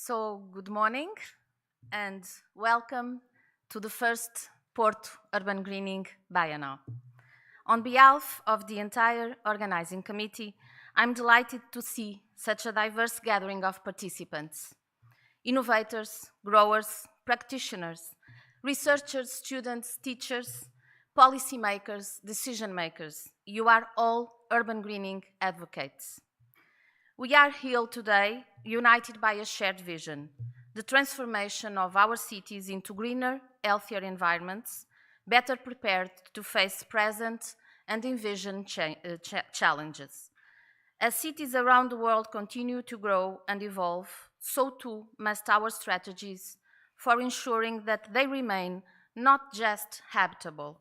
Good morning and welcome to the first Porto Urban Greening Biennal. On behalf of the entire organizing committee, I'm delighted to see such a diverse gathering of participants. Innovators, growers, practitioners, researchers, students, teachers, policymakers, decision makers, you are all urban greening advocates. We are here today, united by a shared vision, the transformation of our cities into greener, healthier environments, better prepared to face present and envision challenges. As cities around the world continue to grow and evolve, so too must our strategies for ensuring that they remain not just habitable,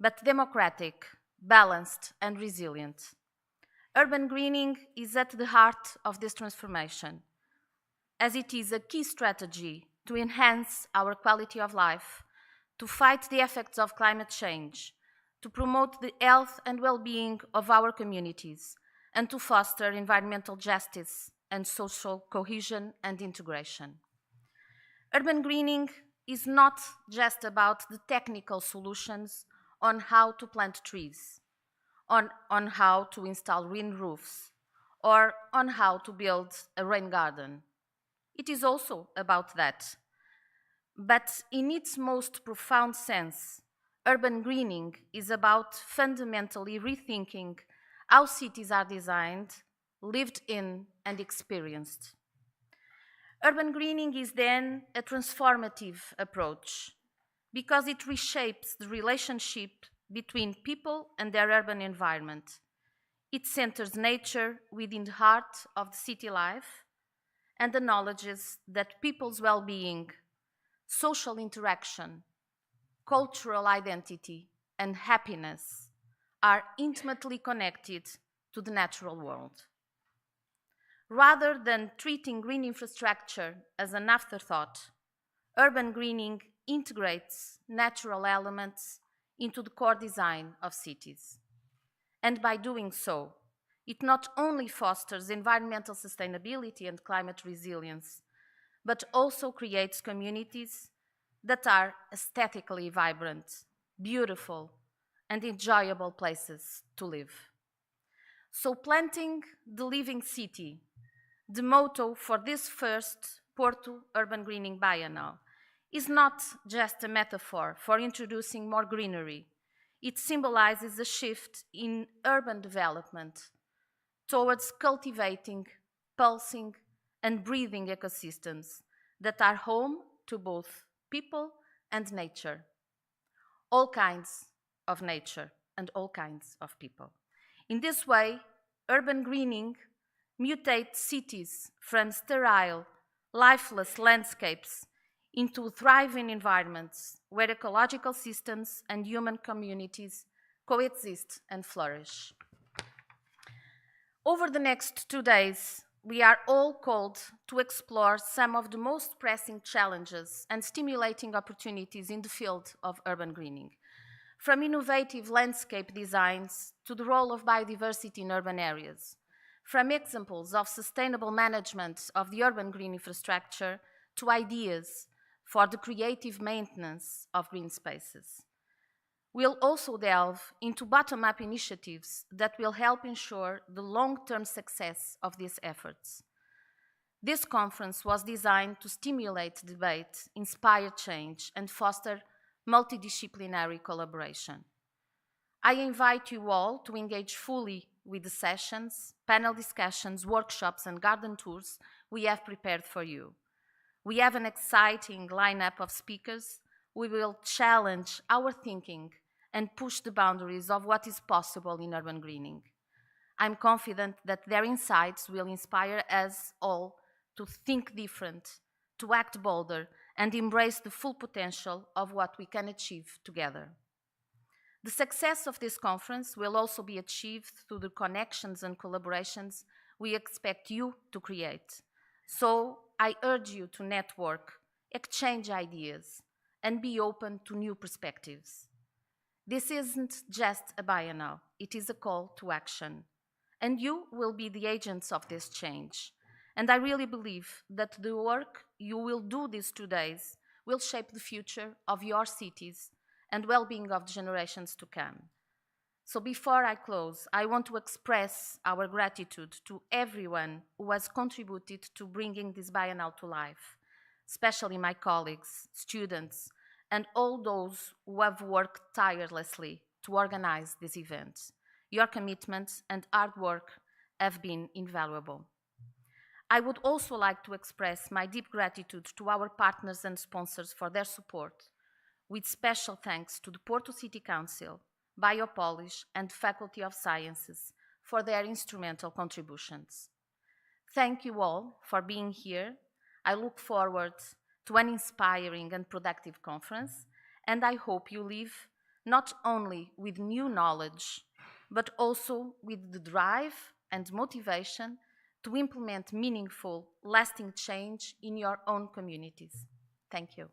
but democratic, balanced, and resilient. Urban greening is at the heart of this transformation, as it is a key strategy to enhance our quality of life, to fight the effects of climate change, to promote the health and well-being of our communities, and to foster environmental justice and social cohesion and integration. Urban greening is not just about the technical solutions on how to plant trees, on how to install green roofs, or on how to build a rain garden. It is also about that. But in its most profound sense, urban greening is about fundamentally rethinking how cities are designed, lived in, and experienced. Urban greening is then a transformative approach because it reshapes the relationship between people and their urban environment. It centers nature within the heart of the city life and acknowledges that people's well-being, social interaction, cultural identity, and happiness are intimately connected to the natural world. Rather than treating green infrastructure as an afterthought, urban greening integrates natural elements into the core design of cities. And by doing so, it not only fosters environmental sustainability and climate resilience, but also creates communities that are aesthetically vibrant, beautiful, and enjoyable places to live. So planting the living city, the motto for this first Porto Urban Greening Biennal, is not just a metaphor for introducing more greenery. It symbolizes a shift in urban development towards cultivating, pulsing, and breathing ecosystems that are home to both people and nature. All kinds of nature and all kinds of people. In this way, urban greening mutates cities from sterile, lifeless landscapes into thriving environments where ecological systems and human communities coexist and flourish. Over the next 2 days, we are all called to explore some of the most pressing challenges and stimulating opportunities in the field of urban greening. From innovative landscape designs to the role of biodiversity in urban areas, from examples of sustainable management of the urban green infrastructure to ideas for the creative maintenance of green spaces. We'll also delve into bottom-up initiatives that will help ensure the long-term success of these efforts. This conference was designed to stimulate debate, inspire change, and foster multidisciplinary collaboration. I invite you all to engage fully with the sessions, panel discussions, workshops, and garden tours we have prepared for you. We have an exciting lineup of speakers. We will challenge our thinking and push the boundaries of what is possible in urban greening. I'm confident that their insights will inspire us all to think different, to act bolder, and embrace the full potential of what we can achieve together. The success of this conference will also be achieved through the connections and collaborations we expect you to create. So I urge you to network, exchange ideas, and be open to new perspectives. This isn't just a biennal, it is a call to action. And you will be the agents of this change. And I really believe that the work you will do these 2 days will shape the future of your cities and well-being of the generations to come. So before I close, I want to express our gratitude to everyone who has contributed to bringing this biennale to life, especially my colleagues, students, and all those who have worked tirelessly to organize this event. Your commitment and hard work have been invaluable. I would also like to express my deep gratitude to our partners and sponsors for their support, with special thanks to the Porto City Council, Biopolish, and Faculty of Sciences for their instrumental contributions. Thank you all for being here. I look forward to an inspiring and productive conference, and I hope you leave not only with new knowledge, but also with the drive and motivation to implement meaningful, lasting change in your own communities. Thank you.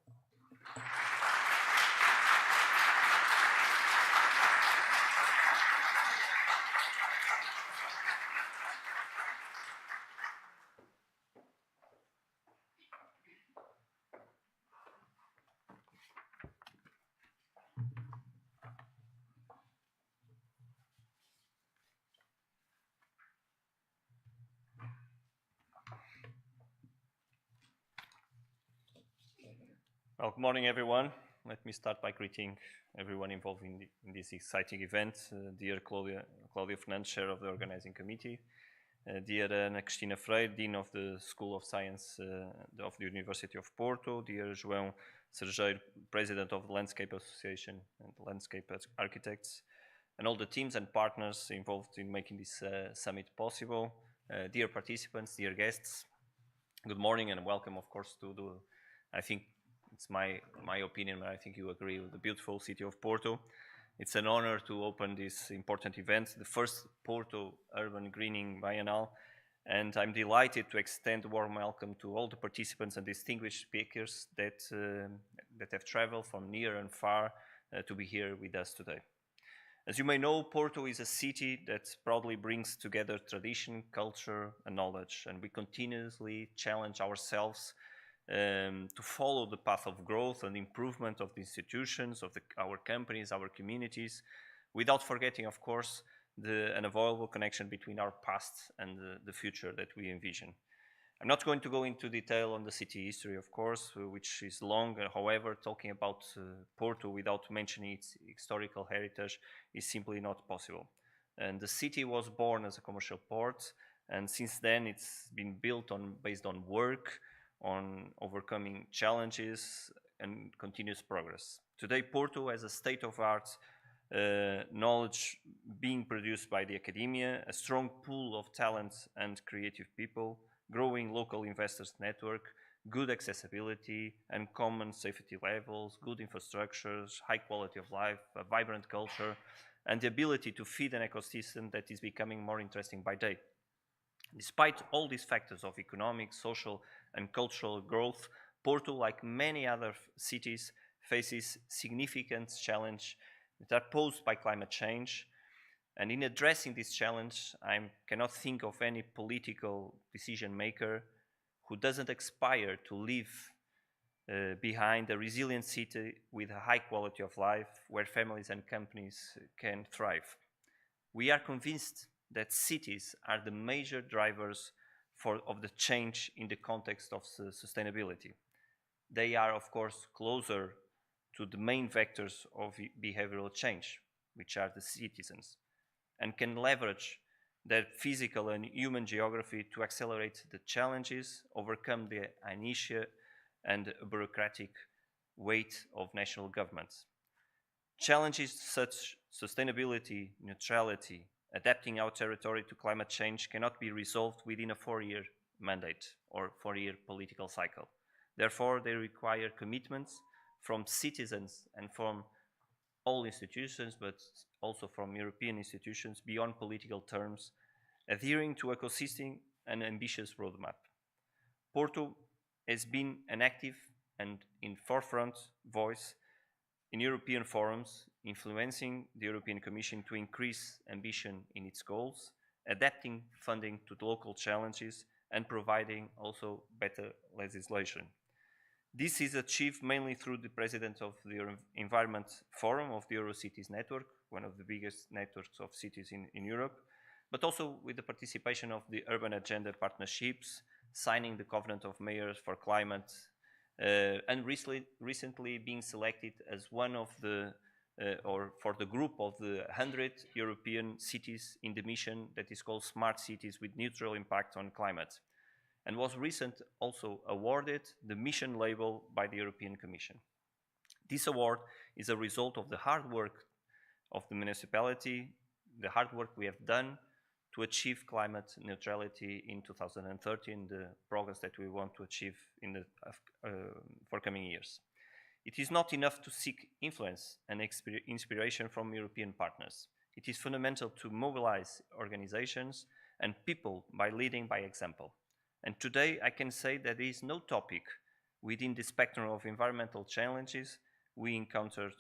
Well, good morning, everyone. Let me start by greeting everyone involved in this exciting event. Dear Claudia Fernandes, Chair of the Organizing Committee. Dear Ana Cristina Freire, Dean of the School of Science of the University of Porto. Dear Joan Sergeiro, President of the Landscape Association and Landscape Architects. And all the teams and partners involved in making this summit possible. Dear participants, dear guests, good morning and welcome, of course, to I think it's my opinion, but I think you agree, with the beautiful city of Porto. It's an honor to open this important event, the first Porto Urban Greening Biennale, and I'm delighted to extend a warm welcome to all the participants and distinguished speakers that have traveled from near and far to be here with us today. As you may know, Porto is a city that proudly brings together tradition, culture, and knowledge, and we continuously challenge ourselves to follow the path of growth and improvement of the institutions, of our companies, our communities, without forgetting, of course, the unavoidable connection between our past and the future that we envision. I'm not going to go into detail on the city history, of course, which is long. However, talking about Porto without mentioning its historical heritage is simply not possible. And the city was born as a commercial port, and since then it's been built based on work, on overcoming challenges and continuous progress. Today, Porto has a state-of-art knowledge being produced by the academia, a strong pool of talents and creative people, growing local investors network, good accessibility and common safety levels, good infrastructures, high quality of life, a vibrant culture, and the ability to feed an ecosystem that is becoming more interesting by day. Despite all these factors of economic, social, and cultural growth, Porto, like many other cities, faces significant challenges that are posed by climate change. And in addressing this challenge, I cannot think of any political decision maker who doesn't aspire to leave behind a resilient city with a high quality of life where families and companies can thrive. We are convinced that cities are the major drivers of the change in the context of sustainability. They are, of course, closer to the main vectors of behavioral change, which are the citizens, and can leverage their physical and human geography to accelerate the challenges, overcome the inertia and bureaucratic weight of national governments. Challenges such sustainability, neutrality, adapting our territory to climate change cannot be resolved within a 4-year mandate or 4-year political cycle. Therefore, they require commitments from citizens and from all institutions, but also from European institutions beyond political terms, adhering to a consistent and ambitious roadmap. Porto has been an active and in forefront voice in European forums, influencing the European Commission to increase ambition in its goals, adapting funding to the local challenges, and providing also better legislation. This is achieved mainly through the president of the Environment Forum of the Eurocities Network, one of the biggest networks of cities in Europe, but also with the participation of the Urban Agenda Partnerships, signing the Covenant of Mayors for Climate, and recently being selected as one of the, or for the group of the 100 European cities in the mission that is called Smart Cities with Neutral Impact on Climate, and was recently also awarded the mission label by the European Commission. This award is a result of the hard work of the municipality, the hard work we have done to achieve climate neutrality in 2030, and the progress that we want to achieve in the forthcoming years. It is not enough to seek influence and inspiration from European partners. It is fundamental to mobilize organizations and people by leading by example. And today I can say that there is no topic within the spectrum of environmental challenges we encountered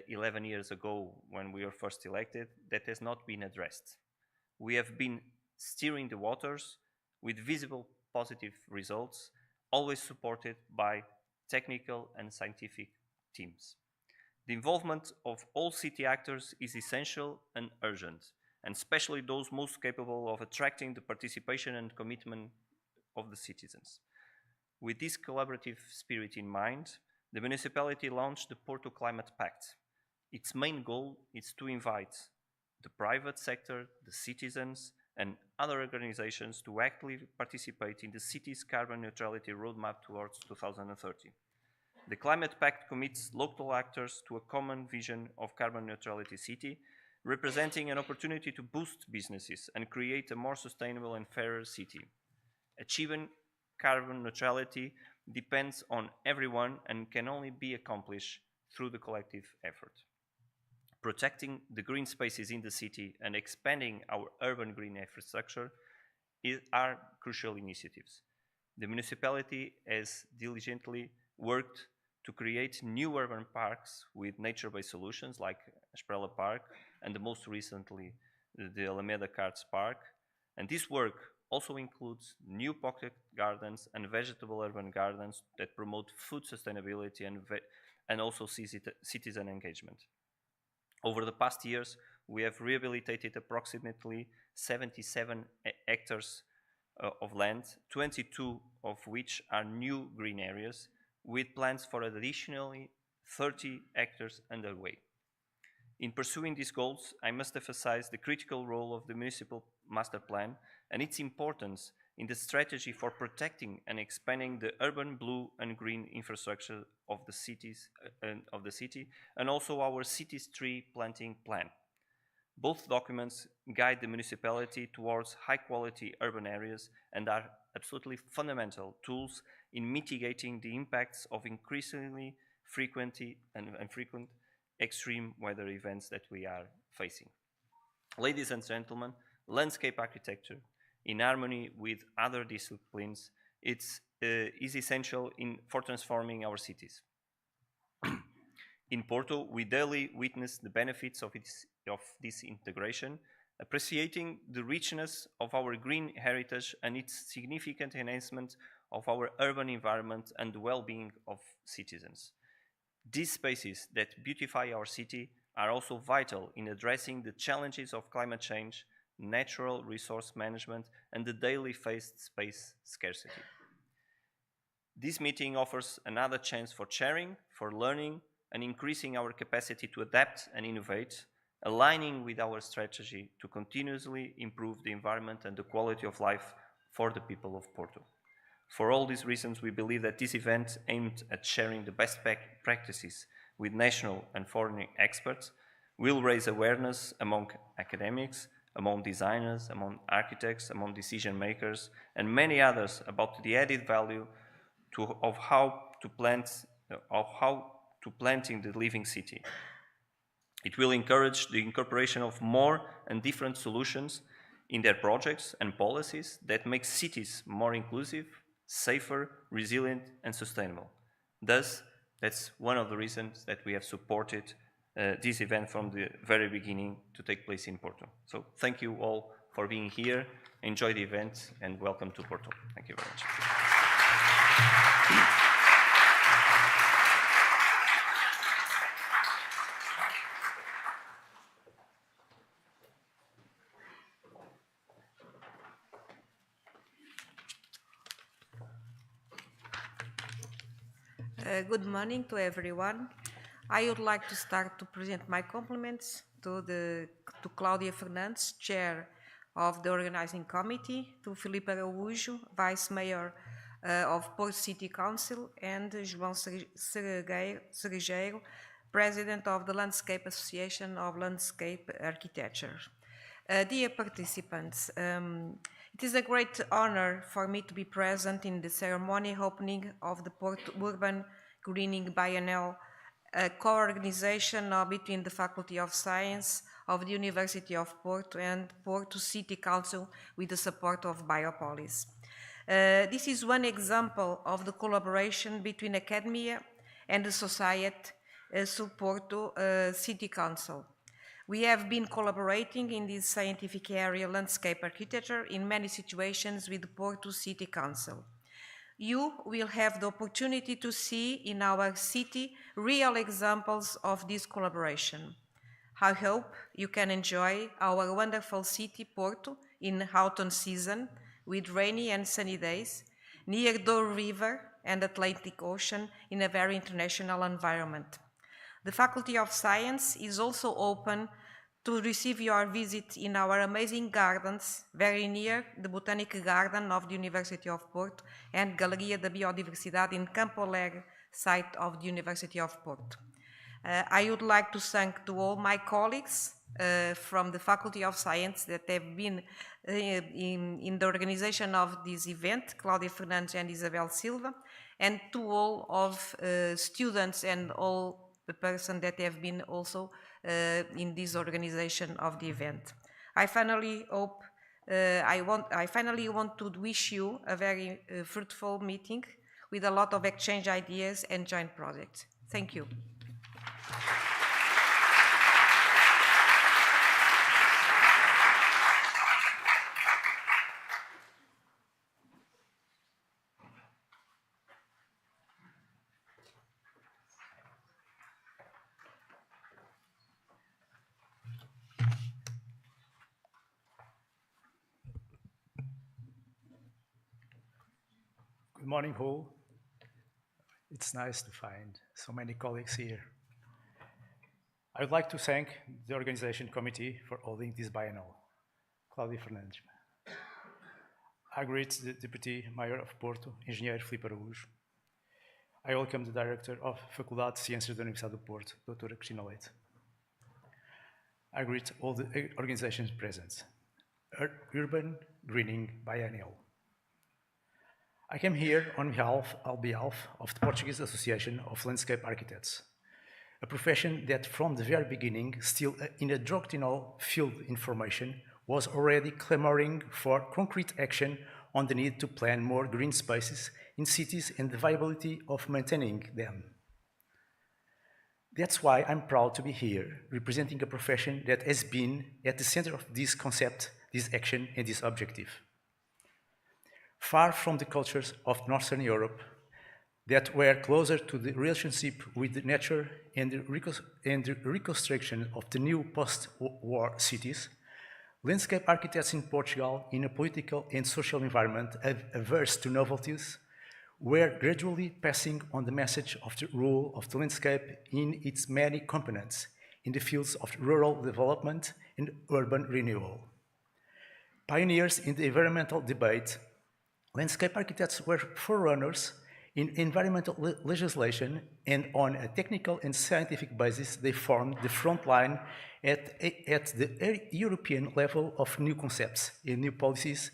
11 years ago when we were first elected that has not been addressed. We have been steering the waters with visible positive results, always supported by technical and scientific teams. The involvement of all city actors is essential and urgent, and especially those most capable of attracting the participation and commitment of the citizens. With this collaborative spirit in mind, the municipality launched the Porto Climate Pact. Its main goal is to invite the private sector, the citizens, and other organizations to actively participate in the city's carbon neutrality roadmap towards 2030. The Climate Pact commits local actors to a common vision of carbon neutrality city, representing an opportunity to boost businesses and create a more sustainable and fairer city. Achieving carbon neutrality depends on everyone and can only be accomplished through the collective effort. Protecting the green spaces in the city and expanding our urban green infrastructure are crucial initiatives. The municipality has diligently worked to create new urban parks with nature-based solutions like Esprella Park and most recently the Alameda Cards Park. And this work also includes new pocket gardens and vegetable urban gardens that promote food sustainability and also citizen engagement. Over the past years, we have rehabilitated approximately 77 hectares of land, 22 of which are new green areas, with plans for additionally 30 hectares underway. In pursuing these goals, I must emphasize the critical role of the municipal master plan and its importance in the strategy for protecting and expanding the urban blue and green infrastructure of the city, and also our city's tree planting plan. Both documents guide the municipality towards high-quality urban areas and are absolutely fundamental tools in mitigating the impacts of increasingly frequent extreme weather events that we are facing. Ladies and gentlemen, landscape architecture, in harmony with other disciplines, is essential for transforming our cities. In Porto, we daily witness the benefits of this integration, appreciating the richness of our green heritage and its significant enhancement of our urban environment and the well-being of citizens. These spaces that beautify our city are also vital in addressing the challenges of climate change, natural resource management, and the daily faced space scarcity. This meeting offers another chance for sharing, for learning, and increasing our capacity to adapt and innovate, aligning with our strategy to continuously improve the environment and the quality of life for the people of Porto. For all these reasons, we believe that this event aimed at sharing the best practices with national and foreign experts will raise awareness among academics, among designers, among architects, among decision makers, and many others about the added value of how to planting the living city. It will encourage the incorporation of more and different solutions in their projects and policies that make cities more inclusive, safer, resilient, and sustainable. Thus, that's one of the reasons that we have supported this event from the very beginning to take place in Porto. So thank you all for being here. Enjoy the event and welcome to Porto. Thank you very much. Good morning to everyone. I would like to start to present my compliments to Claudia Fernandes, Chair of the Organizing Committee, to Filipe Araújo, Vice Mayor of Porto City Council, and João Cerejeiro, President of the Landscape Association of Landscape Architecture. Dear participants, it is a great honor for me to be present in the ceremony opening of the Porto Urban Greening Biennal, a co-organization between the Faculty of Science of the University of Porto and Porto City Council with the support of Biopolis. This is one example of the collaboration between academia and the society through Porto City Council. We have been collaborating in this scientific area, landscape architecture, in many situations with the Porto City Council. You will have the opportunity to see in our city real examples of this collaboration. I hope you can enjoy our wonderful city, Porto, in autumn season, with rainy and sunny days, near Douro River and Atlantic Ocean in a very international environment. The Faculty of Science is also open to receive your visit in our amazing gardens, very near the Botanic Garden of the University of Porto and Galeria da Biodiversidade in Campo Alegre, site of the University of Porto. I would like to thank to all my colleagues from the Faculty of Science that have been in the organization of this event, Claudia Fernandes and Isabel Silva, and to all of students and all the persons that have been also in this organization of the event. I finally want to wish you a very fruitful meeting with a lot of exchange ideas and joint projects. Thank you. Good morning, all. It's nice to find so many colleagues here. I would like to thank the organization committee for holding this biennial, Claudia Fernandes. I greet the Deputy Mayor of Porto, Engenheiro Filipe Araújo. I welcome the Director of Faculdade de Ciências da Universidade do Porto, Doutora Cristina Leite. I greet all the organizations present. Urban Greening Biennial. I came here on behalf of the Portuguese Association of Landscape Architects, a profession that from the very beginning, still in a doctrinal field information, was already clamoring for concrete action on the need to plan more green spaces in cities and the viability of maintaining them. That's why I'm proud to be here, representing a profession that has been at the center of this concept, this action, and this objective. Far from the cultures of Northern Europe that were closer to the relationship with nature and the reconstruction of the new post-war cities, landscape architects in Portugal, in a political and social environment averse to novelties, were gradually passing on the message of the role of the landscape in its many components in the fields of rural development and urban renewal. Pioneers in the environmental debate, landscape architects were forerunners in environmental legislation, and on a technical and scientific basis, they formed the front line at the European level of new concepts and new policies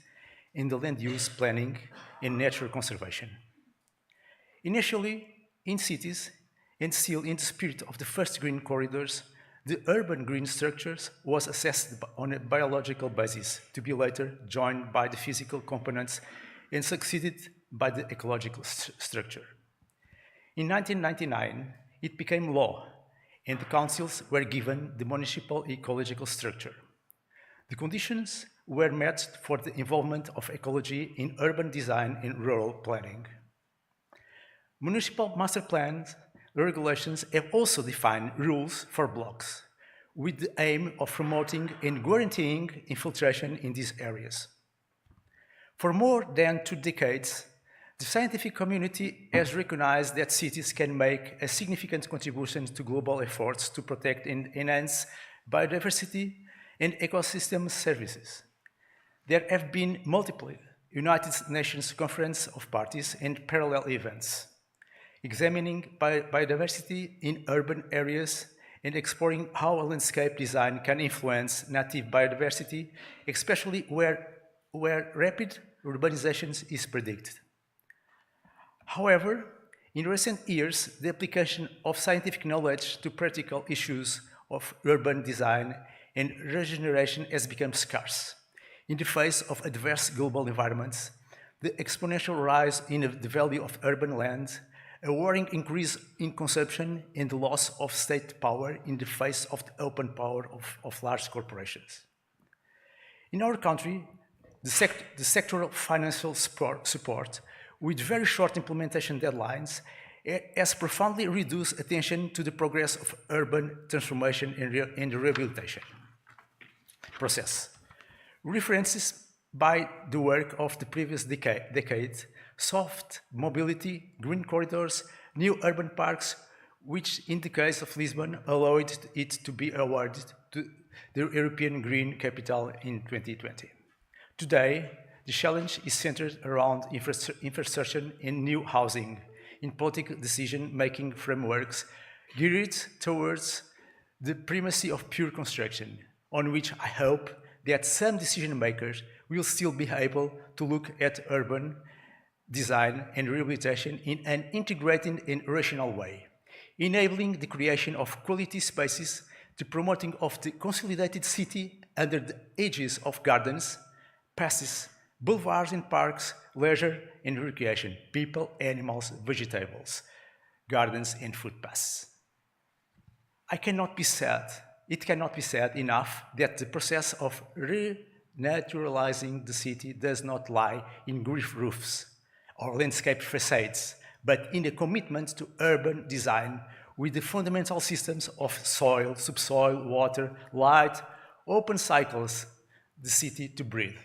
in the land use planning and nature conservation. Initially, in cities, and still in the spirit of the first green corridors, the urban green structures was assessed on a biological basis, to be later joined by the physical components and succeeded by the ecological structure. In 1999, it became law, and the councils were given the municipal ecological structure. The conditions were met for the involvement of ecology in urban design and rural planning. Municipal master plans regulations have also defined rules for blocks, with the aim of promoting and guaranteeing infiltration in these areas. For more than 2 decades, the scientific community has recognized that cities can make a significant contribution to global efforts to protect and enhance biodiversity and ecosystem services. There have been multiple United Nations Conference of Parties and parallel events, examining biodiversity in urban areas and exploring how a landscape design can influence native biodiversity, especially where rapid urbanization is predicted. However, in recent years, the application of scientific knowledge to practical issues of urban design and regeneration has become scarce. In the face of adverse global environments, the exponential rise in the value of urban land, a worrying increase in consumption, and the loss of state power in the face of the open power of large corporations. In our country, the sectoral financial support with very short implementation deadlines has profoundly reduced attention to the progress of urban transformation and rehabilitation process. References by the work of the previous decade, soft mobility, green corridors, new urban parks, which in the case of Lisbon allowed it to be awarded to the European Green Capital in 2020. Today, the challenge is centered around infrastructure and new housing in political decision-making frameworks geared towards the primacy of pure construction, on which I hope that some decision-makers will still be able to look at urban design and rehabilitation in an integrated and rational way, enabling the creation of quality spaces, the promoting of the consolidated city under the aegis of gardens, paths, boulevards and parks, leisure and recreation, people, animals, vegetables, gardens and footpaths. It cannot be said enough that the process of renaturalizing the city does not lie in roof roofs or landscape facades, but in a commitment to urban design with the fundamental systems of soil, subsoil, water, light, open cycles, the city to breathe.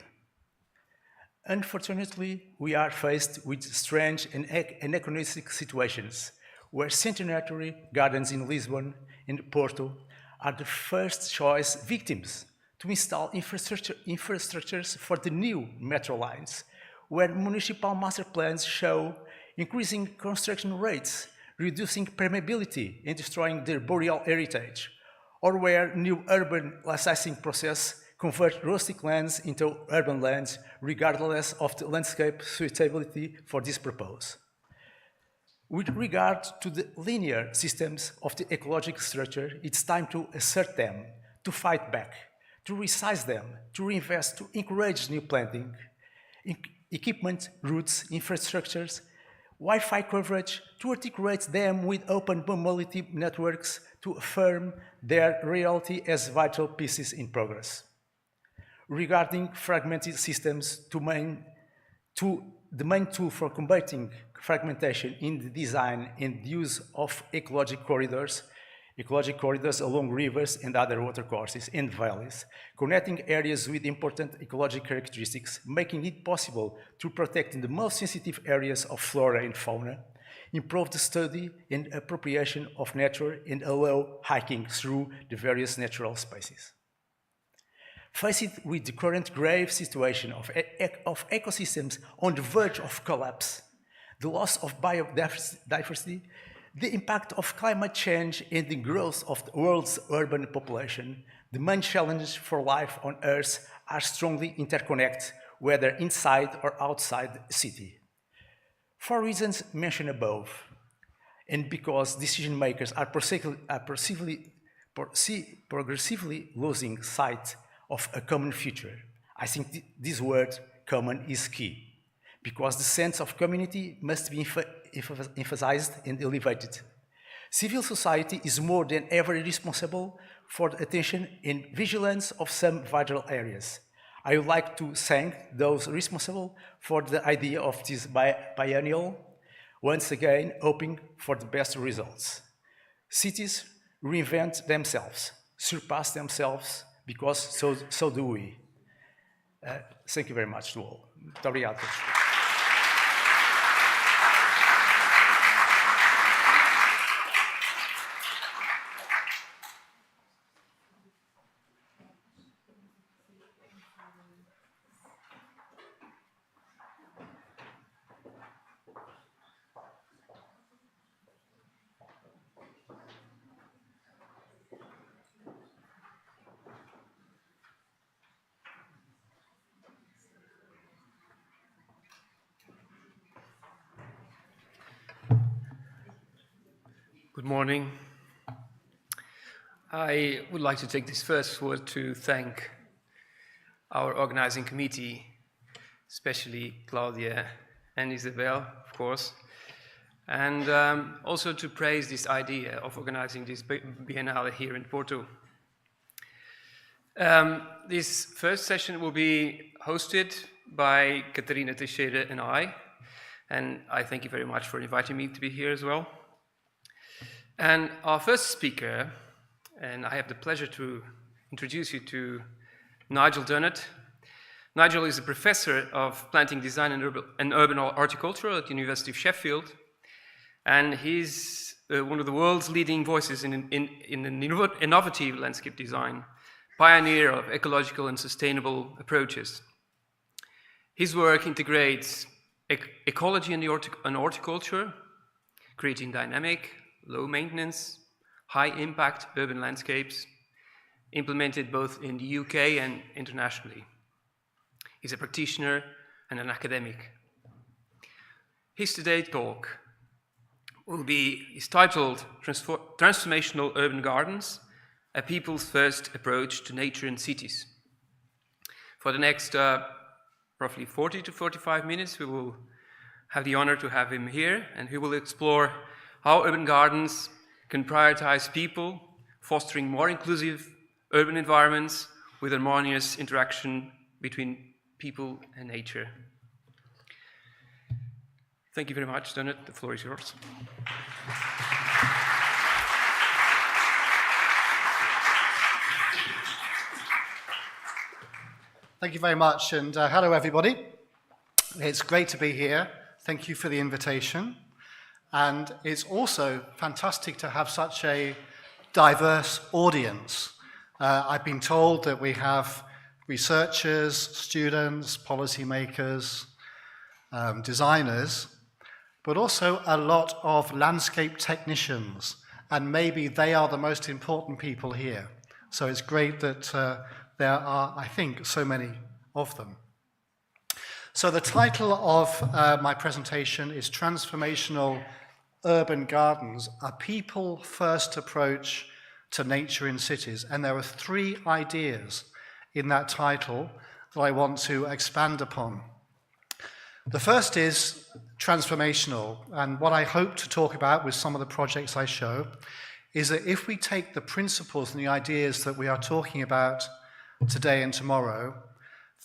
Unfortunately, we are faced with strange and anachronistic situations where centenary gardens in Lisbon and Porto are the first choice victims to install infrastructures for the new metro lines, where municipal master plans show increasing construction rates, reducing permeability and destroying their boreal heritage, or where new urban licensing process convert rustic lands into urban lands regardless of the landscape suitability for this purpose. With regard to the linear systems of the ecological structure, it's time to assert them, to fight back, to resize them, to reinvest, to encourage new planting, equipment, routes, infrastructures, Wi-Fi coverage, to articulate them with open mobility networks to affirm their reality as vital pieces in progress. Regarding fragmented systems, the main tool for combating fragmentation in the design and use of ecological corridors along rivers and other watercourses and valleys, connecting areas with important ecological characteristics, making it possible to protect the most sensitive areas of flora and fauna, improve the study and appropriation of nature, and allow hiking through the various natural spaces. Faced with the current grave situation of ecosystems on the verge of collapse, the loss of biodiversity, the impact of climate change and the growth of the world's urban population, the main challenges for life on Earth are strongly interconnected, whether inside or outside the city. For reasons mentioned above, and because decision makers are progressively losing sight of a common future, I think this word common is key, because the sense of community must be emphasized and elevated. Civil society is more than ever responsible for the attention and vigilance of some vital areas. I would like to thank those responsible for the idea of this biennial, once again hoping for the best results. Cities reinvent themselves, surpass themselves, because so do we. Thank you very much to all. Muito obrigado. Good morning. I would like to take this first word to thank our organizing committee, especially Claudia and Isabel, of course, and also to praise this idea of organizing this Biennale here in Porto. This first session will be hosted by Catarina Teixeira and I thank you very much for inviting me to be here as well. And our first speaker, and I have the pleasure to introduce you to Nigel Dunnett. Nigel is a professor of planting design and urban horticulture at the University of Sheffield, and he's one of the world's leading voices in innovative landscape design, pioneer of ecological and sustainable approaches. His work integrates ecology and horticulture, creating dynamic, low-maintenance, high-impact urban landscapes, implemented both in the UK and internationally. He's a practitioner and an academic. His today's talk is titled Transformational Urban Gardens, a People's First Approach to Nature and Cities. For the next roughly 40 to 45 minutes, we will have the honor to have him here, and he will explore how urban gardens can prioritize people, fostering more inclusive urban environments with harmonious interaction between people and nature. Thank you very much, Dunnett. The floor is yours. Thank you very much, and hello everybody. It's great to be here. Thank you for the invitation. And it's also fantastic to have such a diverse audience. I've been told that we have researchers, students, policymakers, designers, but also a lot of landscape technicians, and maybe they are the most important people here. So it's great that there are, I think, so many of them. So the title of my presentation is Transformational Urban Gardens, a people-first approach to nature in cities. And there are three ideas in that title that I want to expand upon. The first is transformational, and what I hope to talk about with some of the projects I show is that if we take the principles and the ideas that we are talking about today and tomorrow,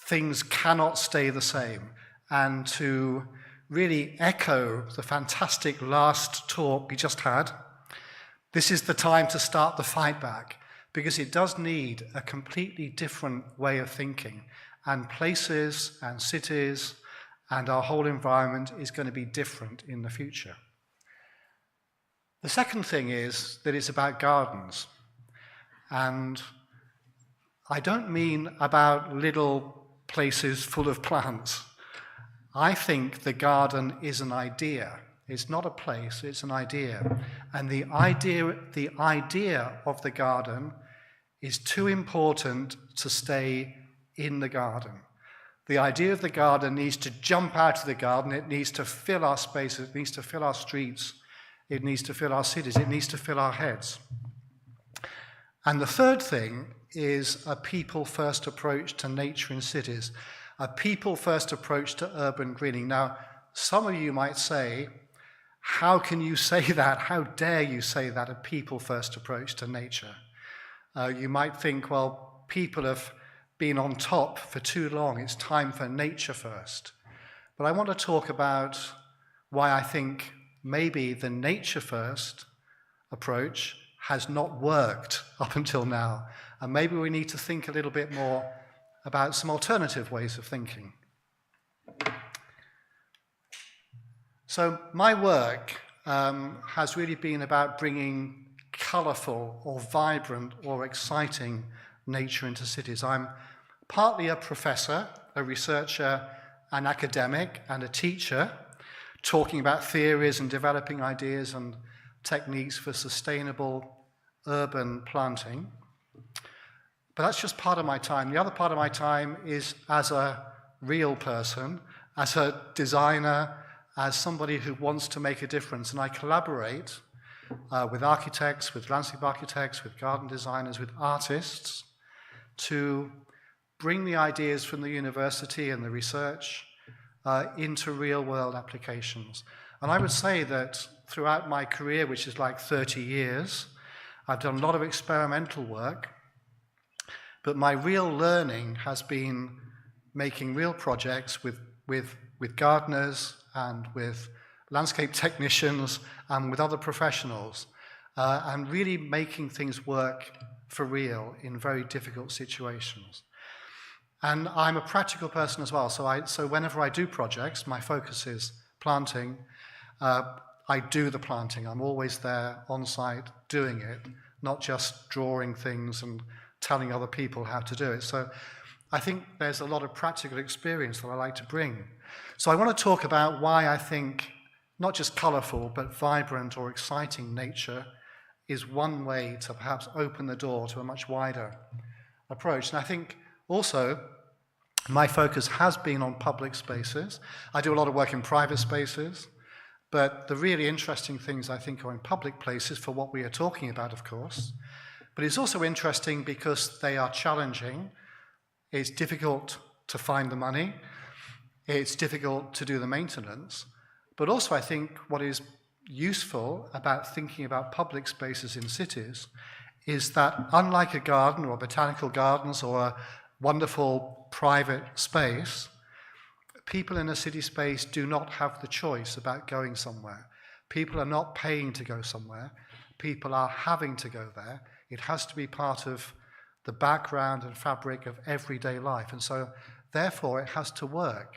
things cannot stay the same. And to really echo the fantastic last talk we just had, this is the time to start the fight back, because it does need a completely different way of thinking, and places and cities and our whole environment is going to be different in the future. The second thing is that it's about gardens, and I don't mean about little places full of plants. I think the garden is an idea. It's not a place, it's an idea. And the idea of the garden is too important to stay in the garden. The idea of the garden needs to jump out of the garden. It needs to fill our spaces, it needs to fill our streets, it needs to fill our cities, it needs to fill our heads. And the third thing is a people-first approach to nature in cities, a people-first approach to urban greening. Now, some of you might say, how can you say that? How dare you say that, a people-first approach to nature? You might think, well, people have been on top for too long. It's time for nature first. But I want to talk about why I think maybe the nature first approach has not worked up until now. And maybe we need to think a little bit more about some alternative ways of thinking. So my work has really been about bringing colourful or vibrant or exciting nature into cities. I'm partly a professor, a researcher, an academic, and a teacher, talking about theories and developing ideas and techniques for sustainable urban planting. But that's just part of my time. The other part of my time is as a real person, as a designer, as somebody who wants to make a difference. And I collaborate with architects, with landscape architects, with garden designers, with artists to bring the ideas from the university and the research into real-world applications. And I would say that throughout my career, which is like 30 years, I've done a lot of experimental work, but my real learning has been making real projects with gardeners and with landscape technicians and with other professionals, and really making things work for real in very difficult situations. And I'm a practical person as well, so whenever I do projects, my focus is planting. I do the planting. I'm always there on site doing it, not just drawing things and telling other people how to do it. So I think there's a lot of practical experience that I like to bring. So I want to talk about why I think not just colourful, but vibrant or exciting nature is one way to perhaps open the door to a much wider approach. And I think also my focus has been on public spaces. I do a lot of work in private spaces, but the really interesting things I think are in public places for what we are talking about, of course. But it's also interesting because they are challenging. It's difficult to find the money. It's difficult to do the maintenance. But also I think what is useful about thinking about public spaces in cities is that unlike a garden or botanical gardens or a wonderful private space, people in a city space do not have the choice about going somewhere. People are not paying to go somewhere. People are having to go there. It has to be part of the background and fabric of everyday life. And so, therefore, it has to work.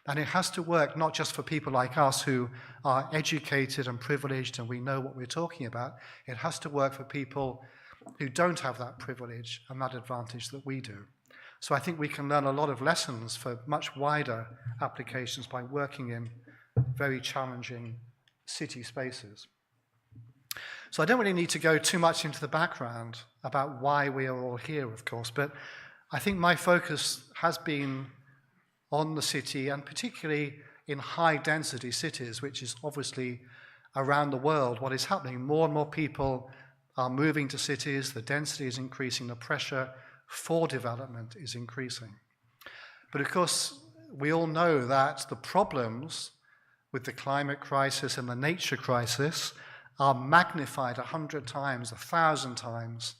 And it has to work not just for people like us who are educated and privileged and we know what we're talking about. It has to work for people who don't have that privilege and that advantage that we do. So I think we can learn a lot of lessons for much wider applications by working in very challenging city spaces. So I don't really need to go too much into the background about why we are all here, of course, but I think my focus has been on the city, and particularly in high-density cities, which is obviously around the world what is happening. More and more people are moving to cities, the density is increasing, the pressure for development is increasing. But of course, we all know that the problems with the climate crisis and the nature crisis are magnified 100 times, 1,000 times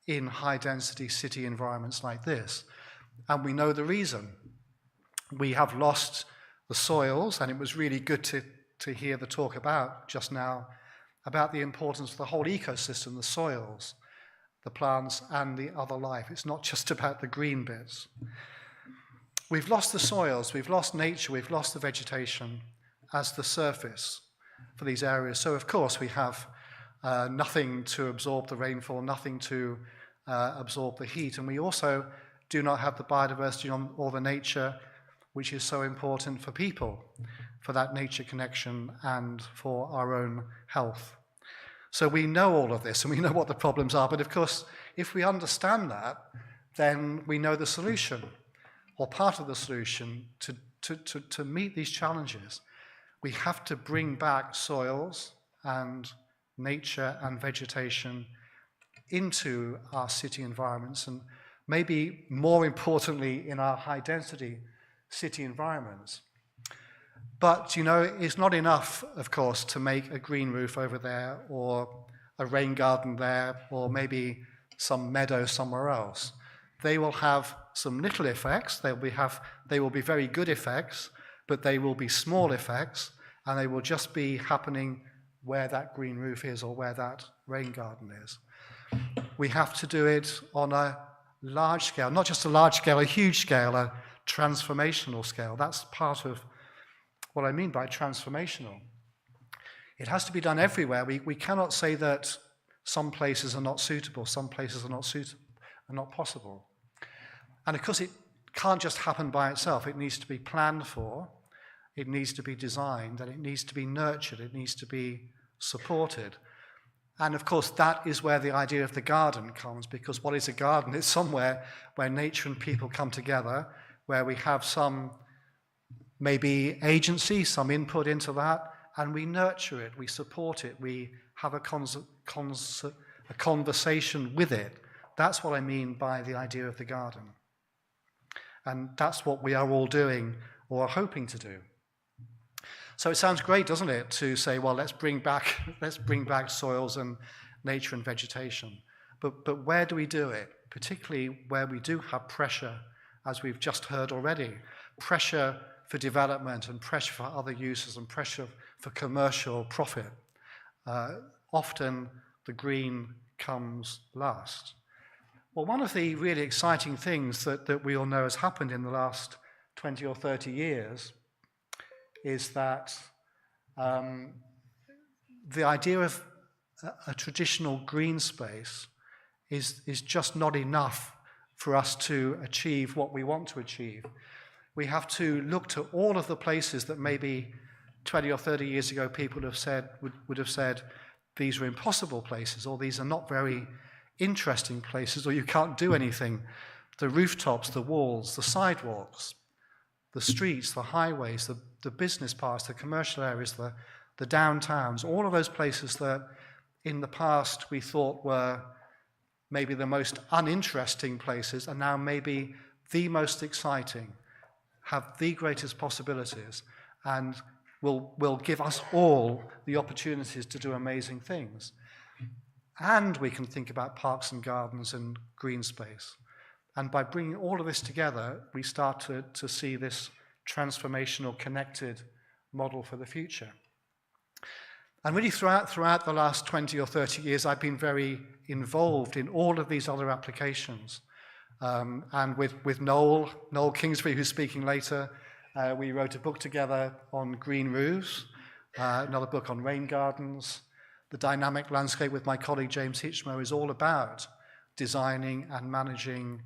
in high-density city environments like this. And we know the reason. We have lost the soils, and it was really good to hear the talk about just now about the importance of the whole ecosystem, the soils, the plants, and the other life. It's not just about the green bits. We've lost the soils, we've lost nature, we've lost the vegetation as the surface for these areas. So, of course, we have nothing to absorb the rainfall, nothing to absorb the heat, and we also do not have the biodiversity or the nature which is so important for people, for that nature connection and for our own health. So we know all of this and we know what the problems are, but of course, if we understand that, then we know the solution, or part of the solution to meet these challenges. We have to bring back soils and nature and vegetation into our city environments, and maybe more importantly in our high density city environments. But, you know, it's not enough, of course, to make a green roof over there or a rain garden there or maybe some meadow somewhere else. They will have some little effects. They will be very good effects, but they will be small effects, and they will just be happening where that green roof is or where that rain garden is. We have to do it on a large scale, not just a large scale, a huge scale, a transformational scale. That's part of what I mean by transformational. It has to be done everywhere. We cannot say that some places are not suitable, some places are not possible. And of course, it can't just happen by itself. It needs to be planned for, it needs to be designed, and it needs to be nurtured, it needs to be supported. And of course, that is where the idea of the garden comes, because what is a garden? It's somewhere where nature and people come together, where we have some maybe agency, some input into that, and we nurture it, we support it, we have a conversation with it. That's what I mean by the idea of the garden. And that's what we are all doing or are hoping to do. So it sounds great, doesn't it, to say, well, let's bring back soils and nature and vegetation. But where do we do it? Particularly where we do have pressure, as we've just heard already, pressure for development and pressure for other uses and pressure for commercial profit. Often the green comes last. Well, one of the really exciting things that we all know has happened in the last 20 or 30 years is that the idea of a traditional green space is just not enough for us to achieve what we want to achieve. We have to look to all of the places that maybe 20 or 30 years ago people would have said these are impossible places, or these are not very interesting places, or you can't do anything. The rooftops, the walls, the sidewalks, the streets, the highways, the business parks, the commercial areas, the downtowns, all of those places that in the past we thought were maybe the most uninteresting places are now maybe the most exciting, have the greatest possibilities, and will give us all the opportunities to do amazing things. And we can think about parks and gardens and green space. And by bringing all of this together, we start to see this transformational, connected model for the future. And really throughout the last 20 or 30 years, I've been very involved in all of these other applications. And with Noel Kingsbury, who's speaking later, we wrote a book together on green roofs, another book on rain gardens. The dynamic landscape with my colleague James Hitchmo is all about designing and managing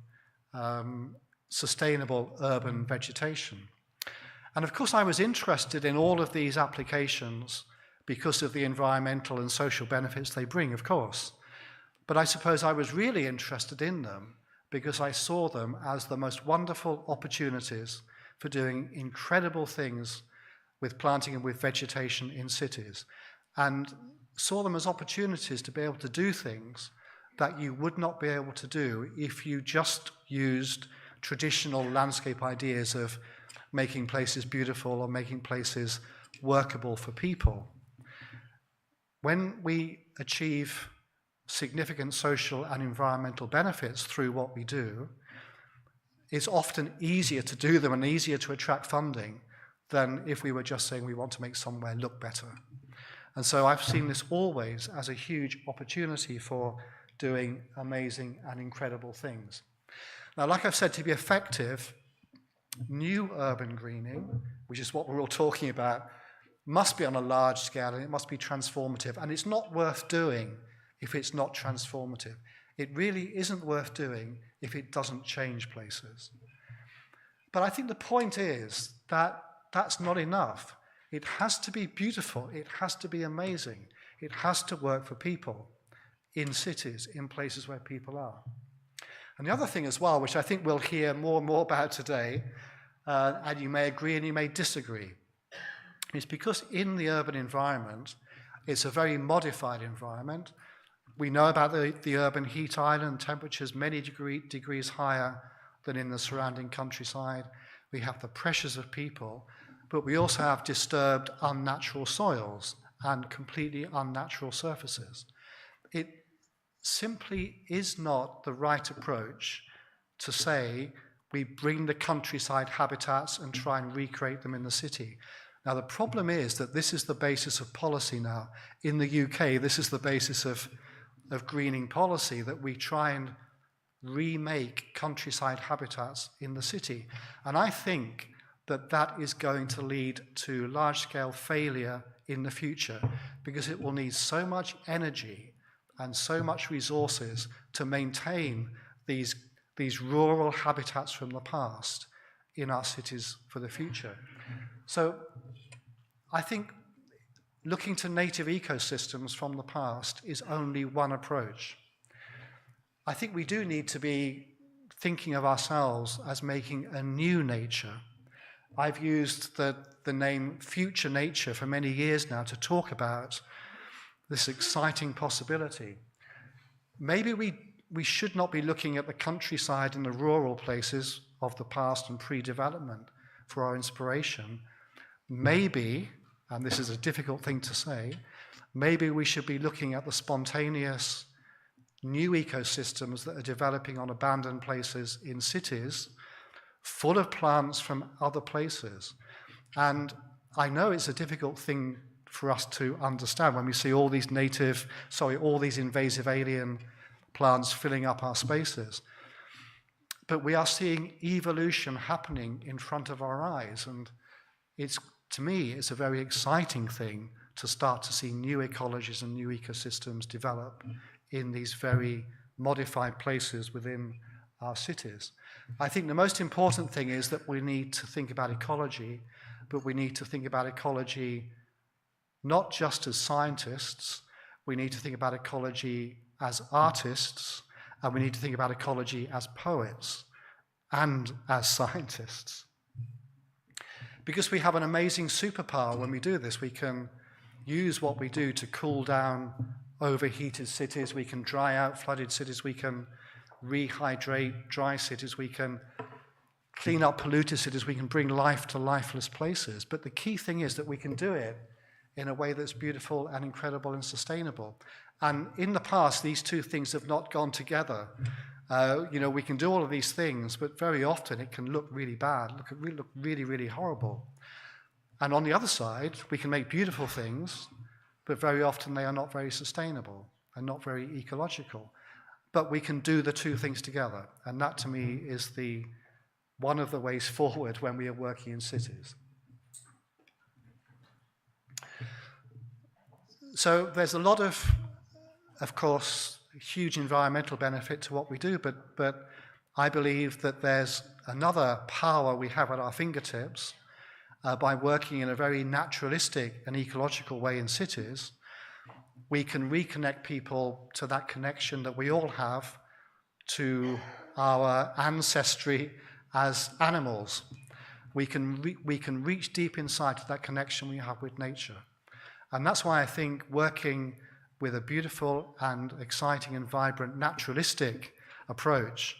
sustainable urban vegetation. And of course I was interested in all of these applications because of the environmental and social benefits they bring, of course. But I suppose I was really interested in them because I saw them as the most wonderful opportunities for doing incredible things with planting and with vegetation in cities, and saw them as opportunities to be able to do things that you would not be able to do if you just used traditional landscape ideas of making places beautiful or making places workable for people. When we achieve significant social and environmental benefits through what we do, it's often easier to do them and easier to attract funding than if we were just saying we want to make somewhere look better. And so I've seen this always as a huge opportunity for doing amazing and incredible things. Now, like I've said, to be effective, new urban greening, which is what we're all talking about, must be on a large scale and it must be transformative. And it's not worth doing if it's not transformative. It really isn't worth doing if it doesn't change places. But I think the point is that that's not enough. It has to be beautiful, it has to be amazing, it has to work for people in cities, in places where people are. And the other thing as well, which I think we'll hear more and more about today, and you may agree and you may disagree, is because in the urban environment, it's a very modified environment. We know about the urban heat island, temperatures many degrees higher than in the surrounding countryside. We have the pressures of people, but we also have disturbed unnatural soils and completely unnatural surfaces. It simply is not the right approach to say we bring the countryside habitats and try and recreate them in the city. Now, the problem is that this is the basis of policy now. In the UK, this is the basis of greening policy, that we try and remake countryside habitats in the city. And I think that that is going to lead to large-scale failure in the future, because it will need so much energy and so much resources to maintain these rural habitats from the past in our cities for the future. So I think looking to native ecosystems from the past is only one approach. I think we do need to be thinking of ourselves as making a new nature. I've used the name future nature for many years now to talk about this exciting possibility. Maybe we should not be looking at the countryside and the rural places of the past and pre-development for our inspiration. Maybe, and this is a difficult thing to say, maybe we should be looking at the spontaneous new ecosystems that are developing on abandoned places in cities, full of plants from other places. And I know it's a difficult thing for us to understand when we see all these invasive alien plants filling up our spaces. But we are seeing evolution happening in front of our eyes, and to me, it's a very exciting thing to start to see new ecologies and new ecosystems develop in these very modified places within our cities. I think the most important thing is that we need to think about ecology, but we need to think about ecology not just as scientists. We need to think about ecology as artists, and we need to think about ecology as poets and as scientists. Because we have an amazing superpower when we do this. We can use what we do to cool down overheated cities, we can dry out flooded cities, we can rehydrate dry cities, we can clean up polluted cities, we can bring life to lifeless places. But the key thing is that we can do it in a way that's beautiful and incredible and sustainable. And in the past, these two things have not gone together. We can do all of these things, but very often it can look really bad, look really, really horrible. And on the other side, we can make beautiful things, but very often they are not very sustainable and not very ecological. But we can do the two things together, and that to me is one of the ways forward when we are working in cities. So there's a lot of course, huge environmental benefit to what we do, but I believe that there's another power we have at our fingertips by working in a very naturalistic and ecological way in cities. We can reconnect people to that connection that we all have to our ancestry as animals. We can reach deep inside to that connection we have with nature. And that's why I think working with a beautiful and exciting and vibrant naturalistic approach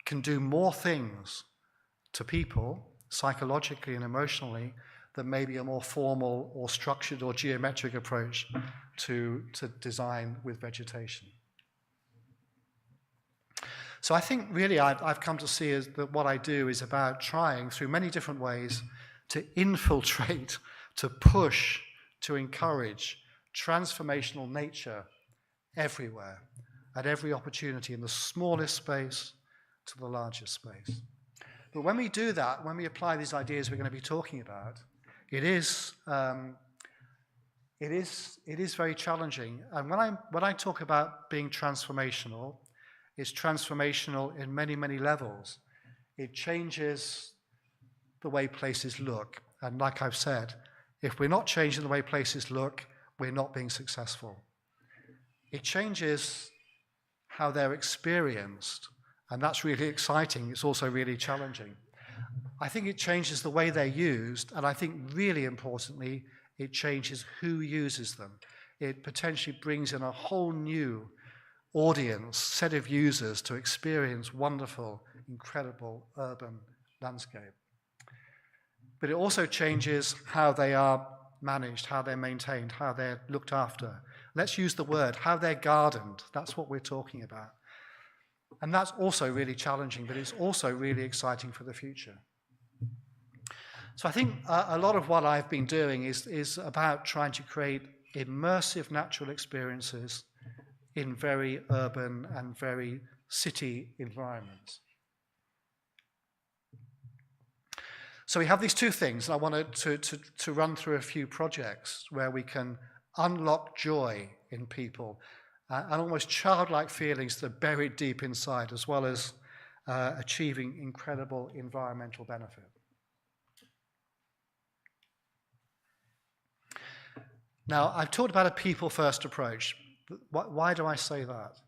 can do more things to people, psychologically and emotionally, than maybe a more formal or structured or geometric approach to design with vegetation. So I think really I've come to see that what I do is about trying through many different ways to infiltrate, to push, to encourage transformational nature everywhere, at every opportunity, in the smallest space to the largest space. But when we do that, when we apply these ideas we're going to be talking about, it is very challenging. And when I talk about being transformational, it's transformational in many, many levels. It changes the way places look. And like I've said, if we're not changing the way places look, we're not being successful. It changes how they're experienced, and that's really exciting. It's also really challenging. I think it changes the way they're used, and I think really importantly, it changes who uses them. It potentially brings in a whole new audience, set of users to experience wonderful, incredible urban landscape. but it also changes how they are managed, how they're maintained, how they're looked after. Let's use the word, how they're gardened. That's what we're talking about. And that's also really challenging, but it's also really exciting for the future. So I think a lot of what I've been doing is about trying to create immersive natural experiences in very urban and very city environments. So we have these two things, and I wanted to run through a few projects where we can unlock joy in people and almost childlike feelings that are buried deep inside, as well as achieving incredible environmental benefit. Now, I've talked about a people-first approach. Why do I say that?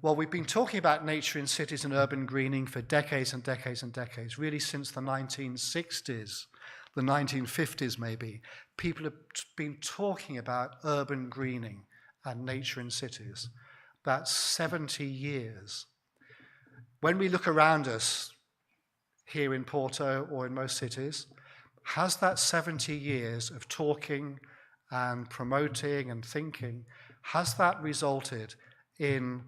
Well, we've been talking about nature in cities and urban greening for decades and decades and decades, really since the 1960s, the 1950s maybe. People have been talking about urban greening and nature in cities, about 70 years. When we look around us here in Porto or in most cities, has that 70 years of talking and promoting and thinking, has that resulted in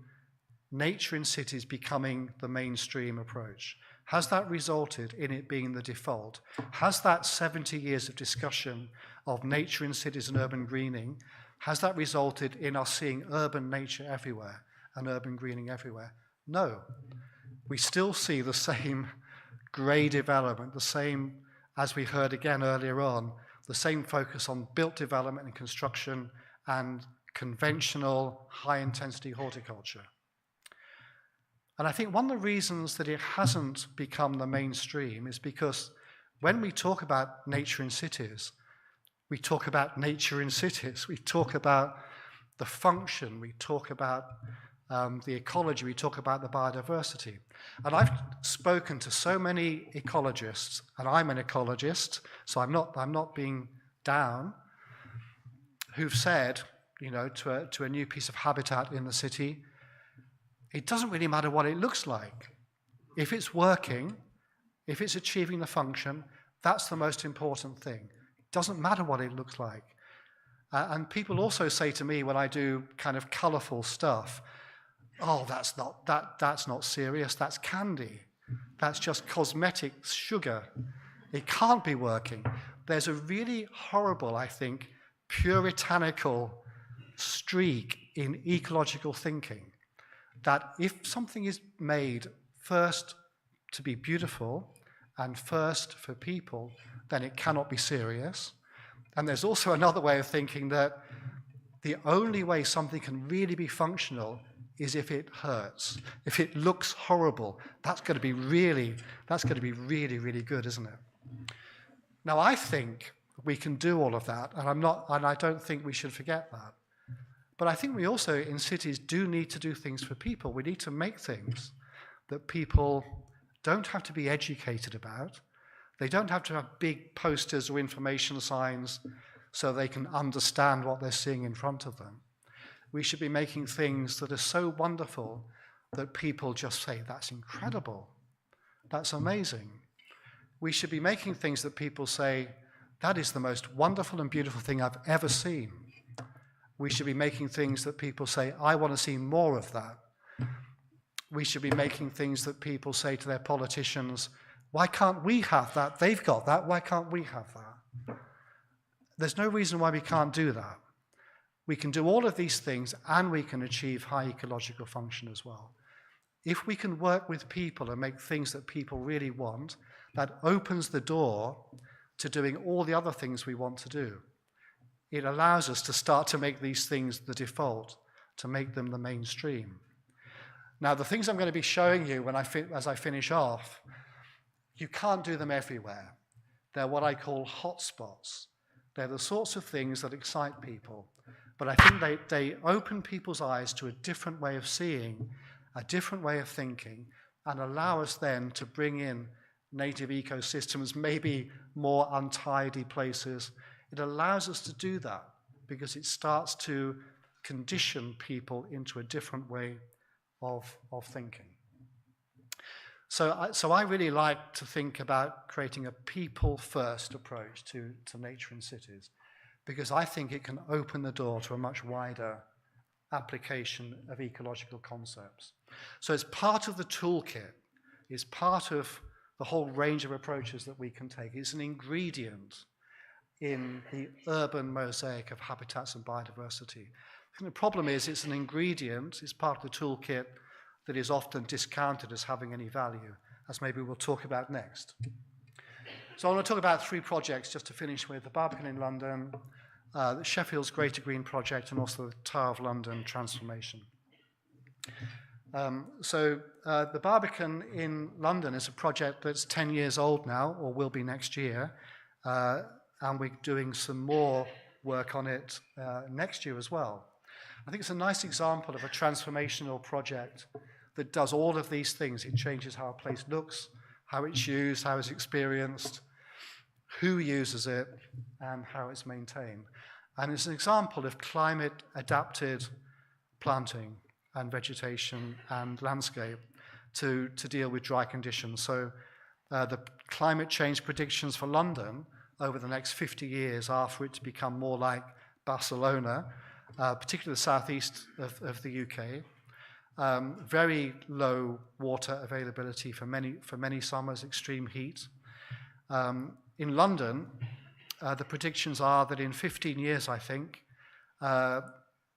nature in cities becoming the mainstream approach? Has that resulted in it being the default? Has that 70 years of discussion of nature in cities and urban greening, has that resulted in us seeing urban nature everywhere and urban greening everywhere? No. We still see the same grey development, the same, as we heard again earlier on, the same focus on built development and construction and conventional high-intensity horticulture. And I think one of the reasons that it hasn't become the mainstream is because when we talk about nature in cities, we talk about nature in cities, we talk about the function, we talk about the ecology, we talk about the biodiversity. And I've spoken to so many ecologists, and I'm an ecologist, so I'm not being down, who've said, you know, to a new piece of habitat in the city, it doesn't really matter what it looks like. If it's working, if it's achieving the function, that's the most important thing. It doesn't matter what it looks like. And people also say to me when I do kind of colourful stuff, oh, that's not serious, that's candy. That's just cosmetic sugar. It can't be working. There's a really horrible, I think, puritanical streak in ecological thinking that if something is made first to be beautiful and first for people, then it cannot be serious. And there's also another way of thinking that the only way something can really be functional is if it hurts. If it looks horrible, that's going to be really, really good, isn't it? Now, I think we can do all of that, and I don't think we should forget that. But I think we also, in cities, do need to do things for people. We need to make things that people don't have to be educated about. They don't have to have big posters or information signs so they can understand what they're seeing in front of them. We should be making things that are so wonderful that people just say, that's incredible, that's amazing. We should be making things that people say, that is the most wonderful and beautiful thing I've ever seen. We should be making things that people say, I want to see more of that. We should be making things that people say to their politicians, why can't we have that? They've got that, why can't we have that? There's no reason why we can't do that. We can do all of these things and we can achieve high ecological function as well. If we can work with people and make things that people really want, that opens the door to doing all the other things we want to do. It allows us to start to make these things the default, to make them the mainstream. Now, the things I'm going to be showing you as I finish off, you can't do them everywhere. They're what I call hotspots. They're the sorts of things that excite people. But I think they open people's eyes to a different way of seeing, a different way of thinking, and allow us then to bring in native ecosystems, maybe more untidy places. It allows us to do that because it starts to condition people into a different way of thinking. So I really like to think about creating a people-first approach to nature in cities, because I think it can open the door to a much wider application of ecological concepts. So it's part of the toolkit, it's part of the whole range of approaches that we can take. It's an ingredient in the urban mosaic of habitats and biodiversity. And the problem is it's an ingredient, it's part of the toolkit that is often discounted as having any value, as maybe we'll talk about next. So I want to talk about 3 projects just to finish with: the Barbican in London, Sheffield's Greater Green Project, and also the Tower of London Transformation. The Barbican in London is a project that's 10 years old now, or will be next year, and we're doing some more work on it next year as well. I think it's a nice example of a transformational project that does all of these things. It changes how a place looks, how it's used, how it's experienced, who uses it, and how it's maintained. And it's an example of climate-adapted planting and vegetation and landscape to deal with dry conditions. So the climate change predictions for London over the next 50 years are for it to become more like Barcelona, particularly the southeast of the UK. Very low water availability for many summers, extreme heat. In London, the predictions are that in 15 years, I think, the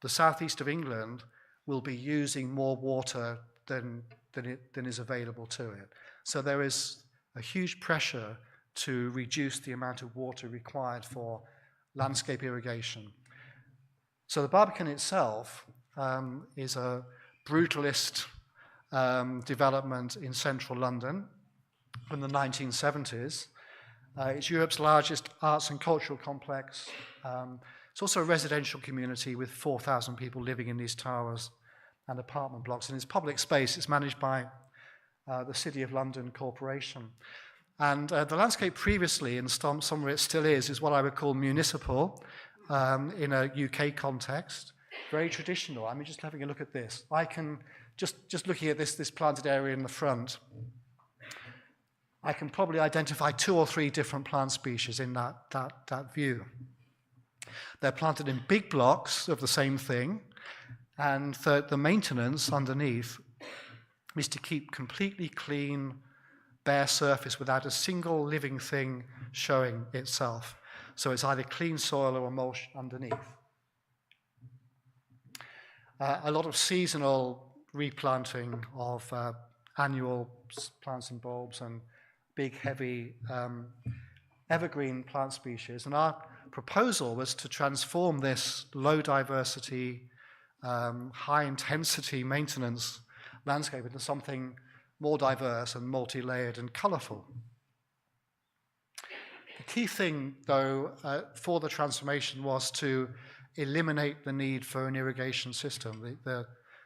southeast of England will be using more water than is available to it. So there is a huge pressure to reduce the amount of water required for landscape irrigation. So the Barbican itself is a brutalist development in central London from the 1970s. It's Europe's largest arts and cultural complex. It's also a residential community with 4,000 people living in these towers and apartment blocks. And it's public space. It's managed by the City of London Corporation. And the landscape previously, and somewhere it still is what I would call municipal in a UK context. Very traditional. I mean, just having a look at this. I can, just looking at this planted area in the front, I can probably identify 2 or 3 different plant species in that view. They're planted in big blocks of the same thing, and the maintenance underneath is to keep completely clean, bare surface without a single living thing showing itself. So it's either clean soil or mulch underneath. A lot of seasonal replanting of annual plants and bulbs and big, heavy evergreen plant species. And our proposal was to transform this low diversity, high intensity maintenance landscape into something more diverse and multi-layered and colourful. The key thing, though, for the transformation was to eliminate the need for an irrigation system.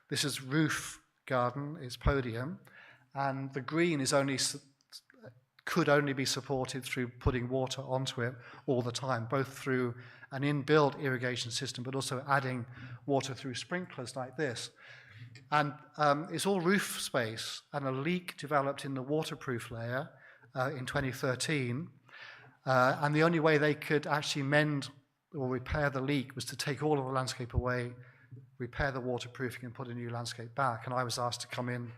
This is roof garden, it's podium, and the green could only be supported through putting water onto it all the time, both through an inbuilt irrigation system, but also adding water through sprinklers like this. And it's all roof space, and a leak developed in the waterproof layer in 2013. And the only way they could actually mend or repair the leak was to take all of the landscape away, repair the waterproofing, and put a new landscape back. And I was asked to come in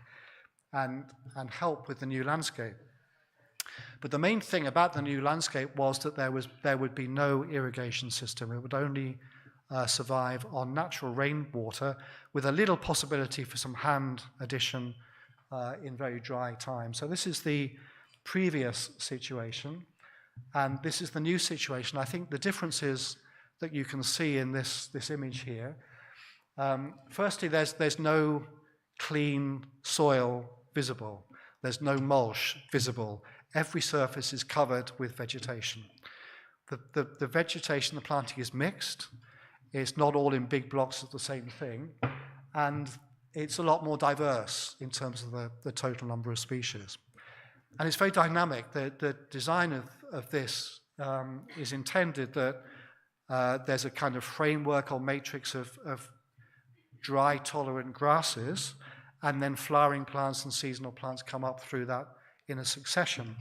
and help with the new landscape. But the main thing about the new landscape was that there would be no irrigation system. It would only survive on natural rainwater, with a little possibility for some hand addition in very dry time. So this is the previous situation, and this is the new situation. I think the differences that you can see in this image here. Firstly, there's no clean soil visible. There's no mulch visible. Every surface is covered with vegetation. The vegetation, the planting is mixed. It's not all in big blocks of the same thing. And it's a lot more diverse in terms of the total number of species. And it's very dynamic. The design of this is intended that there's a kind of framework or matrix of dry tolerant grasses, and then flowering plants and seasonal plants come up through that in a succession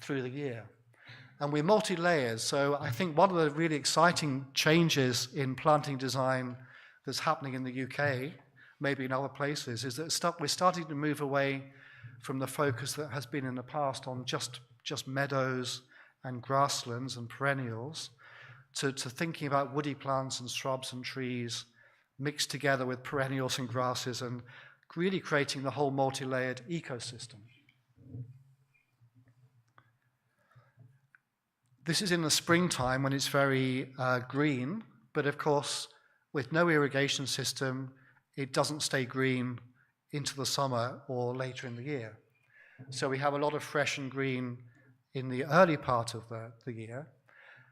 through the year. And we're multi-layered, so I think one of the really exciting changes in planting design that's happening in the UK, maybe in other places, is that we're starting to move away from the focus that has been in the past on just meadows and grasslands and perennials to thinking about woody plants and shrubs and trees mixed together with perennials and grasses and really creating the whole multi-layered ecosystem. This is in the springtime when it's very green, but of course, with no irrigation system, it doesn't stay green into the summer or later in the year. So we have a lot of fresh and green in the early part of the year.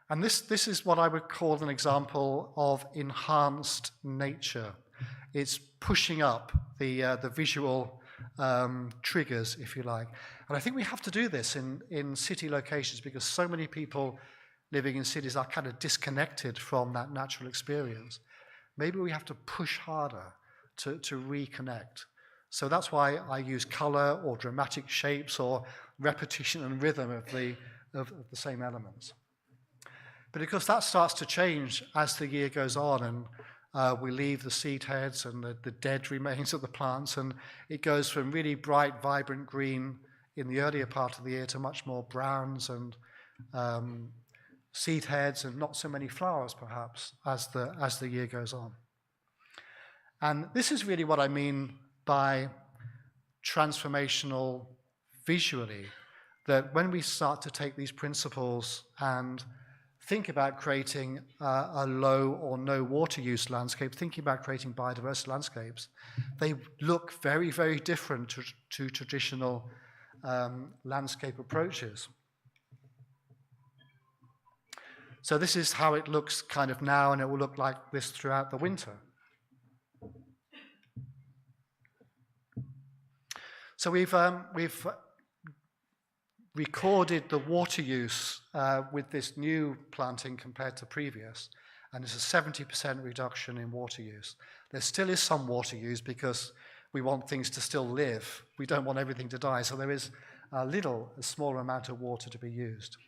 And this is what I would call an example of enhanced nature. It's pushing up the visual triggers, if you like. And I think we have to do this in city locations because so many people living in cities are kind of disconnected from that natural experience. Maybe we have to push harder to reconnect. So that's why I use color or dramatic shapes or repetition and rhythm of the same elements. But of course that starts to change as the year goes on and we leave the seed heads and the dead remains of the plants, and it goes from really bright, vibrant green in the earlier part of the year to much more browns and seed heads and not so many flowers perhaps as the year goes on. And this is really what I mean by transformational visually, that when we start to take these principles and think about creating a low or no water use landscape, thinking about creating biodiverse landscapes, they look very, very different to traditional landscape approaches. So this is how it looks kind of now, and it will look like this throughout the winter. So we've recorded the water use with this new planting compared to previous, and it's a 70% reduction in water use. There still is some water use because we want things to still live. We don't want everything to die, so there is a smaller amount of water to be used.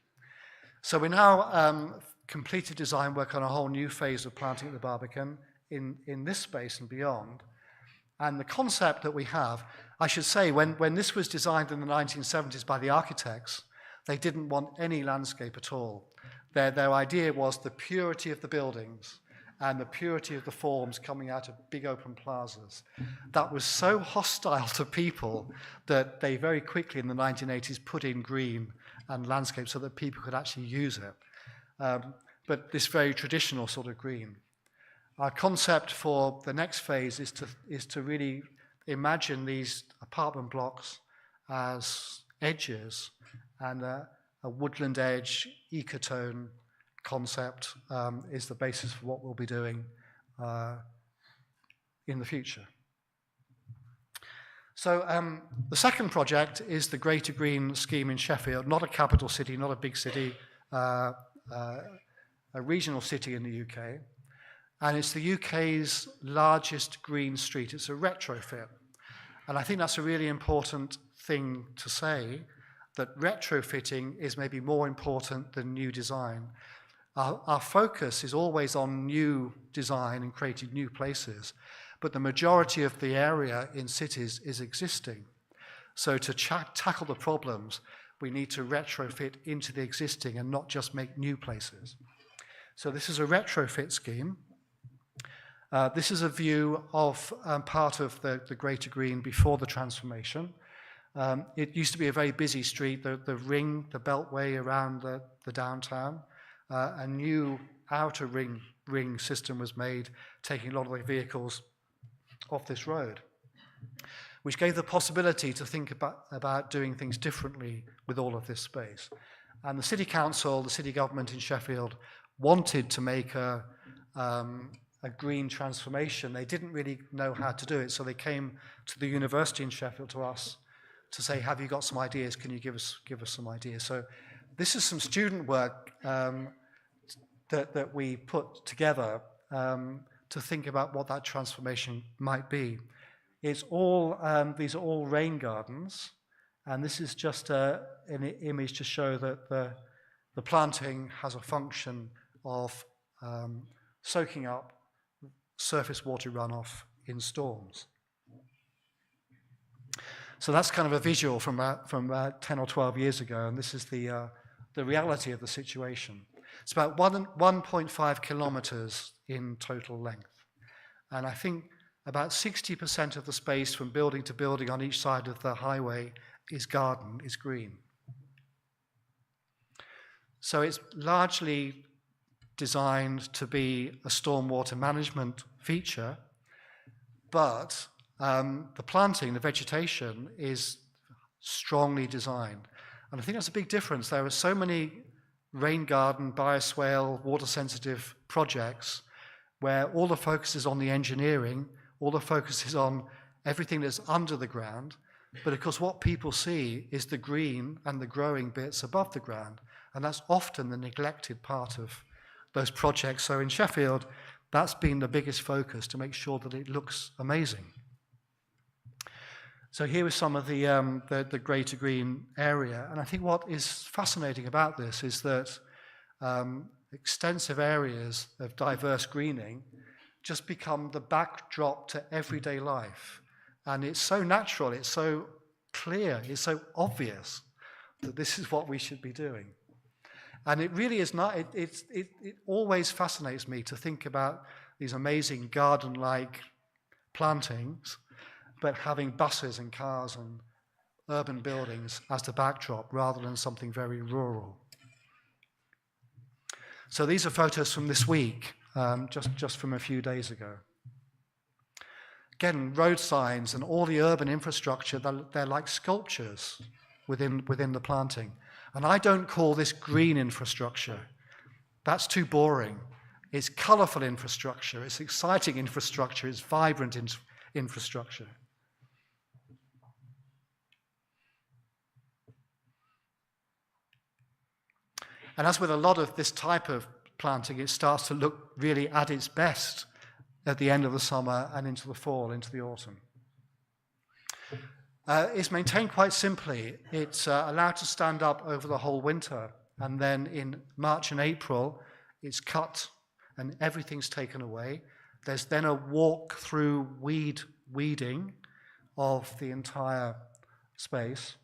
So we now completed design work on a whole new phase of planting at the Barbican in this space and beyond. And the concept that we have, I should say, when this was designed in the 1970s by the architects, they didn't want any landscape at all. Their idea was the purity of the buildings and the purity of the forms coming out of big open plazas. That was so hostile to people that they very quickly in the 1980s put in green and landscape so that people could actually use it. But this very traditional sort of green. Our concept for the next phase is to really imagine these apartment blocks as edges, and a woodland edge ecotone concept is the basis for what we'll be doing in the future. So the second project is the Greater Green scheme in Sheffield, not a capital city, not a big city, a regional city in the UK. And it's the UK's largest green street. It's a retrofit. And I think that's a really important thing to say, that retrofitting is maybe more important than new design. Our focus is always on new design and creating new places, but the majority of the area in cities is existing. So to tackle the problems, we need to retrofit into the existing and not just make new places. So this is a retrofit scheme. This is a view of part of the Greater Green before the transformation. It used to be a very busy street, the ring, the beltway around the downtown. A new outer ring system was made, taking a lot of the vehicles off this road, which gave the possibility to think about doing things differently with all of this space. And the city council, the city government in Sheffield, wanted to make a green transformation. They didn't really know how to do it, so they came to the university in Sheffield to us to say, have you got some ideas? Can you give us some ideas? So this is some student work that we put together to think about what that transformation might be. It's all, these are all rain gardens, and this is just an image to show that the planting has a function of soaking up surface water runoff in storms. So that's kind of a visual from 10 or 12 years ago, and this is the reality of the situation. It's about 1.5 kilometers in total length. And I think about 60% of the space from building to building on each side of the highway is green. So it's largely designed to be a stormwater management feature, but the planting, the vegetation, is strongly designed. And I think that's a big difference. There are so many rain garden, bioswale, water-sensitive projects where all the focus is on the engineering, all the focus is on everything that's under the ground, but of course what people see is the green and the growing bits above the ground, and that's often the neglected part of those projects. So in Sheffield, that's been the biggest focus, to make sure that it looks amazing. So here is some of the greater green area, and I think what is fascinating about this is that extensive areas of diverse greening just become the backdrop to everyday life. And it's so natural, it's so clear, it's so obvious that this is what we should be doing. And it really is not, it always fascinates me to think about these amazing garden-like plantings, but having buses and cars and urban buildings as the backdrop rather than something very rural. So these are photos from this week, just from a few days ago. Again, road signs and all the urban infrastructure, they're like sculptures within the planting. And I don't call this green infrastructure. That's too boring. It's colorful infrastructure, it's exciting infrastructure, it's vibrant infrastructure. And as with a lot of this type of planting, it starts to look really at its best at the end of the summer and into the fall, into the autumn. It's maintained quite simply. It's allowed to stand up over the whole winter, and then in March and April, it's cut and everything's taken away. There's then a walk-through weeding of the entire space,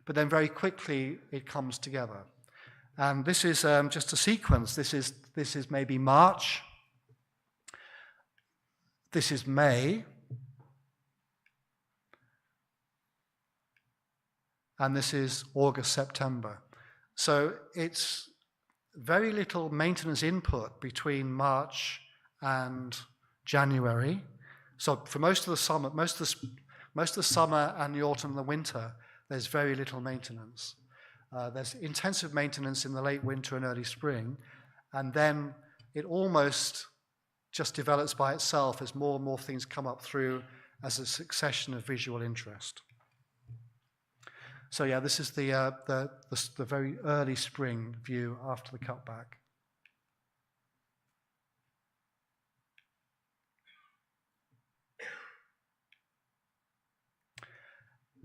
but then very quickly it comes together. And this is just a sequence. This is maybe March. This is May. And this is August, September. So it's very little maintenance input between March and January. So for most of the summer, most of the summer and the autumn and the winter, there's very little maintenance. There's intensive maintenance in the late winter and early spring, and then it almost just develops by itself as more and more things come up through as a succession of visual interest. So yeah, this is the very early spring view after the cutback.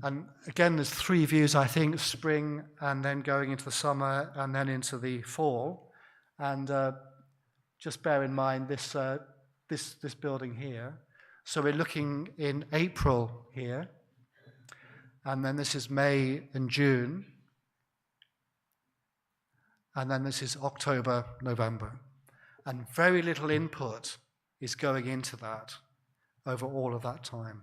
And again, there's three views, I think: spring, and then going into the summer, and then into the fall. And just bear in mind this building here. So we're looking in April here, and then this is May and June, and then this is October, November. And very little input is going into that over all of that time.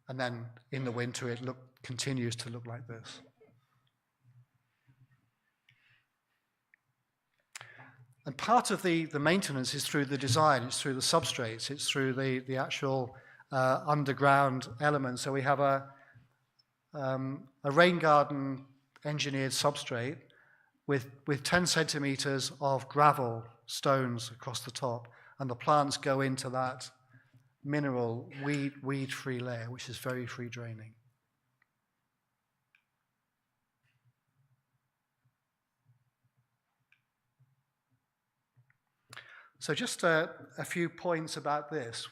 And then in the winter, it continues to look like this. And part of the maintenance is through the design, it's through the substrates, it's through the actual underground elements. So we have a rain garden engineered substrate with 10 centimeters of gravel stones across the top, and the plants go into that mineral weed-free layer, which is very free draining. So just a few points about this.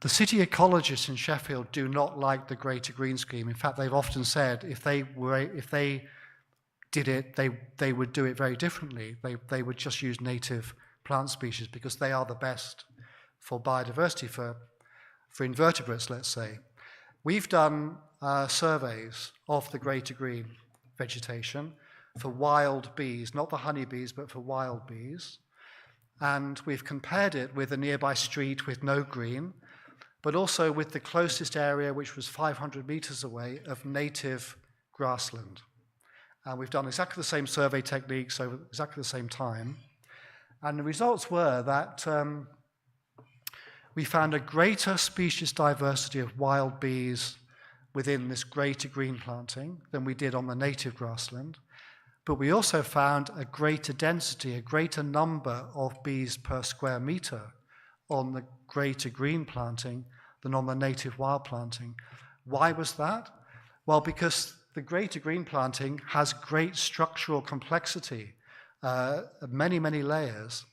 The city ecologists in Sheffield do not like the Greater Green Scheme. In fact, they've often said if they did it, they would do it very differently. They would just use native plant species because they are the best for biodiversity, for invertebrates, let's say. We've done surveys of the Greater Green vegetation for wild bees, not the honeybees, but for wild bees. And we've compared it with a nearby street with no green, but also with the closest area, which was 500 meters away, of native grassland. And we've done exactly the same survey techniques over exactly the same time. And the results were that we found a greater species diversity of wild bees within this greater green planting than we did on the native grassland. But we also found a greater density, a greater number of bees per square meter on the greater green planting than on the native wild planting. Why was that? Well, because the greater green planting has great structural complexity, many, many layers,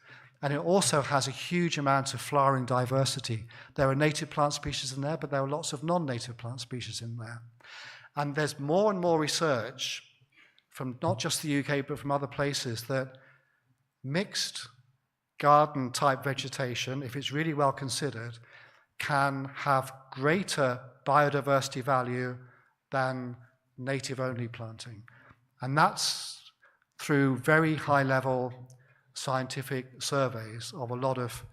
and it also has a huge amount of flowering diversity. There are native plant species in there, but there are lots of non-native plant species in there. And there's more and more research from not just the UK, but from other places, that mixed garden type vegetation, if it's really well considered, can have greater biodiversity value than native only planting. And that's through very high level scientific surveys of a lot of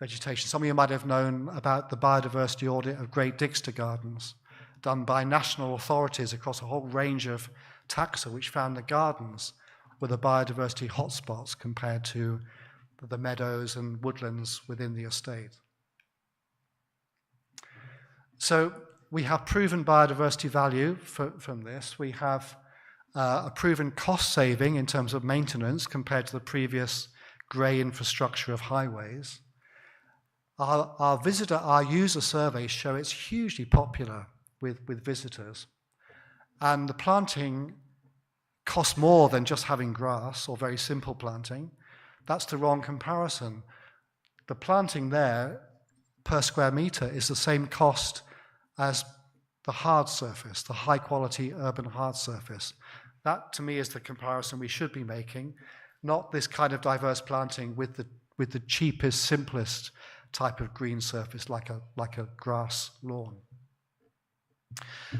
vegetation. Some of you might have known about the biodiversity audit of Great Dixter Gardens, done by national authorities across a whole range of taxa, which found the gardens were the biodiversity hotspots compared to the meadows and woodlands within the estate. So we have proven biodiversity value from this. We have a proven cost saving in terms of maintenance compared to the previous grey infrastructure of highways. Our user surveys show it's hugely popular with visitors. And the planting costs more than just having grass or very simple planting. That's the wrong comparison. The planting there per square meter is the same cost as the hard surface, the high quality urban hard surface. That to me is the comparison we should be making, not this kind of diverse planting with the cheapest, simplest type of green surface like a grass lawn.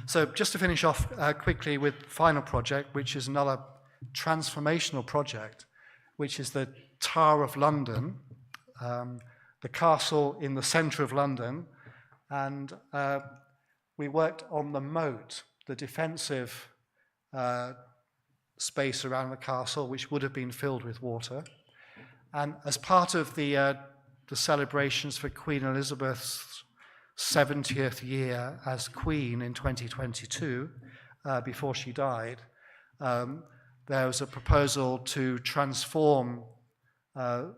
So just to finish off quickly with final project, which is another transformational project, which is the Tower of London, the castle in the centre of London, and we worked on the moat, the defensive space around the castle, which would have been filled with water. And as part of the celebrations for Queen Elizabeth's 70th year as Queen in 2022, before she died, there was a proposal to transform the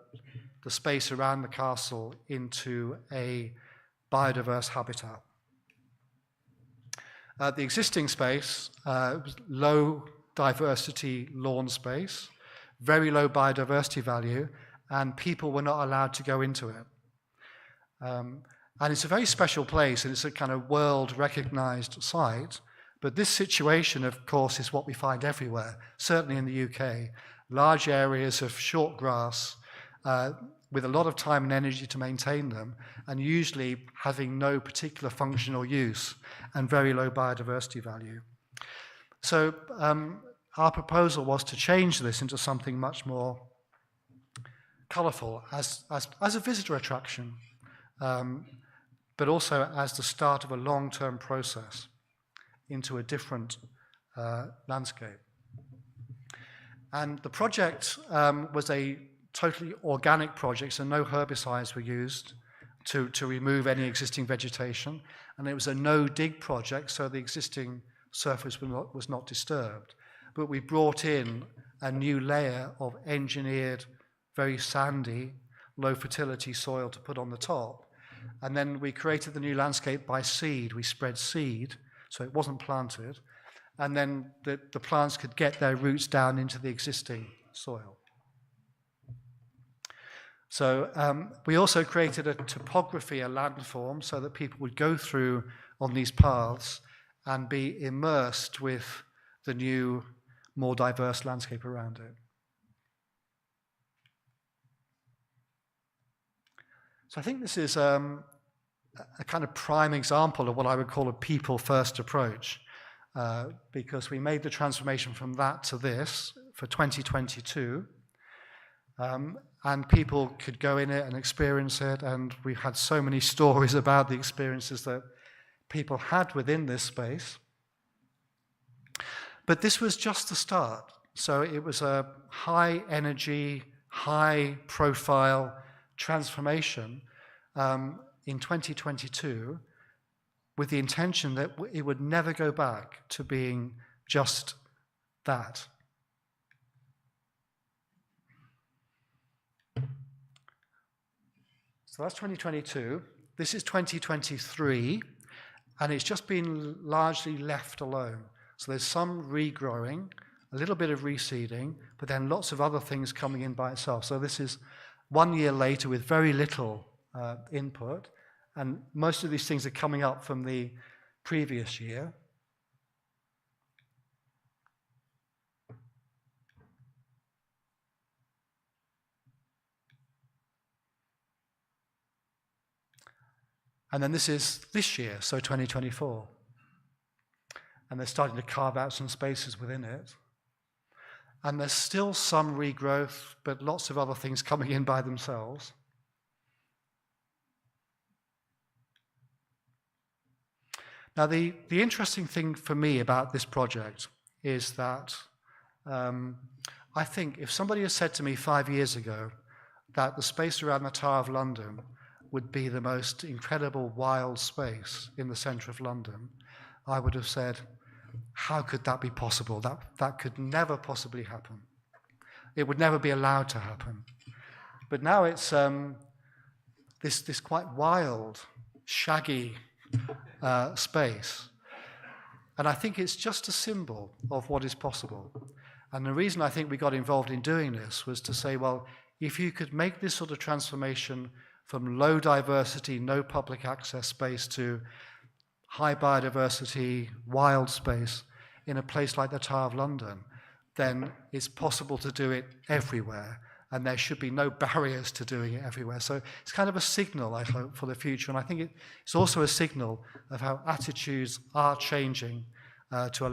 space around the castle into a biodiverse habitat. The existing space was low diversity lawn space, very low biodiversity value, and people were not allowed to go into it. And it's a very special place, and it's a kind of world-recognized site. But this situation, of course, is what we find everywhere, certainly in the UK. Large areas of short grass with a lot of time and energy to maintain them, and usually having no particular functional use and very low biodiversity value. So our proposal was to change this into something much more colourful as a visitor attraction. But also as the start of a long-term process into a different landscape. And the project was a totally organic project, so no herbicides were used to remove any existing vegetation. And it was a no-dig project, so the existing surface was not disturbed. But we brought in a new layer of engineered, very sandy, low-fertility soil to put on the top. And then we created the new landscape by seed. We spread seed, so it wasn't planted. And then the plants could get their roots down into the existing soil. So we also created a topography, a landform, so that people would go through on these paths and be immersed with the new, more diverse landscape around it. So I think this is a kind of prime example of what I would call a people-first approach, because we made the transformation from that to this for 2022, and people could go in it and experience it, and we had so many stories about the experiences that people had within this space. But this was just the start. So it was a high energy, high profile transformation in 2022 with the intention that it would never go back to being just that. So that's 2022. This is 2023, and it's just been largely left alone. So there's some regrowing, a little bit of reseeding, but then lots of other things coming in by itself. So this is 1 year later with very little input, and most of these things are coming up from the previous year. And then this is this year, so 2024. And they're starting to carve out some spaces within it. And there's still some regrowth, but lots of other things coming in by themselves. Now, the interesting thing for me about this project is that I think if somebody had said to me 5 years ago that the space around the Tower of London would be the most incredible wild space in the centre of London, I would have said, how could that be possible? That could never possibly happen. It would never be allowed to happen. But now it's this quite wild, shaggy space. And I think it's just a symbol of what is possible. And the reason I think we got involved in doing this was to say, well, if you could make this sort of transformation from low diversity, no public access space to high biodiversity, wild space in a place like the Tower of London, then it's possible to do it everywhere, and there should be no barriers to doing it everywhere. So it's kind of a signal, I hope, for the future, and I think it's also a signal of how attitudes are changing to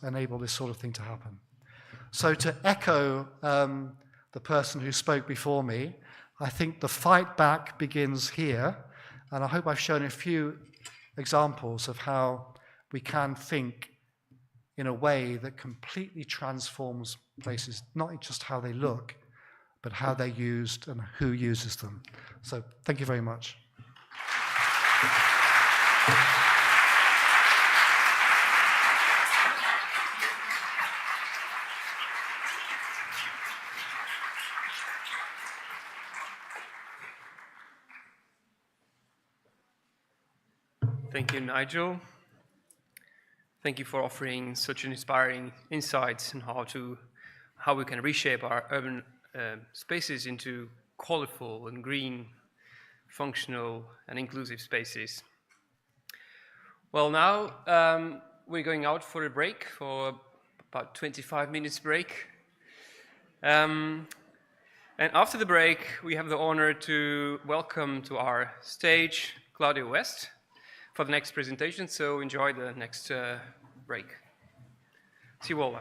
enable this sort of thing to happen. So to echo the person who spoke before me, I think the fight back begins here, and I hope I've shown a few examples of how we can think in a way that completely transforms places, not just how they look, but how they're used and who uses them. So thank you very much. Thank you, Nigel. Thank you for offering such an inspiring insights on how we can reshape our urban spaces into colorful and green, functional and inclusive spaces. Well, now we're going out for a break, for about 25 minutes break. And after the break, we have the honor to welcome to our stage Claudia West for the next presentation, so enjoy the next break. See you all.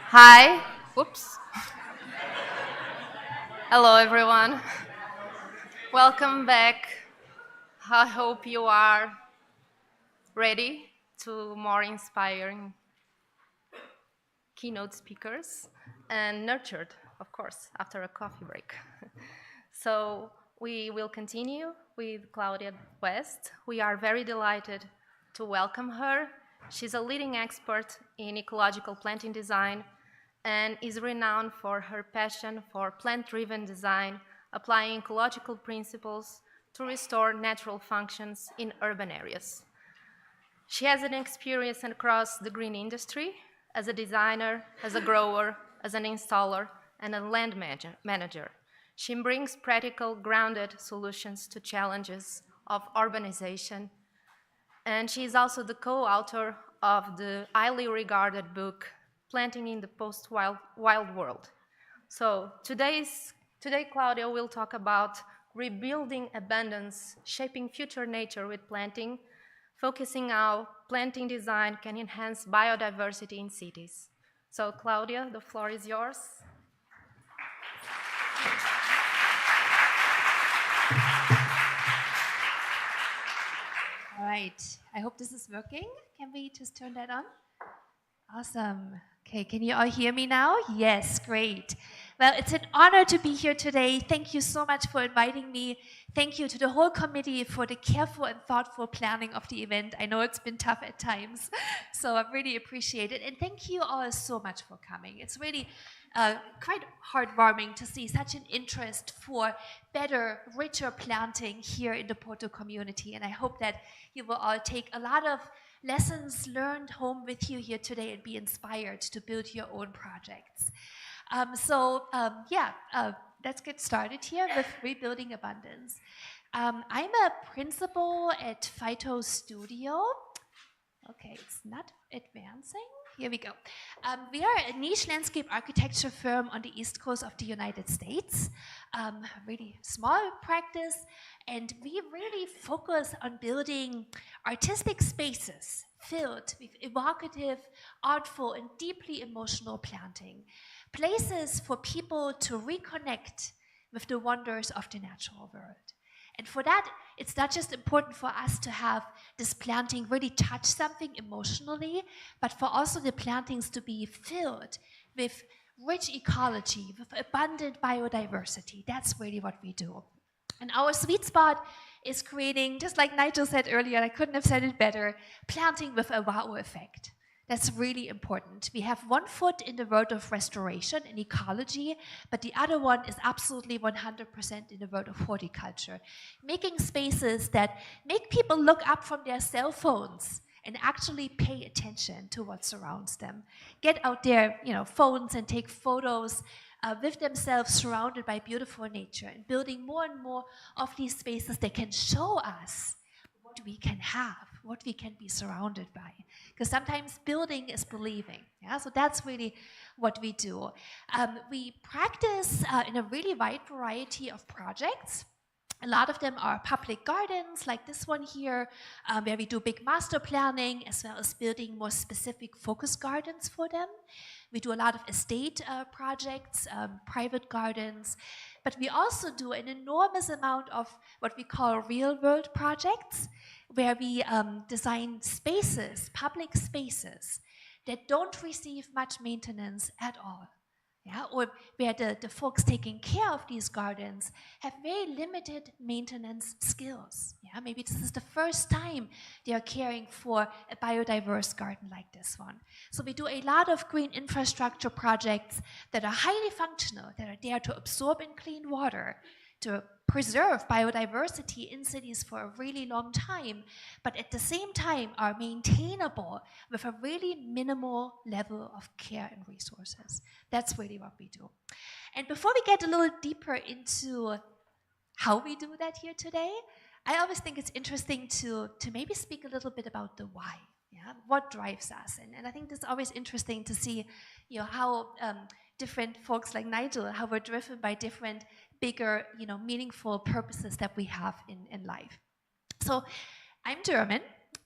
Hi. Whoops. Hello, everyone. Welcome back. I hope you are ready to more inspiring keynote speakers and nurtured, of course, after a coffee break. So we will continue with Claudia West. We are very delighted to welcome her. She's a leading expert in ecological planting design and is renowned for her passion for plant-driven design, applying ecological principles to restore natural functions in urban areas. She has an experience across the green industry as a designer, as a grower, as an installer, and a land manager. She brings practical, grounded solutions to challenges of urbanization, and she is also the co-author of the highly regarded book, Planting in the Post-Wild World. So today, Claudia will talk about rebuilding abundance, shaping future nature with planting, focusing how planting design can enhance biodiversity in cities. So Claudia, the floor is yours. All right, I hope this is working. Can we just turn that on? Awesome. Okay, can you all hear me now? Yes, great. Well, it's an honor to be here today. Thank you so much for inviting me. Thank you to the whole committee for the careful and thoughtful planning of the event. I know it's been tough at times, so I really appreciate it. And thank you all so much for coming. It's really quite heartwarming to see such an interest for better, richer planting here in the Porto community. And I hope that you will all take a lot of lessons learned home with you here today and be inspired to build your own projects. Let's get started here with rebuilding abundance. I'm a principal at Phyto Studio. Okay, it's not advancing. Here we go. We are a niche landscape architecture firm on the East Coast of the United States. A really small practice, and we really focus on building artistic spaces filled with evocative, artful, and deeply emotional planting. Places for people to reconnect with the wonders of the natural world. And for that, it's not just important for us to have this planting really touch something emotionally, but for also the plantings to be filled with rich ecology, with abundant biodiversity. That's really what we do. And our sweet spot is creating, just like Nigel said earlier, I couldn't have said it better, planting with a wow effect. That's really important. We have one foot in the world of restoration and ecology, but the other one is absolutely 100% in the world of horticulture. Making spaces that make people look up from their cell phones and actually pay attention to what surrounds them. Get out their phones and take photos with themselves surrounded by beautiful nature, and building more and more of these spaces that can show us what we can have, what we can be surrounded by. Because sometimes building is believing. Yeah? So that's really what we do. We practice in a really wide variety of projects. A lot of them are public gardens, like this one here, where we do big master planning, as well as building more specific focus gardens for them. We do a lot of estate projects, private gardens, but we also do an enormous amount of what we call real-world projects, where we design spaces, public spaces, that don't receive much maintenance at all. Yeah, or where the folks taking care of these gardens have very limited maintenance skills. Yeah, maybe this is the first time they are caring for a biodiverse garden like this one. So we do a lot of green infrastructure projects that are highly functional, that are there to absorb and clean water, to preserve biodiversity in cities for a really long time, but at the same time are maintainable with a really minimal level of care and resources. That's really what we do. And before we get a little deeper into how we do that here today, I always think it's interesting to maybe speak a little bit about the why. Yeah, what drives us? And I think it's always interesting to see, how different folks like Nigel, how we're driven by different bigger, meaningful purposes that we have in life. So I'm German,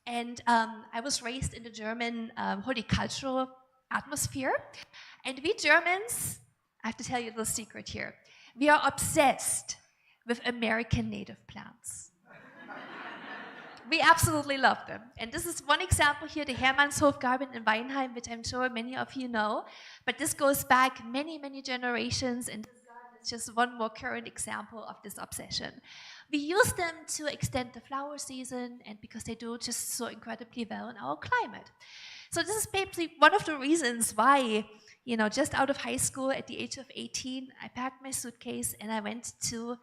And I was raised in the German horticultural atmosphere. And we Germans, I have to tell you a little secret here, we are obsessed with American native plants. We absolutely love them. And this is one example here, the Hermannshof Garden in Weinheim, which I'm sure many of you know. But this goes back many, many generations, and this garden is just one more current example of this obsession. We use them to extend the flower season, and because they do just so incredibly well in our climate. So this is basically one of the reasons why, you know, just out of high school at the age of 18, I packed my suitcase and I went to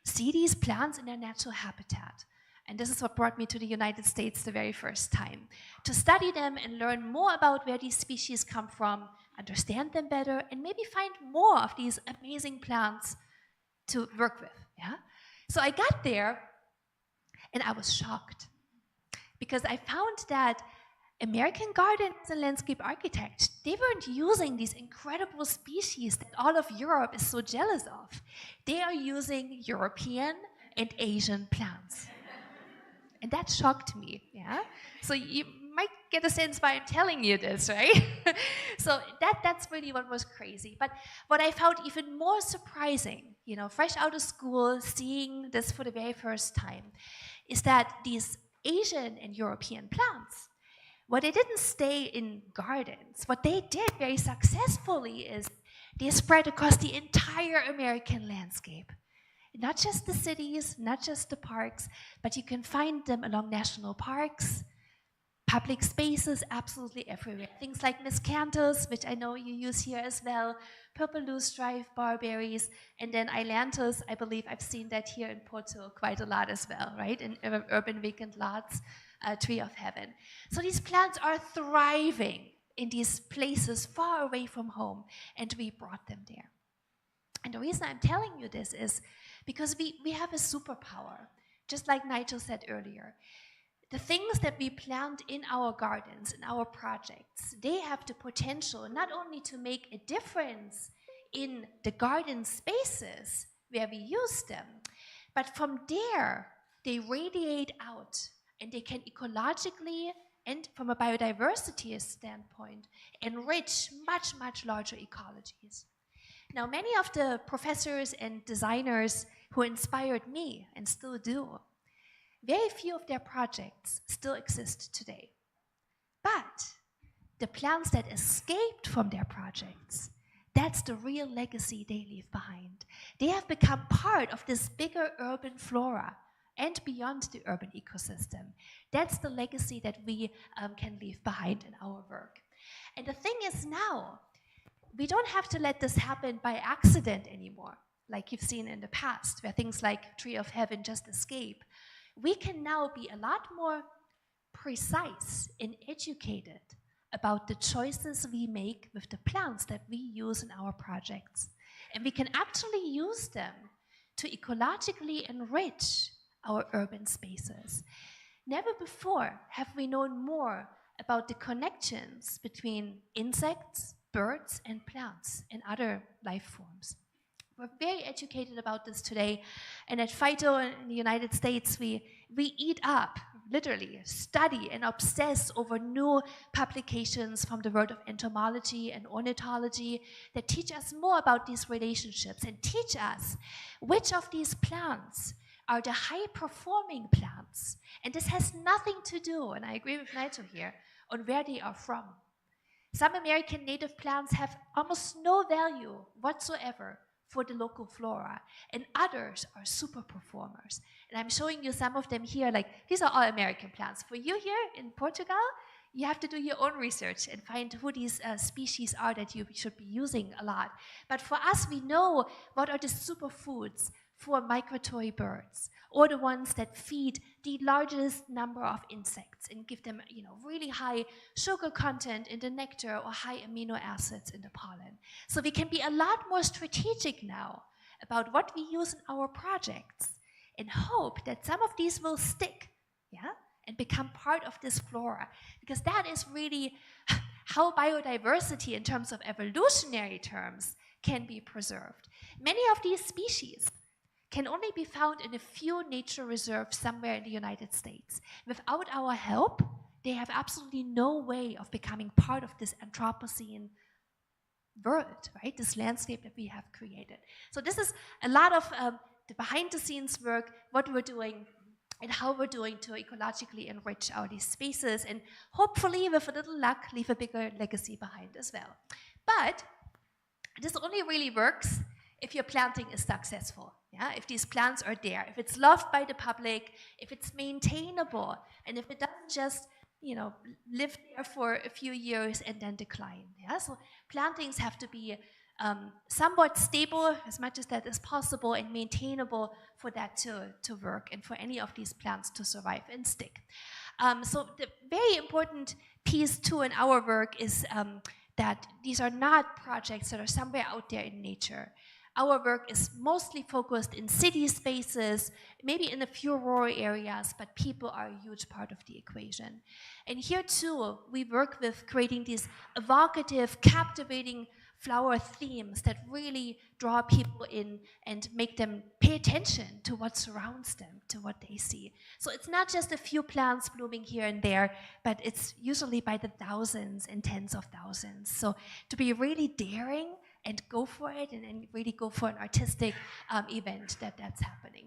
see these plants in their natural habitat. And this is what brought me to the United States the very first time, to study them and learn more about where these species come from, understand them better, and maybe find more of these amazing plants to work with. Yeah? So I got there and I was shocked because I found that American gardens and landscape architects, they weren't using these incredible species that all of Europe is so jealous of. They are using European and Asian plants. And that shocked me, yeah? So you might get a sense why I'm telling you this, right? So that's really what was crazy. But what I found even more surprising, you know, fresh out of school, seeing this for the very first time, is that these Asian and European plants, well, they didn't stay in gardens. What they did very successfully is they spread across the entire American landscape. Not just the cities, not just the parks, but you can find them along national parks, public spaces, absolutely everywhere. Things like miscanthus, which I know you use here as well, purple loosestrife, barberries, and then ailanthus. I believe I've seen that here in Porto quite a lot as well, right? In urban vacant lots, tree of heaven. So these plants are thriving in these places far away from home, and we brought them there. And the reason I'm telling you this is because we have a superpower, just like Nigel said earlier. The things that we plant in our gardens, in our projects, they have the potential not only to make a difference in the garden spaces where we use them, but from there, they radiate out and they can ecologically and from a biodiversity standpoint, enrich much, much larger ecologies. Now, many of the professors and designers who inspired me and still do, very few of their projects still exist today. But the plants that escaped from their projects, that's the real legacy they leave behind. They have become part of this bigger urban flora and beyond the urban ecosystem. That's the legacy that we can leave behind in our work. And the thing is now, we don't have to let this happen by accident anymore, like you've seen in the past, where things like Tree of Heaven just escape. We can now be a lot more precise and educated about the choices we make with the plants that we use in our projects. And we can actually use them to ecologically enrich our urban spaces. Never before have we known more about the connections between insects, birds, and plants and other life forms. We're very educated about this today, and at Phyto in the United States, we eat up, literally, study and obsess over new publications from the world of entomology and ornithology that teach us more about these relationships and teach us which of these plants are the high-performing plants. And this has nothing to do, and I agree with Nigel here, on where they are from. Some American native plants have almost no value whatsoever for the local flora, and others are super performers. And I'm showing you some of them here, like these are all American plants. For you here in Portugal, you have to do your own research and find who these species are that you should be using a lot. But for us, we know what are the superfoods for migratory birds, or the ones that feed the largest number of insects and give them, really high sugar content in the nectar or high amino acids in the pollen. So we can be a lot more strategic now about what we use in our projects and hope that some of these will stick, and become part of this flora, because that is really how biodiversity in terms of evolutionary terms can be preserved. Many of these species can only be found in a few nature reserves somewhere in the United States. Without our help, they have absolutely no way of becoming part of this Anthropocene world, right? This landscape that we have created. So this is a lot of the behind-the-scenes work, what we're doing and how we're doing to ecologically enrich these spaces, and hopefully, with a little luck, leave a bigger legacy behind as well. But this only really works if your planting is successful. Yeah? If these plants are there, if it's loved by the public, if it's maintainable, and if it doesn't just live there for a few years and then decline. Yeah? So plantings have to be somewhat stable, as much as that is possible, and maintainable for that to work and for any of these plants to survive and stick. So the very important piece too in our work is that these are not projects that are somewhere out there in nature. Our work is mostly focused in city spaces, maybe in a few rural areas, but people are a huge part of the equation. And here too, we work with creating these evocative, captivating flower themes that really draw people in and make them pay attention to what surrounds them, to what they see. So it's not just a few plants blooming here and there, but it's usually by the thousands and tens of thousands. So to be really daring and go for it and really go for an artistic event that's happening.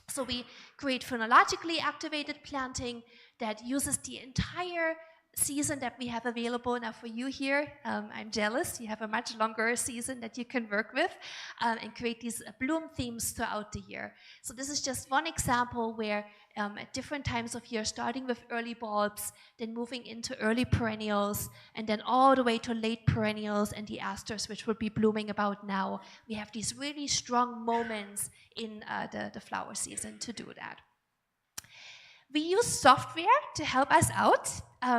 So we create phenologically activated planting that uses the entire season that we have available. Now for you here, I'm jealous, you have a much longer season that you can work with and create these bloom themes throughout the year. So this is just one example where at different times of year, starting with early bulbs, then moving into early perennials, and then all the way to late perennials and the asters, which will be blooming about now. We have these really strong moments in the flower season to do that. We use software to help us out.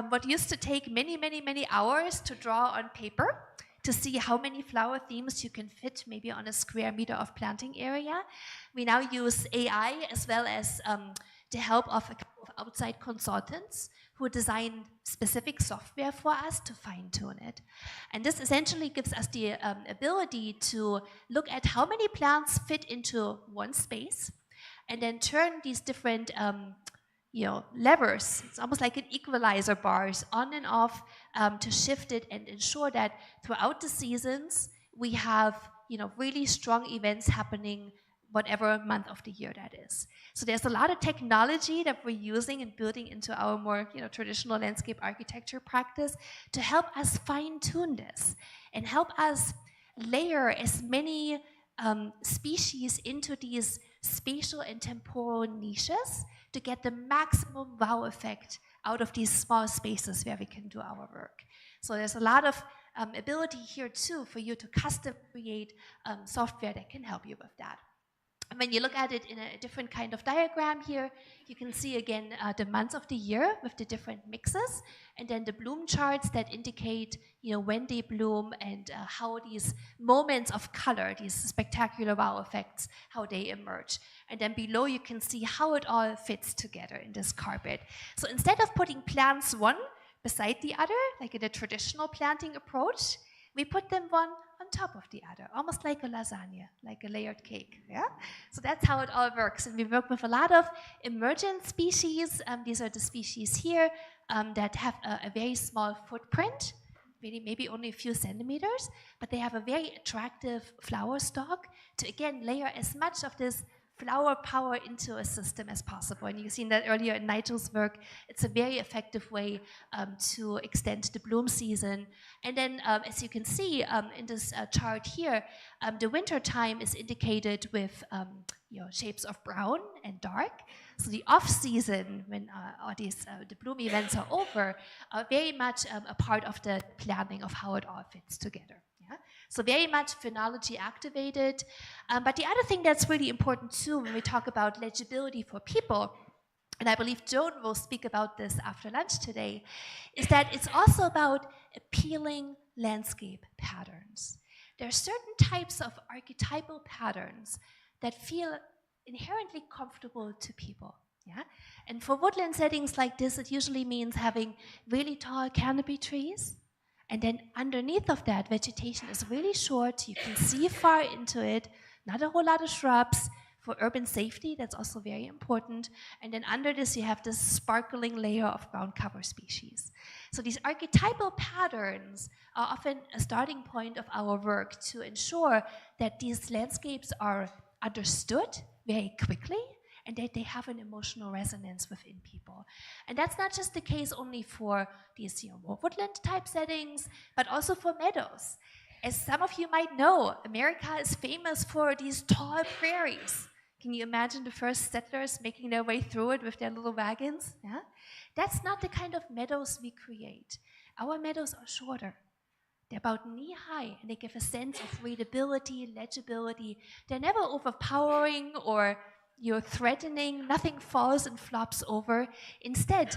What used to take many, many, many hours to draw on paper to see how many flower themes you can fit maybe on a square meter of planting area. We now use AI as well as the help of a couple of outside consultants who design specific software for us to fine-tune it. And this essentially gives us the ability to look at how many plants fit into one space and then turn these different levers, it's almost like an equalizer bars, on and off to shift it and ensure that throughout the seasons we have really strong events happening whatever month of the year that is. So there's a lot of technology that we're using and building into our more traditional landscape architecture practice to help us fine-tune this and help us layer as many species into these spatial and temporal niches to get the maximum wow effect out of these small spaces where we can do our work. So there's a lot of ability here too for you to custom create software that can help you with that. And when you look at it in a different kind of diagram here, you can see again the months of the year with the different mixes, and then the bloom charts that indicate when they bloom and how these moments of color, these spectacular wow effects, how they emerge. And then below you can see how it all fits together in this carpet. So instead of putting plants one beside the other, like in a traditional planting approach, we put them one on top of the other, almost like a lasagna, like a layered cake. Yeah? So that's how it all works. And we work with a lot of emergent species. These are the species here that have a very small footprint, really maybe only a few centimeters, but they have a very attractive flower stalk to, again, layer as much of this flower power into a system as possible. And you've seen that earlier in Nigel's work. It's a very effective way to extend the bloom season. And then, as you can see in this chart here, the winter time is indicated with shapes of brown and dark. So the off season, when all these the bloom events are over, are very much a part of the planning of how it all fits together. So very much phenology activated. But the other thing that's really important too when we talk about legibility for people, and I believe Joan will speak about this after lunch today, is that it's also about appealing landscape patterns. There are certain types of archetypal patterns that feel inherently comfortable to people. Yeah? And for woodland settings like this, it usually means having really tall canopy trees. And then underneath of that, vegetation is really short. You can see far into it, not a whole lot of shrubs, For urban safety, that's also very important. And then under this, you have this sparkling layer of ground cover species. So these archetypal patterns are often a starting point of our work to ensure that these landscapes are understood very quickly and that they have an emotional resonance within people. And that's not just the case only for these more woodland type settings, but also for meadows. As some of you might know, America is famous for these tall prairies. Can you imagine the first settlers making their way through it with their little wagons? Yeah? That's not the kind of meadows we create. Our meadows are shorter. They're about knee-high, and they give a sense of readability, legibility. They're never overpowering or threatening. Nothing falls and flops over. Instead,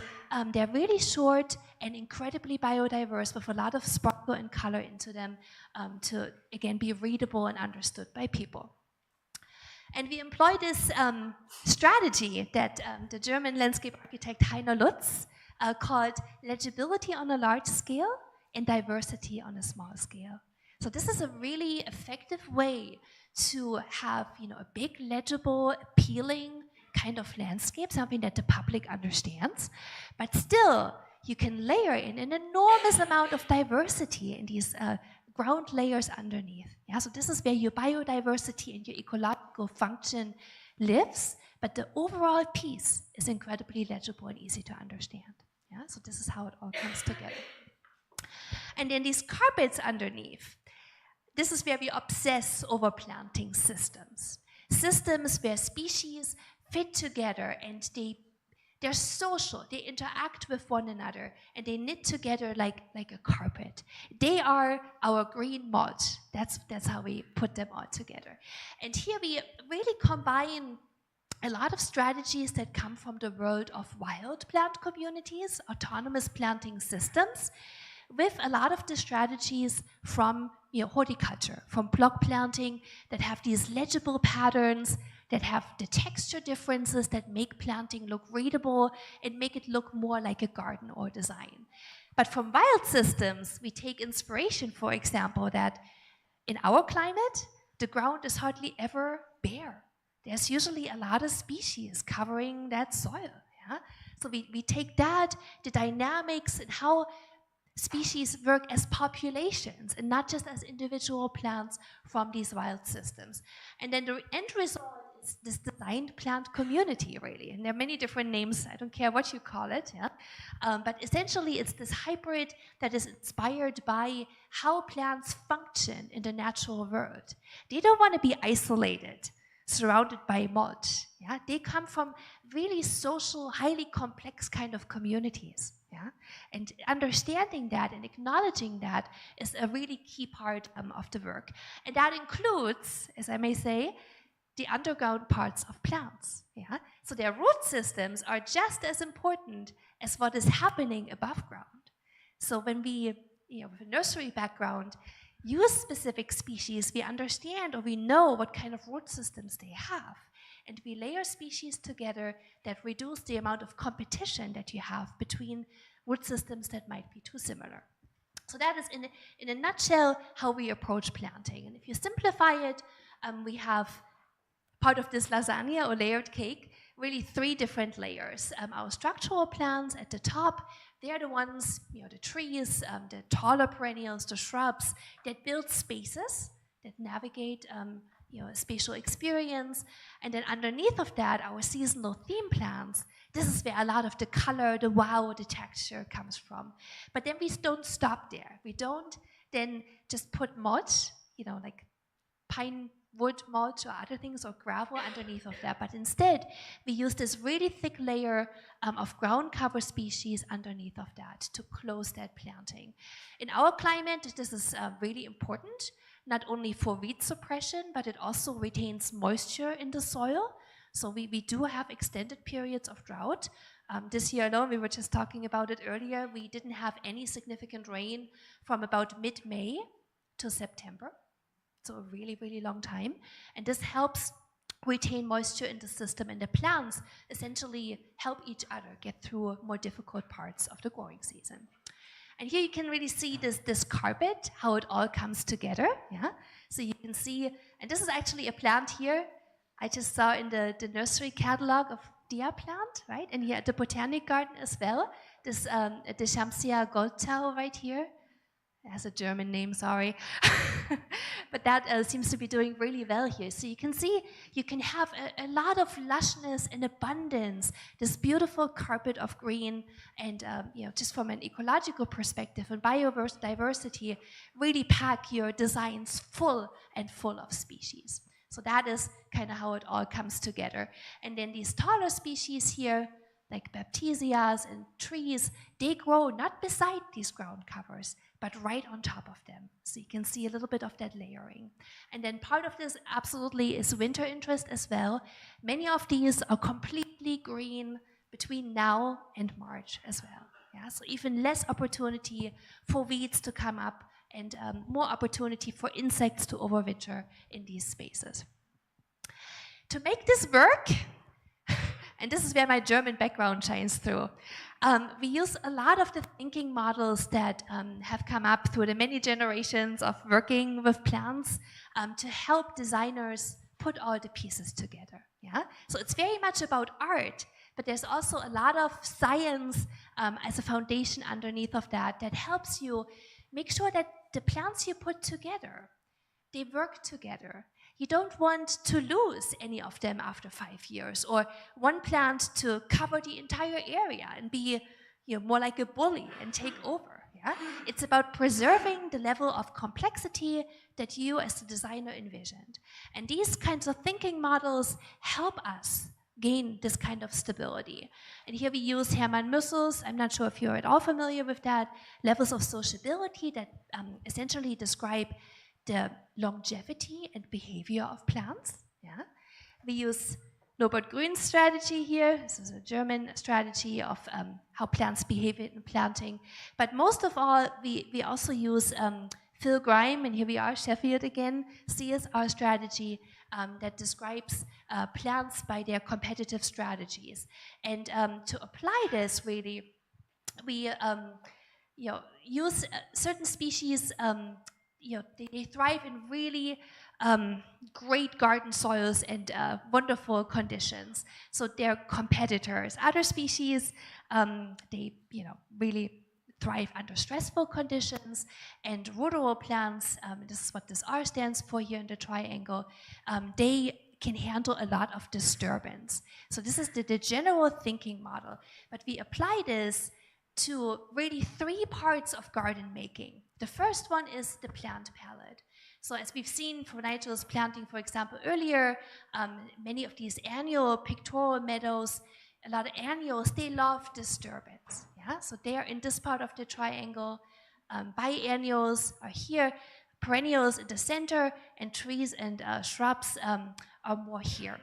they're really short and incredibly biodiverse with a lot of sparkle and color into them to, again, be readable and understood by people. And we employ this strategy that the German landscape architect Heiner Lutz called legibility on a large scale and diversity on a small scale. So this is a really effective way to have, a big, legible, appealing kind of landscape, something that the public understands, but still you can layer in an enormous amount of diversity in these ground layers underneath. Yeah, so this is where your biodiversity and your ecological function lives, but the overall piece is incredibly legible and easy to understand. Yeah, so this is how it all comes together. And then these carpets underneath, this is where we obsess over planting systems. Systems where species fit together and they're social, they interact with one another, and they knit together like a carpet. They are our green mud. That's how we put them all together. And here we really combine a lot of strategies that come from the world of wild plant communities, autonomous planting systems, with a lot of the strategies from horticulture, from block planting that have these legible patterns, that have the texture differences that make planting look readable and make it look more like a garden or design. But from wild systems, we take inspiration, for example, that in our climate, the ground is hardly ever bare. There's usually a lot of species covering that soil. Yeah? So we take that, the dynamics and how species work as populations and not just as individual plants from these wild systems. And then the end result is this designed plant community, really. And there are many different names, I don't care what you call it. Yeah? But essentially, it's this hybrid that is inspired by how plants function in the natural world. They don't want to be isolated, surrounded by mud. Yeah? They come from really social, highly complex kind of communities. Yeah? And understanding that and acknowledging that is a really key part of the work. And that includes, as I may say, the underground parts of plants. Yeah? So their root systems are just as important as what is happening above ground. So when we, with a nursery background, use specific species, we understand or we know what kind of root systems they have. And we layer species together that reduce the amount of competition that you have between root systems that might be too similar. So that is, in a nutshell, how we approach planting. And if you simplify it, we have part of this lasagna or layered cake, really 3 different layers. Our structural plants at the top, they're the ones, the trees, the taller perennials, the shrubs, that build spaces, that navigate a spatial experience. And then underneath of that, our seasonal theme plants, this is where a lot of the color, the wow, the texture comes from. But then we don't stop there. We don't then just put mulch, like pine wood mulch or other things or gravel underneath of that. But instead, we use this really thick layer of ground cover species underneath of that to close that planting. In our climate, this is really important, not only for weed suppression, but it also retains moisture in the soil. So we do have extended periods of drought. This year alone, we were just talking about it earlier, we didn't have any significant rain from about mid-May to September. So a really, really long time. And this helps retain moisture in the system, and the plants essentially help each other get through more difficult parts of the growing season. And here you can really see this carpet, how it all comes together. Yeah? So you can see, and this is actually a plant here. I just saw in the nursery catalog of Dia plant, right? And here at the Botanic Garden as well, this the Shamsia Goldtau right here. It has a German name, sorry. But that seems to be doing really well here. So you can see, you can have a lot of lushness and abundance, this beautiful carpet of green, and you know, just from an ecological perspective and biodiversity, really pack your designs full and full of species. So that is kind of how it all comes together. And then these taller species here, like baptisias and trees, they grow not beside these ground covers, but right on top of them. So you can see a little bit of that layering. And then part of this absolutely is winter interest as well. Many of these are completely green between now and March as well. Yeah? So even less opportunity for weeds to come up and more opportunity for insects to overwinter in these spaces. To make this work, and this is where my German background shines through, we use a lot of the thinking models that have come up through the many generations of working with plants to help designers put all the pieces together. Yeah? So it's very much about art, but there's also a lot of science as a foundation underneath of that that helps you make sure that the plants you put together, they work together. You don't want to lose any of them after 5 years, or one plant to cover the entire area and be, you know, more like a bully and take over. Yeah? It's about preserving the level of complexity that you as the designer envisioned. And these kinds of thinking models help us gain this kind of stability. And here we use Hermann Müssel's, I'm not sure if you're at all familiar with that, levels of sociability that essentially describe the longevity and behavior of plants. Yeah? We use Norbert Grün's strategy here. This is a German strategy of how plants behave in planting. But most of all, we also use Phil Grime, and here we are, Sheffield again, CSR strategy that describes plants by their competitive strategies. And to apply this, really, we use certain species. They thrive in really great garden soils and wonderful conditions. So they're competitors. Other species, they really thrive under stressful conditions. And ruderal plants, this is what this R stands for here in the triangle, they can handle a lot of disturbance. So this is the general thinking model. But we apply this to really 3 parts of garden making. The first one is the plant palette. So as we've seen for Nigel's planting, for example, earlier, many of these annual pictorial meadows, a lot of annuals, they love disturbance. Yeah? So they are in this part of the triangle. Biennials are here, perennials in the center, and trees and shrubs are more here.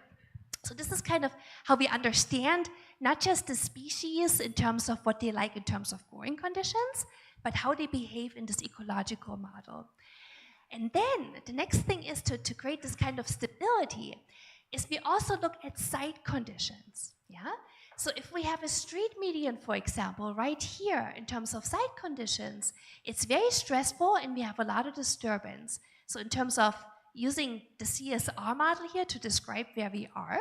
So this is kind of how we understand not just the species in terms of what they like in terms of growing conditions, but how they behave in this ecological model. And then the next thing is to create this kind of stability is we also look at site conditions. Yeah? So if we have a street median, for example, right here in terms of site conditions, it's very stressful and we have a lot of disturbance. So in terms of using the CSR model here to describe where we are,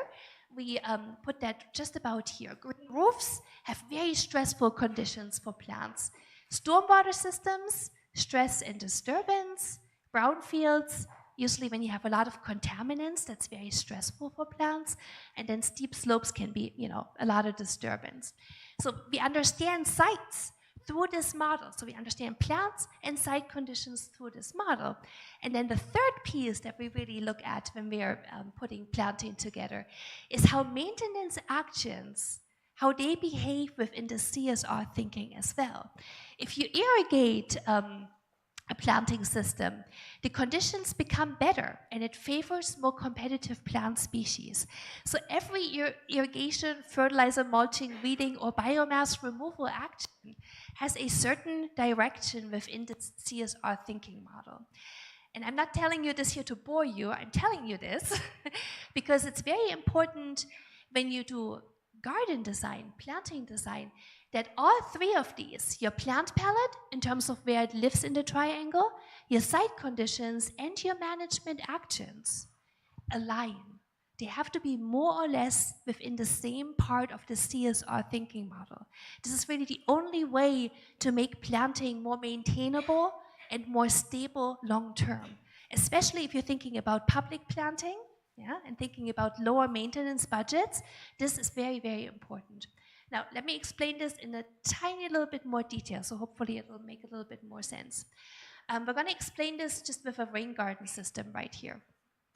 we put that just about here. Green roofs have very stressful conditions for plants. Stormwater systems, stress and disturbance. Brownfields, usually when you have a lot of contaminants, that's very stressful for plants. And then steep slopes can be, a lot of disturbance. So we understand sites through this model. So we understand plants and site conditions through this model. And then the third piece that we really look at when we are putting planting together is how maintenance actions, how they behave within the CSR thinking as well. If you irrigate a planting system, the conditions become better and it favors more competitive plant species. So every irrigation, fertilizer, mulching, weeding, or biomass removal action has a certain direction within the CSR thinking model. And I'm not telling you this here to bore you, I'm telling you this because it's very important when you do garden design, planting design, that all 3 of these, your plant palette in terms of where it lives in the triangle, your site conditions, and your management actions align they have to be more or less within the same part of the CSR thinking model. This is really the only way to make planting more maintainable and more stable long term, especially if you're thinking about public planting, yeah, and thinking about lower maintenance budgets. This is very, very important. Now, let me explain this in a tiny little bit more detail, so hopefully it will make a little bit more sense. We're going to explain this just with a rain garden system right here.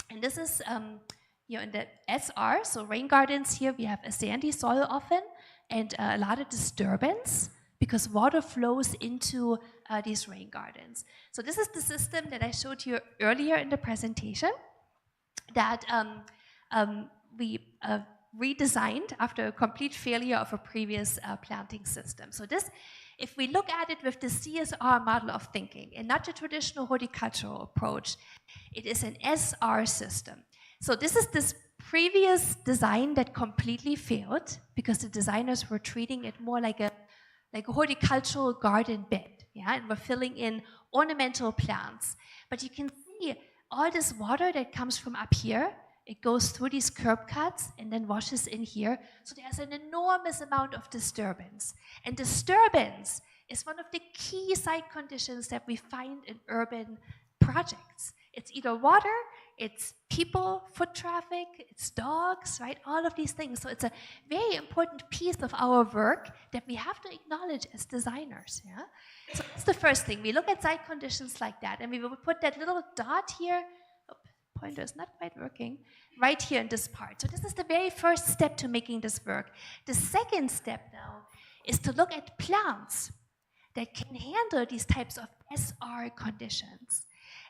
And this is in the SR, so rain gardens here, we have a sandy soil often and a lot of disturbance because water flows into these rain gardens. So this is the system that I showed you earlier in the presentation that we redesigned after a complete failure of a previous planting system. So this, if we look at it with the CSR model of thinking and not the traditional horticultural approach, it is an SR system. So this is this previous design that completely failed because the designers were treating it more like a horticultural garden bed, yeah, and we're filling in ornamental plants. But you can see all this water that comes from up here, it goes through these curb cuts and then washes in here. So there's an enormous amount of disturbance. And disturbance is one of the key site conditions that we find in urban projects. It's either water, it's people, foot traffic, it's dogs, right? All of these things. So it's a very important piece of our work that we have to acknowledge as designers, yeah? So that's the first thing. We look at site conditions like that, and we will put that little dot here. Pointer is not quite working, right here in this part. So this is the very first step to making this work. The second step now is to look at plants that can handle these types of SR conditions.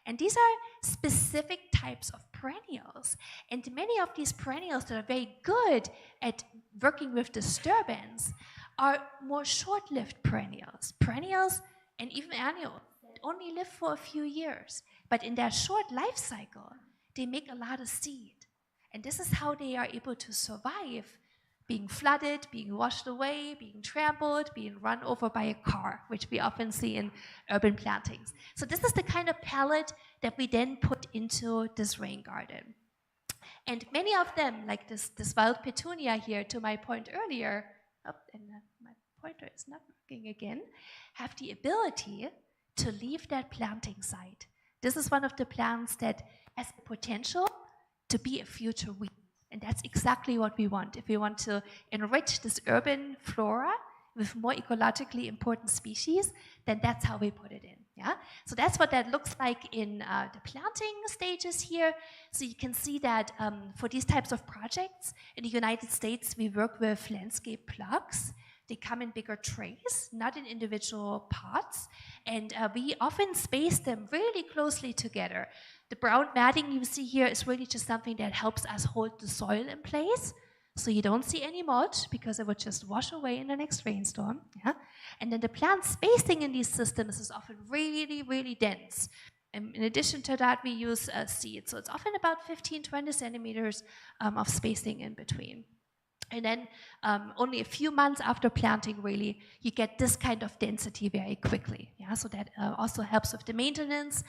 And these are specific types of perennials. And many of these perennials that are very good at working with disturbance are more short-lived perennials. Perennials and even annuals that only live for a few years. But in their short life cycle, they make a lot of seed. And this is how they are able to survive being flooded, being washed away, being trampled, being run over by a car, which we often see in urban plantings. So this is the kind of palette that we then put into this rain garden. And many of them, like this wild petunia here, to my point earlier, my pointer is not working again, have the ability to leave that planting site. This is one of the plants that has the potential to be a future weed. And that's exactly what we want. If we want to enrich this urban flora with more ecologically important species, then that's how we put it in. Yeah? So that's what that looks like in the planting stages here. So you can see that for these types of projects, in the United States, we work with landscape plugs. They come in bigger trays, not in individual pots, and we often space them really closely together. The brown matting you see here is really just something that helps us hold the soil in place, so you don't see any mulch because it would just wash away in the next rainstorm. Yeah? And then the plant spacing in these systems is often really, really dense. And in addition to that, we use seed, so it's often about 15-20 centimeters of spacing in between. And then only a few months after planting, really, you get this kind of density very quickly. Yeah, so that also helps with the maintenance.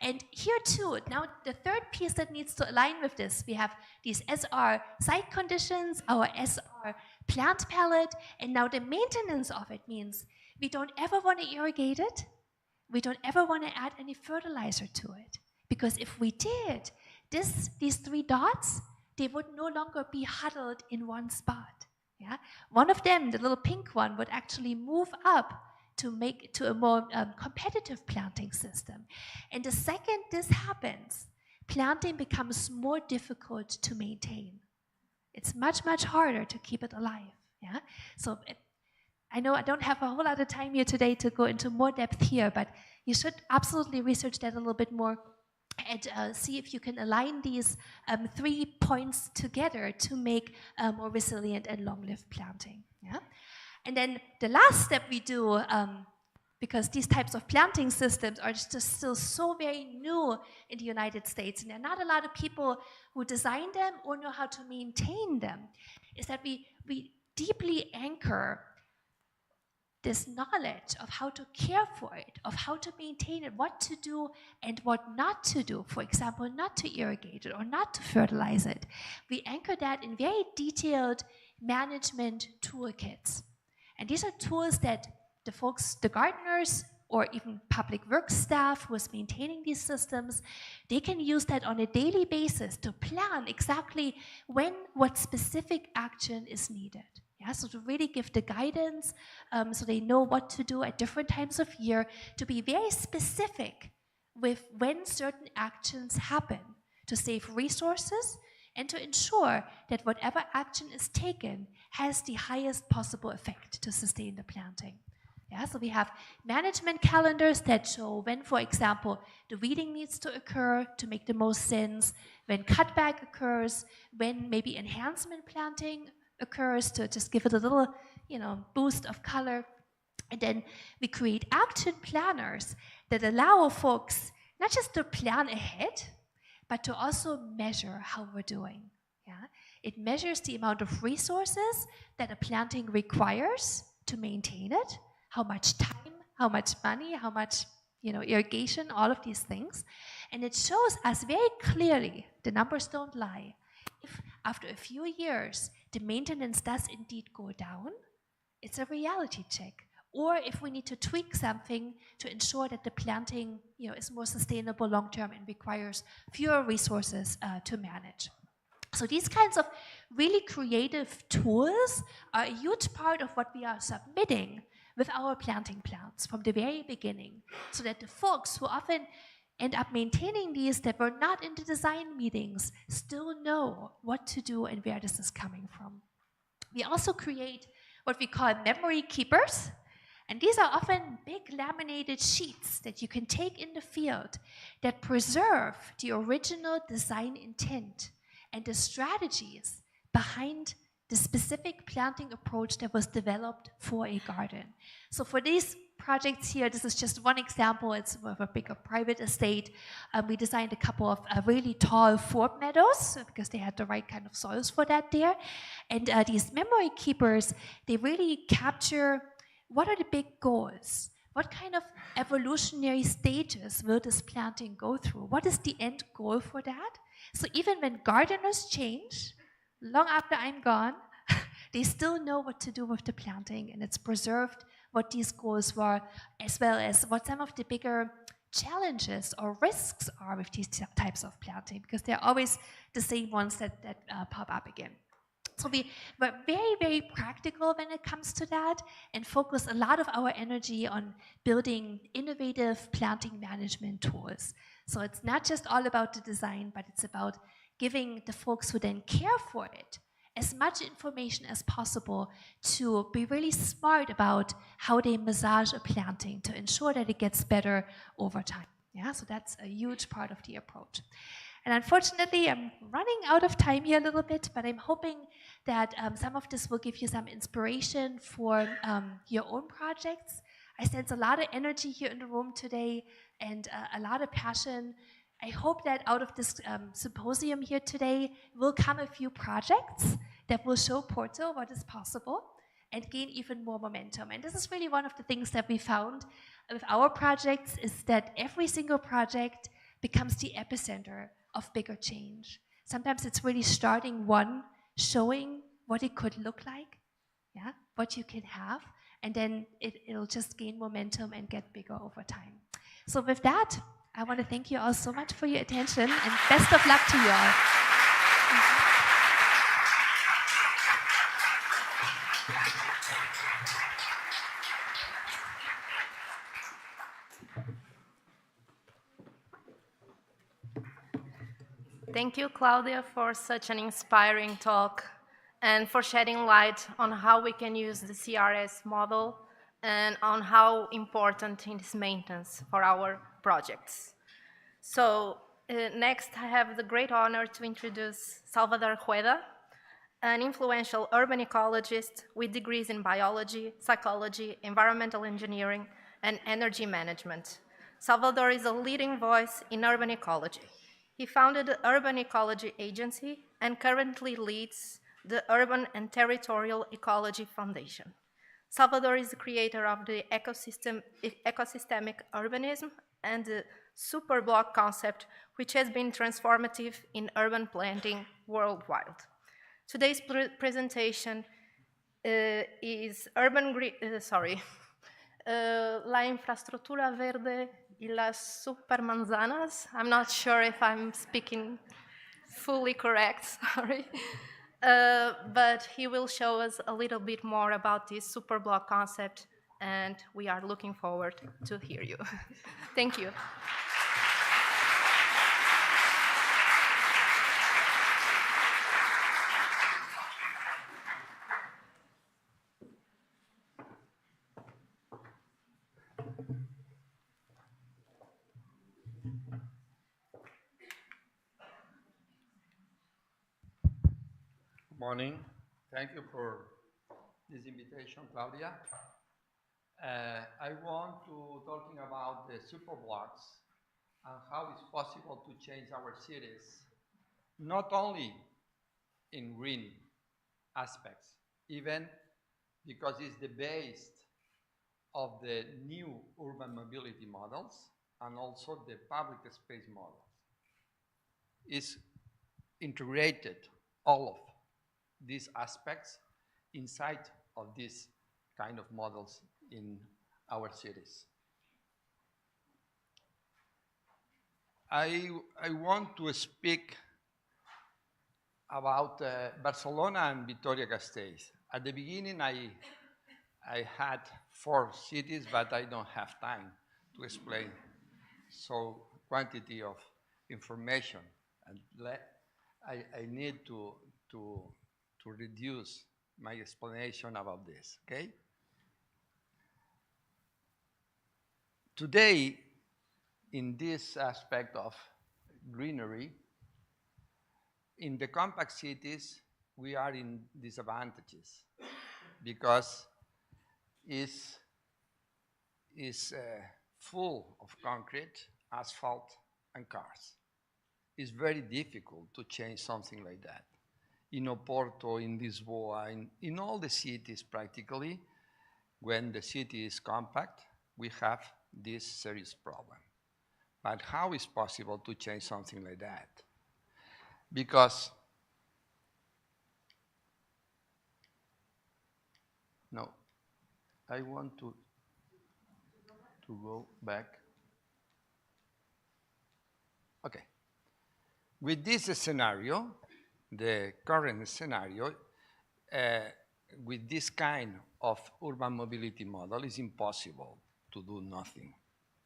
And here too, now the third piece that needs to align with this, we have these SR site conditions, our SR plant palette, and now the maintenance of it means we don't ever want to irrigate it. We don't ever want to add any fertilizer to it. Because if we did, these three dots, they would no longer be huddled in one spot. Yeah? One of them, the little pink one, would actually move up to make to a more competitive planting system. And the second this happens, planting becomes more difficult to maintain. It's much, much harder to keep it alive. Yeah? So I know I don't have a whole lot of time here today to go into more depth here, but you should absolutely research that a little bit more and see if you can align these 3 points together to make more resilient and long-lived planting. Yeah? And then the last step we do, because these types of planting systems are just still so very new in the United States, and there are not a lot of people who design them or know how to maintain them, is that we deeply anchor this knowledge of how to care for it, of how to maintain it, what to do and what not to do, for example, not to irrigate it or not to fertilize it. We anchor that in very detailed management toolkits. And these are tools that the folks, the gardeners, or even public works staff who is maintaining these systems, they can use that on a daily basis to plan exactly when what specific action is needed. Yeah, so to really give the guidance so they know what to do at different times of year, to be very specific with when certain actions happen to save resources and to ensure that whatever action is taken has the highest possible effect to sustain the planting. Yeah, so we have management calendars that show when, for example, the weeding needs to occur to make the most sense, when cutback occurs, when maybe enhancement planting occurs to just give it a little, boost of color. And then we create action planners that allow folks not just to plan ahead, but to also measure how we're doing. Yeah? It measures the amount of resources that a planting requires to maintain it, how much time, how much money, how much irrigation, all of these things. And it shows us very clearly, the numbers don't lie, if after a few years the maintenance does indeed go down, it's a reality check. Or if we need to tweak something to ensure that the planting is more sustainable long-term and requires fewer resources to manage. So these kinds of really creative tools are a huge part of what we are submitting with our planting plans from the very beginning, so that the folks who often end up maintaining these that were not in the design meetings still know what to do and where this is coming from. We also create what we call memory keepers, and these are often big laminated sheets that you can take in the field that preserve the original design intent and the strategies behind the specific planting approach that was developed for a garden. So for these projects here, this is just one example. It's of a bigger private estate. We designed a couple of really tall forb meadows because they had the right kind of soils for that there. And these memory keepers, they really capture what are the big goals? What kind of evolutionary stages will this planting go through? What is the end goal for that? So even when gardeners change, long after I'm gone, they still know what to do with the planting, and it's preserved what these goals were, as well as what some of the bigger challenges or risks are with these types of planting, because they're always the same ones that pop up again. So we were very, very practical when it comes to that and focus a lot of our energy on building innovative planting management tools. So it's not just all about the design, but it's about giving the folks who then care for it as much information as possible to be really smart about how they massage a planting to ensure that it gets better over time. Yeah, so that's a huge part of the approach. And unfortunately, I'm running out of time here a little bit, but I'm hoping that some of this will give you some inspiration for your own projects. I sense a lot of energy here in the room today and a lot of passion. I hope that out of this symposium here today will come a few projects that will show Porto what is possible and gain even more momentum. And this is really one of the things that we found with our projects, is that every single project becomes the epicenter of bigger change. Sometimes it's really starting one, showing what it could look like, yeah, what you can have, and then it'll just gain momentum and get bigger over time. So with that, I want to thank you all so much for your attention, and best of luck to you all. Thank you, Claudia, for such an inspiring talk and for shedding light on how we can use the CRS model and on how important it is maintenance for our projects. So next, I have the great honor to introduce Salvador Rueda, an influential urban ecologist with degrees in biology, psychology, environmental engineering, and energy management. Salvador is a leading voice in urban ecology. He founded the Urban Ecology Agency and currently leads the Urban and Territorial Ecology Foundation. Salvador is the creator of the ecosystemic urbanism and the superblock concept, which has been transformative in urban planning worldwide. Today's presentation is La infraestructura verde y las supermanzanas. I'm not sure if I'm speaking fully correct, sorry. But he will show us a little bit more about this superblock concept, and we are looking forward to hear you. Thank you. Good morning. Thank you for this invitation, Claudia. I want to talking about the superblocks and how it's possible to change our cities, not only in green aspects, even because it's the base of the new urban mobility models and also the public space models. It's integrated all of these aspects inside of these kind of models in our cities. I want to speak about Barcelona and Vitoria-Gasteiz. At the beginning, I had 4 cities, but I don't have time to explain so quantity of information, and I need to reduce my explanation about this, okay? Today, in this aspect of greenery, in the compact cities, we are in disadvantages because it's full of concrete, asphalt, and cars. It's very difficult to change something like that. In Porto, in Lisboa, in all the cities practically, when the city is compact, we have this serious problem. But how is possible to change something like that? Because, no, I want to go back. Okay. With this scenario, the current scenario, with this kind of urban mobility model, is impossible to do nothing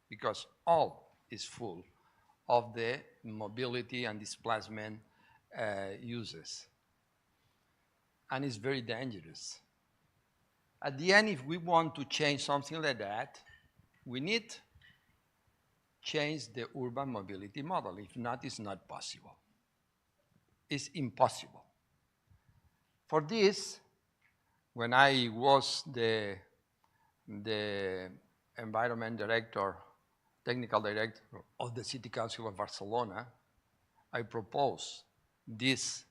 because all is full of the mobility and displacement uses. And it's very dangerous. At the end, if we want to change something like that, we need change the urban mobility model. If not, it's not possible. It's impossible. For this, when I was the environment director, technical director of the City Council of Barcelona, I proposed this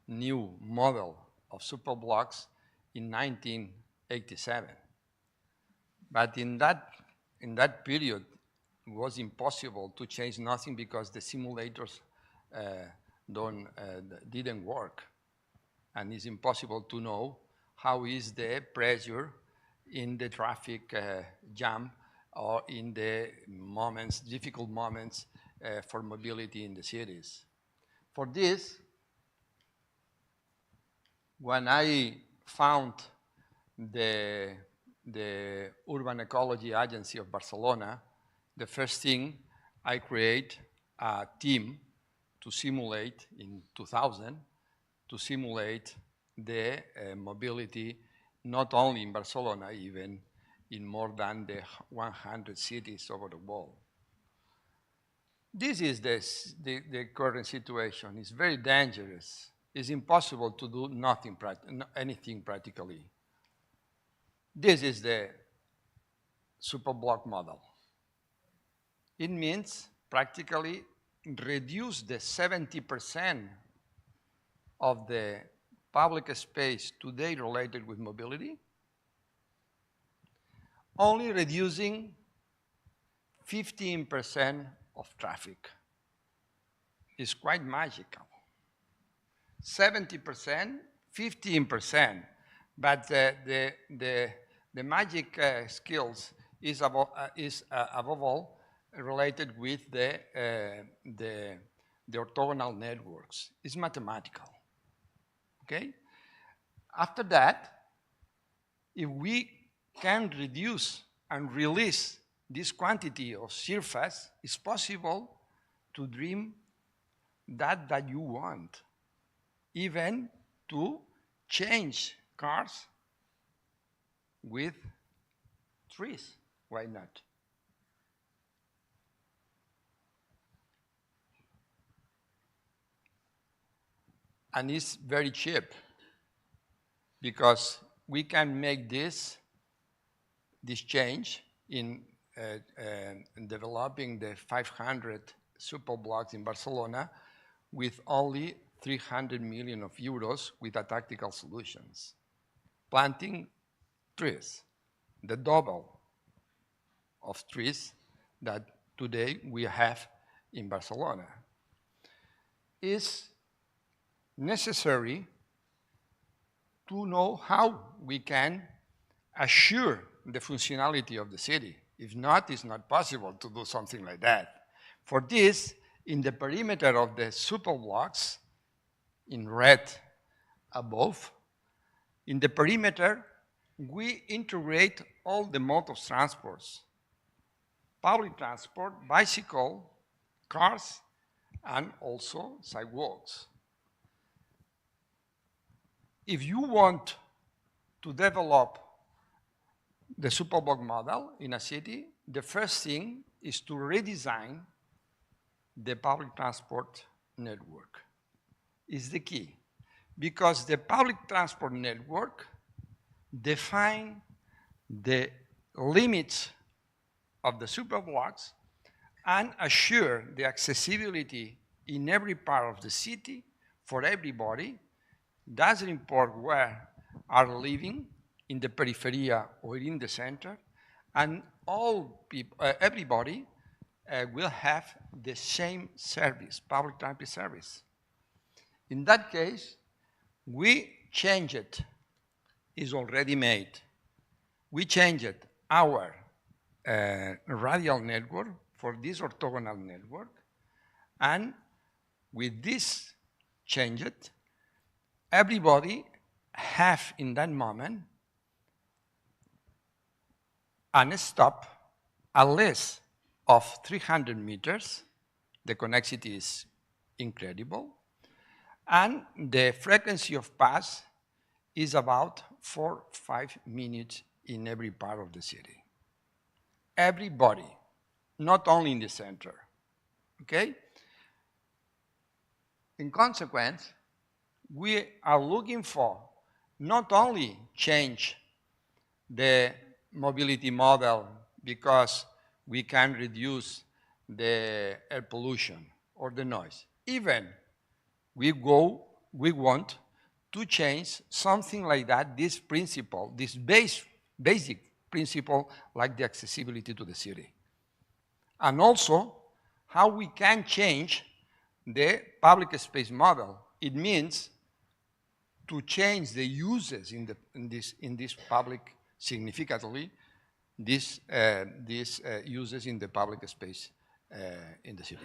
new model of superblocks in 1987. But in that period, it was impossible to change nothing because the simulators didn't work. And it's impossible to know how is the pressure in the traffic jam or in the moments, difficult moments for mobility in the cities. For this, when I found the Urban Ecology Agency of Barcelona, the first thing I create a team to simulate in 2000, to simulate the mobility, not only in Barcelona, even in more than the 100 cities over the world. This is the current situation. It's very dangerous. It's impossible to do anything practically. This is the superblock model. It means practically reduce the 70% of the public space today related with mobility only reducing 15% of traffic. It's quite magical. 70%, 15%. But the magic skills is above all related with the orthogonal networks. It's mathematical. Okay? After that, if we can reduce and release this quantity of surface, it's possible to dream that you want, even to change cars with trees. Why not? And it's very cheap because we can make this change in developing the 500 super blocks in Barcelona with only 300 million of euros with a tactical solutions. Planting trees, the double of trees that today we have in Barcelona. Is necessary to know how we can assure the functionality of the city. If not, it's not possible to do something like that. For this, in the perimeter of the superblocks, in red above, in the perimeter, we integrate all the modes of transports. Public transport, bicycle, cars, and also sidewalks. If you want to develop the superblock model in a city, the first thing is to redesign the public transport network. Is the key. Because the public transport network defines the limits of the superblocks and assure the accessibility in every part of the city for everybody. Doesn't import where are living, in the periphery or in the center, and all people, everybody will have the same service, public transport service. In that case, we change it, is already made. We changed our radial network for this orthogonal network, and with this changed, everybody have in that moment a stop at less of 300 meters. The connectivity is incredible. And the frequency of pass is about 4-5 minutes in every part of the city. Everybody, not only in the center, okay? In consequence, we are looking for not only change the mobility model because we can reduce the air pollution or the noise. Even we want to change something like that, this principle, this basic principle like the accessibility to the city. And also how we can change the public space model. It means to change the uses in this public significantly, these uses in the public space in the city.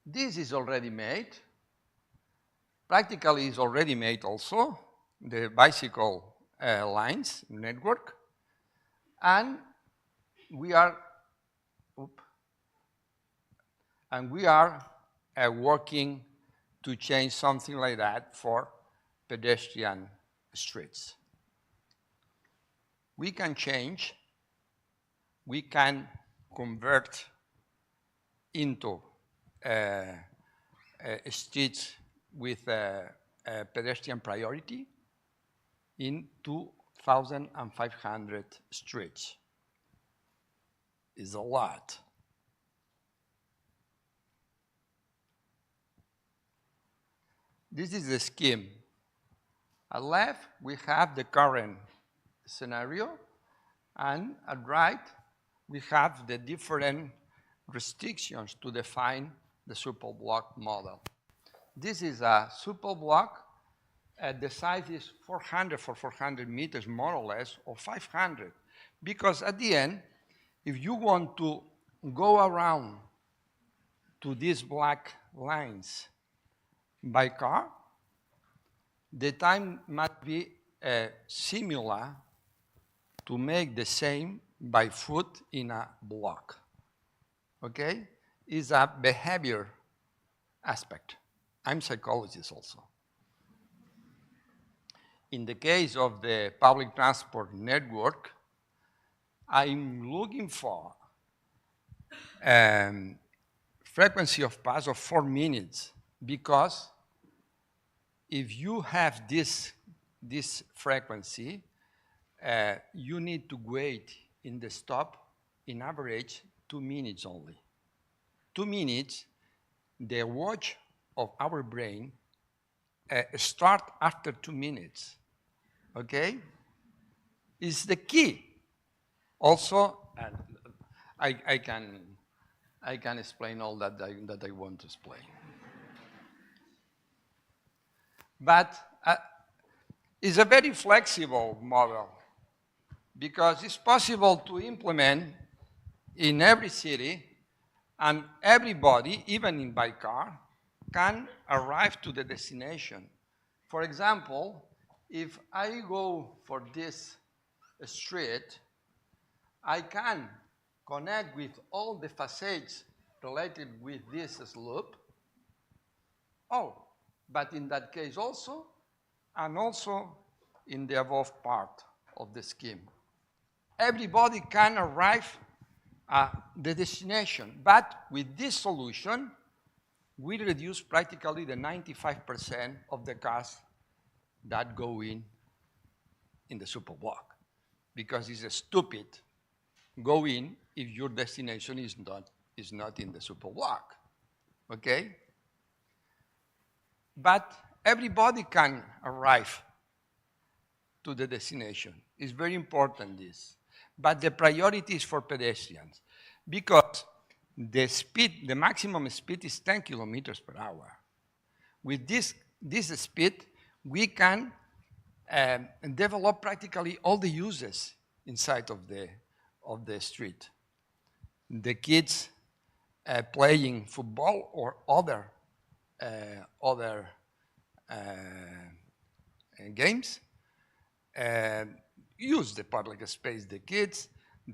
This is already made. Practically is already made also, the bicycle lines network. And we are, working to change something like that for pedestrian streets. We can change, we can convert into streets with a pedestrian priority in 2,500 streets. Is a lot. This is the scheme At left, we have the current scenario, and at right, we have the different restrictions to define the superblock model. This is a superblock. The size is 400 for 400 meters, more or less, or 500. Because at the end, if you want to go around to these black lines by car, the time must be similar to make the same by foot in a block. Okay? It's a behavior aspect. I'm a psychologist also. In the case of the public transport network, I'm looking for frequency of pass of 4 minutes, because if you have this frequency, you need to wait in the stop, in average, 2 minutes only. 2 minutes, the watch of our brain start after 2 minutes, okay? Is the key. Also, and I can explain all that I want to explain. But it's a very flexible model, because it's possible to implement in every city, and everybody, even by car, can arrive to the destination. For example, if I go for this street, I can connect with all the facades related with this slope. Oh, but in that case also, and also in the above part of the scheme. Everybody can arrive at the destination, but with this solution, we reduce practically the 95% of the cars that go in the superblock, because it's stupid go in if your destination is not in the superblock, okay? But everybody can arrive to the destination. It's very important, this. But the priority is for pedestrians, because the speed, the maximum speed is 10 kilometers per hour. With this speed, we can develop practically all the uses inside of the street. The kids playing football or other games use the public space. The kids,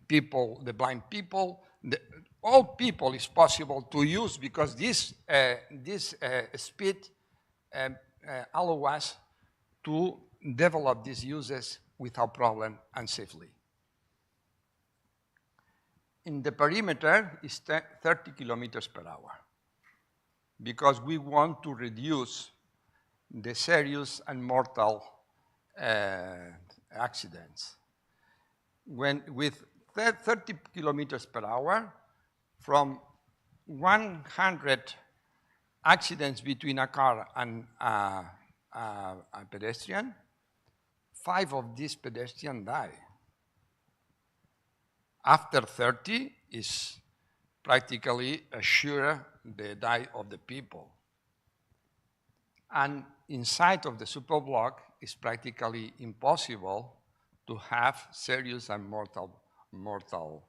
people, the blind people, all people is possible to use, because this speed allow us to develop these uses without problem and safely. In the perimeter is 30 kilometers per hour, because we want to reduce the serious and mortal accidents. With 30 kilometers per hour, from 100 accidents between a car and a pedestrian, 5 of these pedestrians die. After 30 is practically assure the die of the people. And inside of the superblock, it's practically impossible to have serious and mortal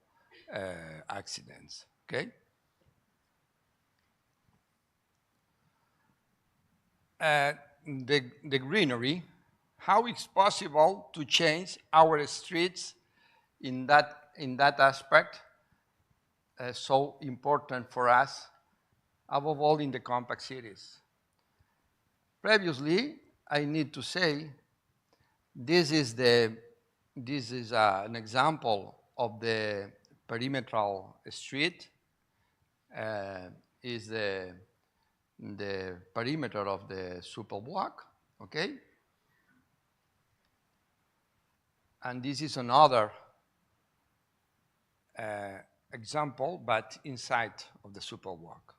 accidents, okay? The greenery, how it's possible to change our streets in that aspect, so important for us, above all in the compact cities. Previously, I need to say, this is an example of the perimetral street. Is the perimeter of the superblock, okay? And this is another example, but inside of the superblock.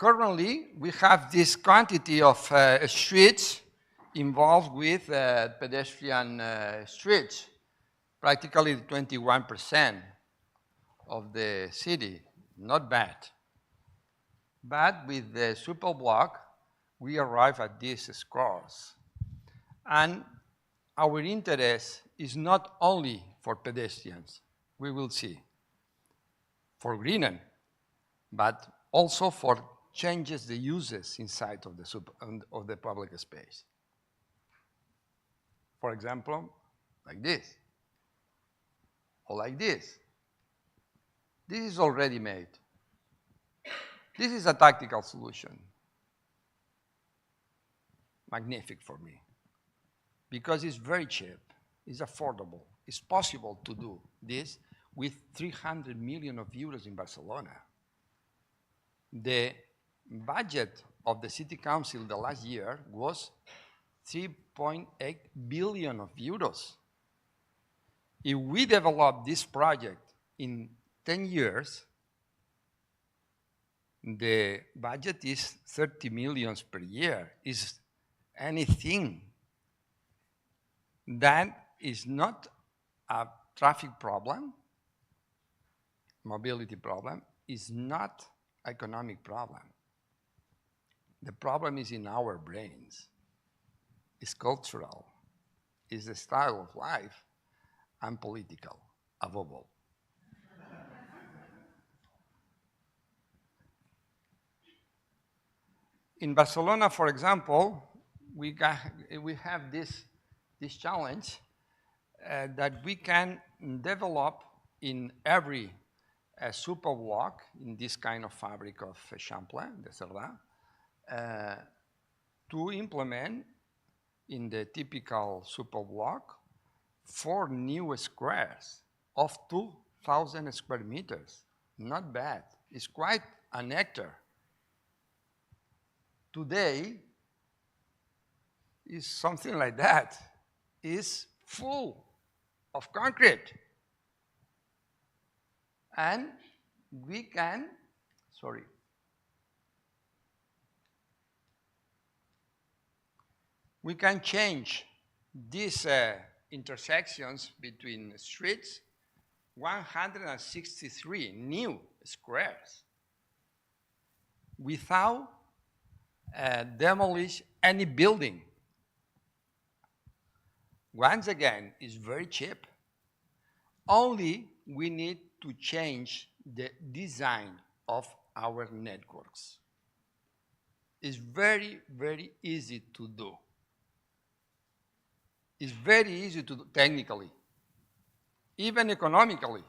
currently, we have this quantity of streets involved with pedestrian streets, practically 21% of the city, not bad. But with the super block, we arrive at these scores. And our interest is not only for pedestrians, we will see, for greening, but also for changes the uses inside of the public space. For example, like this, or like this. This is already made. This is a tactical solution. Magnific for me. Because it's very cheap, it's affordable. It's possible to do this with 300 million of euros in Barcelona. The budget of the city council the last year was 3.8 billion of euros. If we develop this project in 10 years, the budget is 30 million per year. Is anything that is not a traffic problem, mobility problem, is not economic problem. The problem is in our brains. It's cultural, it's the style of life, and political, above all. In Barcelona, for example, we have this challenge that we can develop in every super block in this kind of fabric of Champlain, de Cerdà, to implement in the typical super block 4 new squares of 2,000 square meters. Not bad. It's quite an hectare. Today is something like that. It's full of concrete. And we can, we can change these intersections between streets, 163 new squares, without demolish any building. Once again, it's very cheap. Only we need to change the design of our networks. It's very, very easy to do. It's very easy to do technically, even economically.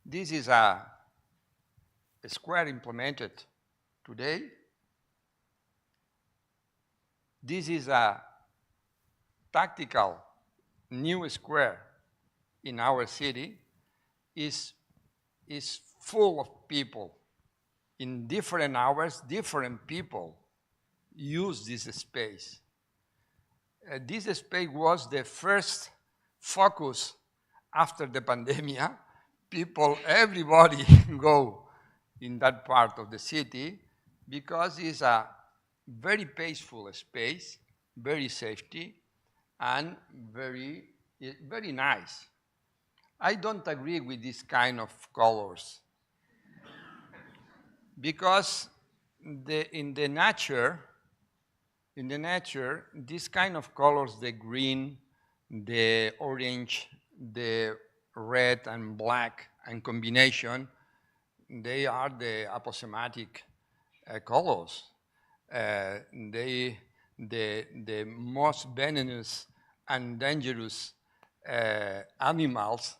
This is a square implemented today. This is a tactical new square in our city. Is full of people. In different hours, different people use this space. This space was the first focus after the pandemic. People, everybody go in that part of the city because it's a very peaceful space, very safety, and very nice. I don't agree with this kind of colors because in the nature, this kind of colors, the green, the orange, the red and black and combination, they are the aposematic colors. The most venomous and dangerous animals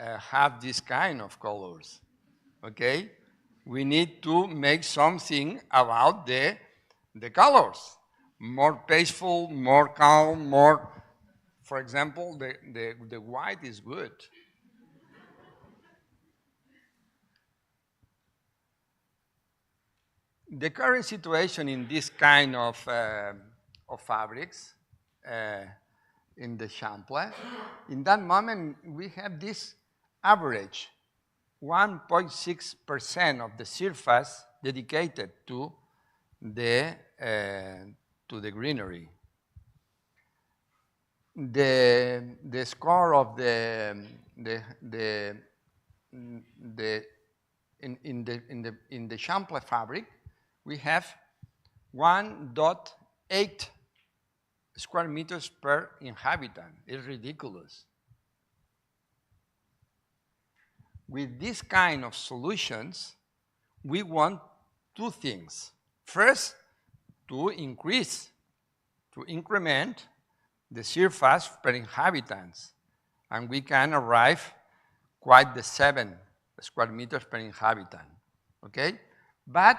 have this kind of colors. Okay, we need to make something about the colors. More peaceful, more calm, more. For example, the white is good. The current situation in this kind of fabrics in the Champlain, in that moment we have this average 1.6% of the surface dedicated to the greenery. The score of in the Champlain fabric, we have 1.8 square meters per inhabitant. It's ridiculous. With this kind of solutions, we want two things. First, to increment the surface per inhabitants, and we can arrive quite the 7 square meters per inhabitant, okay? But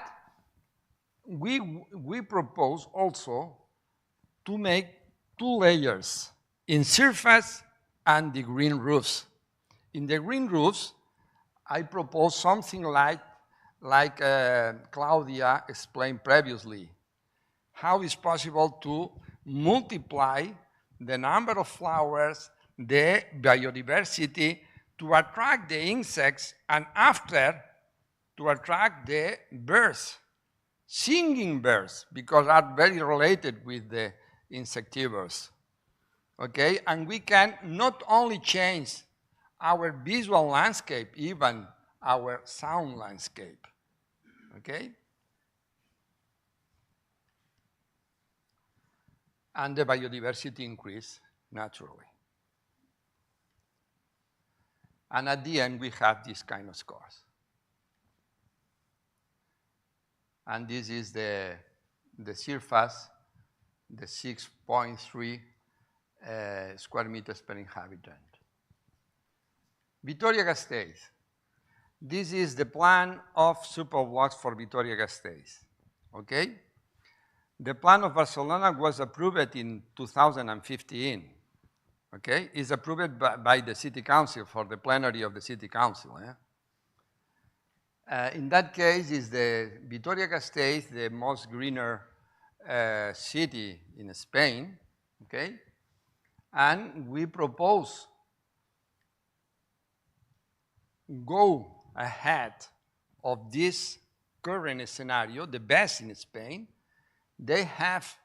we propose also to make 2 layers in surface and the green roofs. In the green roofs, I propose something like Claudia explained previously. How is possible to multiply the number of flowers, the biodiversity, to attract the insects, and after, to attract the birds, singing birds, because are very related with the insectivores. Okay, and we can not only change our visual landscape, even our sound landscape. Okay? And the biodiversity increase naturally. And at the end, we have this kind of scores. And this is the surface, the 6.3 square meters per inhabitant. Vitoria-Gasteiz. This is the plan of superblocks for Vitoria-Gasteiz, okay? The plan of Barcelona was approved in 2015, okay? It's approved by the city council for the plenary of the city council. In that case, is the Vitoria-Gasteiz, the most greener city in Spain, okay? And we propose go ahead of this current scenario, the best in Spain. They have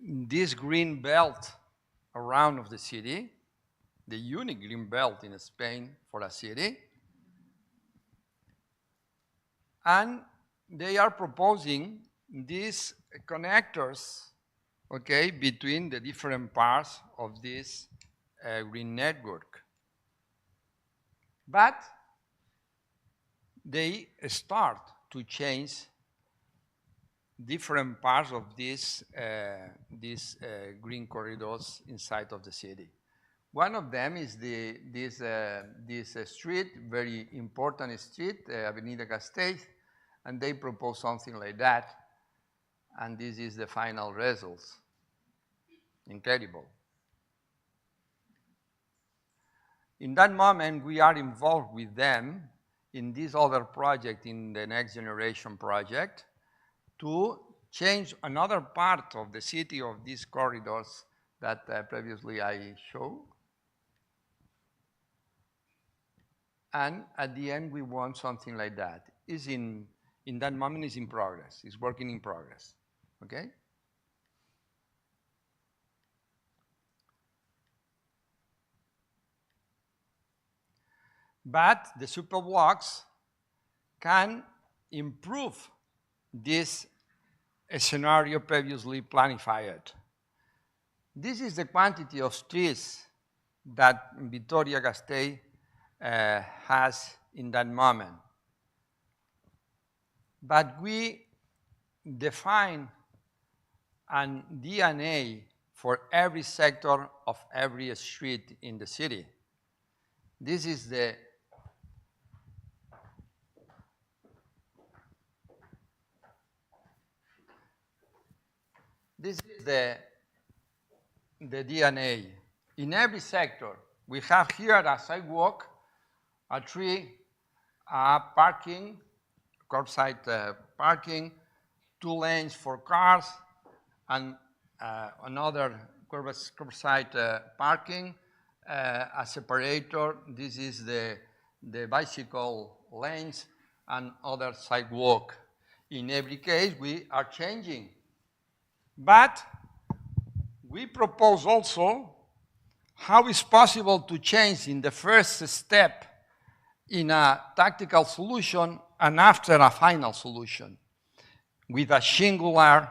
this green belt around of the city, the unique green belt in Spain for a city. And they are proposing these connectors, okay, between the different parts of this green network. But they start to change different parts of these green corridors inside of the city. One of them is this street, very important street, Avenida Gasteiz, and they propose something like that. And this is the final results. Incredible. In that moment, we are involved with them in this other project, in the Next Generation project, to change another part of the city of these corridors that previously I showed. And at the end, we want something like that. In that moment, it's in progress. It's working in progress, okay? But the superblocks can improve this scenario previously planified. This is the quantity of trees that Vitoria-Gasteiz has in that moment. But we define a DNA for every sector of every street in the city. This is the DNA. In every sector, we have here a sidewalk, a tree, parking, curbside parking, 2 lanes for cars, and another curbside parking, a separator. This is the bicycle lanes and other sidewalk. In every case, we are changing. But we propose also how is possible to change in the first step in a tactical solution and after a final solution with a singular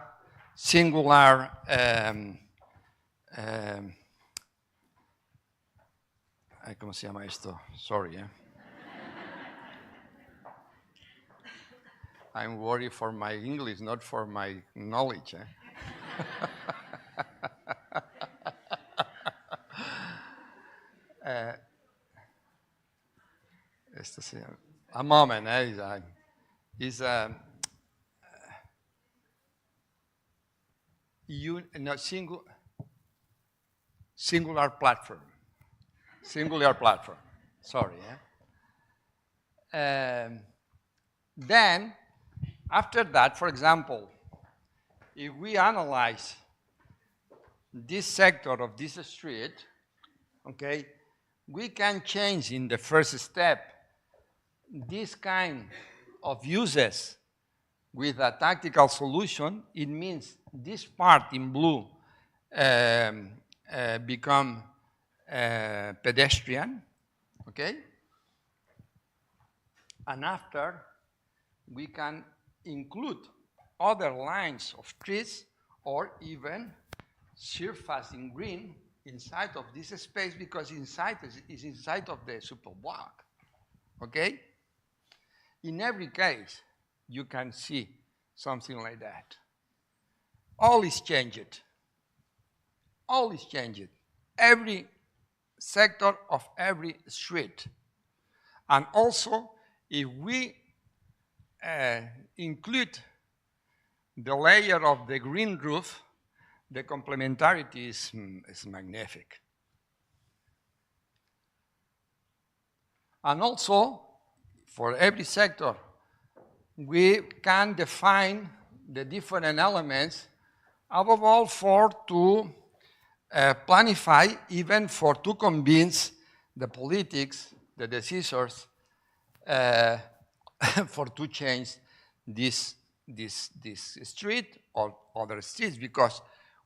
¿cómo se llama esto? Sorry. I'm worried for my English, not for my knowledge. A moment. Singular platform. Singular platform. Sorry. Then, after that, for example, if we analyze this sector of this street, okay, we can change in the first step this kind of uses with a tactical solution. It means this part in blue become pedestrian, okay? And after, we can include other lines of trees or even surface in green inside of this space because inside is inside of the superblock, okay? In every case, you can see something like that. All is changed. All is changed. Every sector of every street. And also, if we include the layer of the green roof, the complementarity is magnific. And also, for every sector, we can define the different elements, above all to planify, even to convince the politics, the decisors, to change this street or other streets, because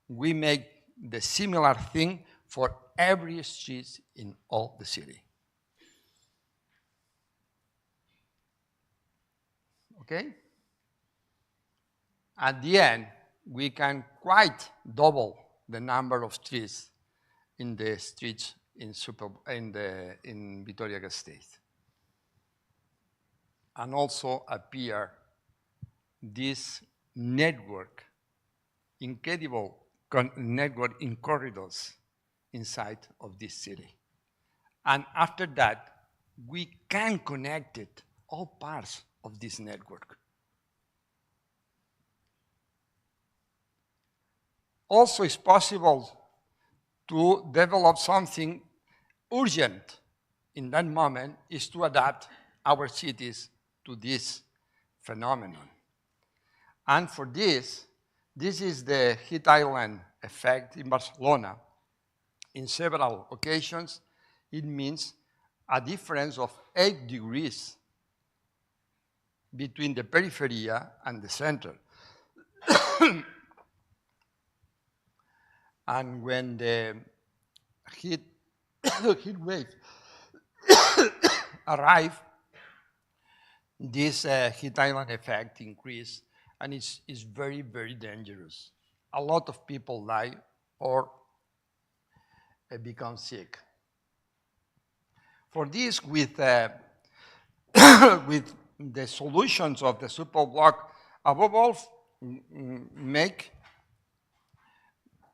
we make the similar thing for every street in all the city. Okay? At the end, we can quite double the number of trees in the streets in Vitoria-Gasteiz. And also appear this network, incredible network in corridors inside of this city. And after that, we can connect it, all parts of this network. Also, it's possible to develop something urgent in that moment, is to adapt our cities to this phenomenon. And for this is the heat island effect in Barcelona. In several occasions, it means a difference of 8 degrees between the periphery and the center. And when the heat wave arrive, this heat island effect increase, and it's very, very dangerous. A lot of people die or become sick. For this, with with the solutions of the superblock, above all,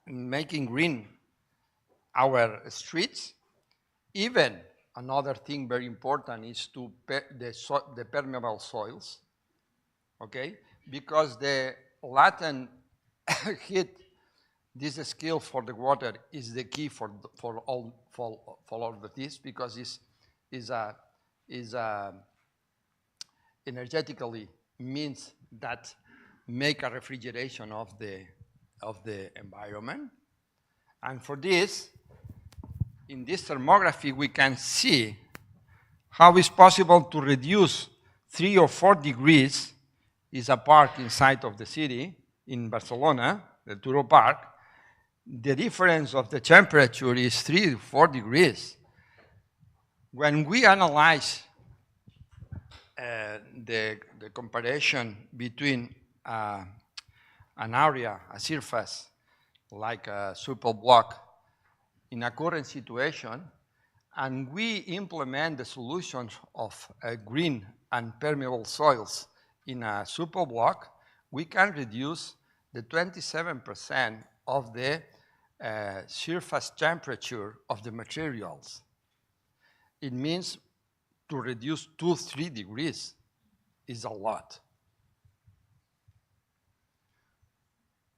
making green our streets. Even another thing very important is to the permeable soils, okay? Because the latent heat, this skill for the water is the key for all of this, because is energetically means that make a refrigeration of the environment. And for this, in this thermography, we can see how it's possible to reduce 3 or 4 degrees. Is a park inside of the city in Barcelona, the Turo Park. The difference of the temperature is 3 to 4 degrees. When we analyze the comparison between an area, a surface, like a superblock, in a current situation, and we implement the solutions of green and permeable soils in a superblock, we can reduce the 27% of the surface temperature of the materials. It means to reduce 2-3 degrees is a lot.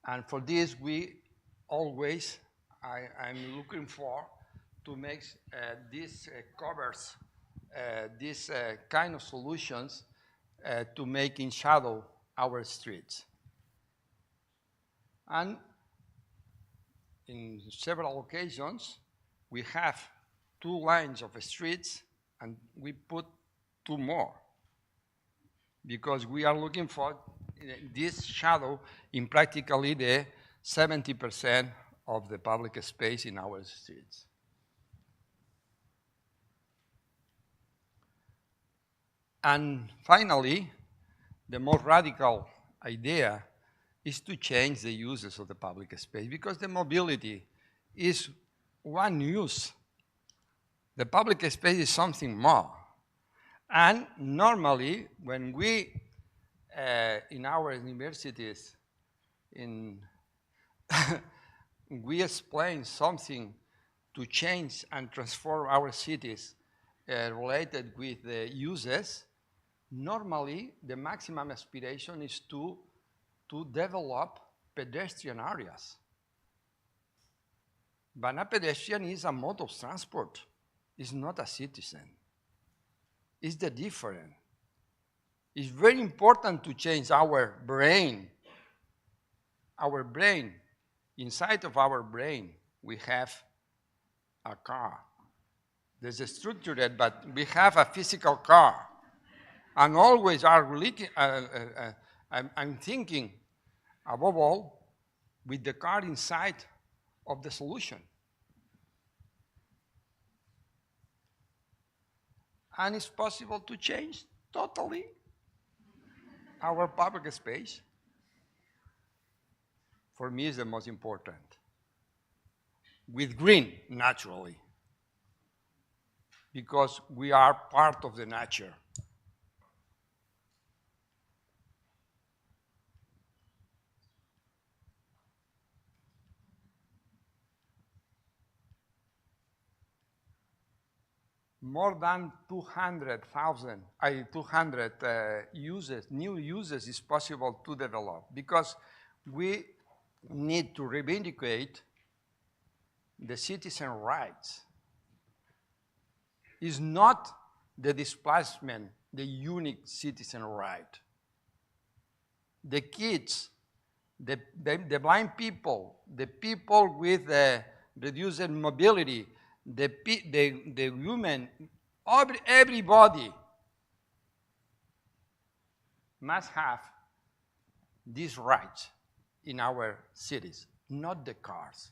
And for this, we always, I'm looking for to make these covers, these kind of solutions to make in shadow our streets. And in several occasions, we have 2 lines of streets and we put 2 more because we are looking for this shadow in practically the 70% of the public space in our streets. And finally, the more radical idea is to change the uses of the public space because the mobility is one use. The public space is something more. And normally, when we, in our universities, we explain something to change and transform our cities related with the uses, normally the maximum aspiration is to develop pedestrian areas. But a pedestrian is a mode of transport. It's not a citizen. It's the different. It's very important to change our brain. Our brain, inside of our brain, we have a car. There's a structure, but we have a physical car. And always I'm thinking, above all, with the car inside of the solution. And it's possible to change totally our public space. For me, is the most important. With green, naturally, because we are part of the nature. More than 200,000, 200 new uses is possible to develop because we need to reivindicate the citizen rights. It's not the displacement, the unique citizen right. The kids, the blind people, the people with reduced mobility, the women, everybody must have these rights in our cities, not the cars.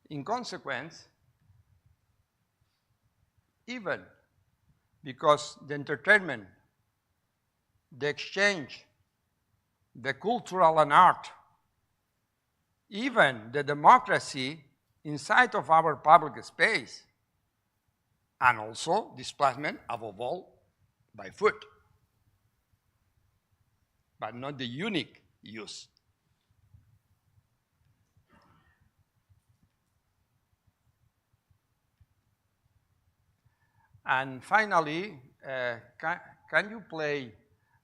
In consequence, even because the entertainment, the exchange, the cultural and art, even the democracy inside of our public space, and also displacement, above all, by foot, but not the unique use. And finally, can you play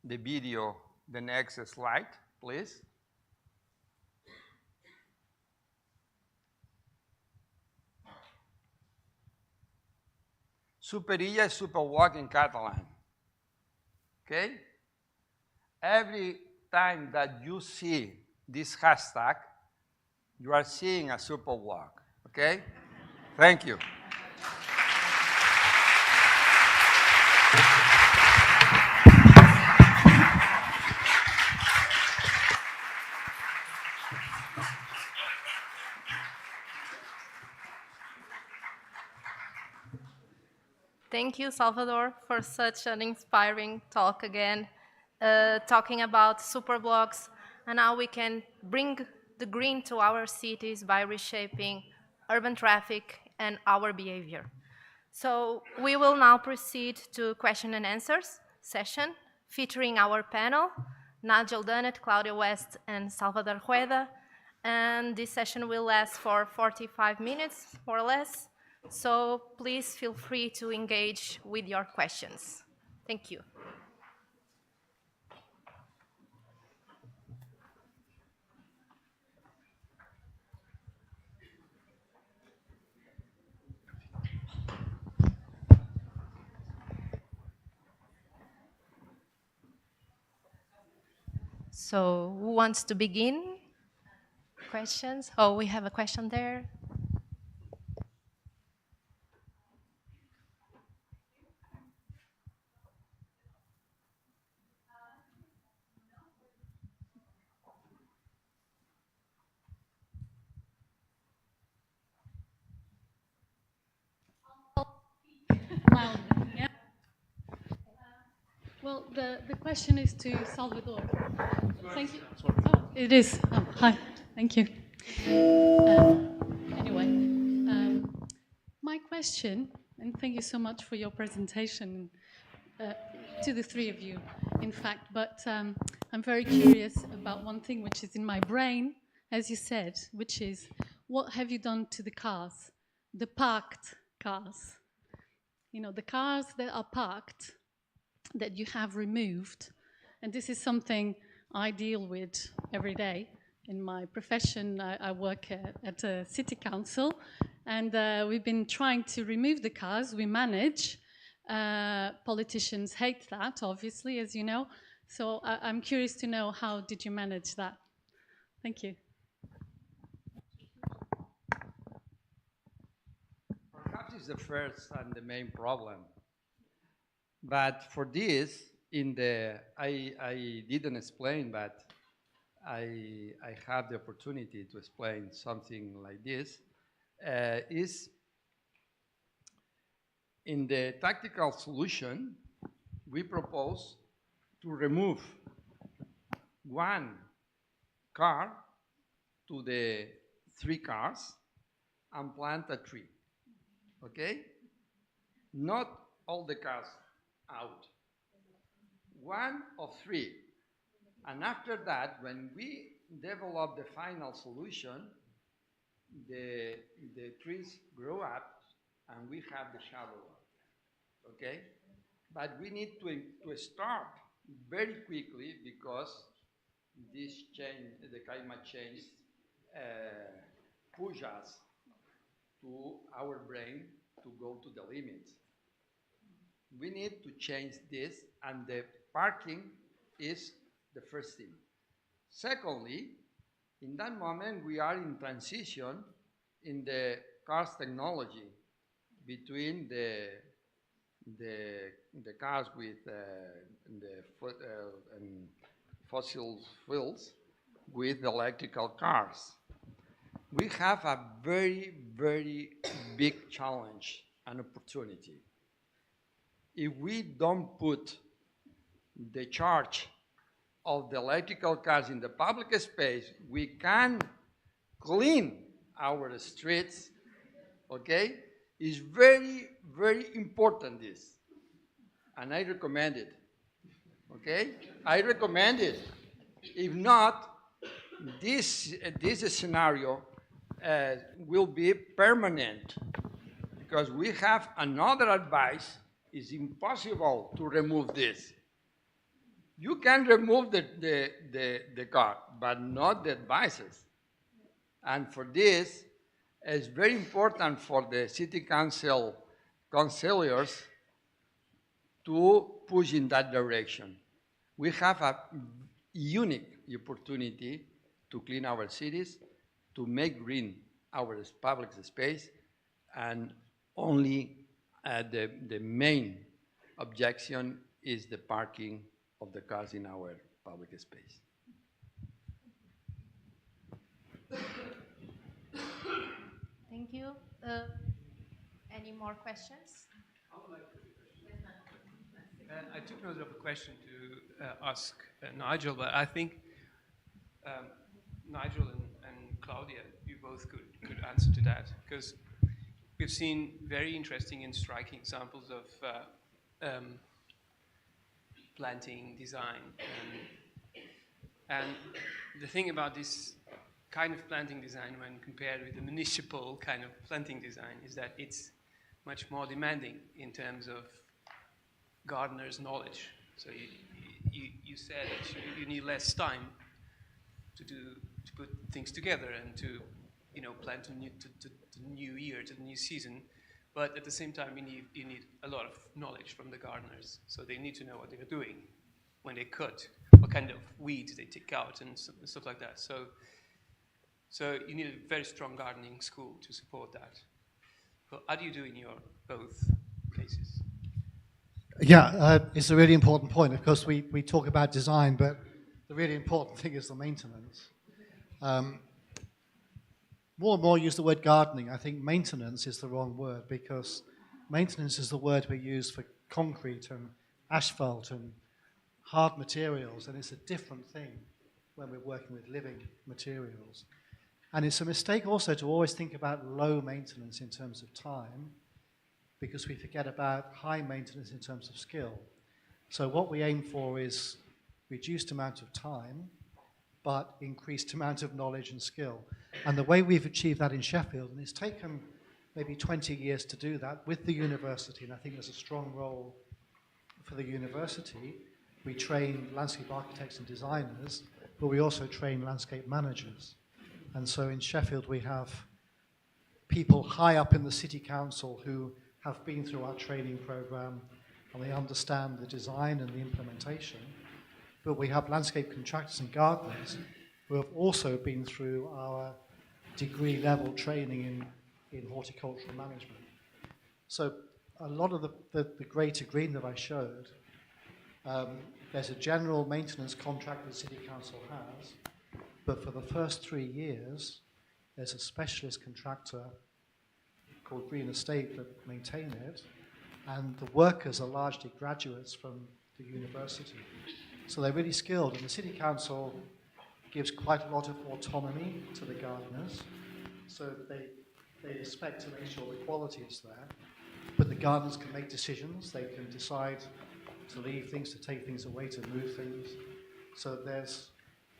the video, the next slide, please? Superilla is superwalk in Catalan. Okay? Every time that you see this hashtag, you are seeing a superwalk. Okay? Thank you. Thank you, Salvador, for such an inspiring talk again, talking about superblocks and how we can bring the green to our cities by reshaping urban traffic and our behavior. So we will now proceed to question and answers session featuring our panel, Nigel Dunnett, Claudia West, and Salvador Rueda. And this session will last for 45 minutes, more or less. So please feel free to engage with your questions. Thank you. So who wants to begin? Questions? Oh, we have a question there. Loud, yeah. Well, the question is to Salvador. Thank you. Oh, it is. Oh, hi. Thank you. Anyway, my question, and thank you so much for your presentation, to the three of you, in fact, but I'm very curious about one thing which is in my brain, as you said, which is, what have you done to the cars, the parked cars? You know, the cars that are parked, that you have removed, and this is something I deal with every day. In my profession, I work at a city council, and we've been trying to remove the cars. We manage. Politicians hate that, obviously, as you know. So I'm curious to know, how did you manage that? Thank you. Perhaps it's the first and the main problem. But for this, I didn't explain, but I have the opportunity to explain something like this, is in the tactical solution, we propose to remove one car to the 3 cars and plant a tree, okay? Not all the cars out. 1 of 3. And after that, when we develop the final solution, the trees grow up and we have the shadow, okay? But we need to start very quickly, because this change, the climate change, push us to our brain to go to the limits. We need to change this, and the parking is the first thing. Secondly, in that moment, we are in transition in the cars technology between the cars with fossil fuels with electrical cars. We have a very, very big challenge and opportunity. If we don't put the charge of the electrical cars in the public space, we can clean our streets, okay? It's very, very important, this. And I recommend it, okay? I recommend it. If not, this scenario will be permanent, because we have another advice. It's impossible to remove this. You can remove the car, but not the advices. And for this, it's very important for the city council councillors to push in that direction. We have a unique opportunity to clean our cities, to make green our public space, and only the main objection is the parking of the cars in our public space. Thank you. Any more questions? I would like to put a question. I took note of a question to ask Nigel, but I think Nigel and Claudia, you both could answer to that, because we've seen very interesting and striking examples of planting design. And the thing about this kind of planting design when compared with the municipal kind of planting design is that it's much more demanding in terms of gardeners' knowledge. So you said that you need less time to put things together and to plan to the new year, to the new season. But at the same time, you need a lot of knowledge from the gardeners. So they need to know what they're doing when they cut, what kind of weeds they take out and stuff like that. So you need a very strong gardening school to support that. So how do you do in your both cases? Yeah, it's a really important point. Of course, we talk about design, but the really important thing is the maintenance. More and more use the word gardening. I think maintenance is the wrong word, because maintenance is the word we use for concrete and asphalt and hard materials, and it's a different thing when we're working with living materials. And it's a mistake also to always think about low maintenance in terms of time, because we forget about high maintenance in terms of skill. So what we aim for is reduced amount of time, but increased amount of knowledge and skill. And the way we've achieved that in Sheffield, and it's taken maybe 20 years to do that with the university, and I think there's a strong role for the university. We train landscape architects and designers, but we also train landscape managers. And so in Sheffield we have people high up in the city council who have been through our training program, and they understand the design and the implementation. But we have landscape contractors and gardeners who have also been through our degree level training in horticultural management. So a lot of the greater green that I showed, there's a general maintenance contract that the City Council has, but for the first 3 years, there's a specialist contractor called Green Estate that maintain it, and the workers are largely graduates from the university. So they're really skilled, and the City Council gives quite a lot of autonomy to the gardeners, so they expect to make sure the quality is there, but the gardeners can make decisions. They can decide to leave things, to take things away, to move things. So there's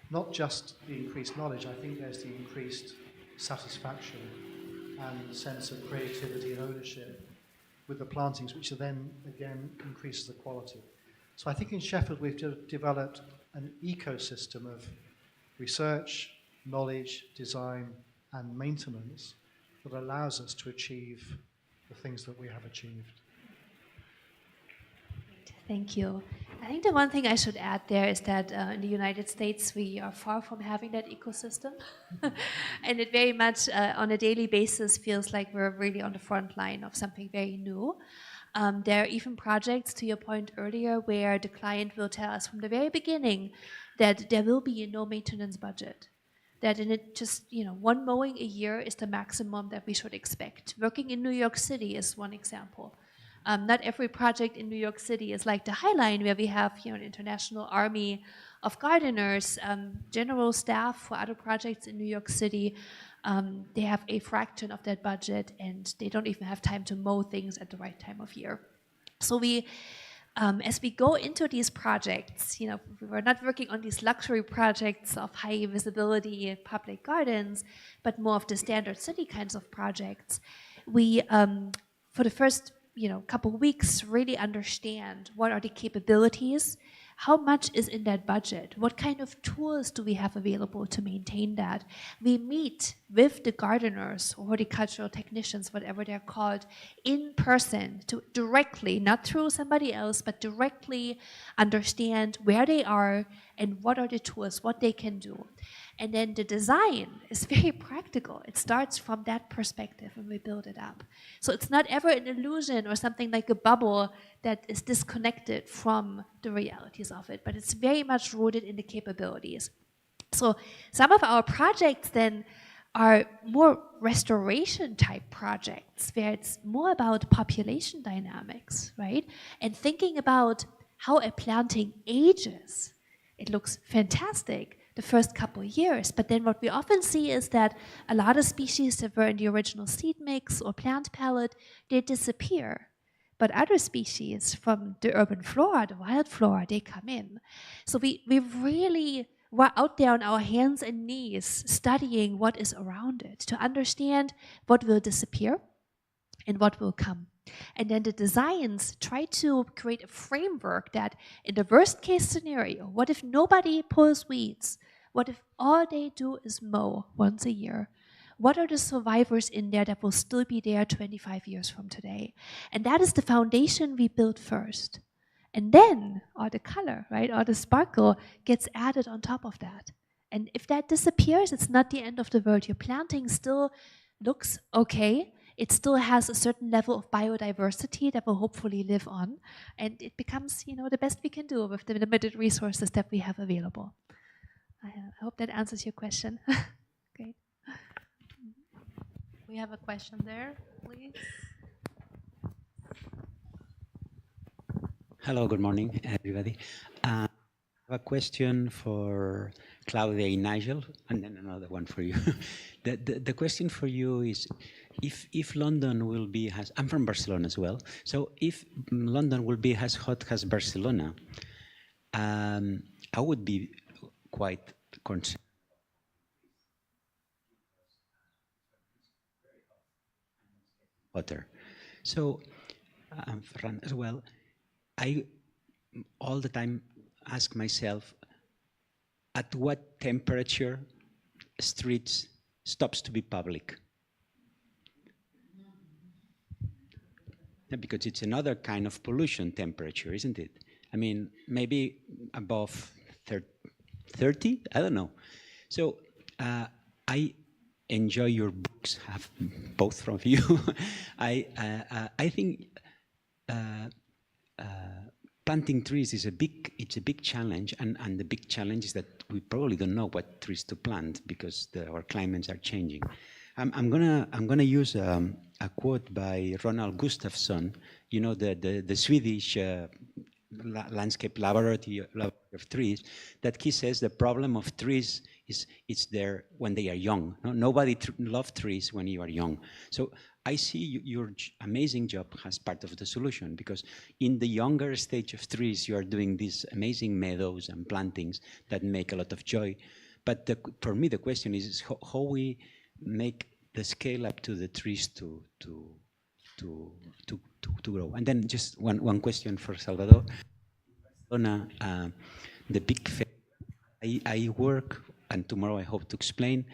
not just the increased knowledge, I think there's the increased satisfaction and sense of creativity and ownership with the plantings, which then again increases the quality. So I think in Sheffield we've developed an ecosystem of research, knowledge, design, and maintenance that allows us to achieve the things that we have achieved. Thank you. I think the one thing I should add there is that in the United States we are far from having that ecosystem. And it very much on a daily basis feels like we're really on the front line of something very new. There are even projects, to your point earlier, where the client will tell us from the very beginning that there will be no maintenance budget. That in it just, one mowing a year is the maximum that we should expect. Working in New York City is one example. Not every project in New York City is like the High Line, where we have an international army of gardeners, general staff for other projects in New York City. They have a fraction of that budget, and they don't even have time to mow things at the right time of year. So we, as we go into these projects, we're not working on these luxury projects of high visibility public gardens, but more of the standard city kinds of projects. We, for the first couple weeks, really understand what are the capabilities, how much is in that budget, what kind of tools do we have available to maintain that. We meet with the gardeners or horticultural technicians, whatever they're called, in person to directly, not through somebody else, but directly understand where they are and what are the tools, what they can do. And then the design is very practical. It starts from that perspective and we build it up. So it's not ever an illusion or something like a bubble that is disconnected from the realities of it, but it's very much rooted in the capabilities. So some of our projects then are more restoration type projects where it's more about population dynamics, right? And thinking about how a planting ages. It looks fantastic the first couple of years, but then what we often see is that a lot of species that were in the original seed mix or plant palette, they disappear. But other species from the urban flora, the wild flora, they come in. So we really were out there on our hands and knees studying what is around it to understand what will disappear and what will come. And then the designs try to create a framework that in the worst case scenario, what if nobody pulls weeds? What if all they do is mow once a year? What are the survivors in there that will still be there 25 years from today? And that is the foundation we build first. And then all the color, right, all the sparkle gets added on top of that. And if that disappears, it's not the end of the world. Your planting still looks okay. It still has a certain level of biodiversity that will hopefully live on. And it becomes, the best we can do with the limited resources that we have available. I hope that answers your question. Great. We have a question there, please. Hello, good morning, everybody. I have a question for Claudia and Nigel, and then another one for you. The question for you is, if London will be I'm from Barcelona as well, so if London will be as hot as Barcelona, I would be quite concerned. Water. So, Ferran as well, I all the time ask myself, at what temperature streets stops to be public? Yeah, because it's another kind of pollution temperature, isn't it? I mean, maybe above 30, I don't know. So I enjoy your books, have both from you. I think planting trees is a big challenge, and the big challenge is that we probably don't know what trees to plant because our climates are changing. I'm gonna use a quote by Ronald Gustafsson, the Swedish landscape laboratory of trees, that he says the problem of trees is it's there when they are young. No, nobody loves trees when you are young. So I see your amazing job as part of the solution, because in the younger stage of trees, you are doing these amazing meadows and plantings that make a lot of joy. But for me, the question is how we make the scale up to the trees to grow. And then just one question for Salvador. The big fair, I work, and tomorrow I hope to explain,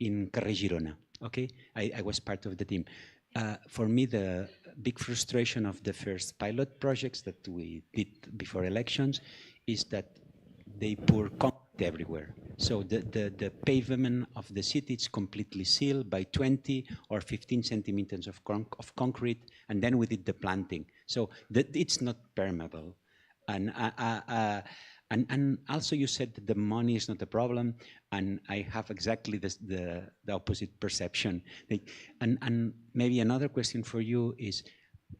in Carrer Girona. Okay, I was part of the team. For me, the big frustration of the first pilot projects that we did before elections is that they pour concrete everywhere. So the pavement of the city is completely sealed by 20 or 15 centimeters of concrete, and then we did the planting. So it's not permeable. And also you said that the money is not a problem, and I have exactly the opposite perception. And maybe another question for you is,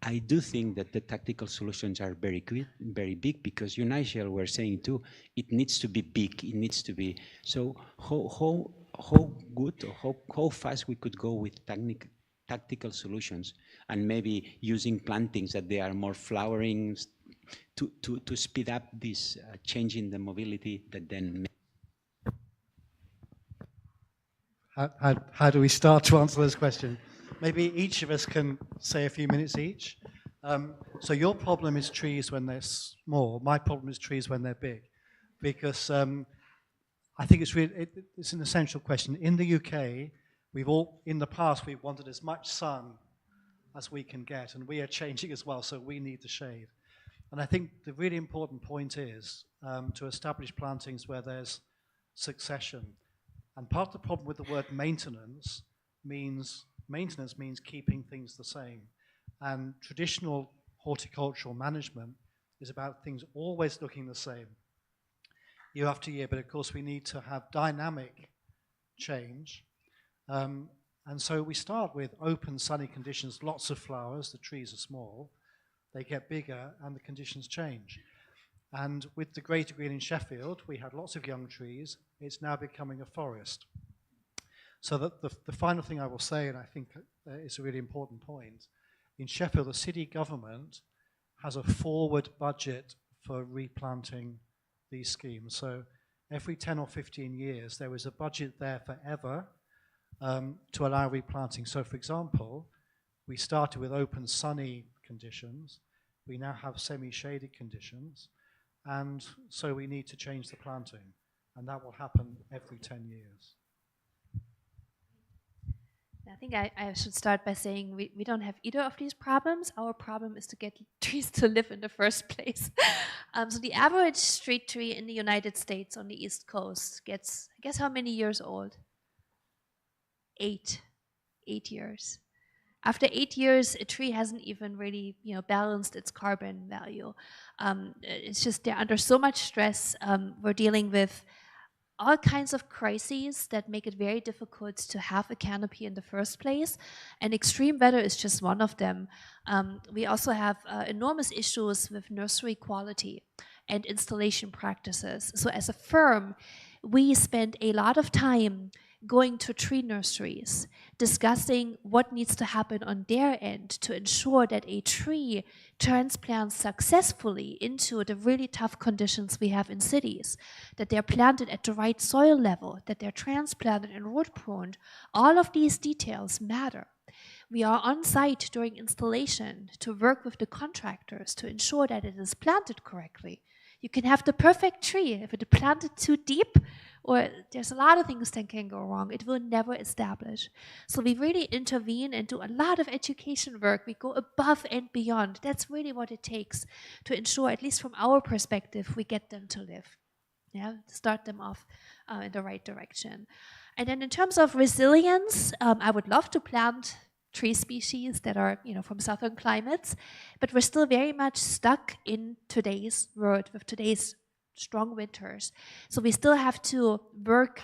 I do think that the tactical solutions are very big, because you, Nigel, were saying too, it needs to be big, it needs to be, so how good, or how fast we could go with tactical solutions, and maybe using plantings that they are more flowering, to speed up this change in the mobility that then. How do we start to answer this question? Maybe each of us can say a few minutes each. So your problem is trees when they're small. My problem is trees when they're big, because I think it's an essential question. In the UK, in the past, we've wanted as much sun as we can get, and we are changing as well, so we need the shade. And I think the really important point is to establish plantings where there's succession And part of the problem with the word maintenance means keeping things the same. And traditional horticultural management is about things always looking the same year after year. But of course, we need to have dynamic change. And so we start with open, sunny conditions, lots of flowers. The trees are small. They get bigger, and the conditions change. And with the Greater Green in Sheffield, we had lots of young trees. It's now becoming a forest. So that the final thing I will say, and I think it's a really important point, in Sheffield, the city government has a forward budget for replanting these schemes. So every 10 or 15 years, there is a budget there forever to allow replanting. So for example, we started with open, sunny conditions. We now have semi-shaded conditions. And so we need to change the planting. And that will happen every 10 years. I think I should start by saying we don't have either of these problems. Our problem is to get trees to live in the first place. So the average street tree in the United States on the East Coast gets, I guess, how many years old? 8 years. After 8 years, a tree hasn't even really, balanced its carbon value. It's just they're under so much stress. We're dealing with all kinds of crises that make it very difficult to have a canopy in the first place, and extreme weather is just one of them. We also have enormous issues with nursery quality and installation practices. So as a firm, we spend a lot of time going to tree nurseries, discussing what needs to happen on their end to ensure that a tree transplants successfully into the really tough conditions we have in cities, that they're planted at the right soil level, that they're transplanted and root pruned. All of these details matter. We are on site during installation to work with the contractors to ensure that it is planted correctly. You can have the perfect tree. If it is planted too deep, or there's a lot of things that can go wrong, it will never establish. So we really intervene and do a lot of education work. We go above and beyond. That's really what it takes to ensure, at least from our perspective, we get them to live. Yeah, start them off in the right direction. And then in terms of resilience, I would love to plant tree species that are, from southern climates, but we're still very much stuck in today's world with today's strong winters. So we still have to work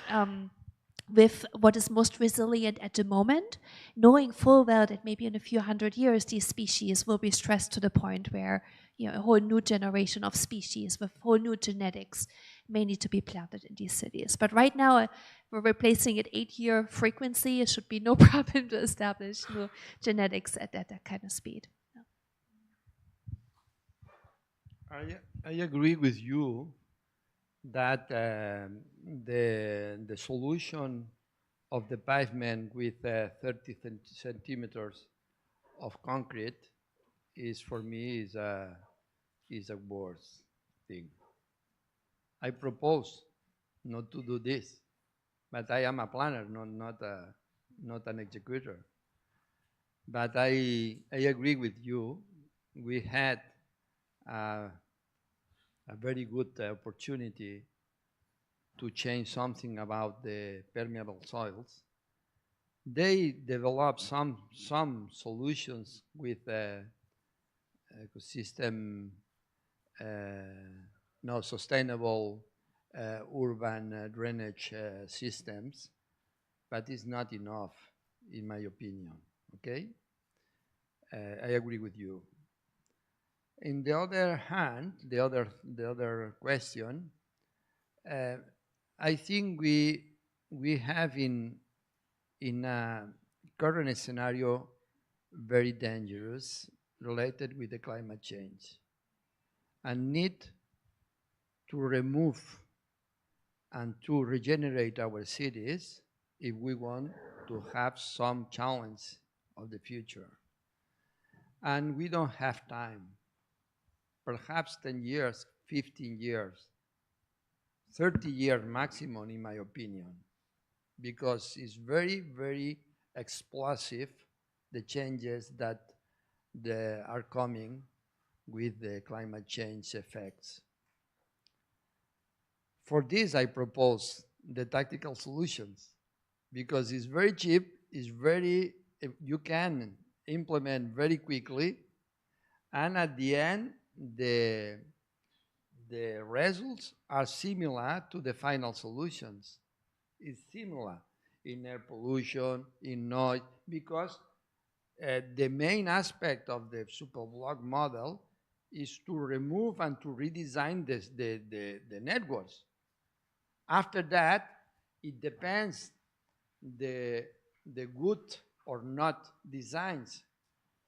with what is most resilient at the moment, knowing full well that maybe in a few hundred years these species will be stressed to the point where a whole new generation of species with whole new genetics may need to be planted in these cities. But right now, we're replacing at 8-year frequency. It should be no problem to establish new genetics at that kind of speed. I agree with you that the solution of the pavement with 30 centimeters of concrete is, for me, is a worse thing. I propose not to do this, but I am a planner, not an executor. But I agree with you. We had a very good opportunity to change something about the permeable soils. They developed some solutions with ecosystem, sustainable urban drainage systems, but it's not enough, in my opinion. Okay, I agree with you. In the other hand, the other question, I think we have in a current scenario very dangerous related with the climate change, and need to remove and to regenerate our cities if we want to have some challenge of the future. And we don't have time. Perhaps 10 years, 15 years, 30 years maximum, in my opinion, because it's very, very explosive, the changes that are coming with the climate change effects. For this, I propose the tactical solutions because it's very cheap, you can implement very quickly, and at the end, the results are similar to the final solutions. It's similar in air pollution, in noise, because the main aspect of the superblock model is to remove and to redesign the networks. After that, it depends the good or not designs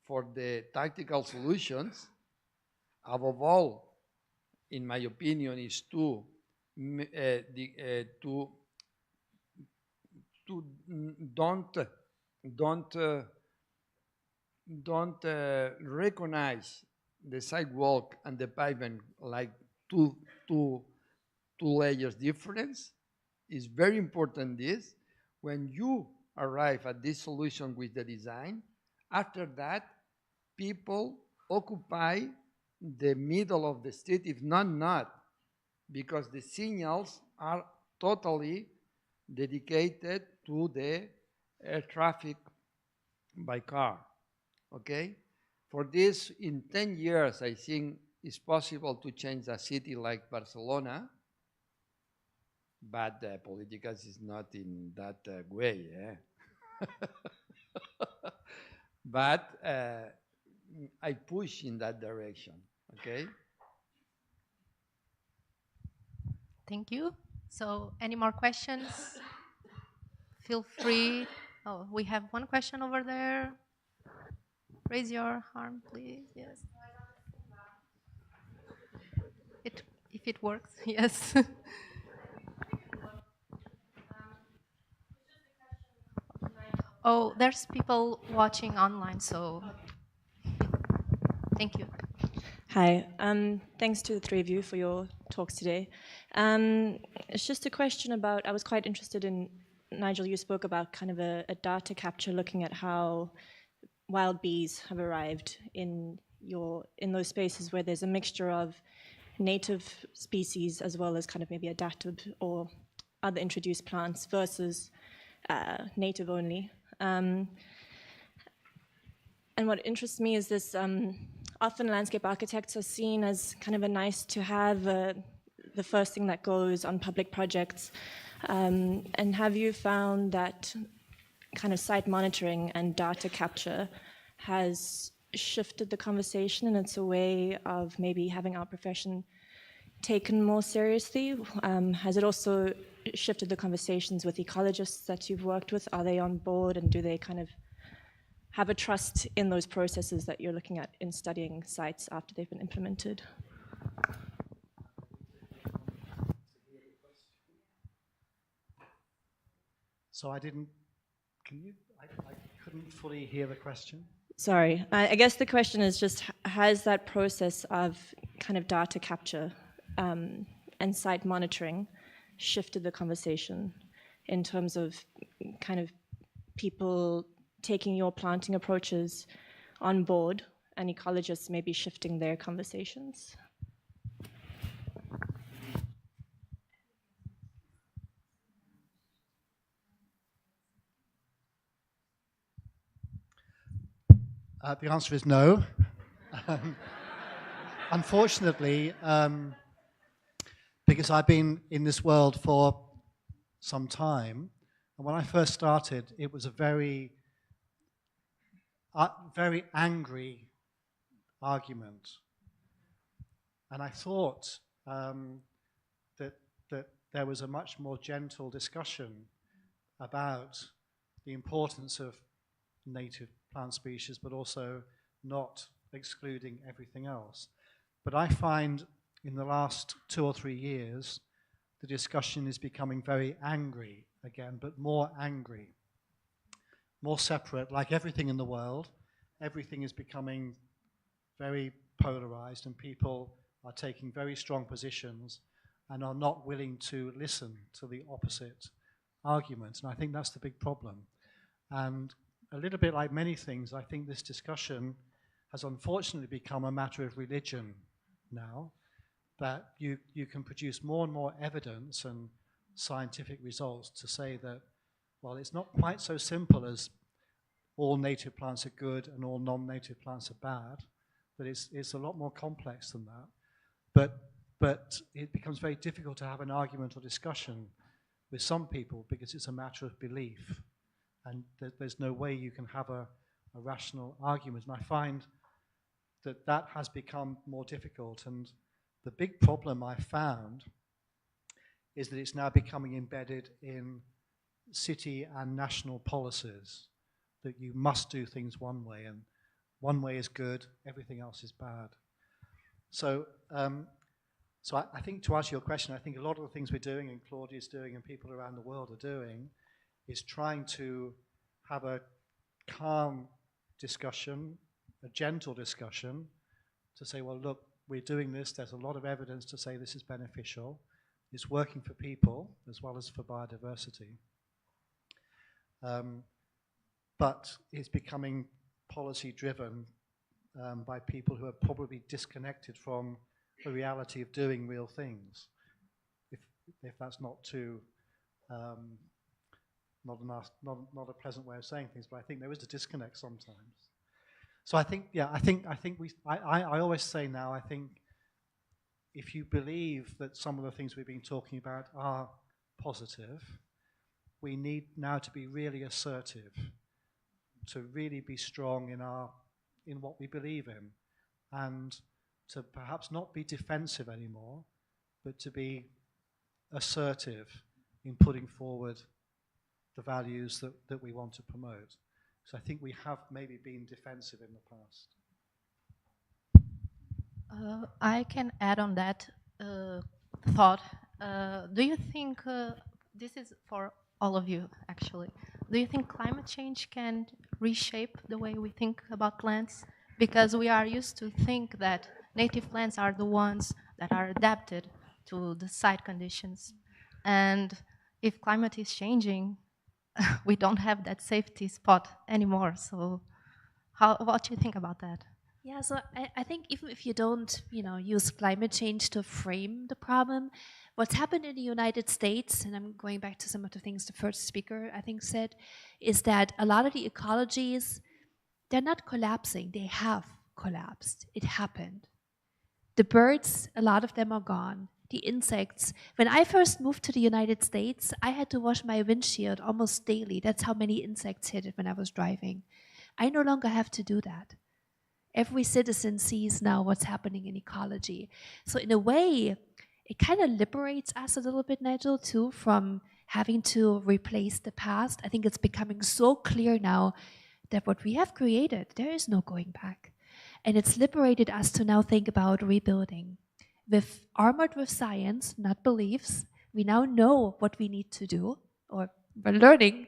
for the tactical solutions. Above all, in my opinion, is to don't recognize the sidewalk and the pavement like two layers difference. Is very important this. When you arrive at this solution with the design, after that, people occupy the middle of the street, if not, because the signals are totally dedicated to the air traffic by car, okay? For this, in 10 years, I think it's possible to change a city like Barcelona, but politics is not in that way, eh? But I push in that direction, okay? Thank you. So any more questions? Feel free. Oh, we have one question over there. Raise your arm, please. Yes. If it works, yes. Oh, there's people watching online, so thank you. Hi, thanks to the three of you for your talks today. It's just a question about, I was quite interested in, Nigel, you spoke about kind of a data capture looking at how wild bees have arrived in those spaces where there's a mixture of native species as well as kind of maybe adapted or other introduced plants versus native only. And what interests me is this, often landscape architects are seen as kind of a nice to have, the first thing that goes on public projects. And have you found that kind of site monitoring and data capture has shifted the conversation and it's a way of maybe having our profession taken more seriously? Has it also shifted the conversations with ecologists that you've worked with? Are they on board and do they kind of have a trust in those processes that you're looking at in studying sites after they've been implemented? So I couldn't fully hear the question. Sorry, I guess the question is just, has that process of kind of data capture and site monitoring shifted the conversation in terms of kind of people taking your planting approaches on board and ecologists maybe shifting their conversations? The answer is no. Unfortunately, because I've been in this world for some time, and when I first started, it was a very angry argument. And I thought that there was a much more gentle discussion about the importance of native plant species, but also not excluding everything else. But I find in the last 2 or 3 years, the discussion is becoming very angry again, but more angry, more separate. Like everything in the world, everything is becoming very polarized and people are taking very strong positions and are not willing to listen to the opposite argument. And I think that's the big problem. And a little bit like many things, I think this discussion has unfortunately become a matter of religion now, that you can produce more and more evidence and scientific results to say that, well, it's not quite so simple as all native plants are good and all non-native plants are bad, that it's a lot more complex than that. But it becomes very difficult to have an argument or discussion with some people because it's a matter of belief. And there's no way you can have a rational argument. And I find that that has become more difficult. And the big problem I found is that it's now becoming embedded in city and national policies, that you must do things one way, and one way is good, everything else is bad. So, I think to answer your question, I think a lot of the things we're doing, and Claudia is doing, and people around the world are doing, is trying to have a calm discussion, a gentle discussion, to say, well, look, we're doing this, there's a lot of evidence to say this is beneficial, it's working for people as well as for biodiversity. But it's becoming policy-driven by people who are probably disconnected from the reality of doing real things. If that's not too, not a pleasant way of saying things, but I think there is a disconnect sometimes. So I think, yeah, I always say now, I think if you believe that some of the things we've been talking about are positive, we need now to be really assertive, to really be strong in what we believe in, and to perhaps not be defensive anymore, but to be assertive in putting forward the values that we want to promote. So I think we have maybe been defensive in the past. I can add on that thought. Do you think, this is for all of you actually, do you think climate change can reshape the way we think about plants? Because we are used to think that native plants are the ones that are adapted to the site conditions. And if climate is changing, we don't have that safety spot anymore. So what do you think about that? Yeah, so I think even if you don't, use climate change to frame the problem, what's happened in the United States, and I'm going back to some of the things the first speaker, I think, said, is that a lot of the ecologies, they're not collapsing, they have collapsed. It happened. The birds, a lot of them are gone. The insects. When I first moved to the United States, I had to wash my windshield almost daily. That's how many insects hit it when I was driving. I no longer have to do that. Every citizen sees now what's happening in ecology. So in a way, it kind of liberates us a little bit, Nigel, too, from having to replace the past. I think it's becoming so clear now that what we have created, there is no going back. And it's liberated us to now think about rebuilding. With armored with science, not beliefs, we now know what we need to do, or we're learning,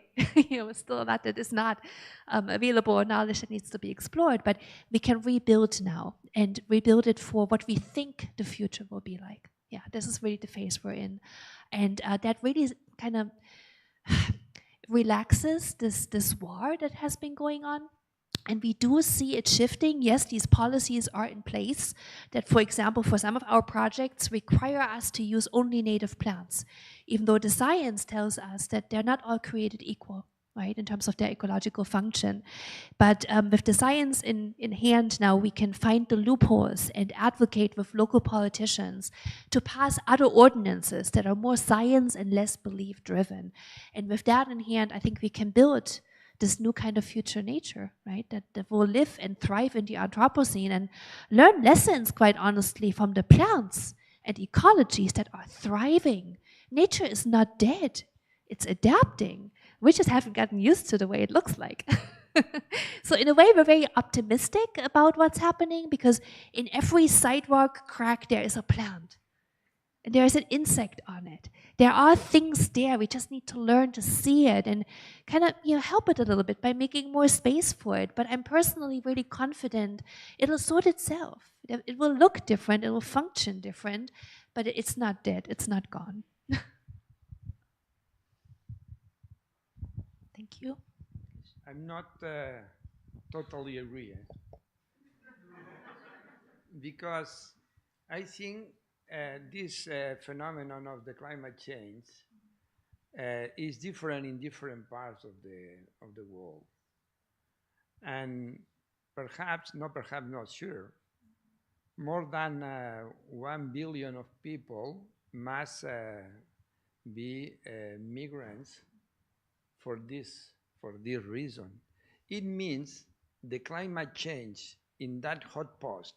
still that it is not available or knowledge that needs to be explored, but we can rebuild now and rebuild it for what we think the future will be like. Yeah, this is really the phase we're in. And that really kind of relaxes this war that has been going on. And we do see it shifting. Yes, these policies are in place that, for example, for some of our projects require us to use only native plants, even though the science tells us that they're not all created equal, right, in terms of their ecological function. But with the science in hand now, we can find the loopholes and advocate with local politicians to pass other ordinances that are more science and less belief driven. And with that in hand, I think we can build this new kind of future nature, right, that will live and thrive in the Anthropocene and learn lessons, quite honestly, from the plants and ecologies that are thriving. Nature is not dead, it's adapting. We just haven't gotten used to the way it looks like. So in a way, we're very optimistic about what's happening, because in every sidewalk crack, there is a plant. And there is an insect on it. There are things there. We just need to learn to see it and kind of help it a little bit by making more space for it. But I'm personally really confident it'll sort itself. It will look different. It will function different. But it's not dead. It's not gone. Thank you. I'm not totally agree. Because I think this phenomenon of the climate change is different in different parts of the world. And perhaps, not sure, more than 1 billion of people must be migrants for this reason. It means the climate change in that hot post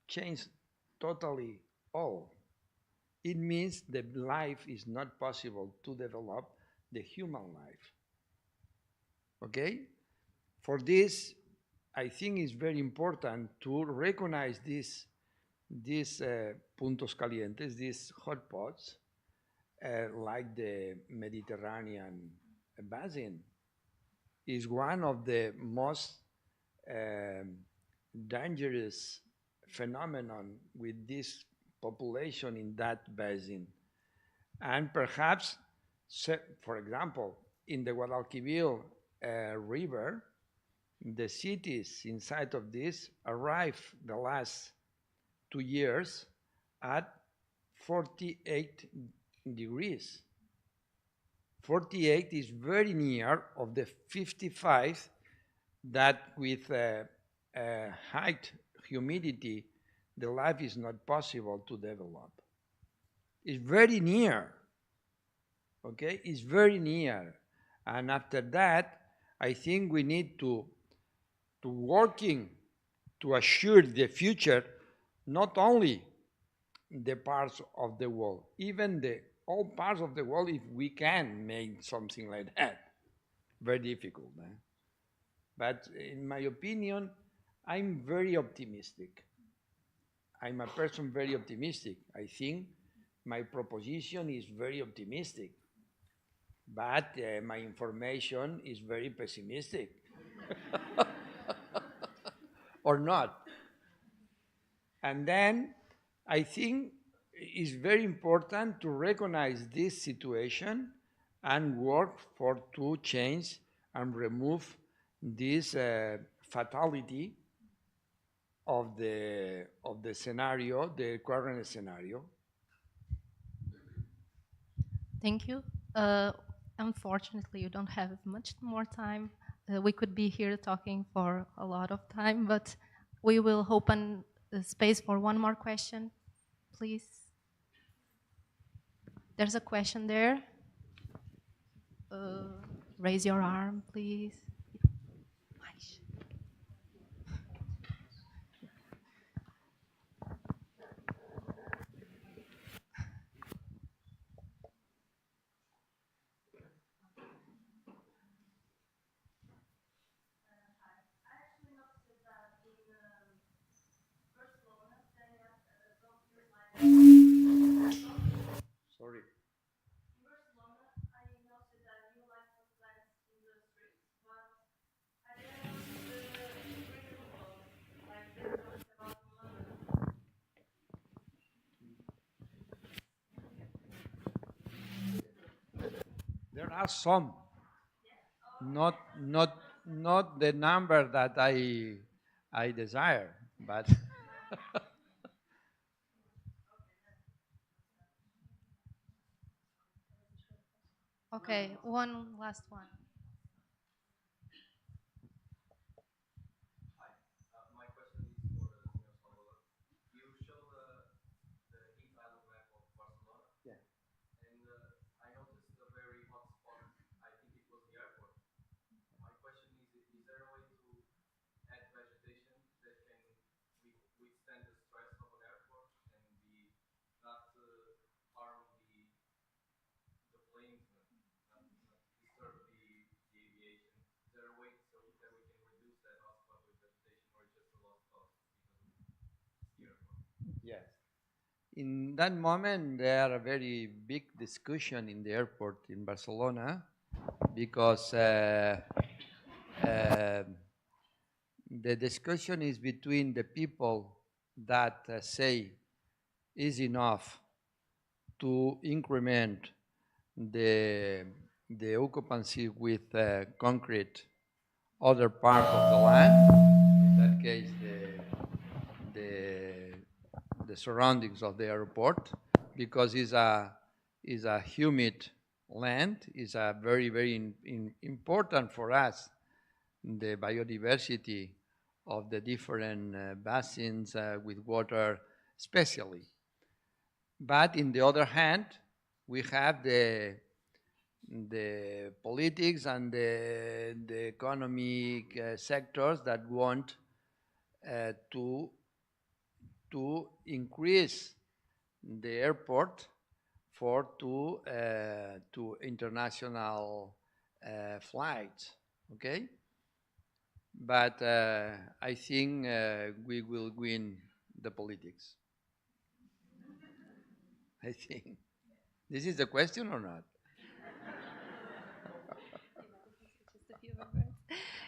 changed totally all. It means that life is not possible to develop the human life. Okay? For this, I think it's very important to recognize these puntos calientes, these hot spots, like the Mediterranean basin, is one of the most dangerous phenomenon with this population in that basin. And perhaps, for example, in the Guadalquivir River, the cities inside of this arrived the last 2 years at 48 degrees. 48 is very near of the 55 that with high humidity, the life is not possible to develop. It's very near, okay? It's very near. And after that, I think we need to working to assure the future, not only the parts of the world, even all parts of the world, if we can make something like that. Very difficult. But in my opinion, I'm very optimistic. I'm a person very optimistic. I think my proposition is very optimistic, but my information is very pessimistic. Or not. And then I think it's very important to recognize this situation and work to change and remove this fatality of the scenario, the current scenario. Thank you. Unfortunately, you don't have much more time. We could be here talking for a lot of time, but we will open the space for one more question, please. There's a question there. Raise your arm, please. Sorry. There are some, not the number that I desire, but Okay, one last one. My question is for Senor Salvador. You showed the heat island map of Barcelona. Yeah. And I noticed a very hot spot. I think it was the airport. My question is there a way to add vegetation that can withstand the stress of an airport and not harm the planes, not disturb the aviation? Is there a way so that we can reduce that hotspot with vegetation, or it's just a lost cause because of the airport? yes. In that moment, there are a very big discussion in the airport in Barcelona because the discussion is between the people that say is enough to increment the occupancy with concrete other part of the land, in that case the surroundings of the airport, because it's a is a humid land, is a very, very important for us, the biodiversity of the different basins with water especially. But in the other hand, we have the politics and the economic sectors that want to increase the airport to international flights, okay? But I think we will win the politics. I think. This is the question or not?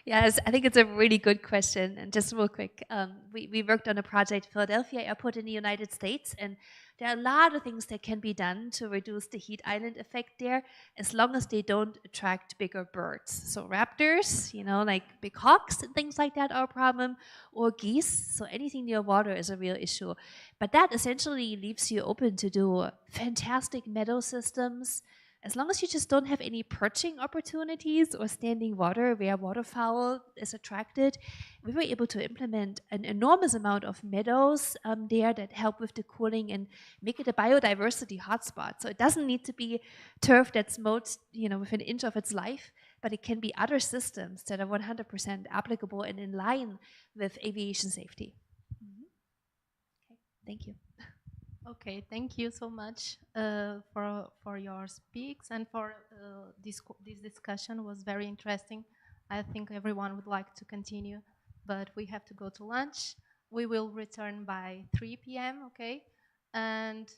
Yes, I think it's a really good question. And just real quick, we worked on a project, Philadelphia Airport in the United States, and there are a lot of things that can be done to reduce the heat island effect there, as long as they don't attract bigger birds. So raptors, you know, like big hawks and things like that are a problem, or geese. So anything near water is a real issue. But that essentially leaves you open to do fantastic meadow systems, as long as you just don't have any perching opportunities or standing water where waterfowl is attracted. We were able to implement an enormous amount of meadows there that help with the cooling and make it a biodiversity hotspot. So it doesn't need to be turf that's mowed, you know, within an inch of its life, but it can be other systems that are 100% applicable and in line with aviation safety. Okay, thank you. Okay, thank you so much for your speaks and for this discussion was very interesting. I think everyone would like to continue, but we have to go to lunch. We will return by 3 p.m., okay? And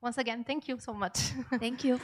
once again, thank you so much. Thank you.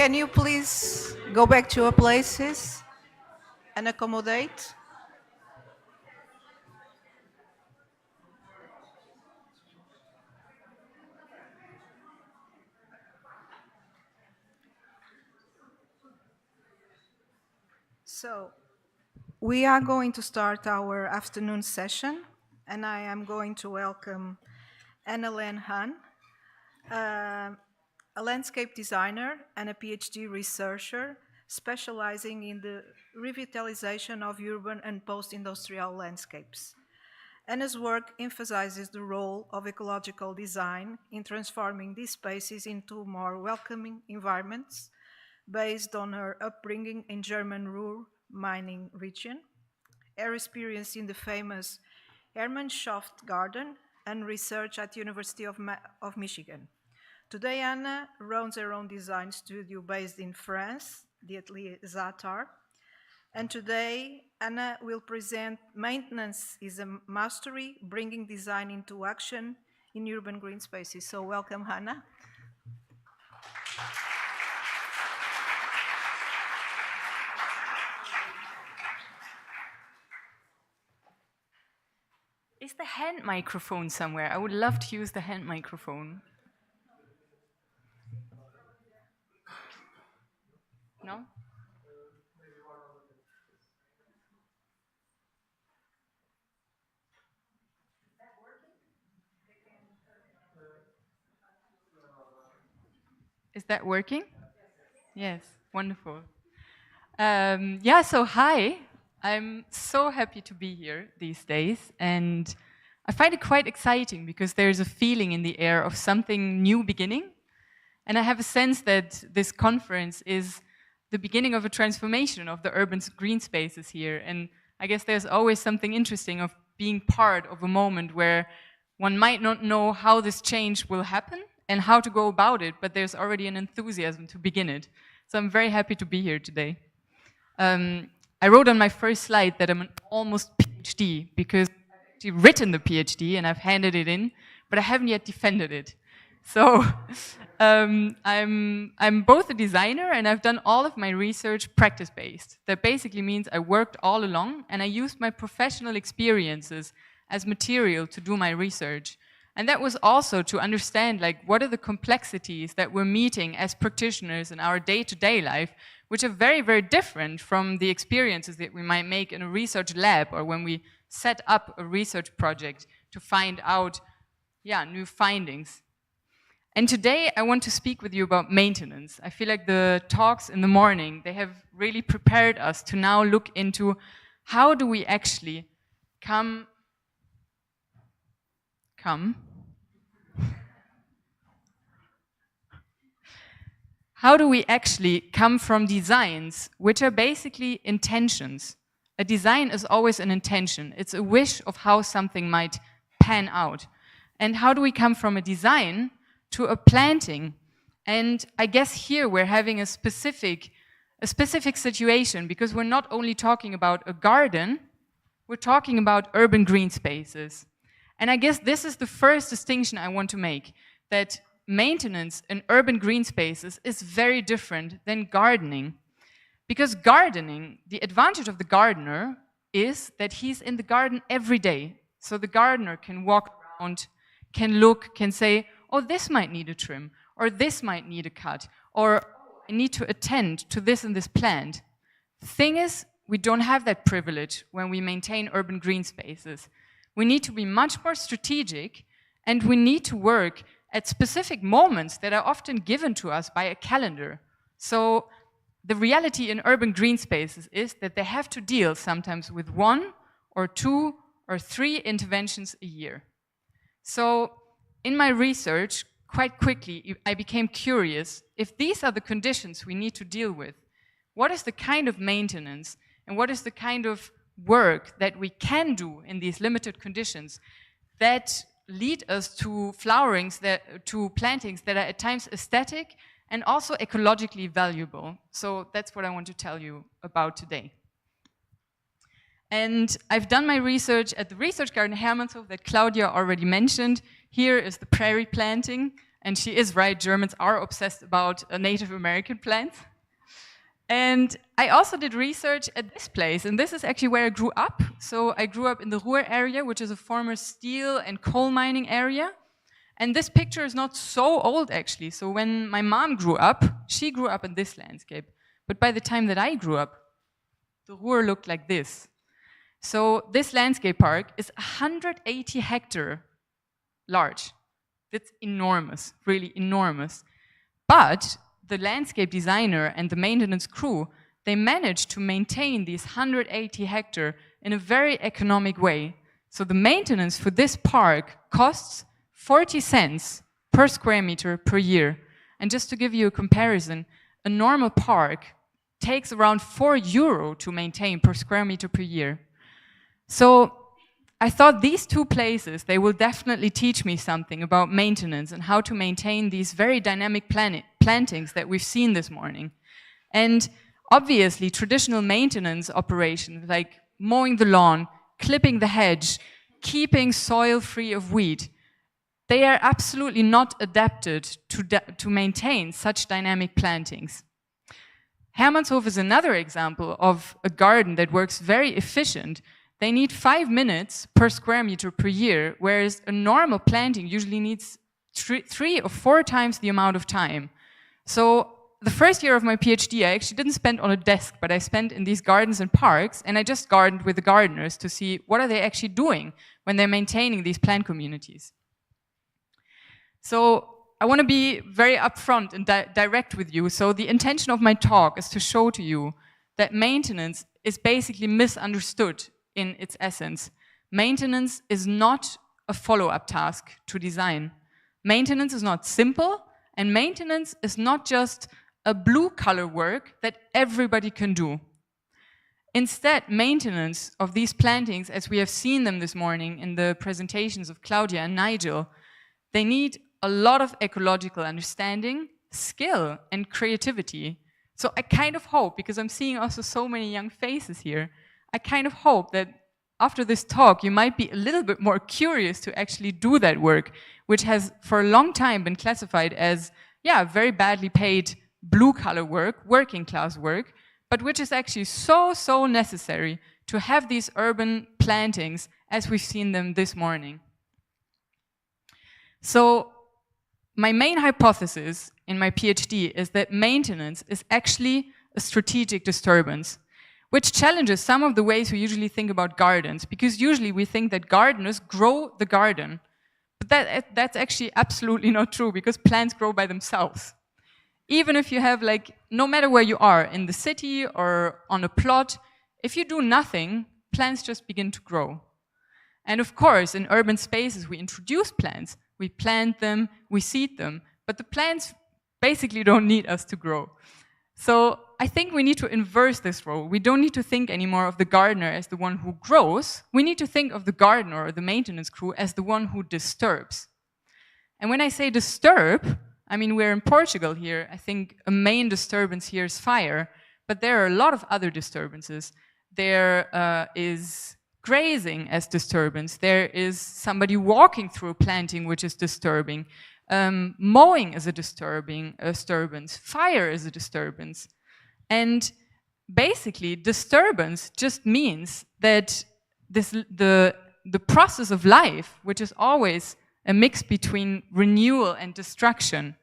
Can you please go back to your places and accommodate? So, we are going to start our afternoon session, and I am going to welcome Anna Lenhart, a landscape designer and a PhD researcher specializing in the revitalization of urban and post-industrial landscapes. Anna's work emphasizes the role of ecological design in transforming these spaces into more welcoming environments based on her upbringing in German rural mining region, her experience in the famous Hermannschaft Garden, and research at the University of Michigan. Today, Anna runs her own design studio based in France, the Atelier Zatar. And today, Anna will present Maintenance is a Mastery, Bringing Design into Action in Urban Green Spaces. So welcome, Anna. Is the hand microphone somewhere? I would love to use the hand microphone. No? Is that working? Yes, wonderful. Yeah, so hi. I'm so happy to be here these days, and I find it quite exciting because there's a feeling in the air of something new beginning, and I have a sense that this conference is the beginning of a transformation of the urban green spaces here, and I guess there's always something interesting of being part of a moment where one might not know how this change will happen and how to go about it, but there's already an enthusiasm to begin it. So I'm very happy to be here today. I wrote on my first slide that I'm an almost PhD because I've actually written the PhD and I've handed it in, but I haven't yet defended it. So I'm both a designer and I've done all of my research practice-based. That basically means I worked all along and I used my professional experiences as material to do my research. And that was also to understand, like, what are the complexities that we're meeting as practitioners in our day-to-day life, which are very, very different from the experiences that we might make in a research lab or when we set up a research project to find out, new findings. And today I want to speak with you about maintenance. I feel like the talks in the morning, they have really prepared us to now look into how do we actually how do we actually come from designs, which are basically intentions? A design is always an intention. It's a wish of how something might pan out. And how do we come from a design to a planting? And I guess here we're having a specific situation because we're not only talking about a garden, we're talking about urban green spaces. And I guess this is the first distinction I want to make, that maintenance in urban green spaces is very different than gardening. Because gardening, the advantage of the gardener is that he's in the garden every day. So the gardener can walk around, can look, can say, oh, this might need a trim, or this might need a cut, or I need to attend to this and this plant. The thing is, we don't have that privilege when we maintain urban green spaces. We need to be much more strategic, and we need to work at specific moments that are often given to us by a calendar. So the reality in urban green spaces is that they have to deal sometimes with 1 or 2 or 3 interventions a year. So in my research, quite quickly, I became curious if these are the conditions we need to deal with. What is the kind of maintenance and what is the kind of work that we can do in these limited conditions that lead us to to plantings that are at times aesthetic and also ecologically valuable. So that's what I want to tell you about today. And I've done my research at the research garden Hermannshof that Claudia already mentioned. Here is the prairie planting, And she is right, Germans are obsessed about Native American plants. And I also did research at this place, and this is actually where I grew up. So I grew up in the Ruhr area, which is a former steel and coal mining area. And this picture is not so old, actually. So when my mom grew up, she grew up in this landscape. But by the time that I grew up, the Ruhr looked like this. So this landscape park is 180 hectare large. That's enormous, really enormous. But the landscape designer and the maintenance crew, they managed to maintain these 180 hectare in a very economic way. So the maintenance for this park costs 40 cents per square meter per year. And just to give you a comparison, a normal park takes around €4 to maintain per square meter per year. So I thought these two places, they will definitely teach me something about maintenance and how to maintain these very dynamic plantings that we've seen this morning. And obviously, traditional maintenance operations like mowing the lawn, clipping the hedge, keeping soil free of weed, they are absolutely not adapted to maintain such dynamic plantings. Hermannshof is another example of a garden that works very efficient. They need 5 minutes per square meter per year, whereas a normal planting usually needs 3 or 4 times the amount of time. So the first year of my PhD, I actually didn't spend on a desk, but I spent in these gardens and parks, and I just gardened with the gardeners to see what are they actually doing when they're maintaining these plant communities. So I want to be very upfront and direct with you. So the intention of my talk is to show to you that maintenance is basically misunderstood in its essence. Maintenance is not a follow-up task to design. Maintenance is not simple, and maintenance is not just a blue-collar work that everybody can do. Instead, maintenance of these plantings, as we have seen them this morning in the presentations of Claudia and Nigel, they need a lot of ecological understanding, skill, and creativity. So I kind of hope, because I'm seeing also so many young faces here, I kind of hope that after this talk you might be a little bit more curious to actually do that work, which has for a long time been classified as, yeah, very badly paid blue-collar work, working-class work, but which is actually so necessary to have these urban plantings as we've seen them this morning. So my main hypothesis in my PhD is that maintenance is actually a strategic disturbance, which challenges some of the ways we usually think about gardens, because usually we think that gardeners grow the garden. But that's actually absolutely not true, because plants grow by themselves. Even if you have, like, no matter where you are, in the city or on a plot, if you do nothing, plants just begin to grow. And of course, in urban spaces, we introduce plants. We plant them, we seed them, but the plants basically don't need us to grow. So I think we need to inverse this role. We don't need to think anymore of the gardener as the one who grows. We need to think of the gardener or the maintenance crew as the one who disturbs. And when I say disturb, I mean, we're in Portugal here. I think a main disturbance here is fire, but there are a lot of other disturbances. There is grazing as disturbance. There is somebody walking through a planting which is disturbing. Mowing is a disturbance. Fire is a disturbance. And basically, disturbance just means that the process of life, which is always a mix between renewal and destruction,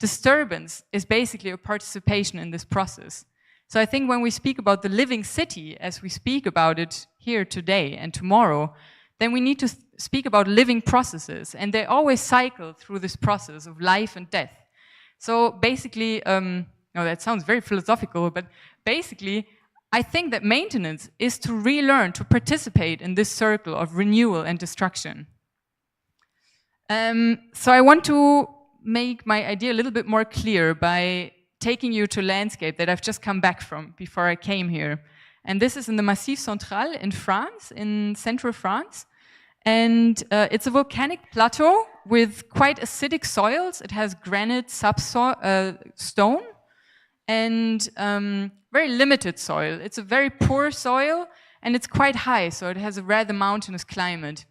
disturbance is basically a participation in this process. So I think when we speak about the living city, as we speak about it here today and tomorrow, then we need to speak about living processes, and they always cycle through this process of life and death. So basically, that sounds very philosophical, but basically, I think that maintenance is to relearn to participate in this circle of renewal and destruction. So I want to make my idea a little bit more clear by taking you to a landscape that I've just come back from before I came here. And this is in the Massif Central in France, in central France. And it's a volcanic plateau with quite acidic soils. It has granite stone and very limited soil. It's a very poor soil and it's quite high, so it has a rather mountainous climate.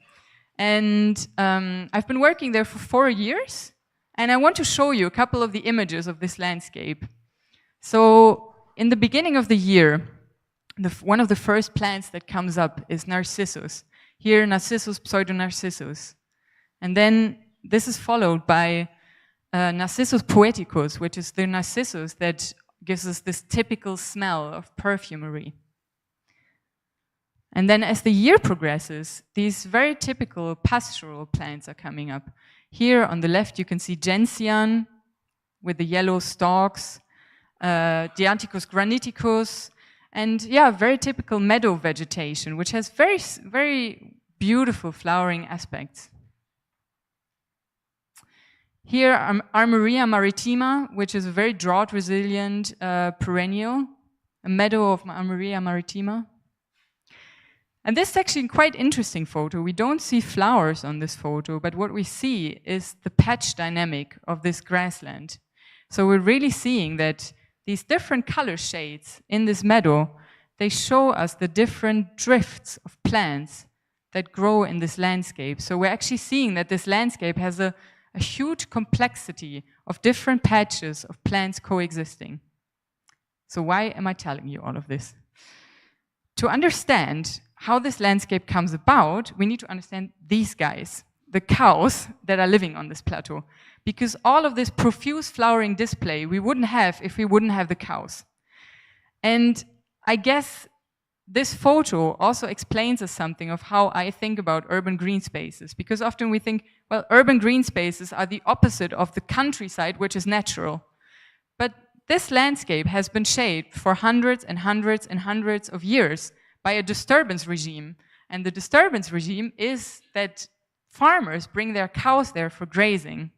And I've been working there for 4 years. And I want to show you a couple of the images of this landscape. So in the beginning of the year, one of the first plants that comes up is Narcissus. Here, Narcissus pseudonarcissus. And then this is followed by Narcissus poeticus, which is the narcissus that gives us this typical smell of perfumery. And then as the year progresses, these very typical pastoral plants are coming up. Here on the left, you can see gentian with the yellow stalks, Dianthus graniticus, and yeah, very typical meadow vegetation, which has very, very beautiful flowering aspects. Here, Armorea maritima, which is a very drought-resilient perennial, a meadow of Armorea maritima. And this is actually a quite interesting photo. We don't see flowers on this photo, but what we see is the patch dynamic of this grassland. So we're really seeing that these different color shades in this meadow, they show us the different drifts of plants that grow in this landscape. So we're actually seeing that this landscape has a huge complexity of different patches of plants coexisting. So why am I telling you all of this? To understand how this landscape comes about, we need to understand these guys, the cows that are living on this plateau. Because all of this profuse flowering display we wouldn't have if we wouldn't have the cows. And I guess this photo also explains us something of how I think about urban green spaces. Because often we think, well, urban green spaces are the opposite of the countryside, which is natural. But this landscape has been shaped for hundreds and hundreds and hundreds of years by a disturbance regime. And the disturbance regime is that farmers bring their cows there for grazing.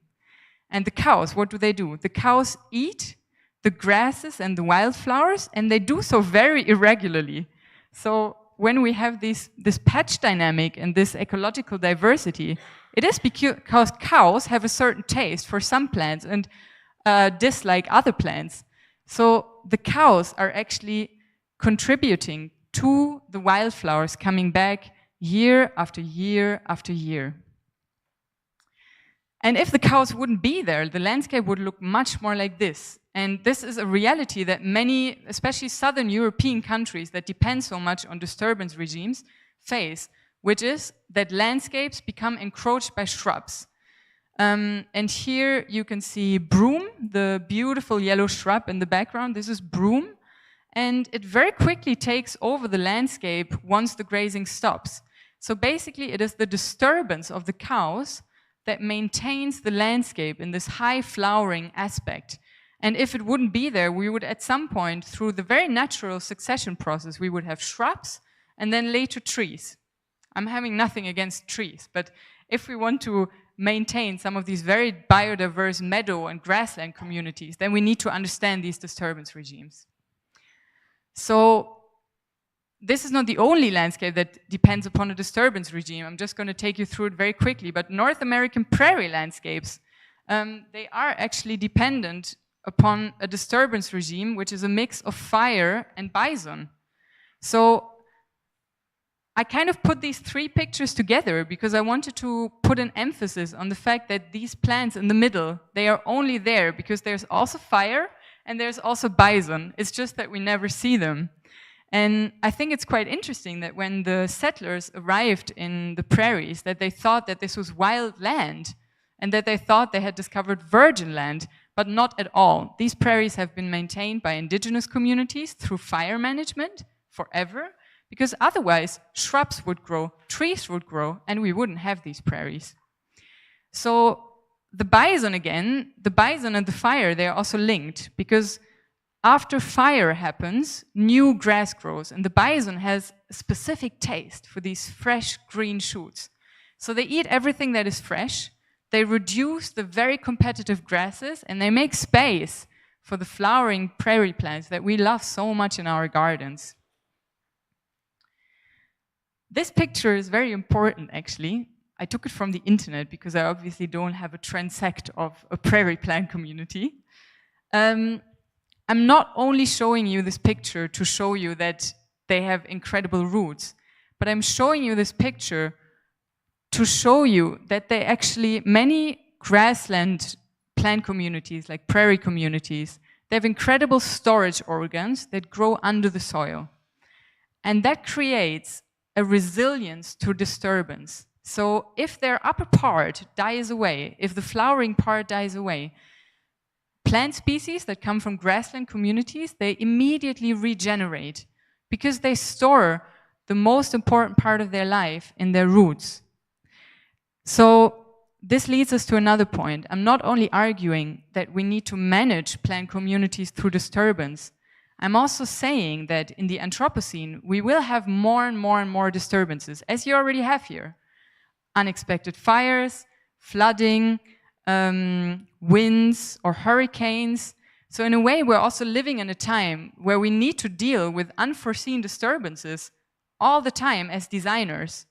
And the cows, what do? The cows eat the grasses and the wildflowers, and they do so very irregularly. So when we have this patch dynamic and this ecological diversity, it is because cows have a certain taste for some plants and dislike other plants. So the cows are actually contributing to the wildflowers coming back year after year after year. And if the cows wouldn't be there, the landscape would look much more like this. And this is a reality that many, especially Southern European countries that depend so much on disturbance regimes, face, which is that landscapes become encroached by shrubs. And here you can see broom, the beautiful yellow shrub in the background. This is broom. And it very quickly takes over the landscape once the grazing stops. So basically it is the disturbance of the cows that maintains the landscape in this high flowering aspect. And if it wouldn't be there, we would at some point, through the very natural succession process, we would have shrubs and then later trees. I'm having nothing against trees, but if we want to maintain some of these very biodiverse meadow and grassland communities, then we need to understand these disturbance regimes. So this is not the only landscape that depends upon a disturbance regime. I'm just going to take you through it very quickly. But North American prairie landscapes, they are actually dependent upon a disturbance regime, which is a mix of fire and bison. So I kind of put these three pictures together because I wanted to put an emphasis on the fact that these plants in the middle, they are only there because there's also fire and there's also bison. It's just that we never see them. And I think it's quite interesting that when the settlers arrived in the prairies, that they thought that this was wild land and that they thought they had discovered virgin land, but not at all. These prairies have been maintained by indigenous communities through fire management forever, because otherwise shrubs would grow, trees would grow, and we wouldn't have these prairies. So the bison again, the bison and the fire, they are also linked, because after fire happens, new grass grows, and the bison has a specific taste for these fresh green shoots. So they eat everything that is fresh, they reduce the very competitive grasses, and they make space for the flowering prairie plants that we love so much in our gardens. This picture is very important, actually. I took it from the internet because I obviously don't have a transect of a prairie plant community. I'm not only showing you this picture to show you that they have incredible roots, but I'm showing you this picture to show you that they actually, many grassland plant communities, like prairie communities, they have incredible storage organs that grow under the soil. And that creates a resilience to disturbance. So if their upper part dies away, if the flowering part dies away, plant species that come from grassland communities, they immediately regenerate because they store the most important part of their life in their roots. So this leads us to another point. I'm not only arguing that we need to manage plant communities through disturbance, I'm also saying that in the Anthropocene, we will have more and more and more disturbances, as you already have here. Unexpected fires, flooding, winds or hurricanes. So in a way, we're also living in a time where we need to deal with unforeseen disturbances all the time as designers.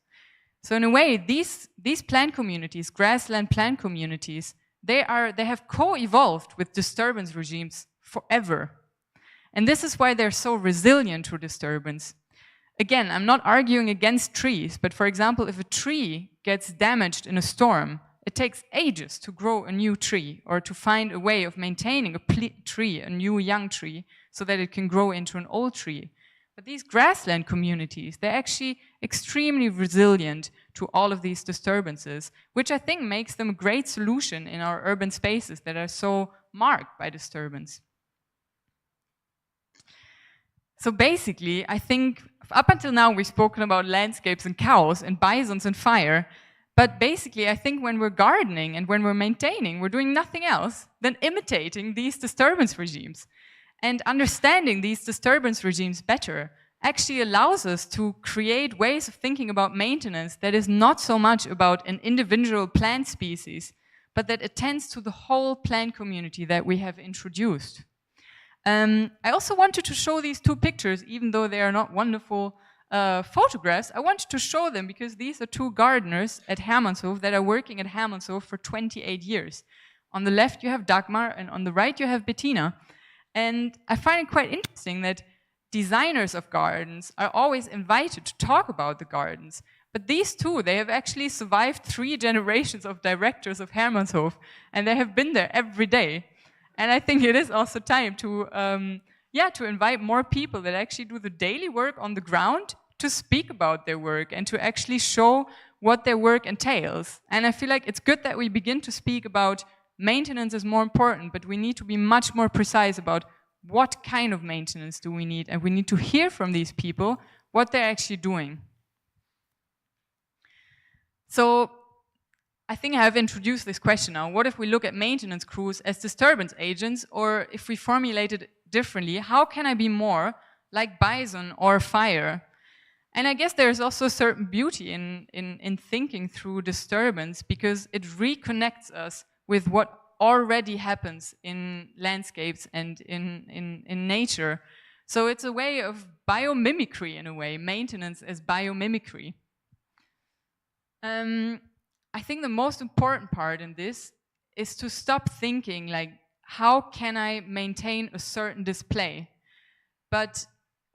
So in a way, these plant communities, grassland plant communities, they have co-evolved with disturbance regimes forever. And this is why they're so resilient to disturbance. Again, I'm not arguing against trees, but for example, if a tree gets damaged in a storm, it takes ages to grow a new tree or to find a way of maintaining a new young tree, so that it can grow into an old tree. But these grassland communities, they're actually extremely resilient to all of these disturbances, which I think makes them a great solution in our urban spaces that are so marked by disturbance. So basically, I think up until now we've spoken about landscapes and cows and bisons and fire, but basically I think when we're gardening and when we're maintaining, we're doing nothing else than imitating these disturbance regimes. And understanding these disturbance regimes better actually allows us to create ways of thinking about maintenance that is not so much about an individual plant species, but that attends to the whole plant community that we have introduced. I also wanted to show these two pictures, even though they are not wonderful photographs. I wanted to show them because these are two gardeners at Hermannshof that are working at Hermannshof for 28 years. On the left you have Dagmar, and on the right you have Bettina. And I find it quite interesting that designers of gardens are always invited to talk about the gardens. But these two, they have actually survived 3 generations of directors of Hermannshof, and they have been there every day. And I think it is also time to invite more people that actually do the daily work on the ground to speak about their work and to actually show what their work entails. And I feel like it's good that we begin to speak about maintenance is more important, but we need to be much more precise about what kind of maintenance do we need, and we need to hear from these people what they're actually doing. So I think I have introduced this question now. What if we look at maintenance crews as disturbance agents, or if we formulate it differently, how can I be more like bison or fire? And I guess there's also a certain beauty in thinking through disturbance, because it reconnects us with what already happens in landscapes and in nature. So it's a way of biomimicry in a way, maintenance as biomimicry. I think the most important part in this is to stop thinking like, how can I maintain a certain display? But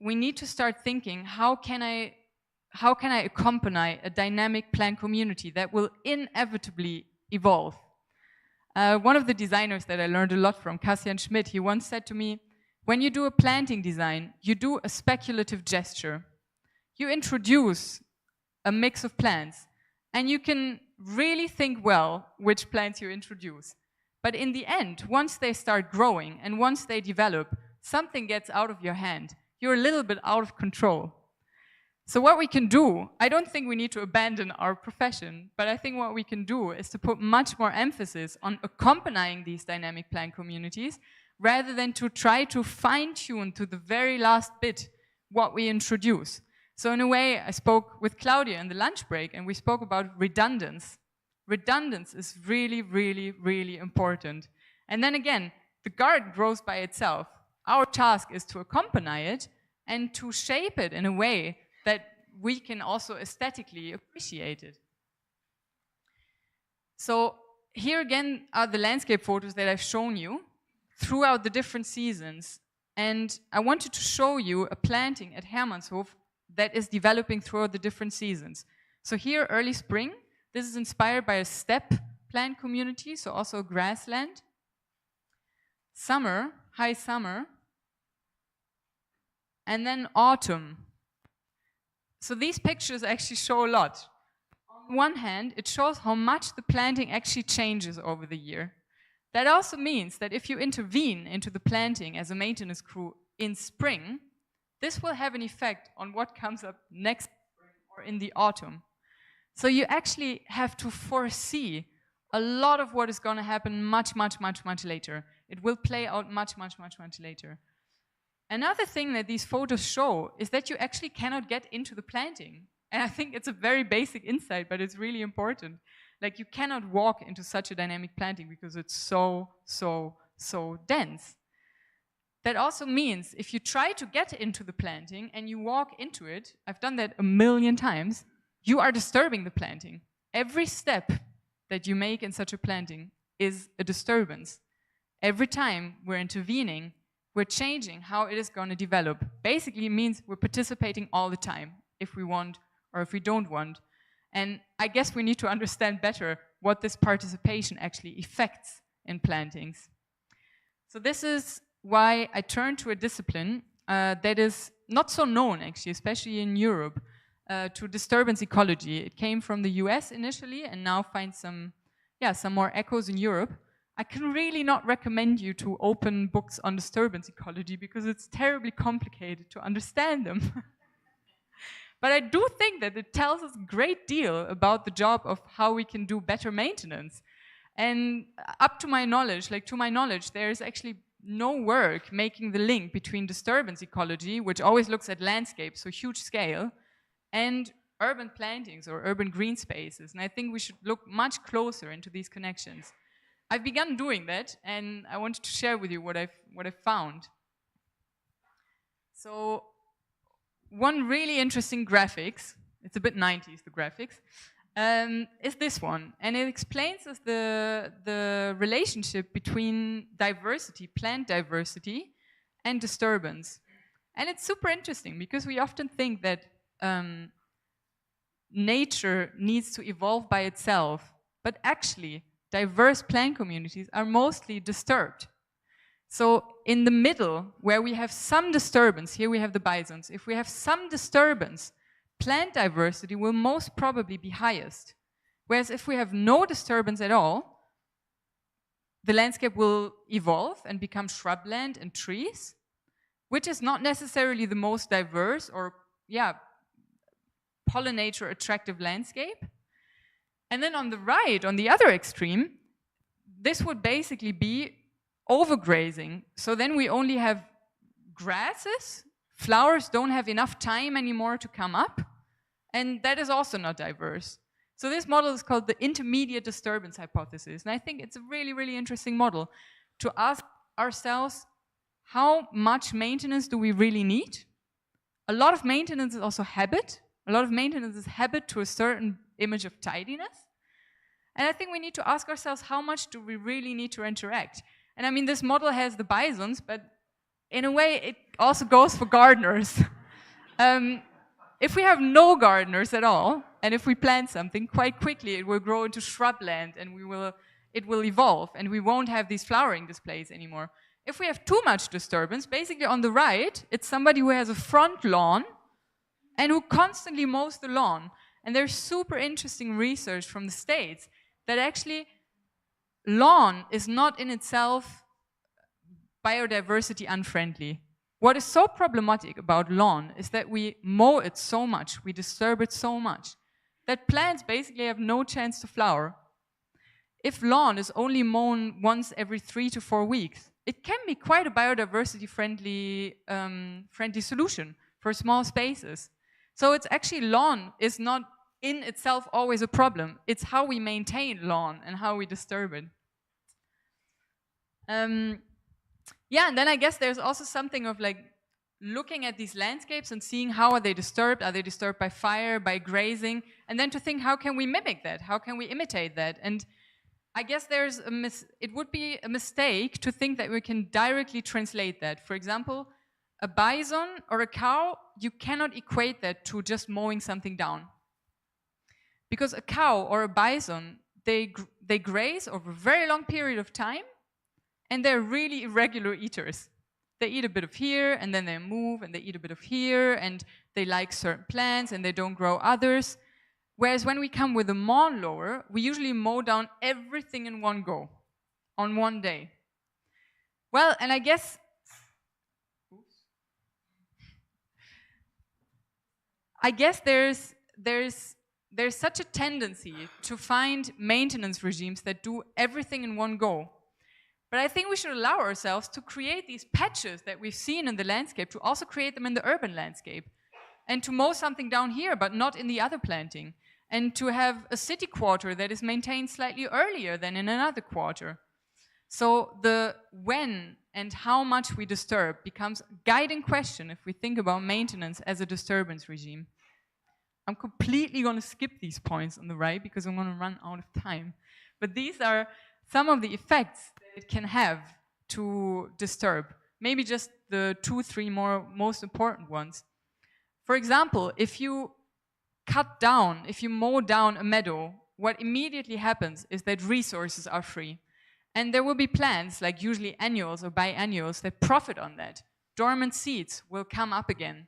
we need to start thinking, how can I accompany a dynamic plant community that will inevitably evolve? One of the designers that I learned a lot from, Cassian Schmidt, he once said to me, when you do a planting design, you do a speculative gesture. You introduce a mix of plants, and you can really think well which plants you introduce. But in the end, once they start growing and once they develop, something gets out of your hand. You're a little bit out of control. So what we can do, I don't think we need to abandon our profession, but I think what we can do is to put much more emphasis on accompanying these dynamic plant communities rather than to try to fine-tune to the very last bit what we introduce. So in a way, I spoke with Claudia in the lunch break and we spoke about redundance. Redundance is really, really, really important. And then again, the garden grows by itself. Our task is to accompany it and to shape it in a way that we can also aesthetically appreciate it. So here again are the landscape photos that I've shown you throughout the different seasons. And I wanted to show you a planting at Hermannshof that is developing throughout the different seasons. So here, early spring, this is inspired by a steppe plant community, so also grassland. summer, high summer, and then autumn. So these pictures actually show a lot. On one hand, it shows how much the planting actually changes over the year. That also means that if you intervene into the planting as a maintenance crew in spring, this will have an effect on what comes up next spring or in the autumn. So you actually have to foresee a lot of what is going to happen much later. It will play out much later. Another thing that these photos show is that you actually cannot get into the planting. And I think it's a very basic insight, but it's really important. Like, you cannot walk into such a dynamic planting because it's so dense. That also means if you try to get into the planting and you walk into it, I've done that a million times, you are disturbing the planting. Every step that you make in such a planting is a disturbance. Every time we're intervening, we're changing how it is going to develop. Basically, it means we're participating all the time, if we want or if we don't want. And I guess we need to understand better what this participation actually affects in plantings. So this is why I turned to a discipline that is not so known, actually, especially in Europe, to disturbance ecology. It came from the US initially and now finds some more echoes in Europe. I can really not recommend you to open books on disturbance ecology because it's terribly complicated to understand them. But I do think that it tells us a great deal about the job of how we can do better maintenance. And to my knowledge, there is actually no work making the link between disturbance ecology, which always looks at landscapes, so huge scale, and urban plantings or urban green spaces. And I think we should look much closer into these connections. I've begun doing that, and I wanted to share with you what I've found. So one really interesting graphics, it's a bit 90s, the graphics, is this one. And it explains us the relationship between diversity, plant diversity, and disturbance. And it's super interesting because we often think that nature needs to evolve by itself, but actually diverse plant communities are mostly disturbed. So in the middle, where we have some disturbance, here we have the bisons, if we have some disturbance, plant diversity will most probably be highest. Whereas if we have no disturbance at all, the landscape will evolve and become shrubland and trees, which is not necessarily the most diverse or, pollinator attractive landscape. And then on the right, on the other extreme, this would basically be overgrazing. So then we only have grasses, flowers don't have enough time anymore to come up, and that is also not diverse. So this model is called the intermediate disturbance hypothesis, and I think it's a really, really interesting model to ask ourselves, how much maintenance do we really need? A lot of maintenance is also habit. A lot of maintenance is habit to a certain image of tidiness. And I think we need to ask ourselves, how much do we really need to interact? And I mean, this model has the bisons, but in a way, it also goes for gardeners. If we have no gardeners at all, and if we plant something, quite quickly it will grow into shrubland, and it will evolve, and we won't have these flowering displays anymore. If we have too much disturbance, basically on the right, it's somebody who has a front lawn and who constantly mows the lawn. And there's super interesting research from the States that actually lawn is not in itself biodiversity unfriendly. What is so problematic about lawn is that we mow it so much, we disturb it so much, that plants basically have no chance to flower. If lawn is only mown once every 3 to 4 weeks, it can be quite a biodiversity friendly solution for small spaces. So it's actually, lawn is not in itself always a problem. It's how we maintain lawn and how we disturb it. And then I guess there's also something of like looking at these landscapes and seeing how are they disturbed? Are they disturbed by fire, by grazing? And then to think, how can we mimic that? How can we imitate that? And I guess it would be a mistake to think that we can directly translate that. For example, a bison or a cow, you cannot equate that to just mowing something down. Because a cow or a bison, they graze over a very long period of time, and they're really irregular eaters. They eat a bit of here, and then they move, and they eat a bit of here, and they like certain plants, and they don't grow others. Whereas when we come with a lawn mower, we usually mow down everything in one go, on one day. Well, and I guess, there's such a tendency to find maintenance regimes that do everything in one go. But I think we should allow ourselves to create these patches that we've seen in the landscape, to also create them in the urban landscape. And to mow something down here, but not in the other planting. And to have a city quarter that is maintained slightly earlier than in another quarter. So the when and how much we disturb becomes a guiding question if we think about maintenance as a disturbance regime. I'm completely going to skip these points on the right because I'm going to run out of time. But these are some of the effects that it can have to disturb. Maybe just the 2-3 most important ones. For example, if you if you mow down a meadow, what immediately happens is that resources are free. And there will be plants, like usually annuals or biennials, that profit on that. Dormant seeds will come up again.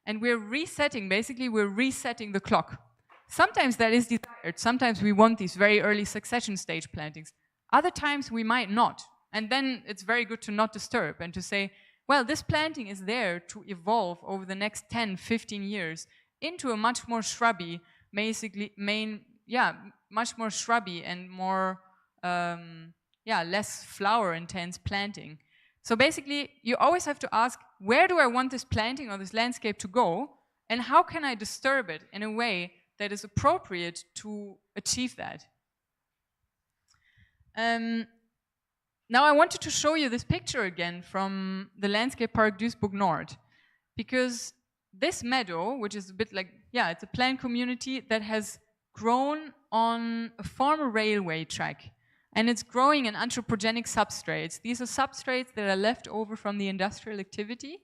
And we're resetting the clock. Sometimes that is desired. Sometimes we want these very early succession stage plantings. Other times we might not. And then it's very good to not disturb and to say, well, this planting is there to evolve over the next 10, 15 years into a much more shrubby, much more shrubby and more, less flower intense planting. So basically, you always have to ask, where do I want this planting or this landscape to go? And how can I disturb it in a way that is appropriate to achieve that? Now I wanted to show you this picture again from the landscape park Duisburg Nord, because this meadow, which is a bit like, it's a plant community that has grown on a former railway track, and it's growing in anthropogenic substrates. These are substrates that are left over from the industrial activity,